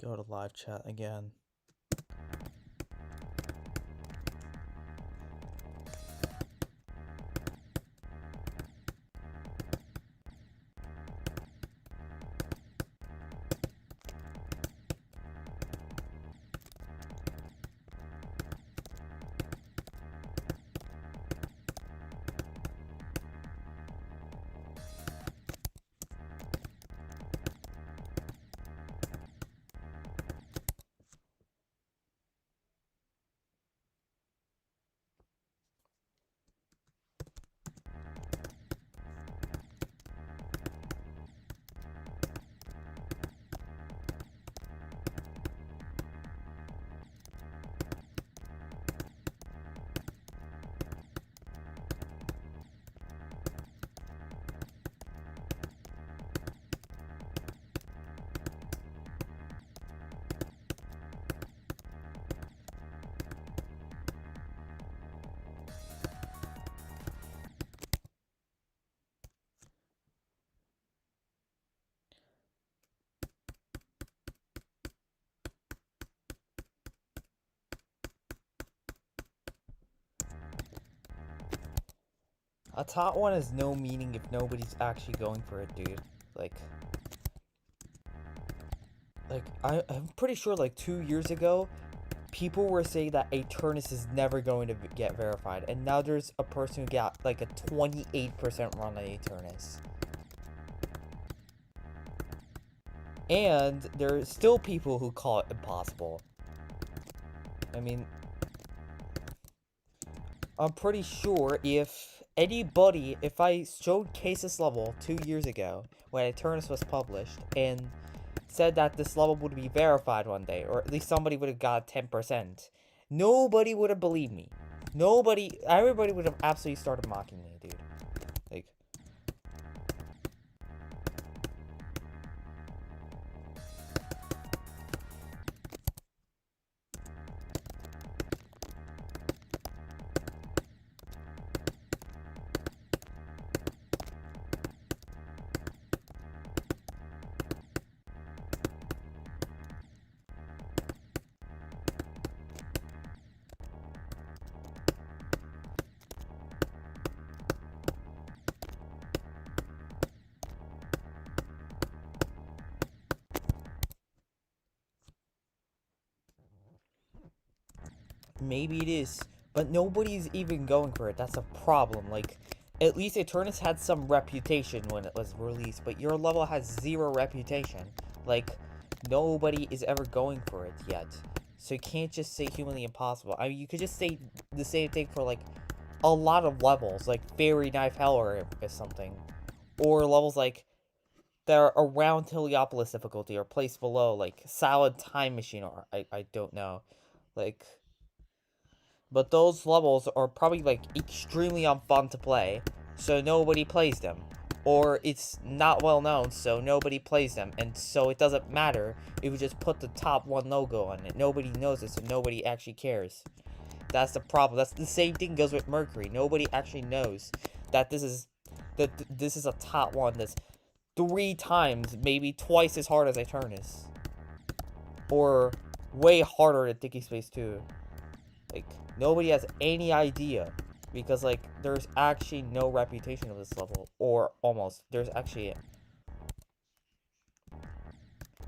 Go to live chat again. A top 1 has no meaning if nobody's actually going for it, dude. Like, I'm pretty sure like 2 years ago, people were saying that Aternus is never going to get verified, and now there's a person who got like a 28% run on Aternus. And there's still people who call it impossible. I mean, I'm pretty sure if I showcased this level 2 years ago when Aternus was published and said that this level would be verified one day, or at least somebody would have got 10%, nobody would have believed me. Everybody would have absolutely started mocking me, dude. Like, maybe it is, but nobody's even going for it. That's a problem. Like, at least Aternus had some reputation when it was released, but your level has 0 reputation. Like, nobody is ever going for it yet. So you can't just say humanly impossible. I mean, you could just say the same thing for, like, a lot of levels, like Fairy Knife Hell or something. Or levels like that are around Heliopolis difficulty or placed below, like Salad Time Machine, or I don't know. Like, but those levels are probably, like, extremely unfun to play, so nobody plays them. Or it's not well known, so nobody plays them, and so it doesn't matter if you just put the top 1 logo on it. Nobody knows it, so nobody actually cares. That's the problem. That's the same thing goes with Mercury. Nobody actually knows that this is a top 1 that's 3 times, maybe twice as hard as Aternus. Or way harder than Dicky Space 2. Like, nobody has any idea, because, like, there's actually no reputation of this level, or almost. There's actually...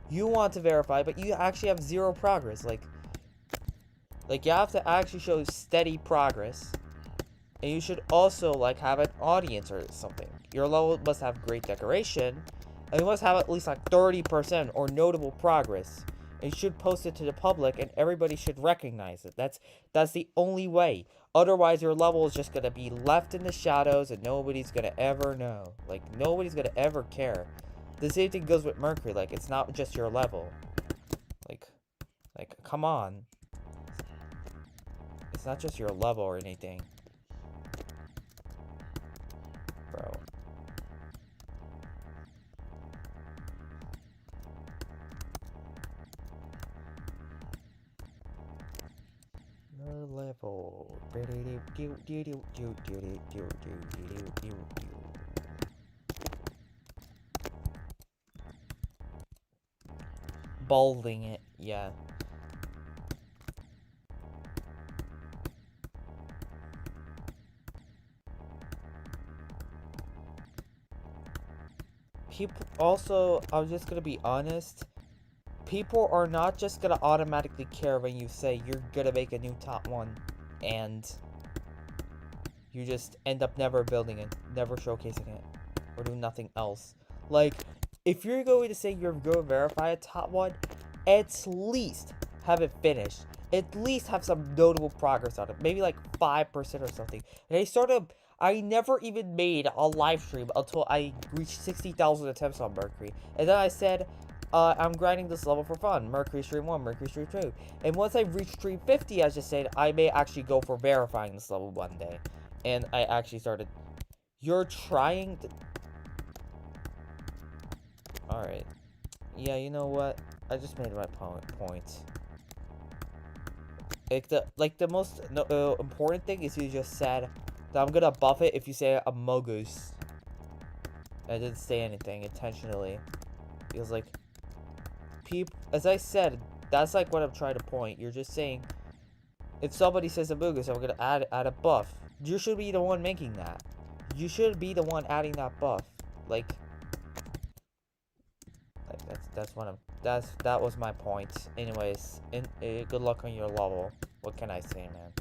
You want to verify, but you actually have 0 progress. Like, you have to actually show steady progress, and you should also, like, have an audience or something. Your level must have great decoration, and you must have at least, like, 30% or notable progress. And you should post it to the public, and everybody should recognize it. That's the only way. Otherwise, your level is just gonna be left in the shadows, and nobody's gonna ever know. Like, nobody's gonna ever care. The same thing goes with Mercury. Like, it's not just your level. Like, come on. It's not just your level or anything. Bro. Level. Balding it, yeah. People also, I'm just gonna be honest. People are not just gonna automatically care when you say you're gonna make a new top 1 and you just end up never building it, never showcasing it, or do nothing else. Like, if you're going to say you're going to verify a top 1, at least have it finished. At least have some notable progress on it. Maybe like 5% or something. And I never even made a live stream until I reached 60,000 attempts on Mercury. And then I said, I'm grinding this level for fun. Mercury Stream 1, Mercury Stream 2. And once I reach Stream 50, I just said, I may actually go for verifying this level one day. And I actually started. You're trying to... Alright. Yeah, you know what? I just made my point. Like, the most important thing is you just said that I'm gonna buff it if you say a Mogus. I didn't say anything intentionally. Because, like... As I said, that's like what I'm trying to point. You're just saying, if somebody says a Mogus, I'm gonna add a buff. You should be the one making that. You should be the one adding that buff. Like that's what I'm. That was my point. Anyways, good luck on your level. What can I say, man?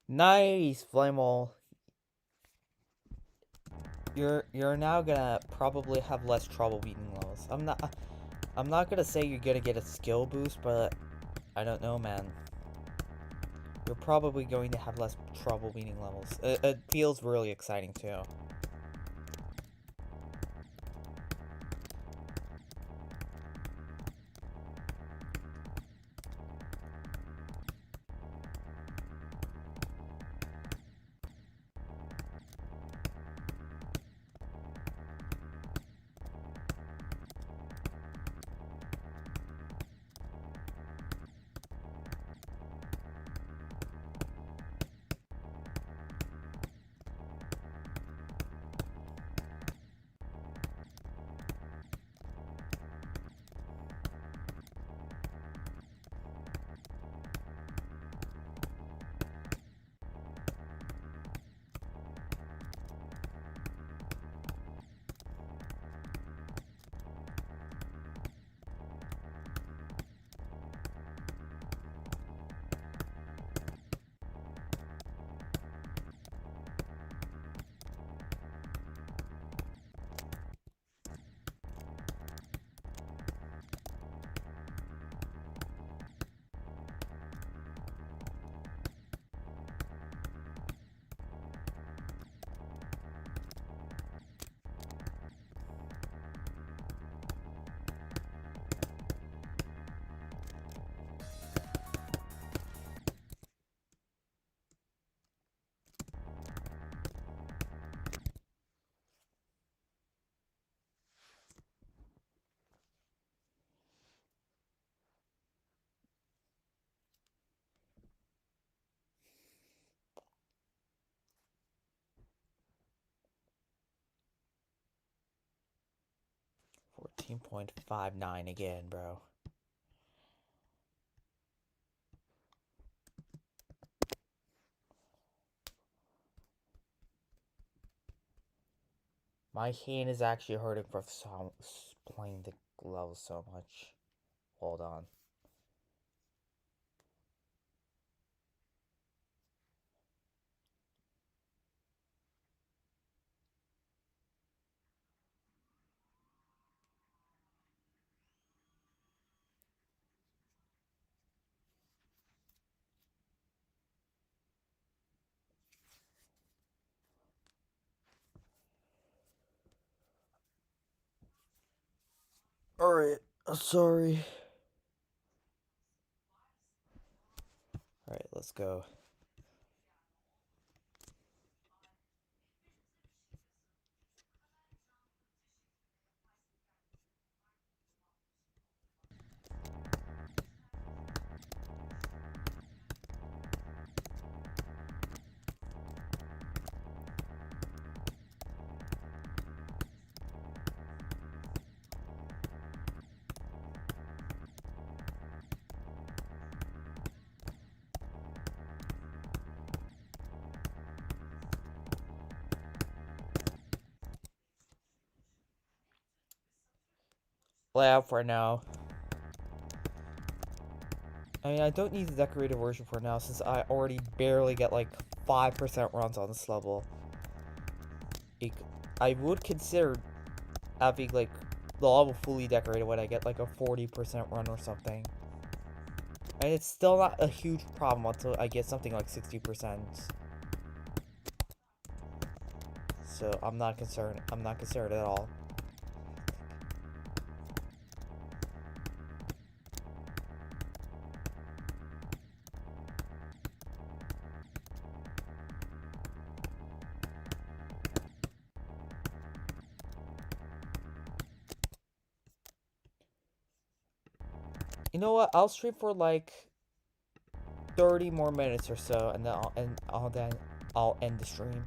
Nice, Flamel. You're now gonna probably have less trouble beating levels. I'm not gonna say you're gonna get a skill boost, but I don't know, man. You're probably going to have less trouble beating levels. It feels really exciting too. 14.59 again, bro. My hand is actually hurting from playing the levels so much. Hold on. Alright, sorry. Alright, let's go. Layout for now. I mean, I don't need the decorated version for now since I already barely get like 5% runs on this level. I would consider having like the level fully decorated when I get like a 40% run or something. And it's still not a huge problem until I get something like 60%. So I'm not concerned. I'm not concerned at all. You know what? I'll stream for like 30 more minutes or so, and then I'll end the stream.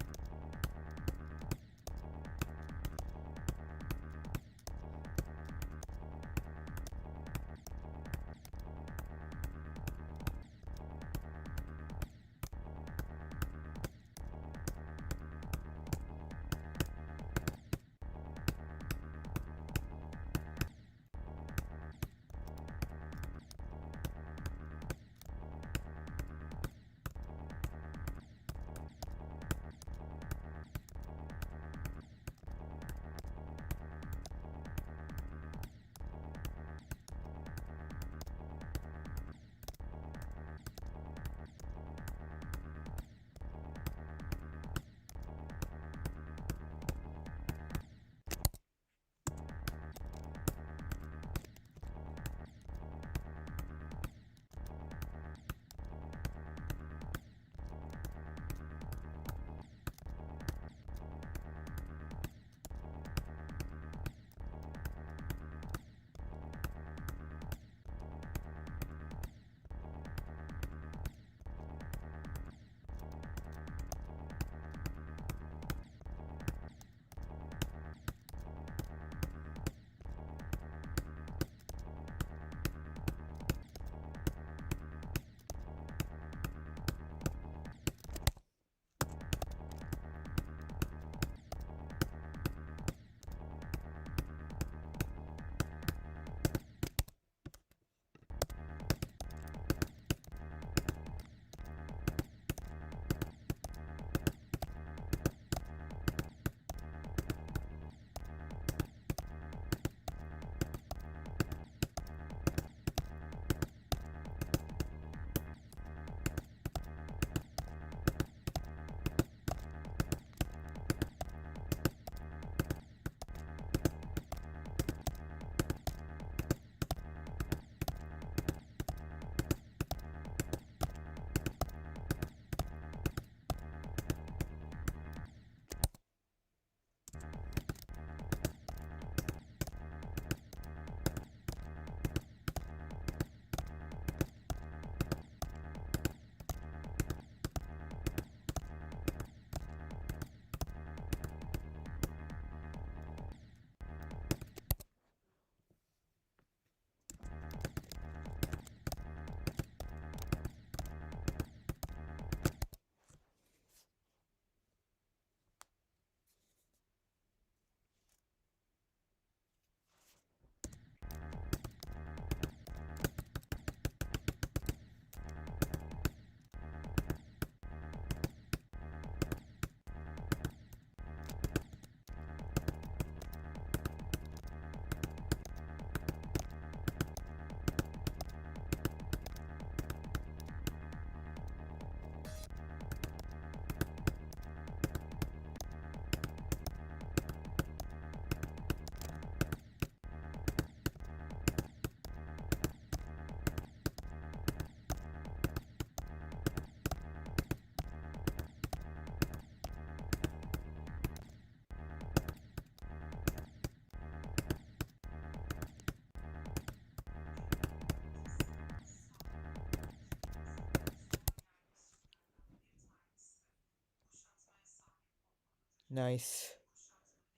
Nice.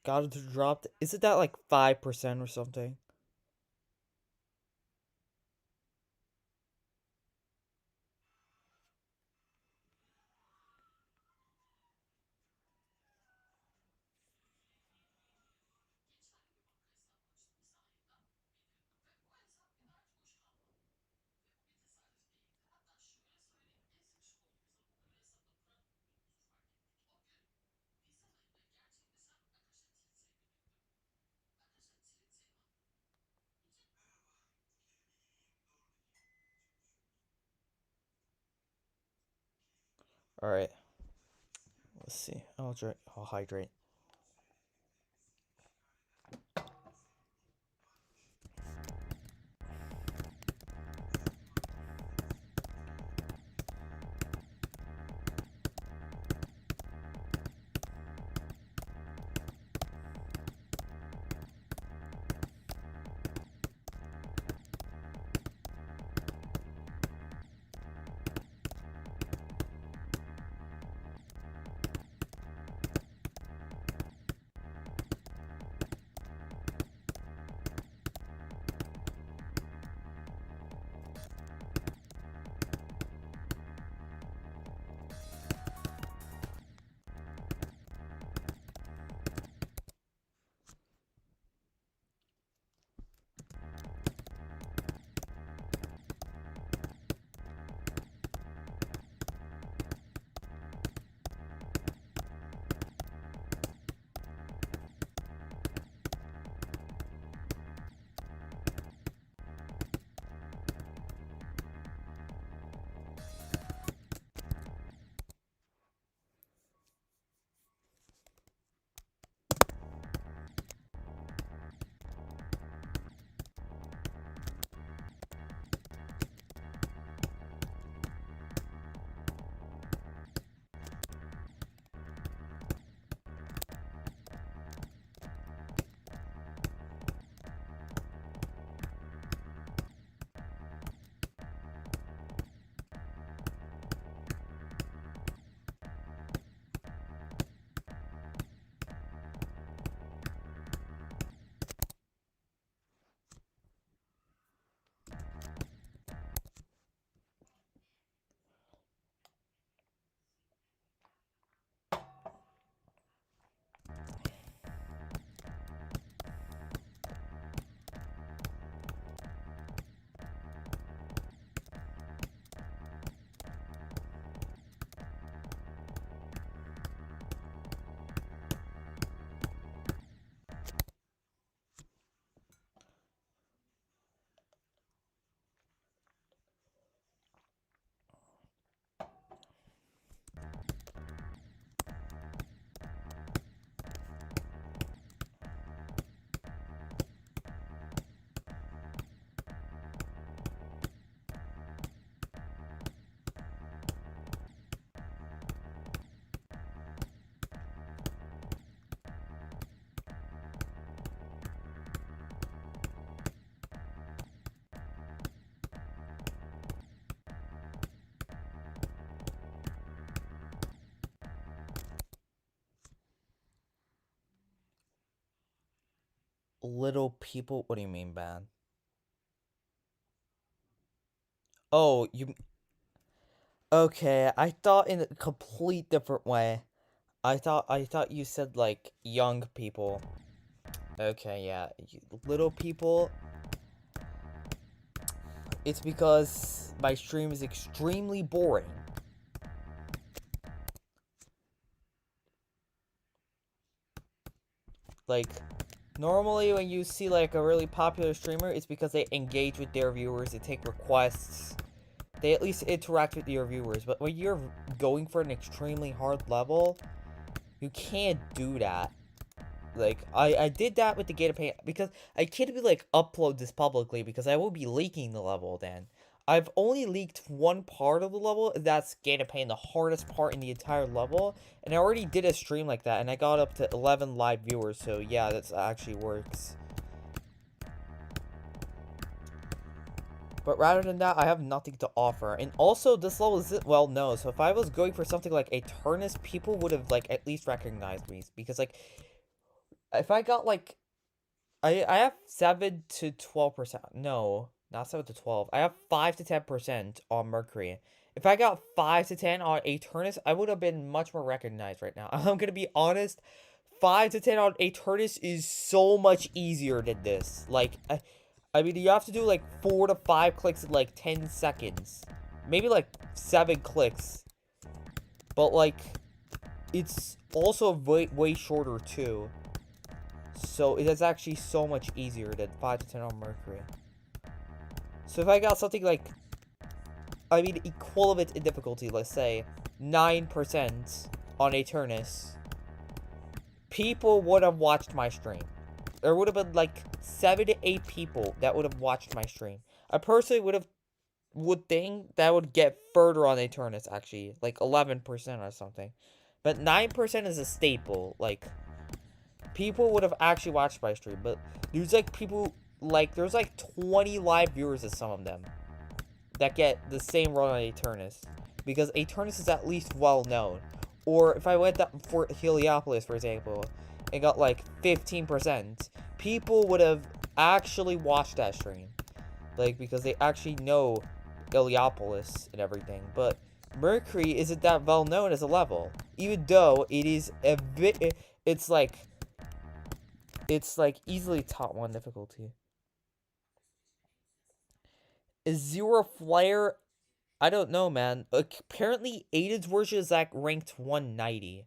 Got it to drop. Isn't that like 5% or something? All right. Let's see. I'll drink. I'll hydrate. Little people. What do you mean, ban? Oh, you. Okay, I thought in a complete different way. I thought you said like young people. Okay, yeah, little people. It's because my stream is extremely boring. Like, normally when you see like a really popular streamer, it's because they engage with their viewers, they take requests, they at least interact with your viewers. But when you're going for an extremely hard level, you can't do that. Like, I did that with the Gate of Pain because I can't be like upload this publicly because I will be leaking the level then. I've only leaked one part of the level, and that's Gate of Pain, the hardest part in the entire level. And I already did a stream like that, and I got up to 11 live viewers, so yeah, that actually works. But rather than that, I have nothing to offer. And also, this level isn't well known. So if I was going for something like Eternus, people would have, like, at least recognized me. Because, like, if I got, like... I have 7 to 12%. No, not 7 to 12. I have 5 to 10% on Mercury. If I got 5 to 10 on Eternus, I would have been much more recognized right now. I'm gonna be honest. 5 to 10 on Eternus is so much easier than this. Like, I mean, you have to do like 4 to 5 clicks in like 10 seconds. Maybe like 7 clicks. But like, it's also way shorter too. So it is actually so much easier than 5 to 10 on Mercury. So if I got something like, I mean, equivalent in difficulty, let's say 9% on Eternus, people would have watched my stream. There would have been like 7 to 8 people that would have watched my stream. I personally would think that would get further on Eternus, actually, like 11% or something. But 9% is a staple. Like, people would have actually watched my stream. But there's like people, like, there's like 20 live viewers of some of them that get the same run on Eternus, because Eternus is at least well known. Or if I went for Heliopolis, for example, and got like 15%, people would have actually watched that stream, like, because they actually know Heliopolis and everything. But Mercury isn't that well known as a level, even though it is a bit. It's like easily top 1 difficulty. Azura Flare, I don't know, man. Apparently, Aiden's version is like ranked 190,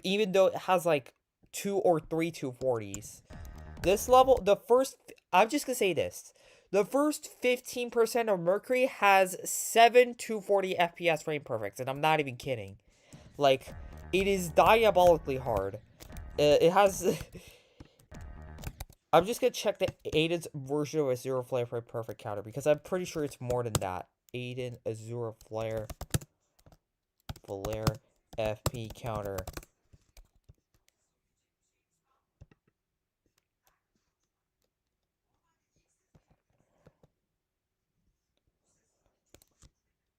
even though it has like 2 or 3 240s. This level, I'm just gonna say this. The first 15% of Mercury has 7 240 FPS frame perfects, and I'm not even kidding. Like, it is diabolically hard. It has... I'm just gonna check the Aiden's version of Azura Flare for a perfect counter, because I'm pretty sure it's more than that. Aiden Azura Flare FP counter.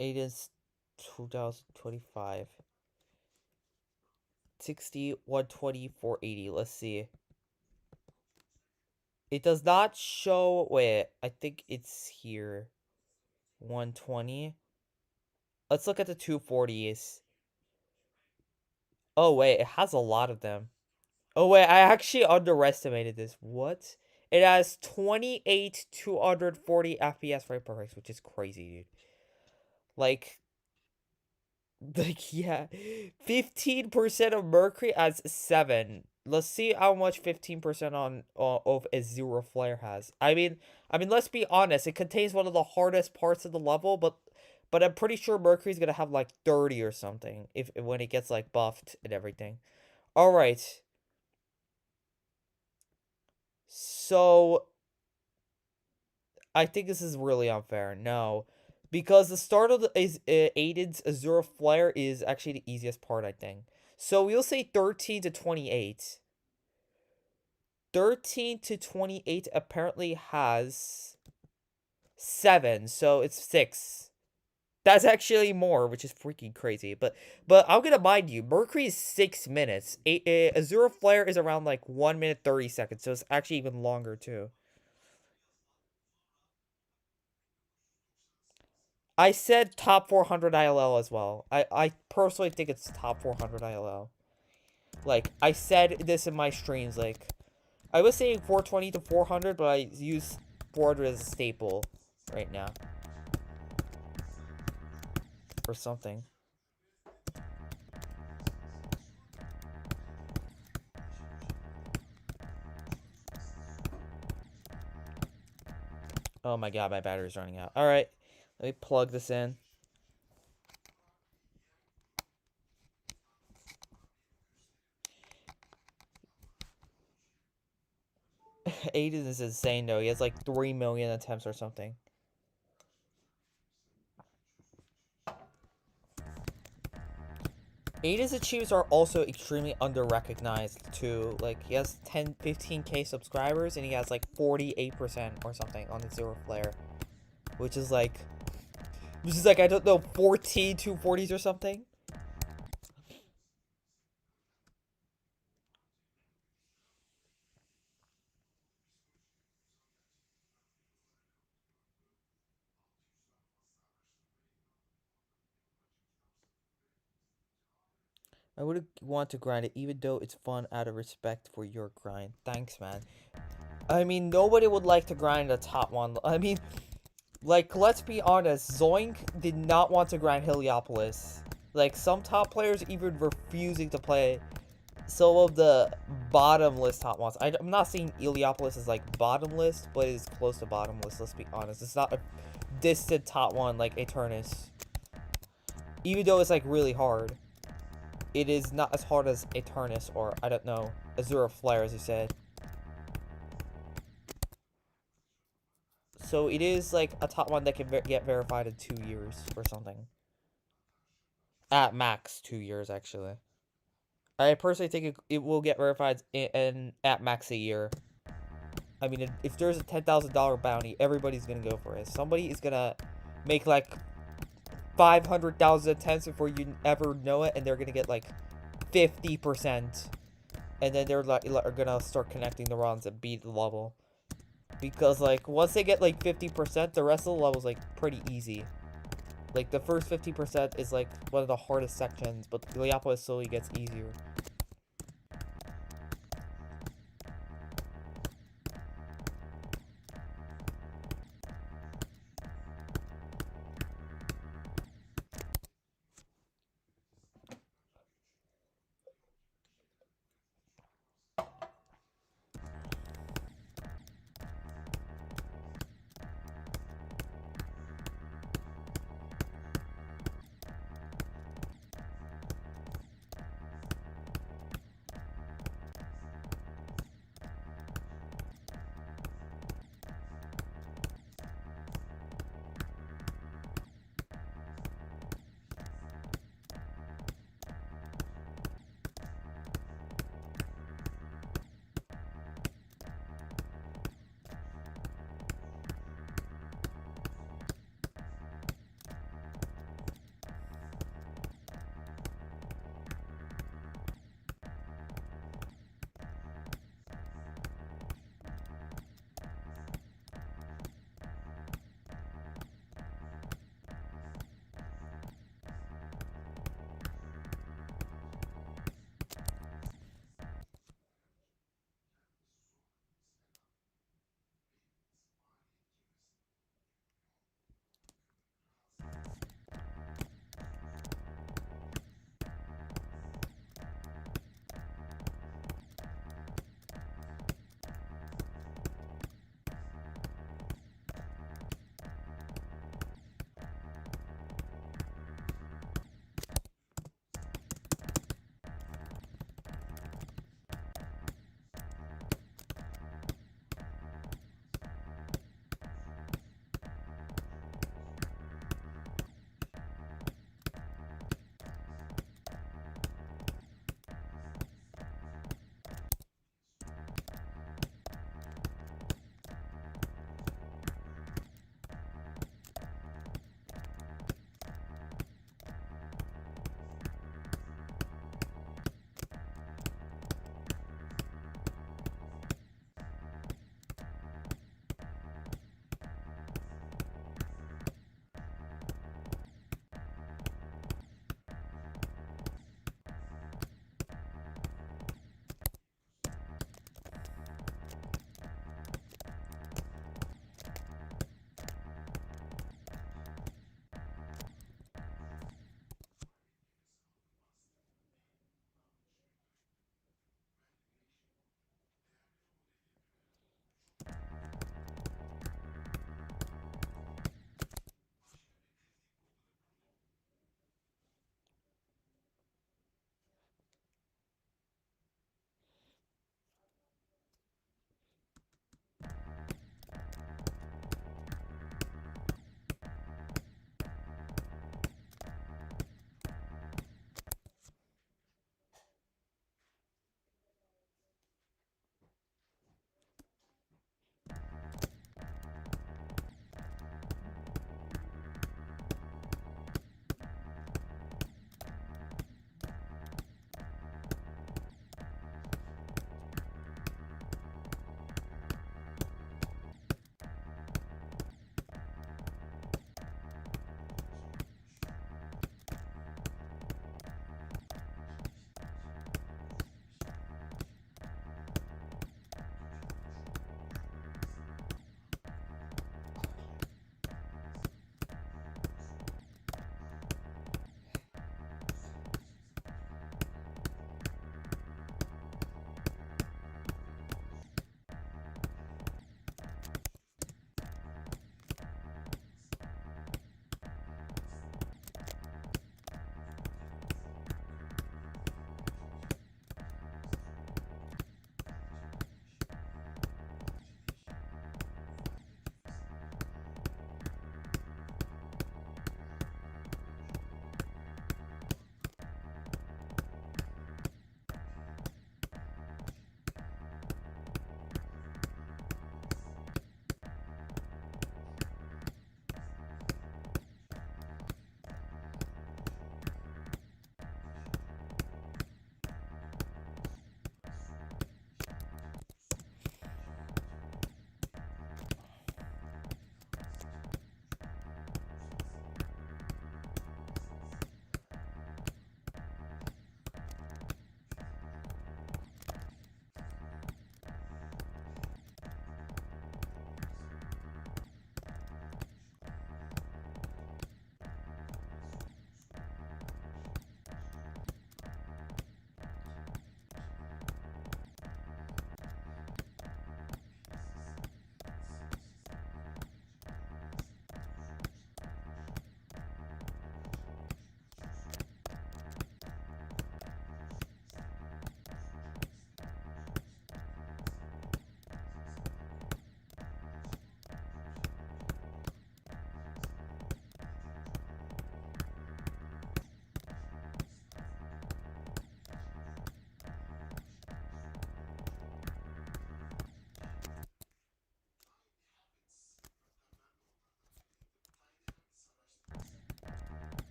Aiden's 2025. 60, 120, 480. Let's see. It does not show. Wait, I think it's here. 120. Let's look at the 240s. Oh, wait, it has a lot of them. Oh, wait, I actually underestimated this. What? It has 28 240 FPS frame perfects, which is crazy, dude. Like, yeah. 15% of Mercury has 7. Let's see how much 15% of Azura Flare has. I mean, let's be honest. It contains one of the hardest parts of the level, but I'm pretty sure Mercury's gonna have like 30 or something when it gets like buffed and everything. All right. So I think this is really unfair. No, because the start of Aiden's Azura Flare is actually the easiest part, I think. So we'll say 13 to 28. 13 to 28 apparently has 7, so it's 6. That's actually more, which is freaking crazy. But I'm gonna mind you, Mercury is 6 minutes. Azura Flare is around like 1 minute 30 seconds, so it's actually even longer too. I said top 400 ILL as well. I personally think it's top 400 ILL. Like, I said this in my streams, like, I was saying 420 to 400, but I use 400 as a staple right now. Or something. Oh my god, my battery's running out. Alright, let me plug this in. Aiden is insane though. He has like 3 million attempts or something. Aiden's achievements are also extremely under-recognized too. Like, he has 15k subscribers and he has like 48% or something on the Azura Flare. which is like I don't know 14 240s or something. I would want to grind it even though it's fun out of respect for your grind. Thanks, man. I mean, nobody would like to grind a top one. I mean, like, let's be honest, Zoink did not want to grind Heliopolis. Like, some top players even refusing to play some of the bottomless top ones. I'm not saying Heliopolis is like bottomless, but it is close to bottomless, let's be honest. It's not a distant top one like Eternus. Even though it's like really hard. It is not as hard as Eternus or, I don't know, Azure Flare, as you said. So it is like a top one that can get verified in 2 years or something. At max 2 years, actually. I personally think it will get verified in at max a year. I mean, if there's a $10,000 bounty, everybody's gonna go for it. Somebody is gonna make like 500,000 attempts before you ever know it, and they're gonna get like 50%. And then they're like are gonna start connecting the runs and beat the level. Because like once they get like 50%, the rest of the level's like pretty easy. Like the first 50% is like one of the hardest sections, but Heliopolis slowly gets easier.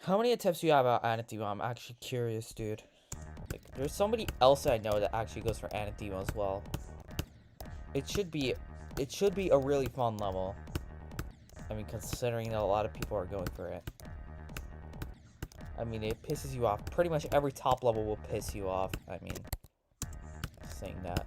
How many attempts do you have about Nantendo? I'm actually curious, dude. Like, there's somebody else I know that actually goes for Nantendo as well. It should be a really fun level. I mean, considering that a lot of people are going for it. I mean, it pisses you off. Pretty much every top level will piss you off. I mean, saying that.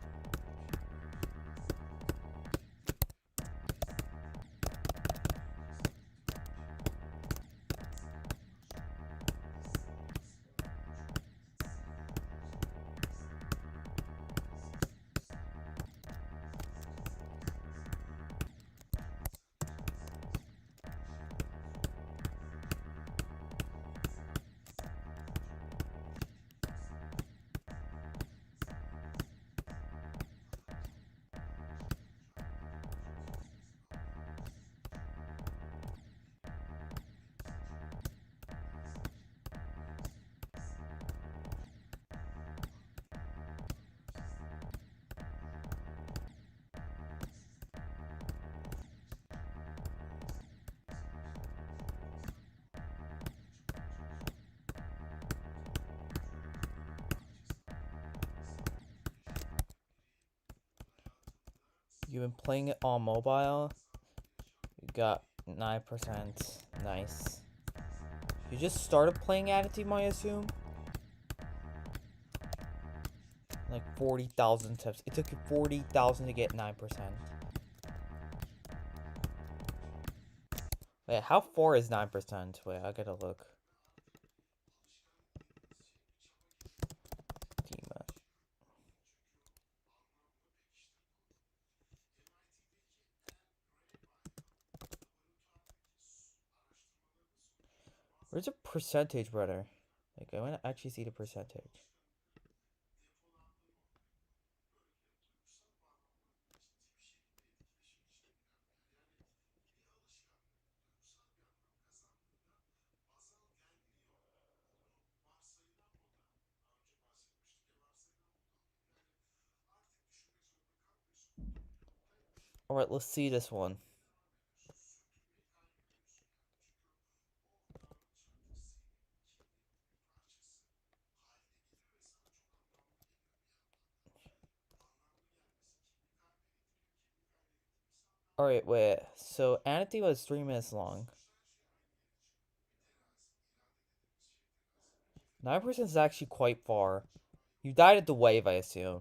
You've been playing it on mobile. You got 9%. Nice. You just started playing Attitude, I assume? Like 40,000 tips. It took you 40,000 to get 9%. Wait, how far is 9%? Wait, I gotta look. Where's the percentage, brother? Like, I want to actually see the percentage. Alright, let's see this one. Alright, wait. So, Anathy was 3 minutes long. 9% is actually quite far. You died at the wave, I assume.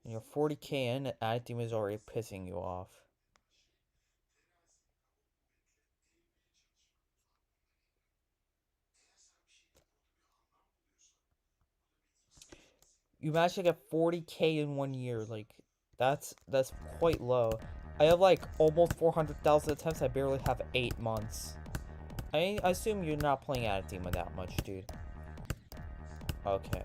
And you're 40k in, and Anathy is already pissing you off. You managed to get 40k in 1 year. Like, that's quite low. I have like almost 400,000 attempts. I barely have 8 months. I assume you're not playing Anatema that much, dude. Okay.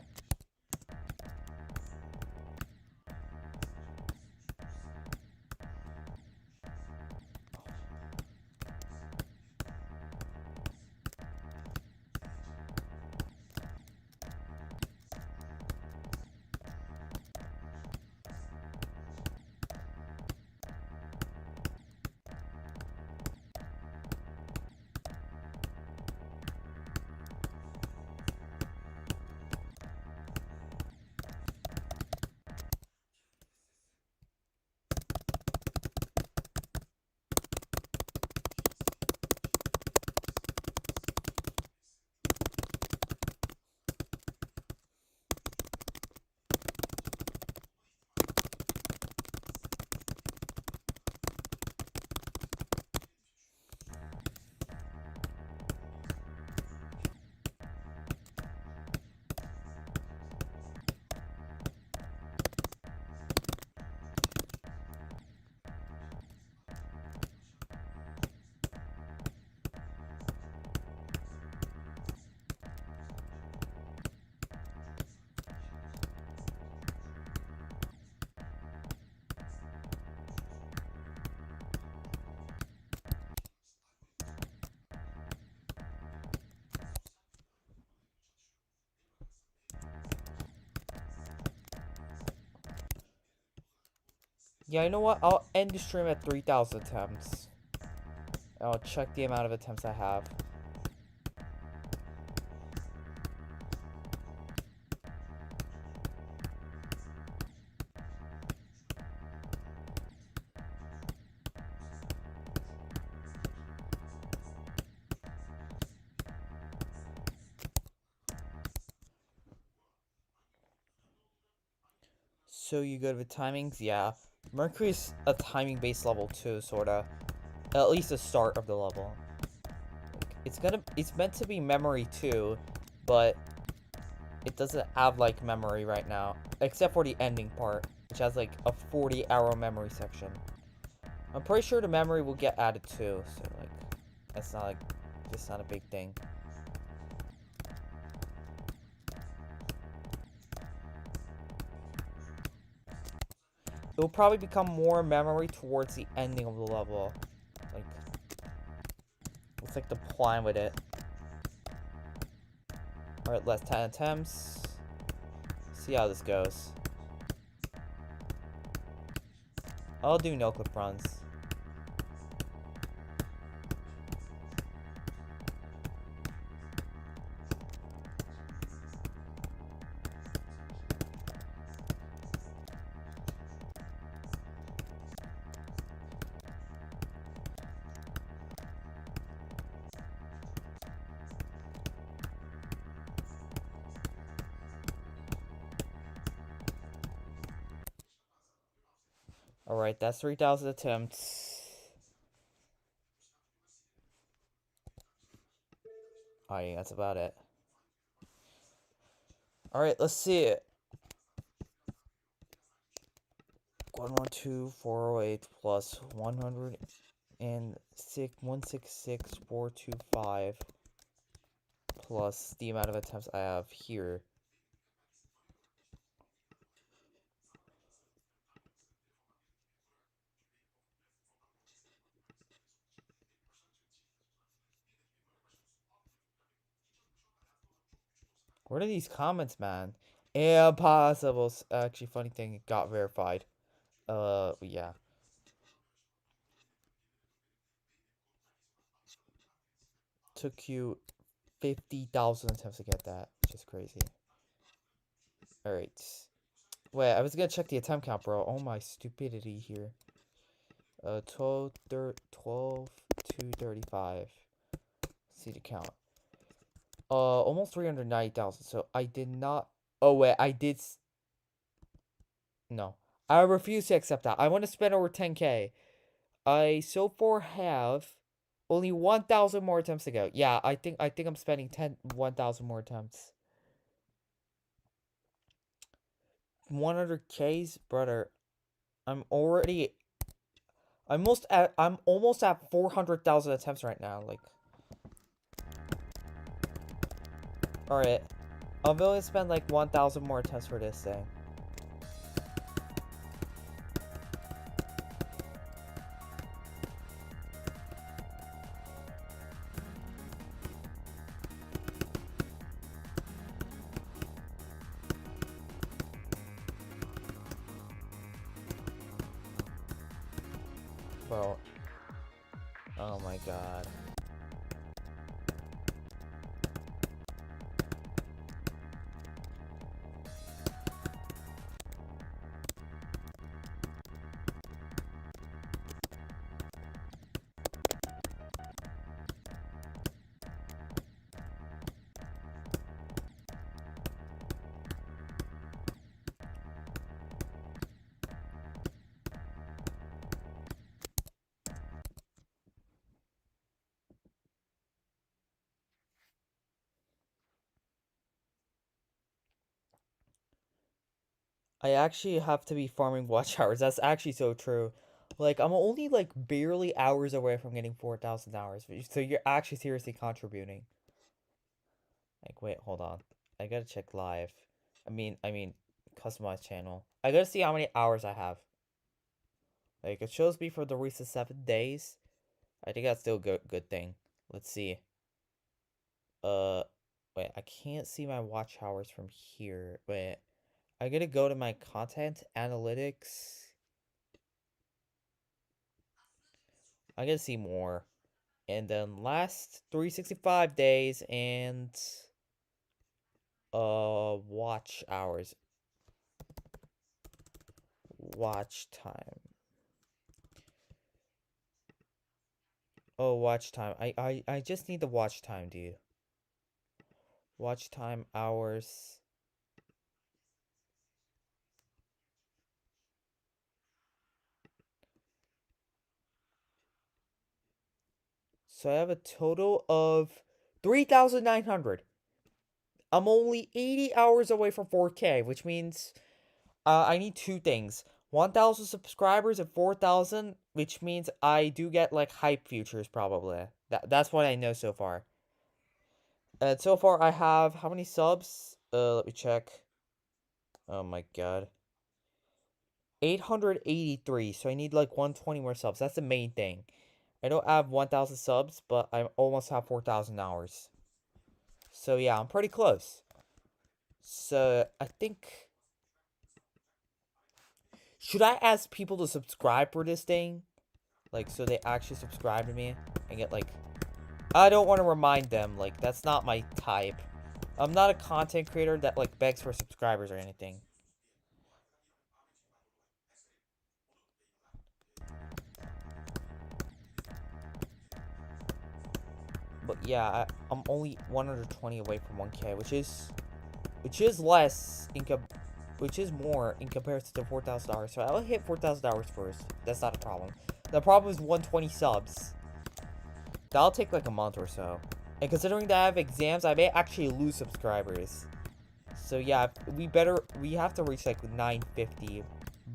Yeah, you know what? I'll end the stream at 3,000 attempts. I'll check the amount of attempts I have. So you good with timings? Yeah. Mercury's a timing-based level too, sorta. At least the start of the level. Like, it's meant to be memory too, but it doesn't have like memory right now, except for the ending part, which has like a 40-hour memory section. I'm pretty sure the memory will get added too, so like that's not like just not a big thing. It will probably become more memory towards the ending of the level. Like, it's like the plan with it. Alright, last 10 attempts. See how this goes. I'll do no clip runs. Alright, that's 3,000 attempts. Alright, that's about it. Alright, let's see it. 112,408 plus 166,425 plus the amount of attempts I have here. What are these comments, man? Impossible. Actually, funny thing, it got verified. Yeah. Took you 50,000 attempts to get that, which is crazy. Alright. Wait, I was gonna check the attempt count, bro. Oh my stupidity here. 12, 235. See the count. Almost 390,000. So I did not. Oh wait, I did. No, I refuse to accept that. I want to spend over 10K. I so far have only 1,000 more attempts to go. Yeah, I think I'm spending 1,000 more attempts. 100Ks, brother. I'm almost at 400,000 attempts right now. Like, all right, I'm willing to spend like 1,000 more attempts for this thing. Bro. Oh my god. I actually have to be farming watch hours. That's actually so true. Like, I'm only like barely hours away from getting 4,000 hours. So you're actually seriously contributing. Like, wait, hold on. I gotta check live. I mean, customized channel. I gotta see how many hours I have. Like, it shows me for the recent 7 days. I think that's still a good thing. Let's see. Wait, I can't see my watch hours from here. Wait, I gotta go to my content analytics. I gotta see more. And then last 365 days and watch hours. Watch time. Oh, watch time. I just need the watch time, dude. Watch time hours. So I have a total of 3,900. I'm only 80 hours away from 4K, which means I need two things. 1,000 subscribers and 4,000, which means I do get like hype futures probably. That's what I know so far. And so far I have how many subs? Let me check. Oh my god. 883. So I need like 120 more subs. That's the main thing. I don't have 1,000 subs, but I almost have 4,000 hours. So yeah, I'm pretty close. So I think, should I ask people to subscribe for this thing? Like, so they actually subscribe to me and get like, I don't want to remind them. Like, that's not my type. I'm not a content creator that like begs for subscribers or anything. But yeah, I'm only 120 away from 1K, which is less which is more in comparison to $4,000. So I'll hit $4,000 first. That's not a problem. The problem is 120 subs. That'll take like a month or so. And considering that I have exams, I may actually lose subscribers. So yeah, we have to reach like 950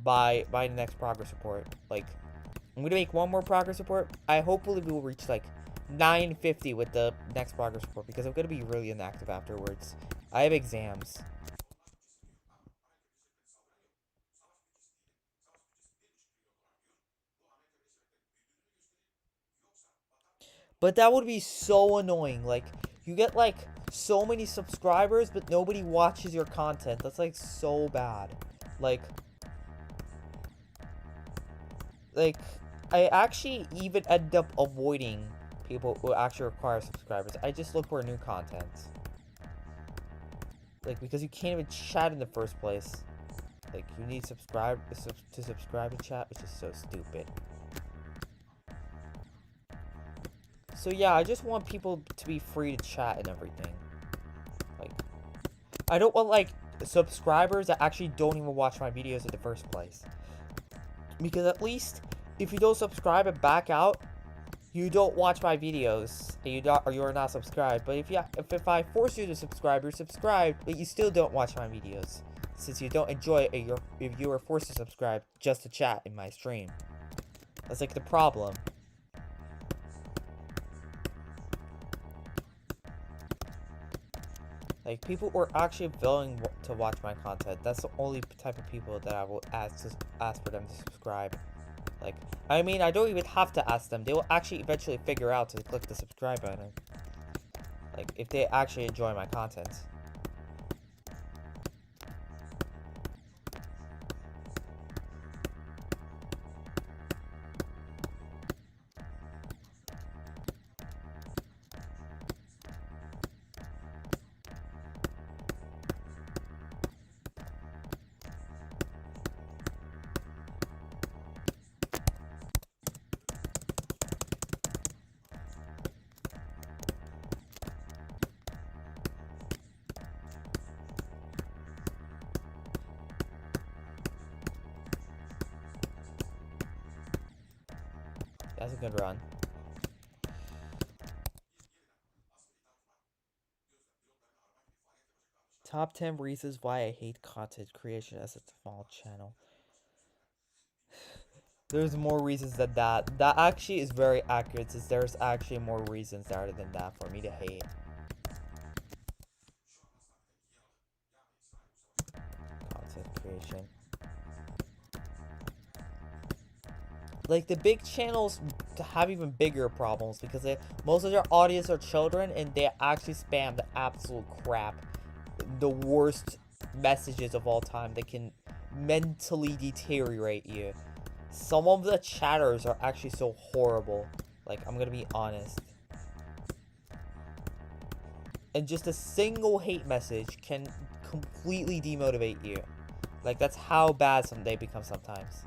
by the next progress report. Like, I'm gonna make one more progress report. I hopefully we will reach like 950 with the next progress report because I'm gonna be really inactive afterwards. I have exams. But that would be so annoying. Like, you get like so many subscribers, but nobody watches your content. That's like so bad. Like I actually even end up avoiding people who actually require subscribers. I just look for new content. Like, because you can't even chat in the first place. Like, you need to subscribe to chat, which is so stupid. So yeah, I just want people to be free to chat and everything. Like, I don't want like subscribers that actually don't even watch my videos in the first place. Because at least if you don't subscribe and back out, you don't watch my videos and you are not subscribed. But if I force you to subscribe, you're subscribed, but you still don't watch my videos. Since you don't enjoy it if you are forced to subscribe just to chat in my stream. That's like the problem. Like, people who are actually willing to watch my content, that's the only type of people that I will ask for them to subscribe. Like, I mean, I don't even have to ask them. They will actually eventually figure out to click the subscribe button. Like, if they actually enjoy my content. That's a good run. Top 10 reasons why I hate content creation as a small channel. There's more reasons than that. That actually is very accurate, since there's actually more reasons other than that for me to hate. Content creation. Like, the big channels have even bigger problems because most of their audience are children and they actually spam the absolute crap. The worst messages of all time that can mentally deteriorate you. Some of the chatters are actually so horrible. Like, I'm gonna be honest. And just a single hate message can completely demotivate you. Like, that's how bad they become sometimes.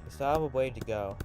We still have a way to go.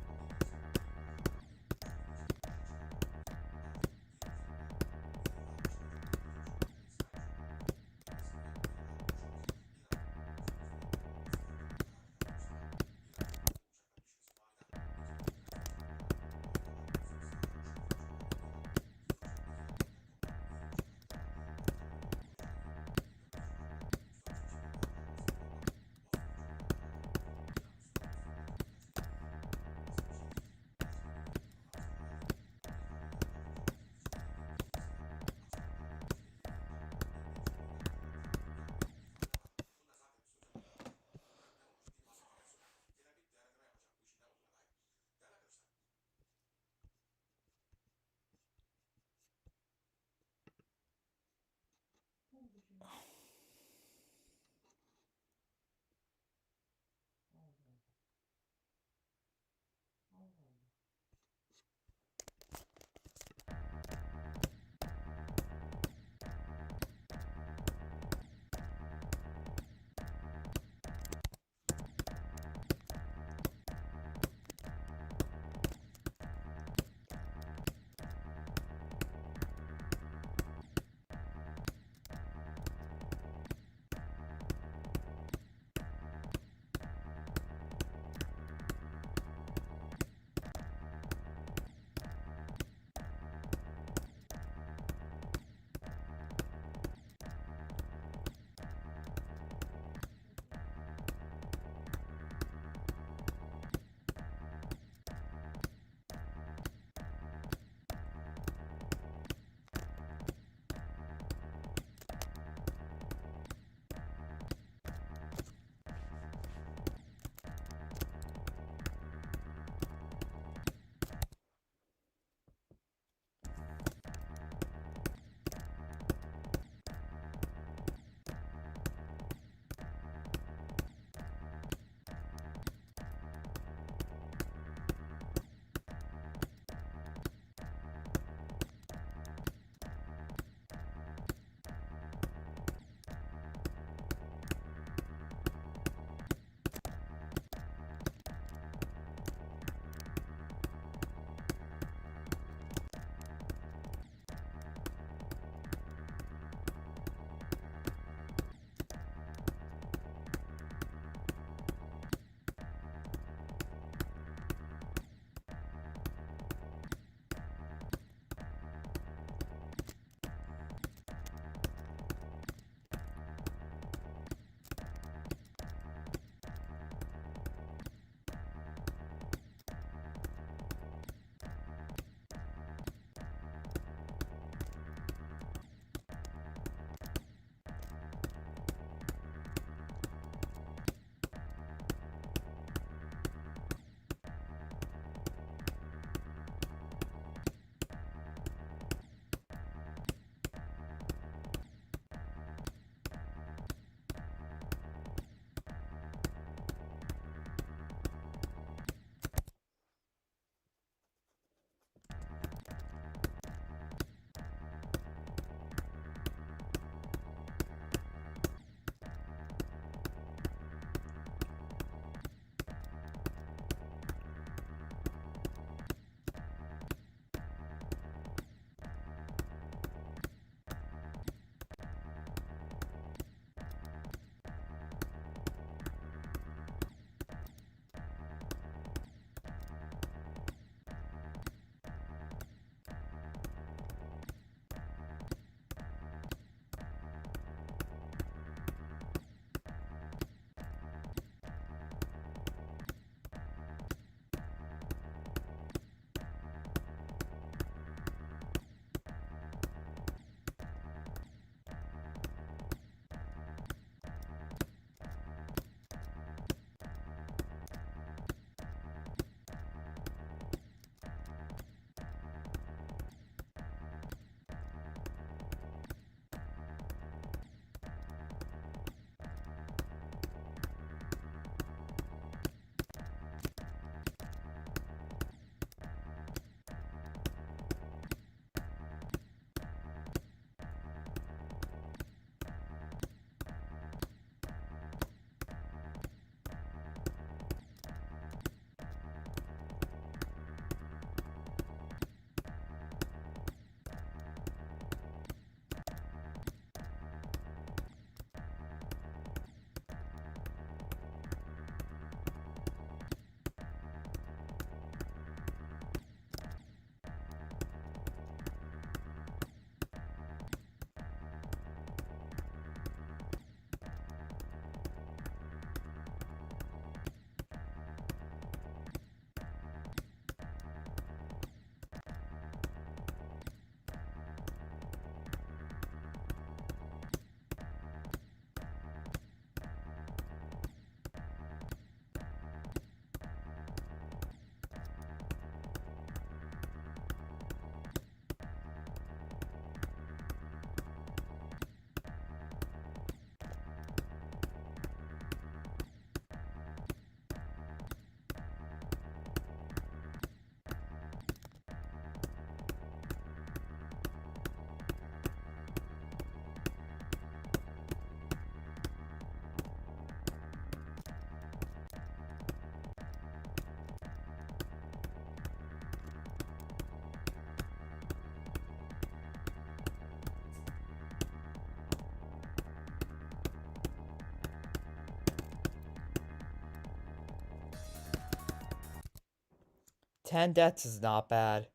10 deaths is not bad.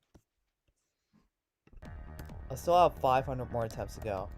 I still have 500 more attempts to go.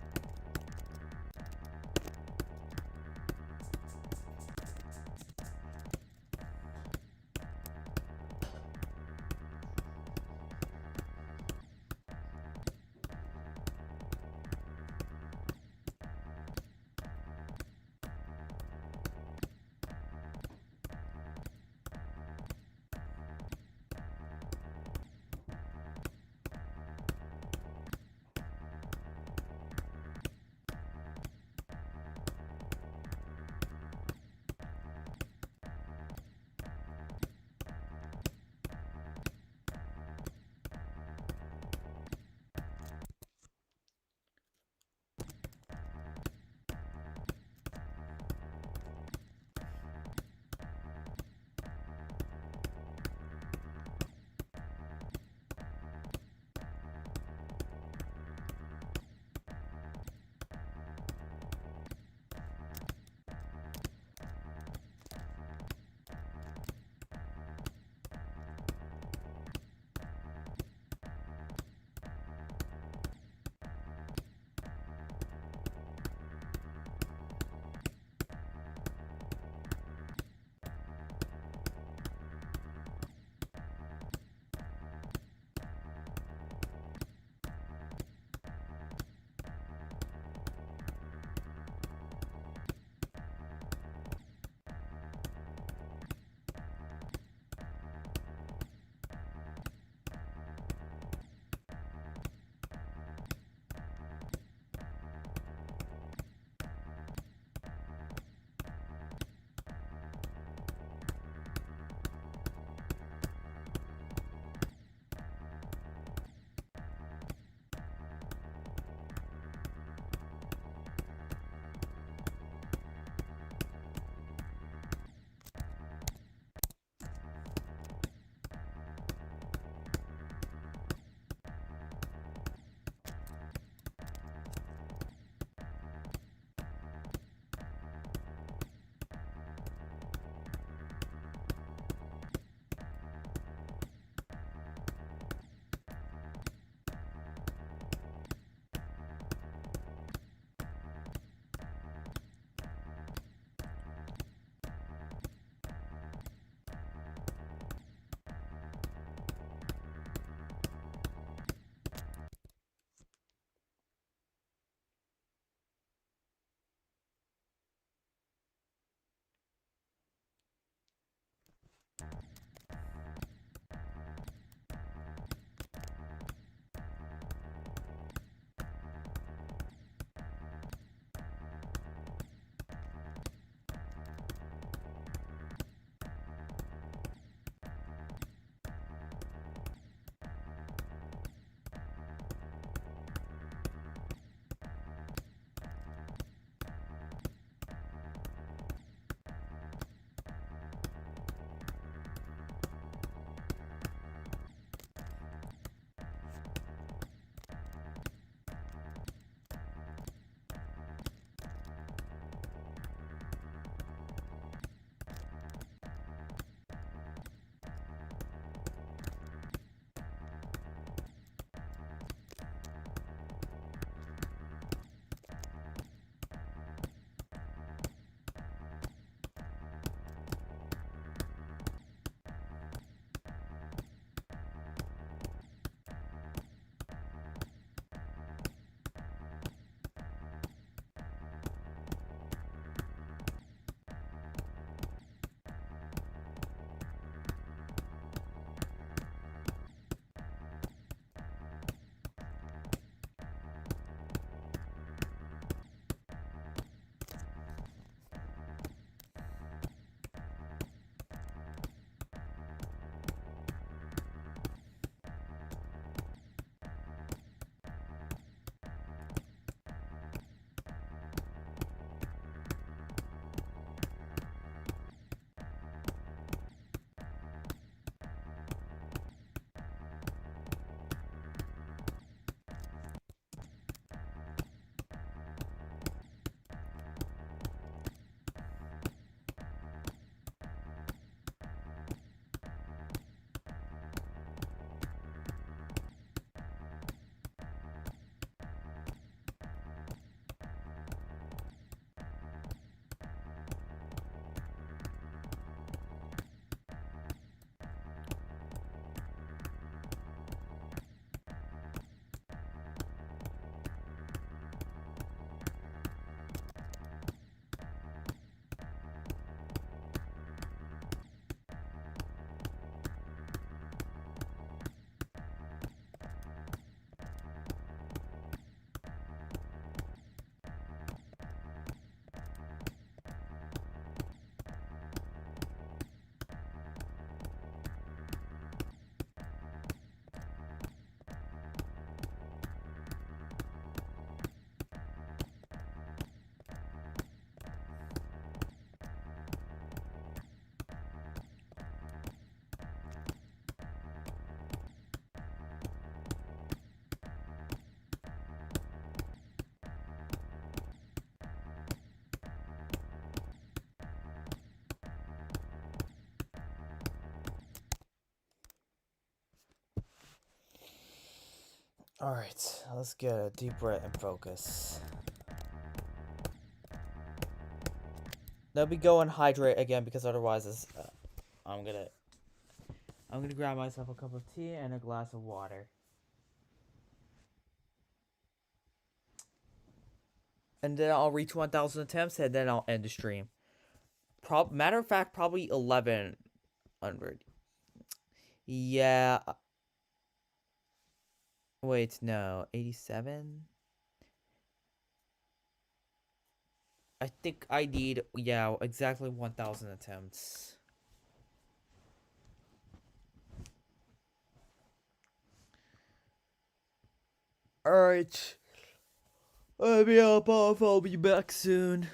Alright, let's get a deep breath and focus. Let me go and hydrate again because otherwise I'm gonna grab myself a cup of tea and a glass of water. And then I'll reach 1,000 attempts and then I'll end the stream. Matter of fact, probably 1100. Yeah. Wait, no. 87? I think I need, yeah, exactly 1,000 attempts. Alright. Let me hop off. I'll be back soon.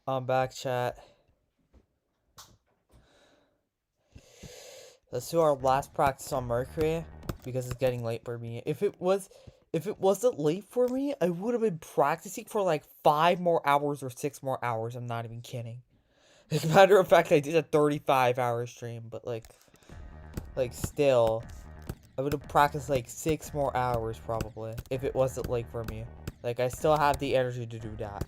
I'm back, chat. Let's do our last practice on Mercury because it's getting late for me. If it wasn't late for me, I would have been practicing for like 5 more hours or 6 more hours. I'm not even kidding. As a matter of fact, I did a 35-hour stream, but like still, I would have practiced like 6 more hours probably if it wasn't late for me. Like I still have the energy to do that.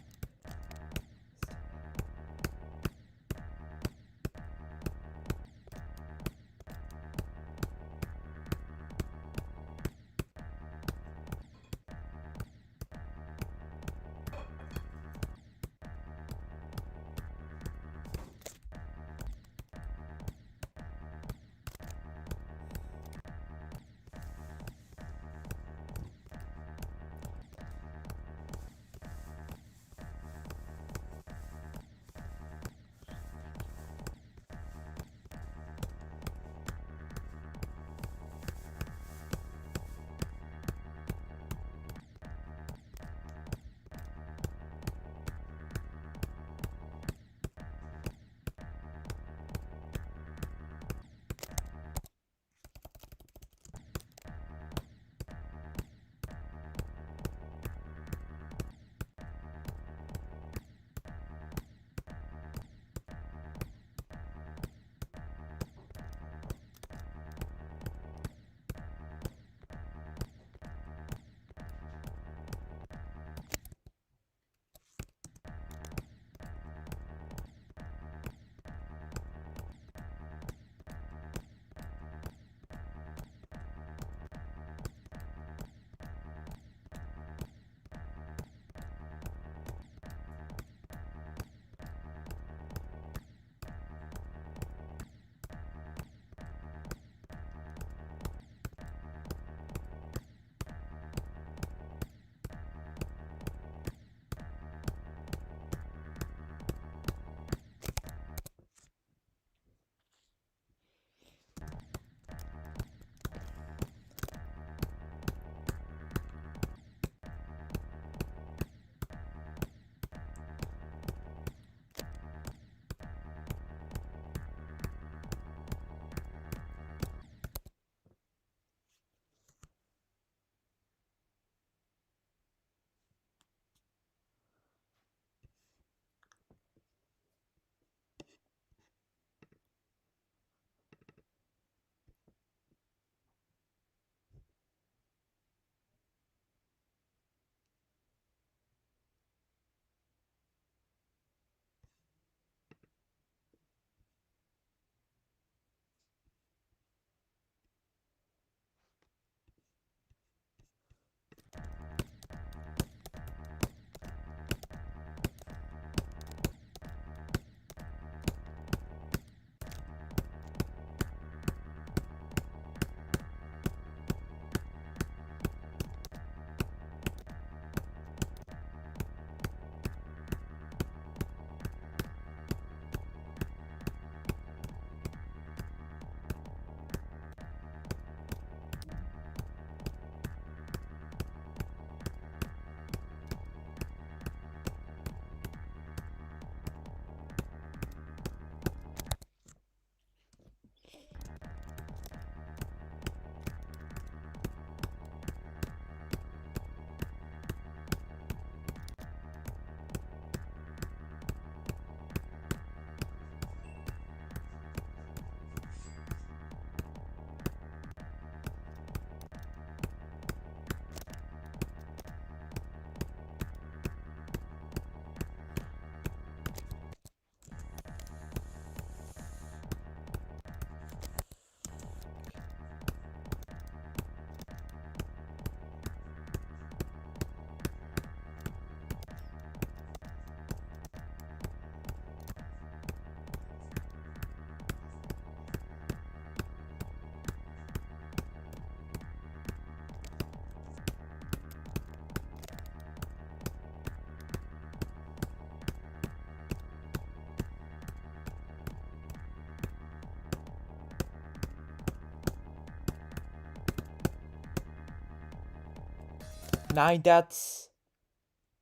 Nine deaths.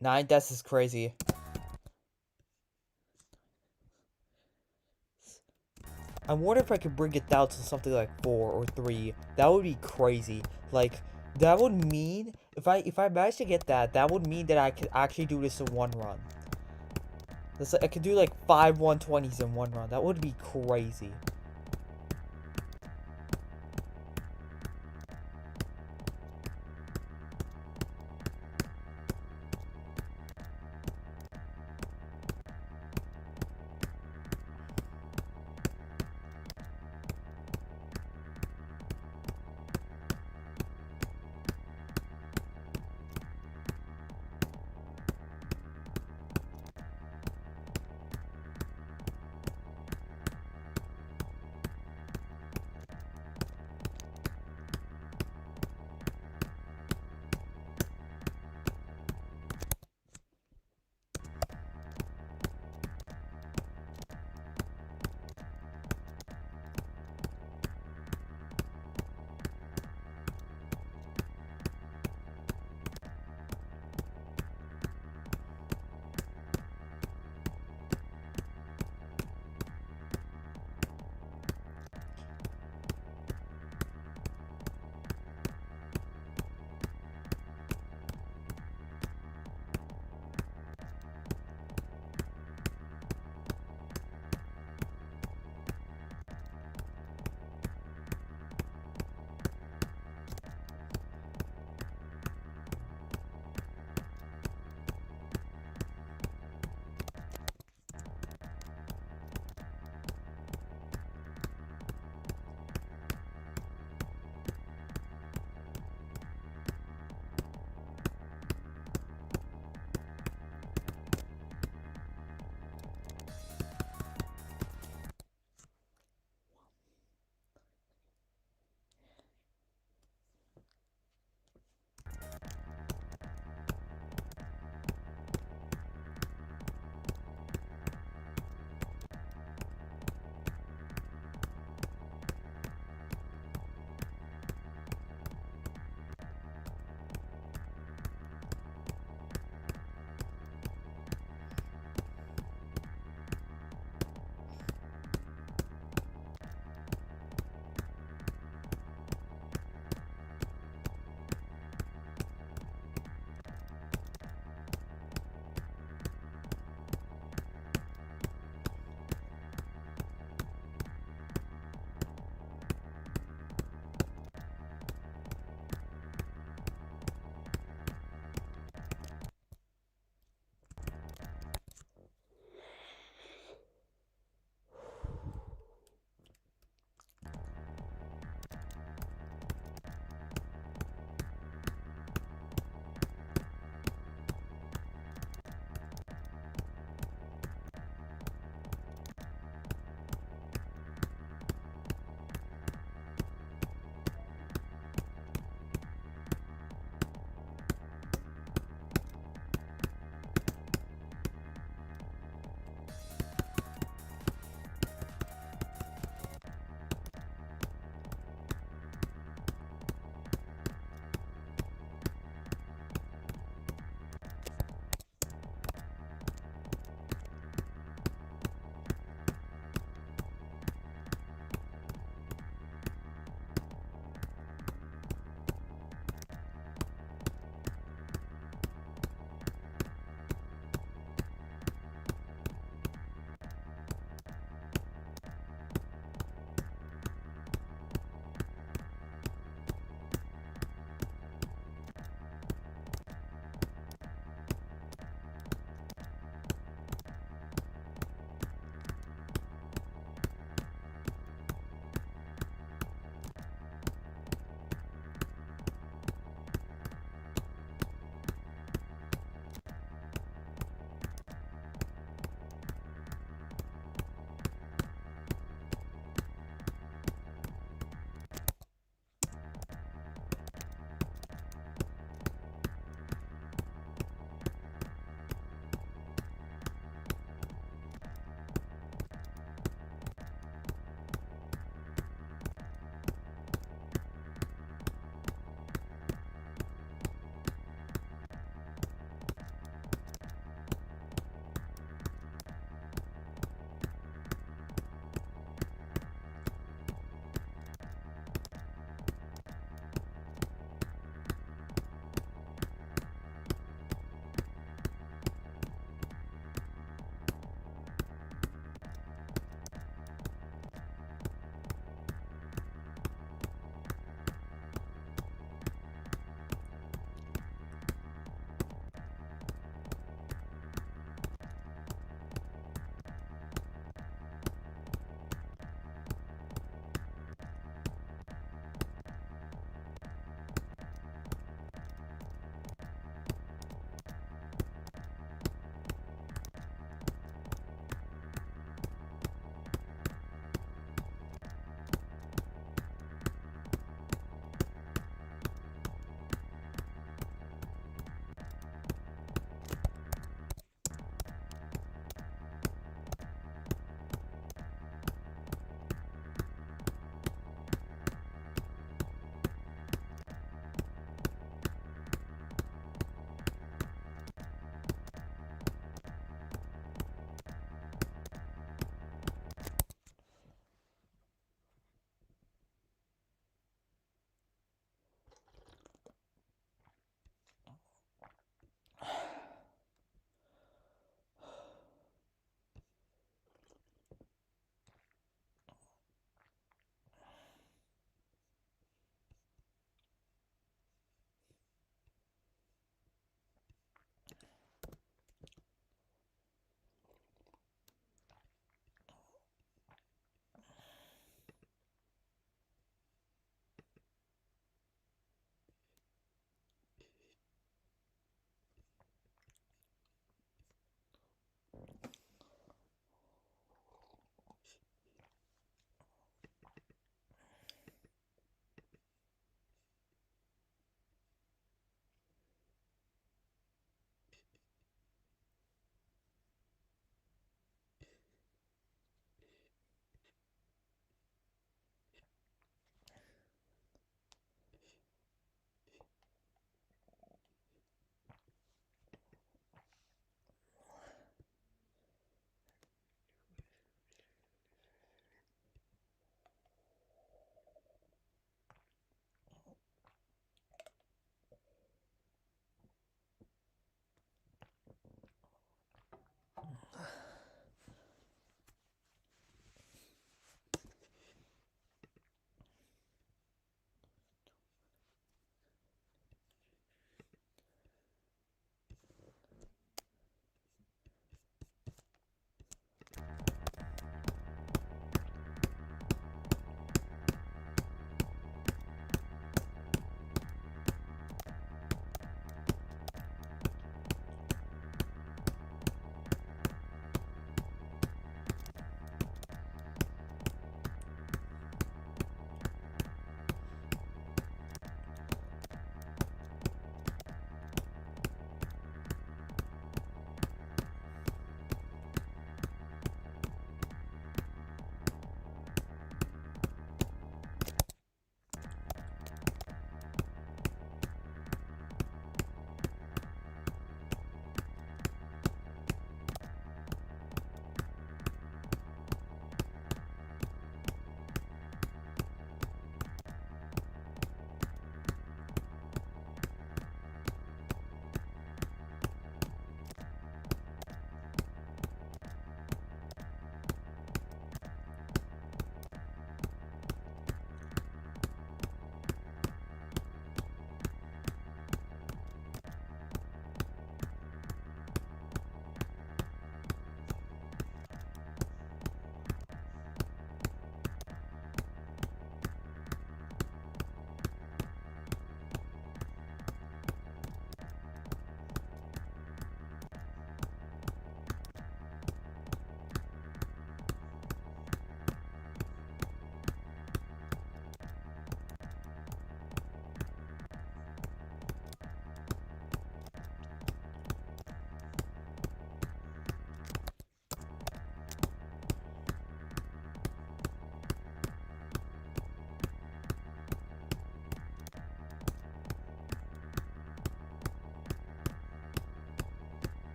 9 deaths is crazy. I wonder if I could bring it down to something like 4 or 3. That would be crazy. Like, that would mean, if I manage to get that, that would mean that I could actually do this in one run. I could do like 5 120s in one run. That would be crazy.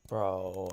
Bro.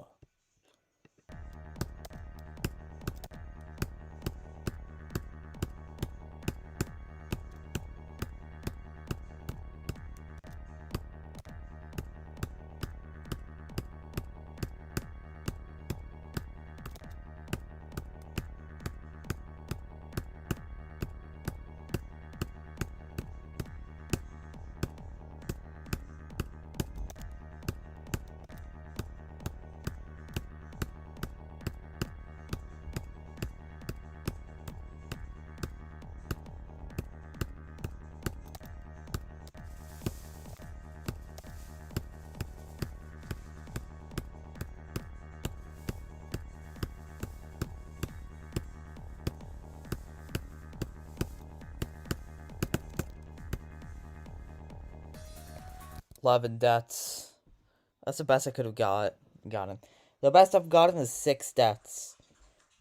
Eleven deaths. That's the best I could have gotten. The best I've gotten is 6 deaths.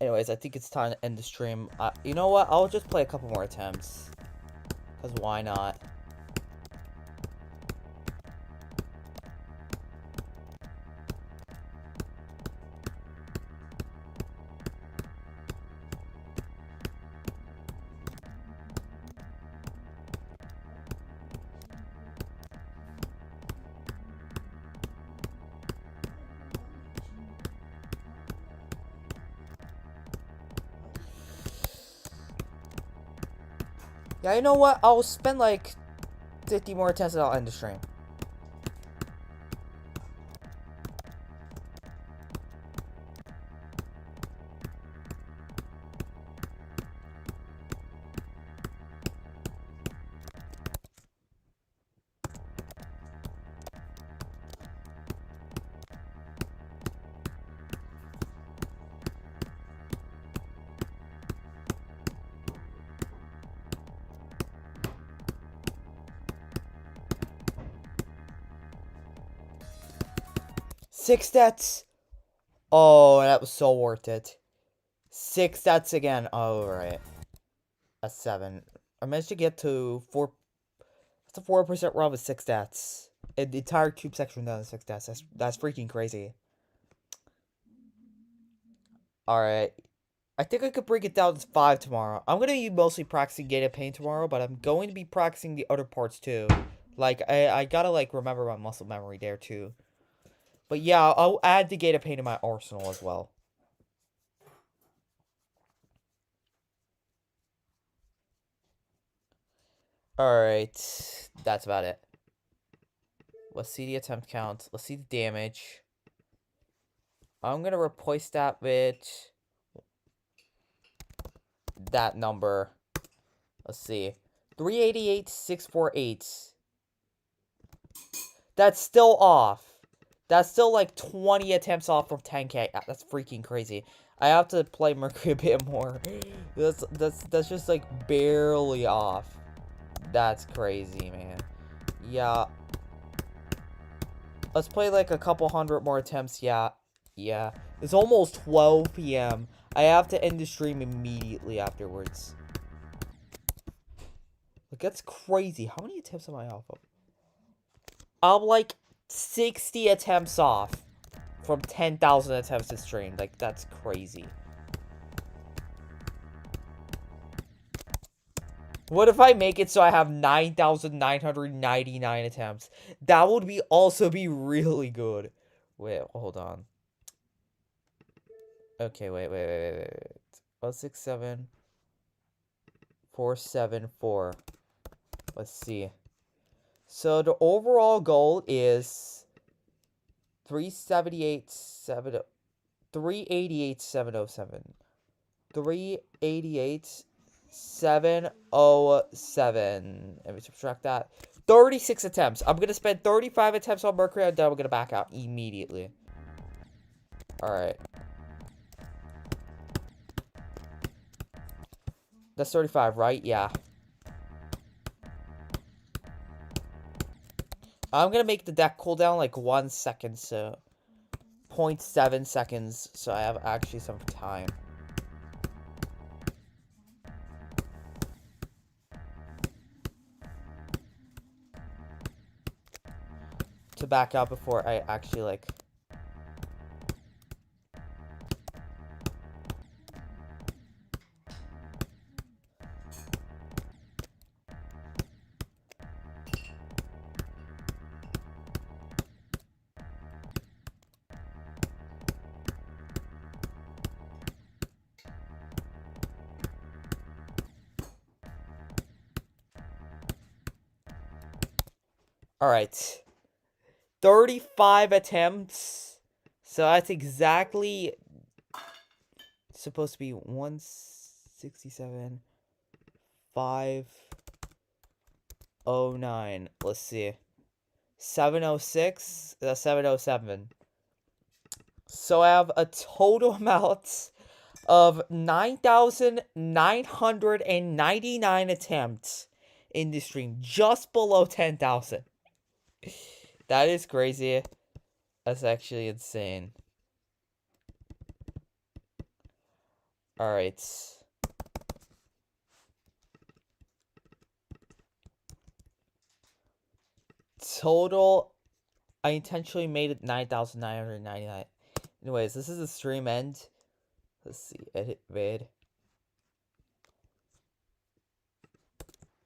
Anyways, I think it's time to end the stream. You know what? I'll just play a couple more attempts. Because why not? Yeah, you know what? I'll spend like 50 more attempts and I'll end the stream. Six deaths. Oh, that was so worth it. 6 deaths again. Oh, right. That's 7. I managed to get to 4. That's a 4% run with 6 deaths. And the entire tube section down to 6 deaths. That's freaking crazy. Alright. I think I could break it down to 5 tomorrow. I'm going to be mostly practicing Gate of Pain tomorrow, but I'm going to be practicing the other parts too. Like, I gotta, like, remember my muscle memory there too. But yeah, I'll add the Gate of Pain to my arsenal as well. Alright. That's about it. Let's see the attempt count. Let's see the damage. I'm gonna replace that with that number. Let's see. 388, 648. That's still off. That's still like 20 attempts off from 10k. That's freaking crazy. I have to play Mercury a bit more. That's just like barely off. That's crazy, man. Yeah. Let's play like a couple hundred more attempts. Yeah. Yeah. It's almost 12 p.m. I have to end the stream immediately afterwards. Like, that's crazy. How many attempts am I off of? I'm like 60 attempts off from 10,000 attempts to stream. Like, that's crazy. What if I make it so I have 9,999 attempts? That would also be really good. Wait, hold on. Okay, wait. 167 474. Let's see. So the overall goal is 388 388 707. 388 707. Let me subtract that. 36 attempts. I'm gonna spend 35 attempts on Mercury, and then we're gonna back out immediately. Alright. That's 35, right? Yeah. I'm gonna make the deck cooldown like 1 second, so 0.7 seconds, so I have actually some time. To back out before I actually like Alright. 35 attempts. So that's exactly supposed to be 167, 509. Let's see. 706, 707. So I have a total amount of 9,999 attempts in the stream, just below 10,000. That is crazy. That's actually insane. Alright. Total, I intentionally made it 9,999. Anyways, this is the stream end. Let's see, edit vid.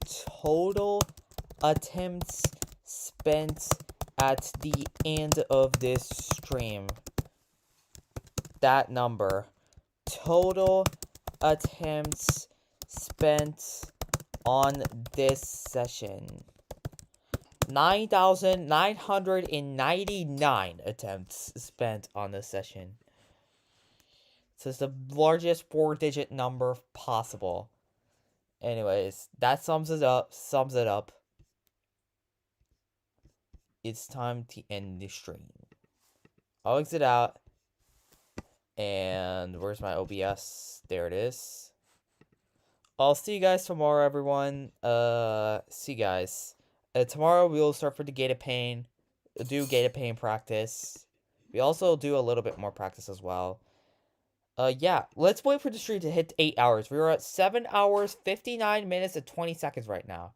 Total attempts spent at the end of this stream. That number. Total attempts spent on this session. 9,999 attempts spent on this session. So it's the largest 4-digit number possible. Anyways, that sums it up. It's time to end the stream. I'll exit out. And where's my OBS? There it is. I'll see you guys tomorrow, everyone. See you guys. Tomorrow we will start for the Gate of Pain. Do Gate of Pain practice. We also do a little bit more practice as well. Yeah, let's wait for the stream to hit 8 hours. We are at 7 hours, 59 minutes, and 20 seconds right now.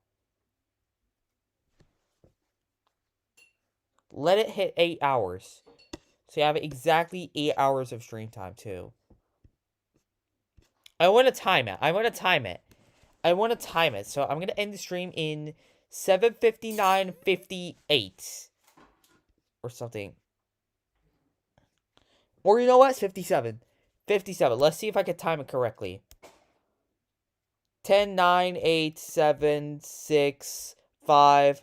Let it hit 8 hours. So you have exactly 8 hours of stream time, too. I want to time it. So I'm going to end the stream in 7:59:58. Or something. Or you know what? 57. 57. Let's see if I can time it correctly. 10, 9, 8, 7, 6, 5,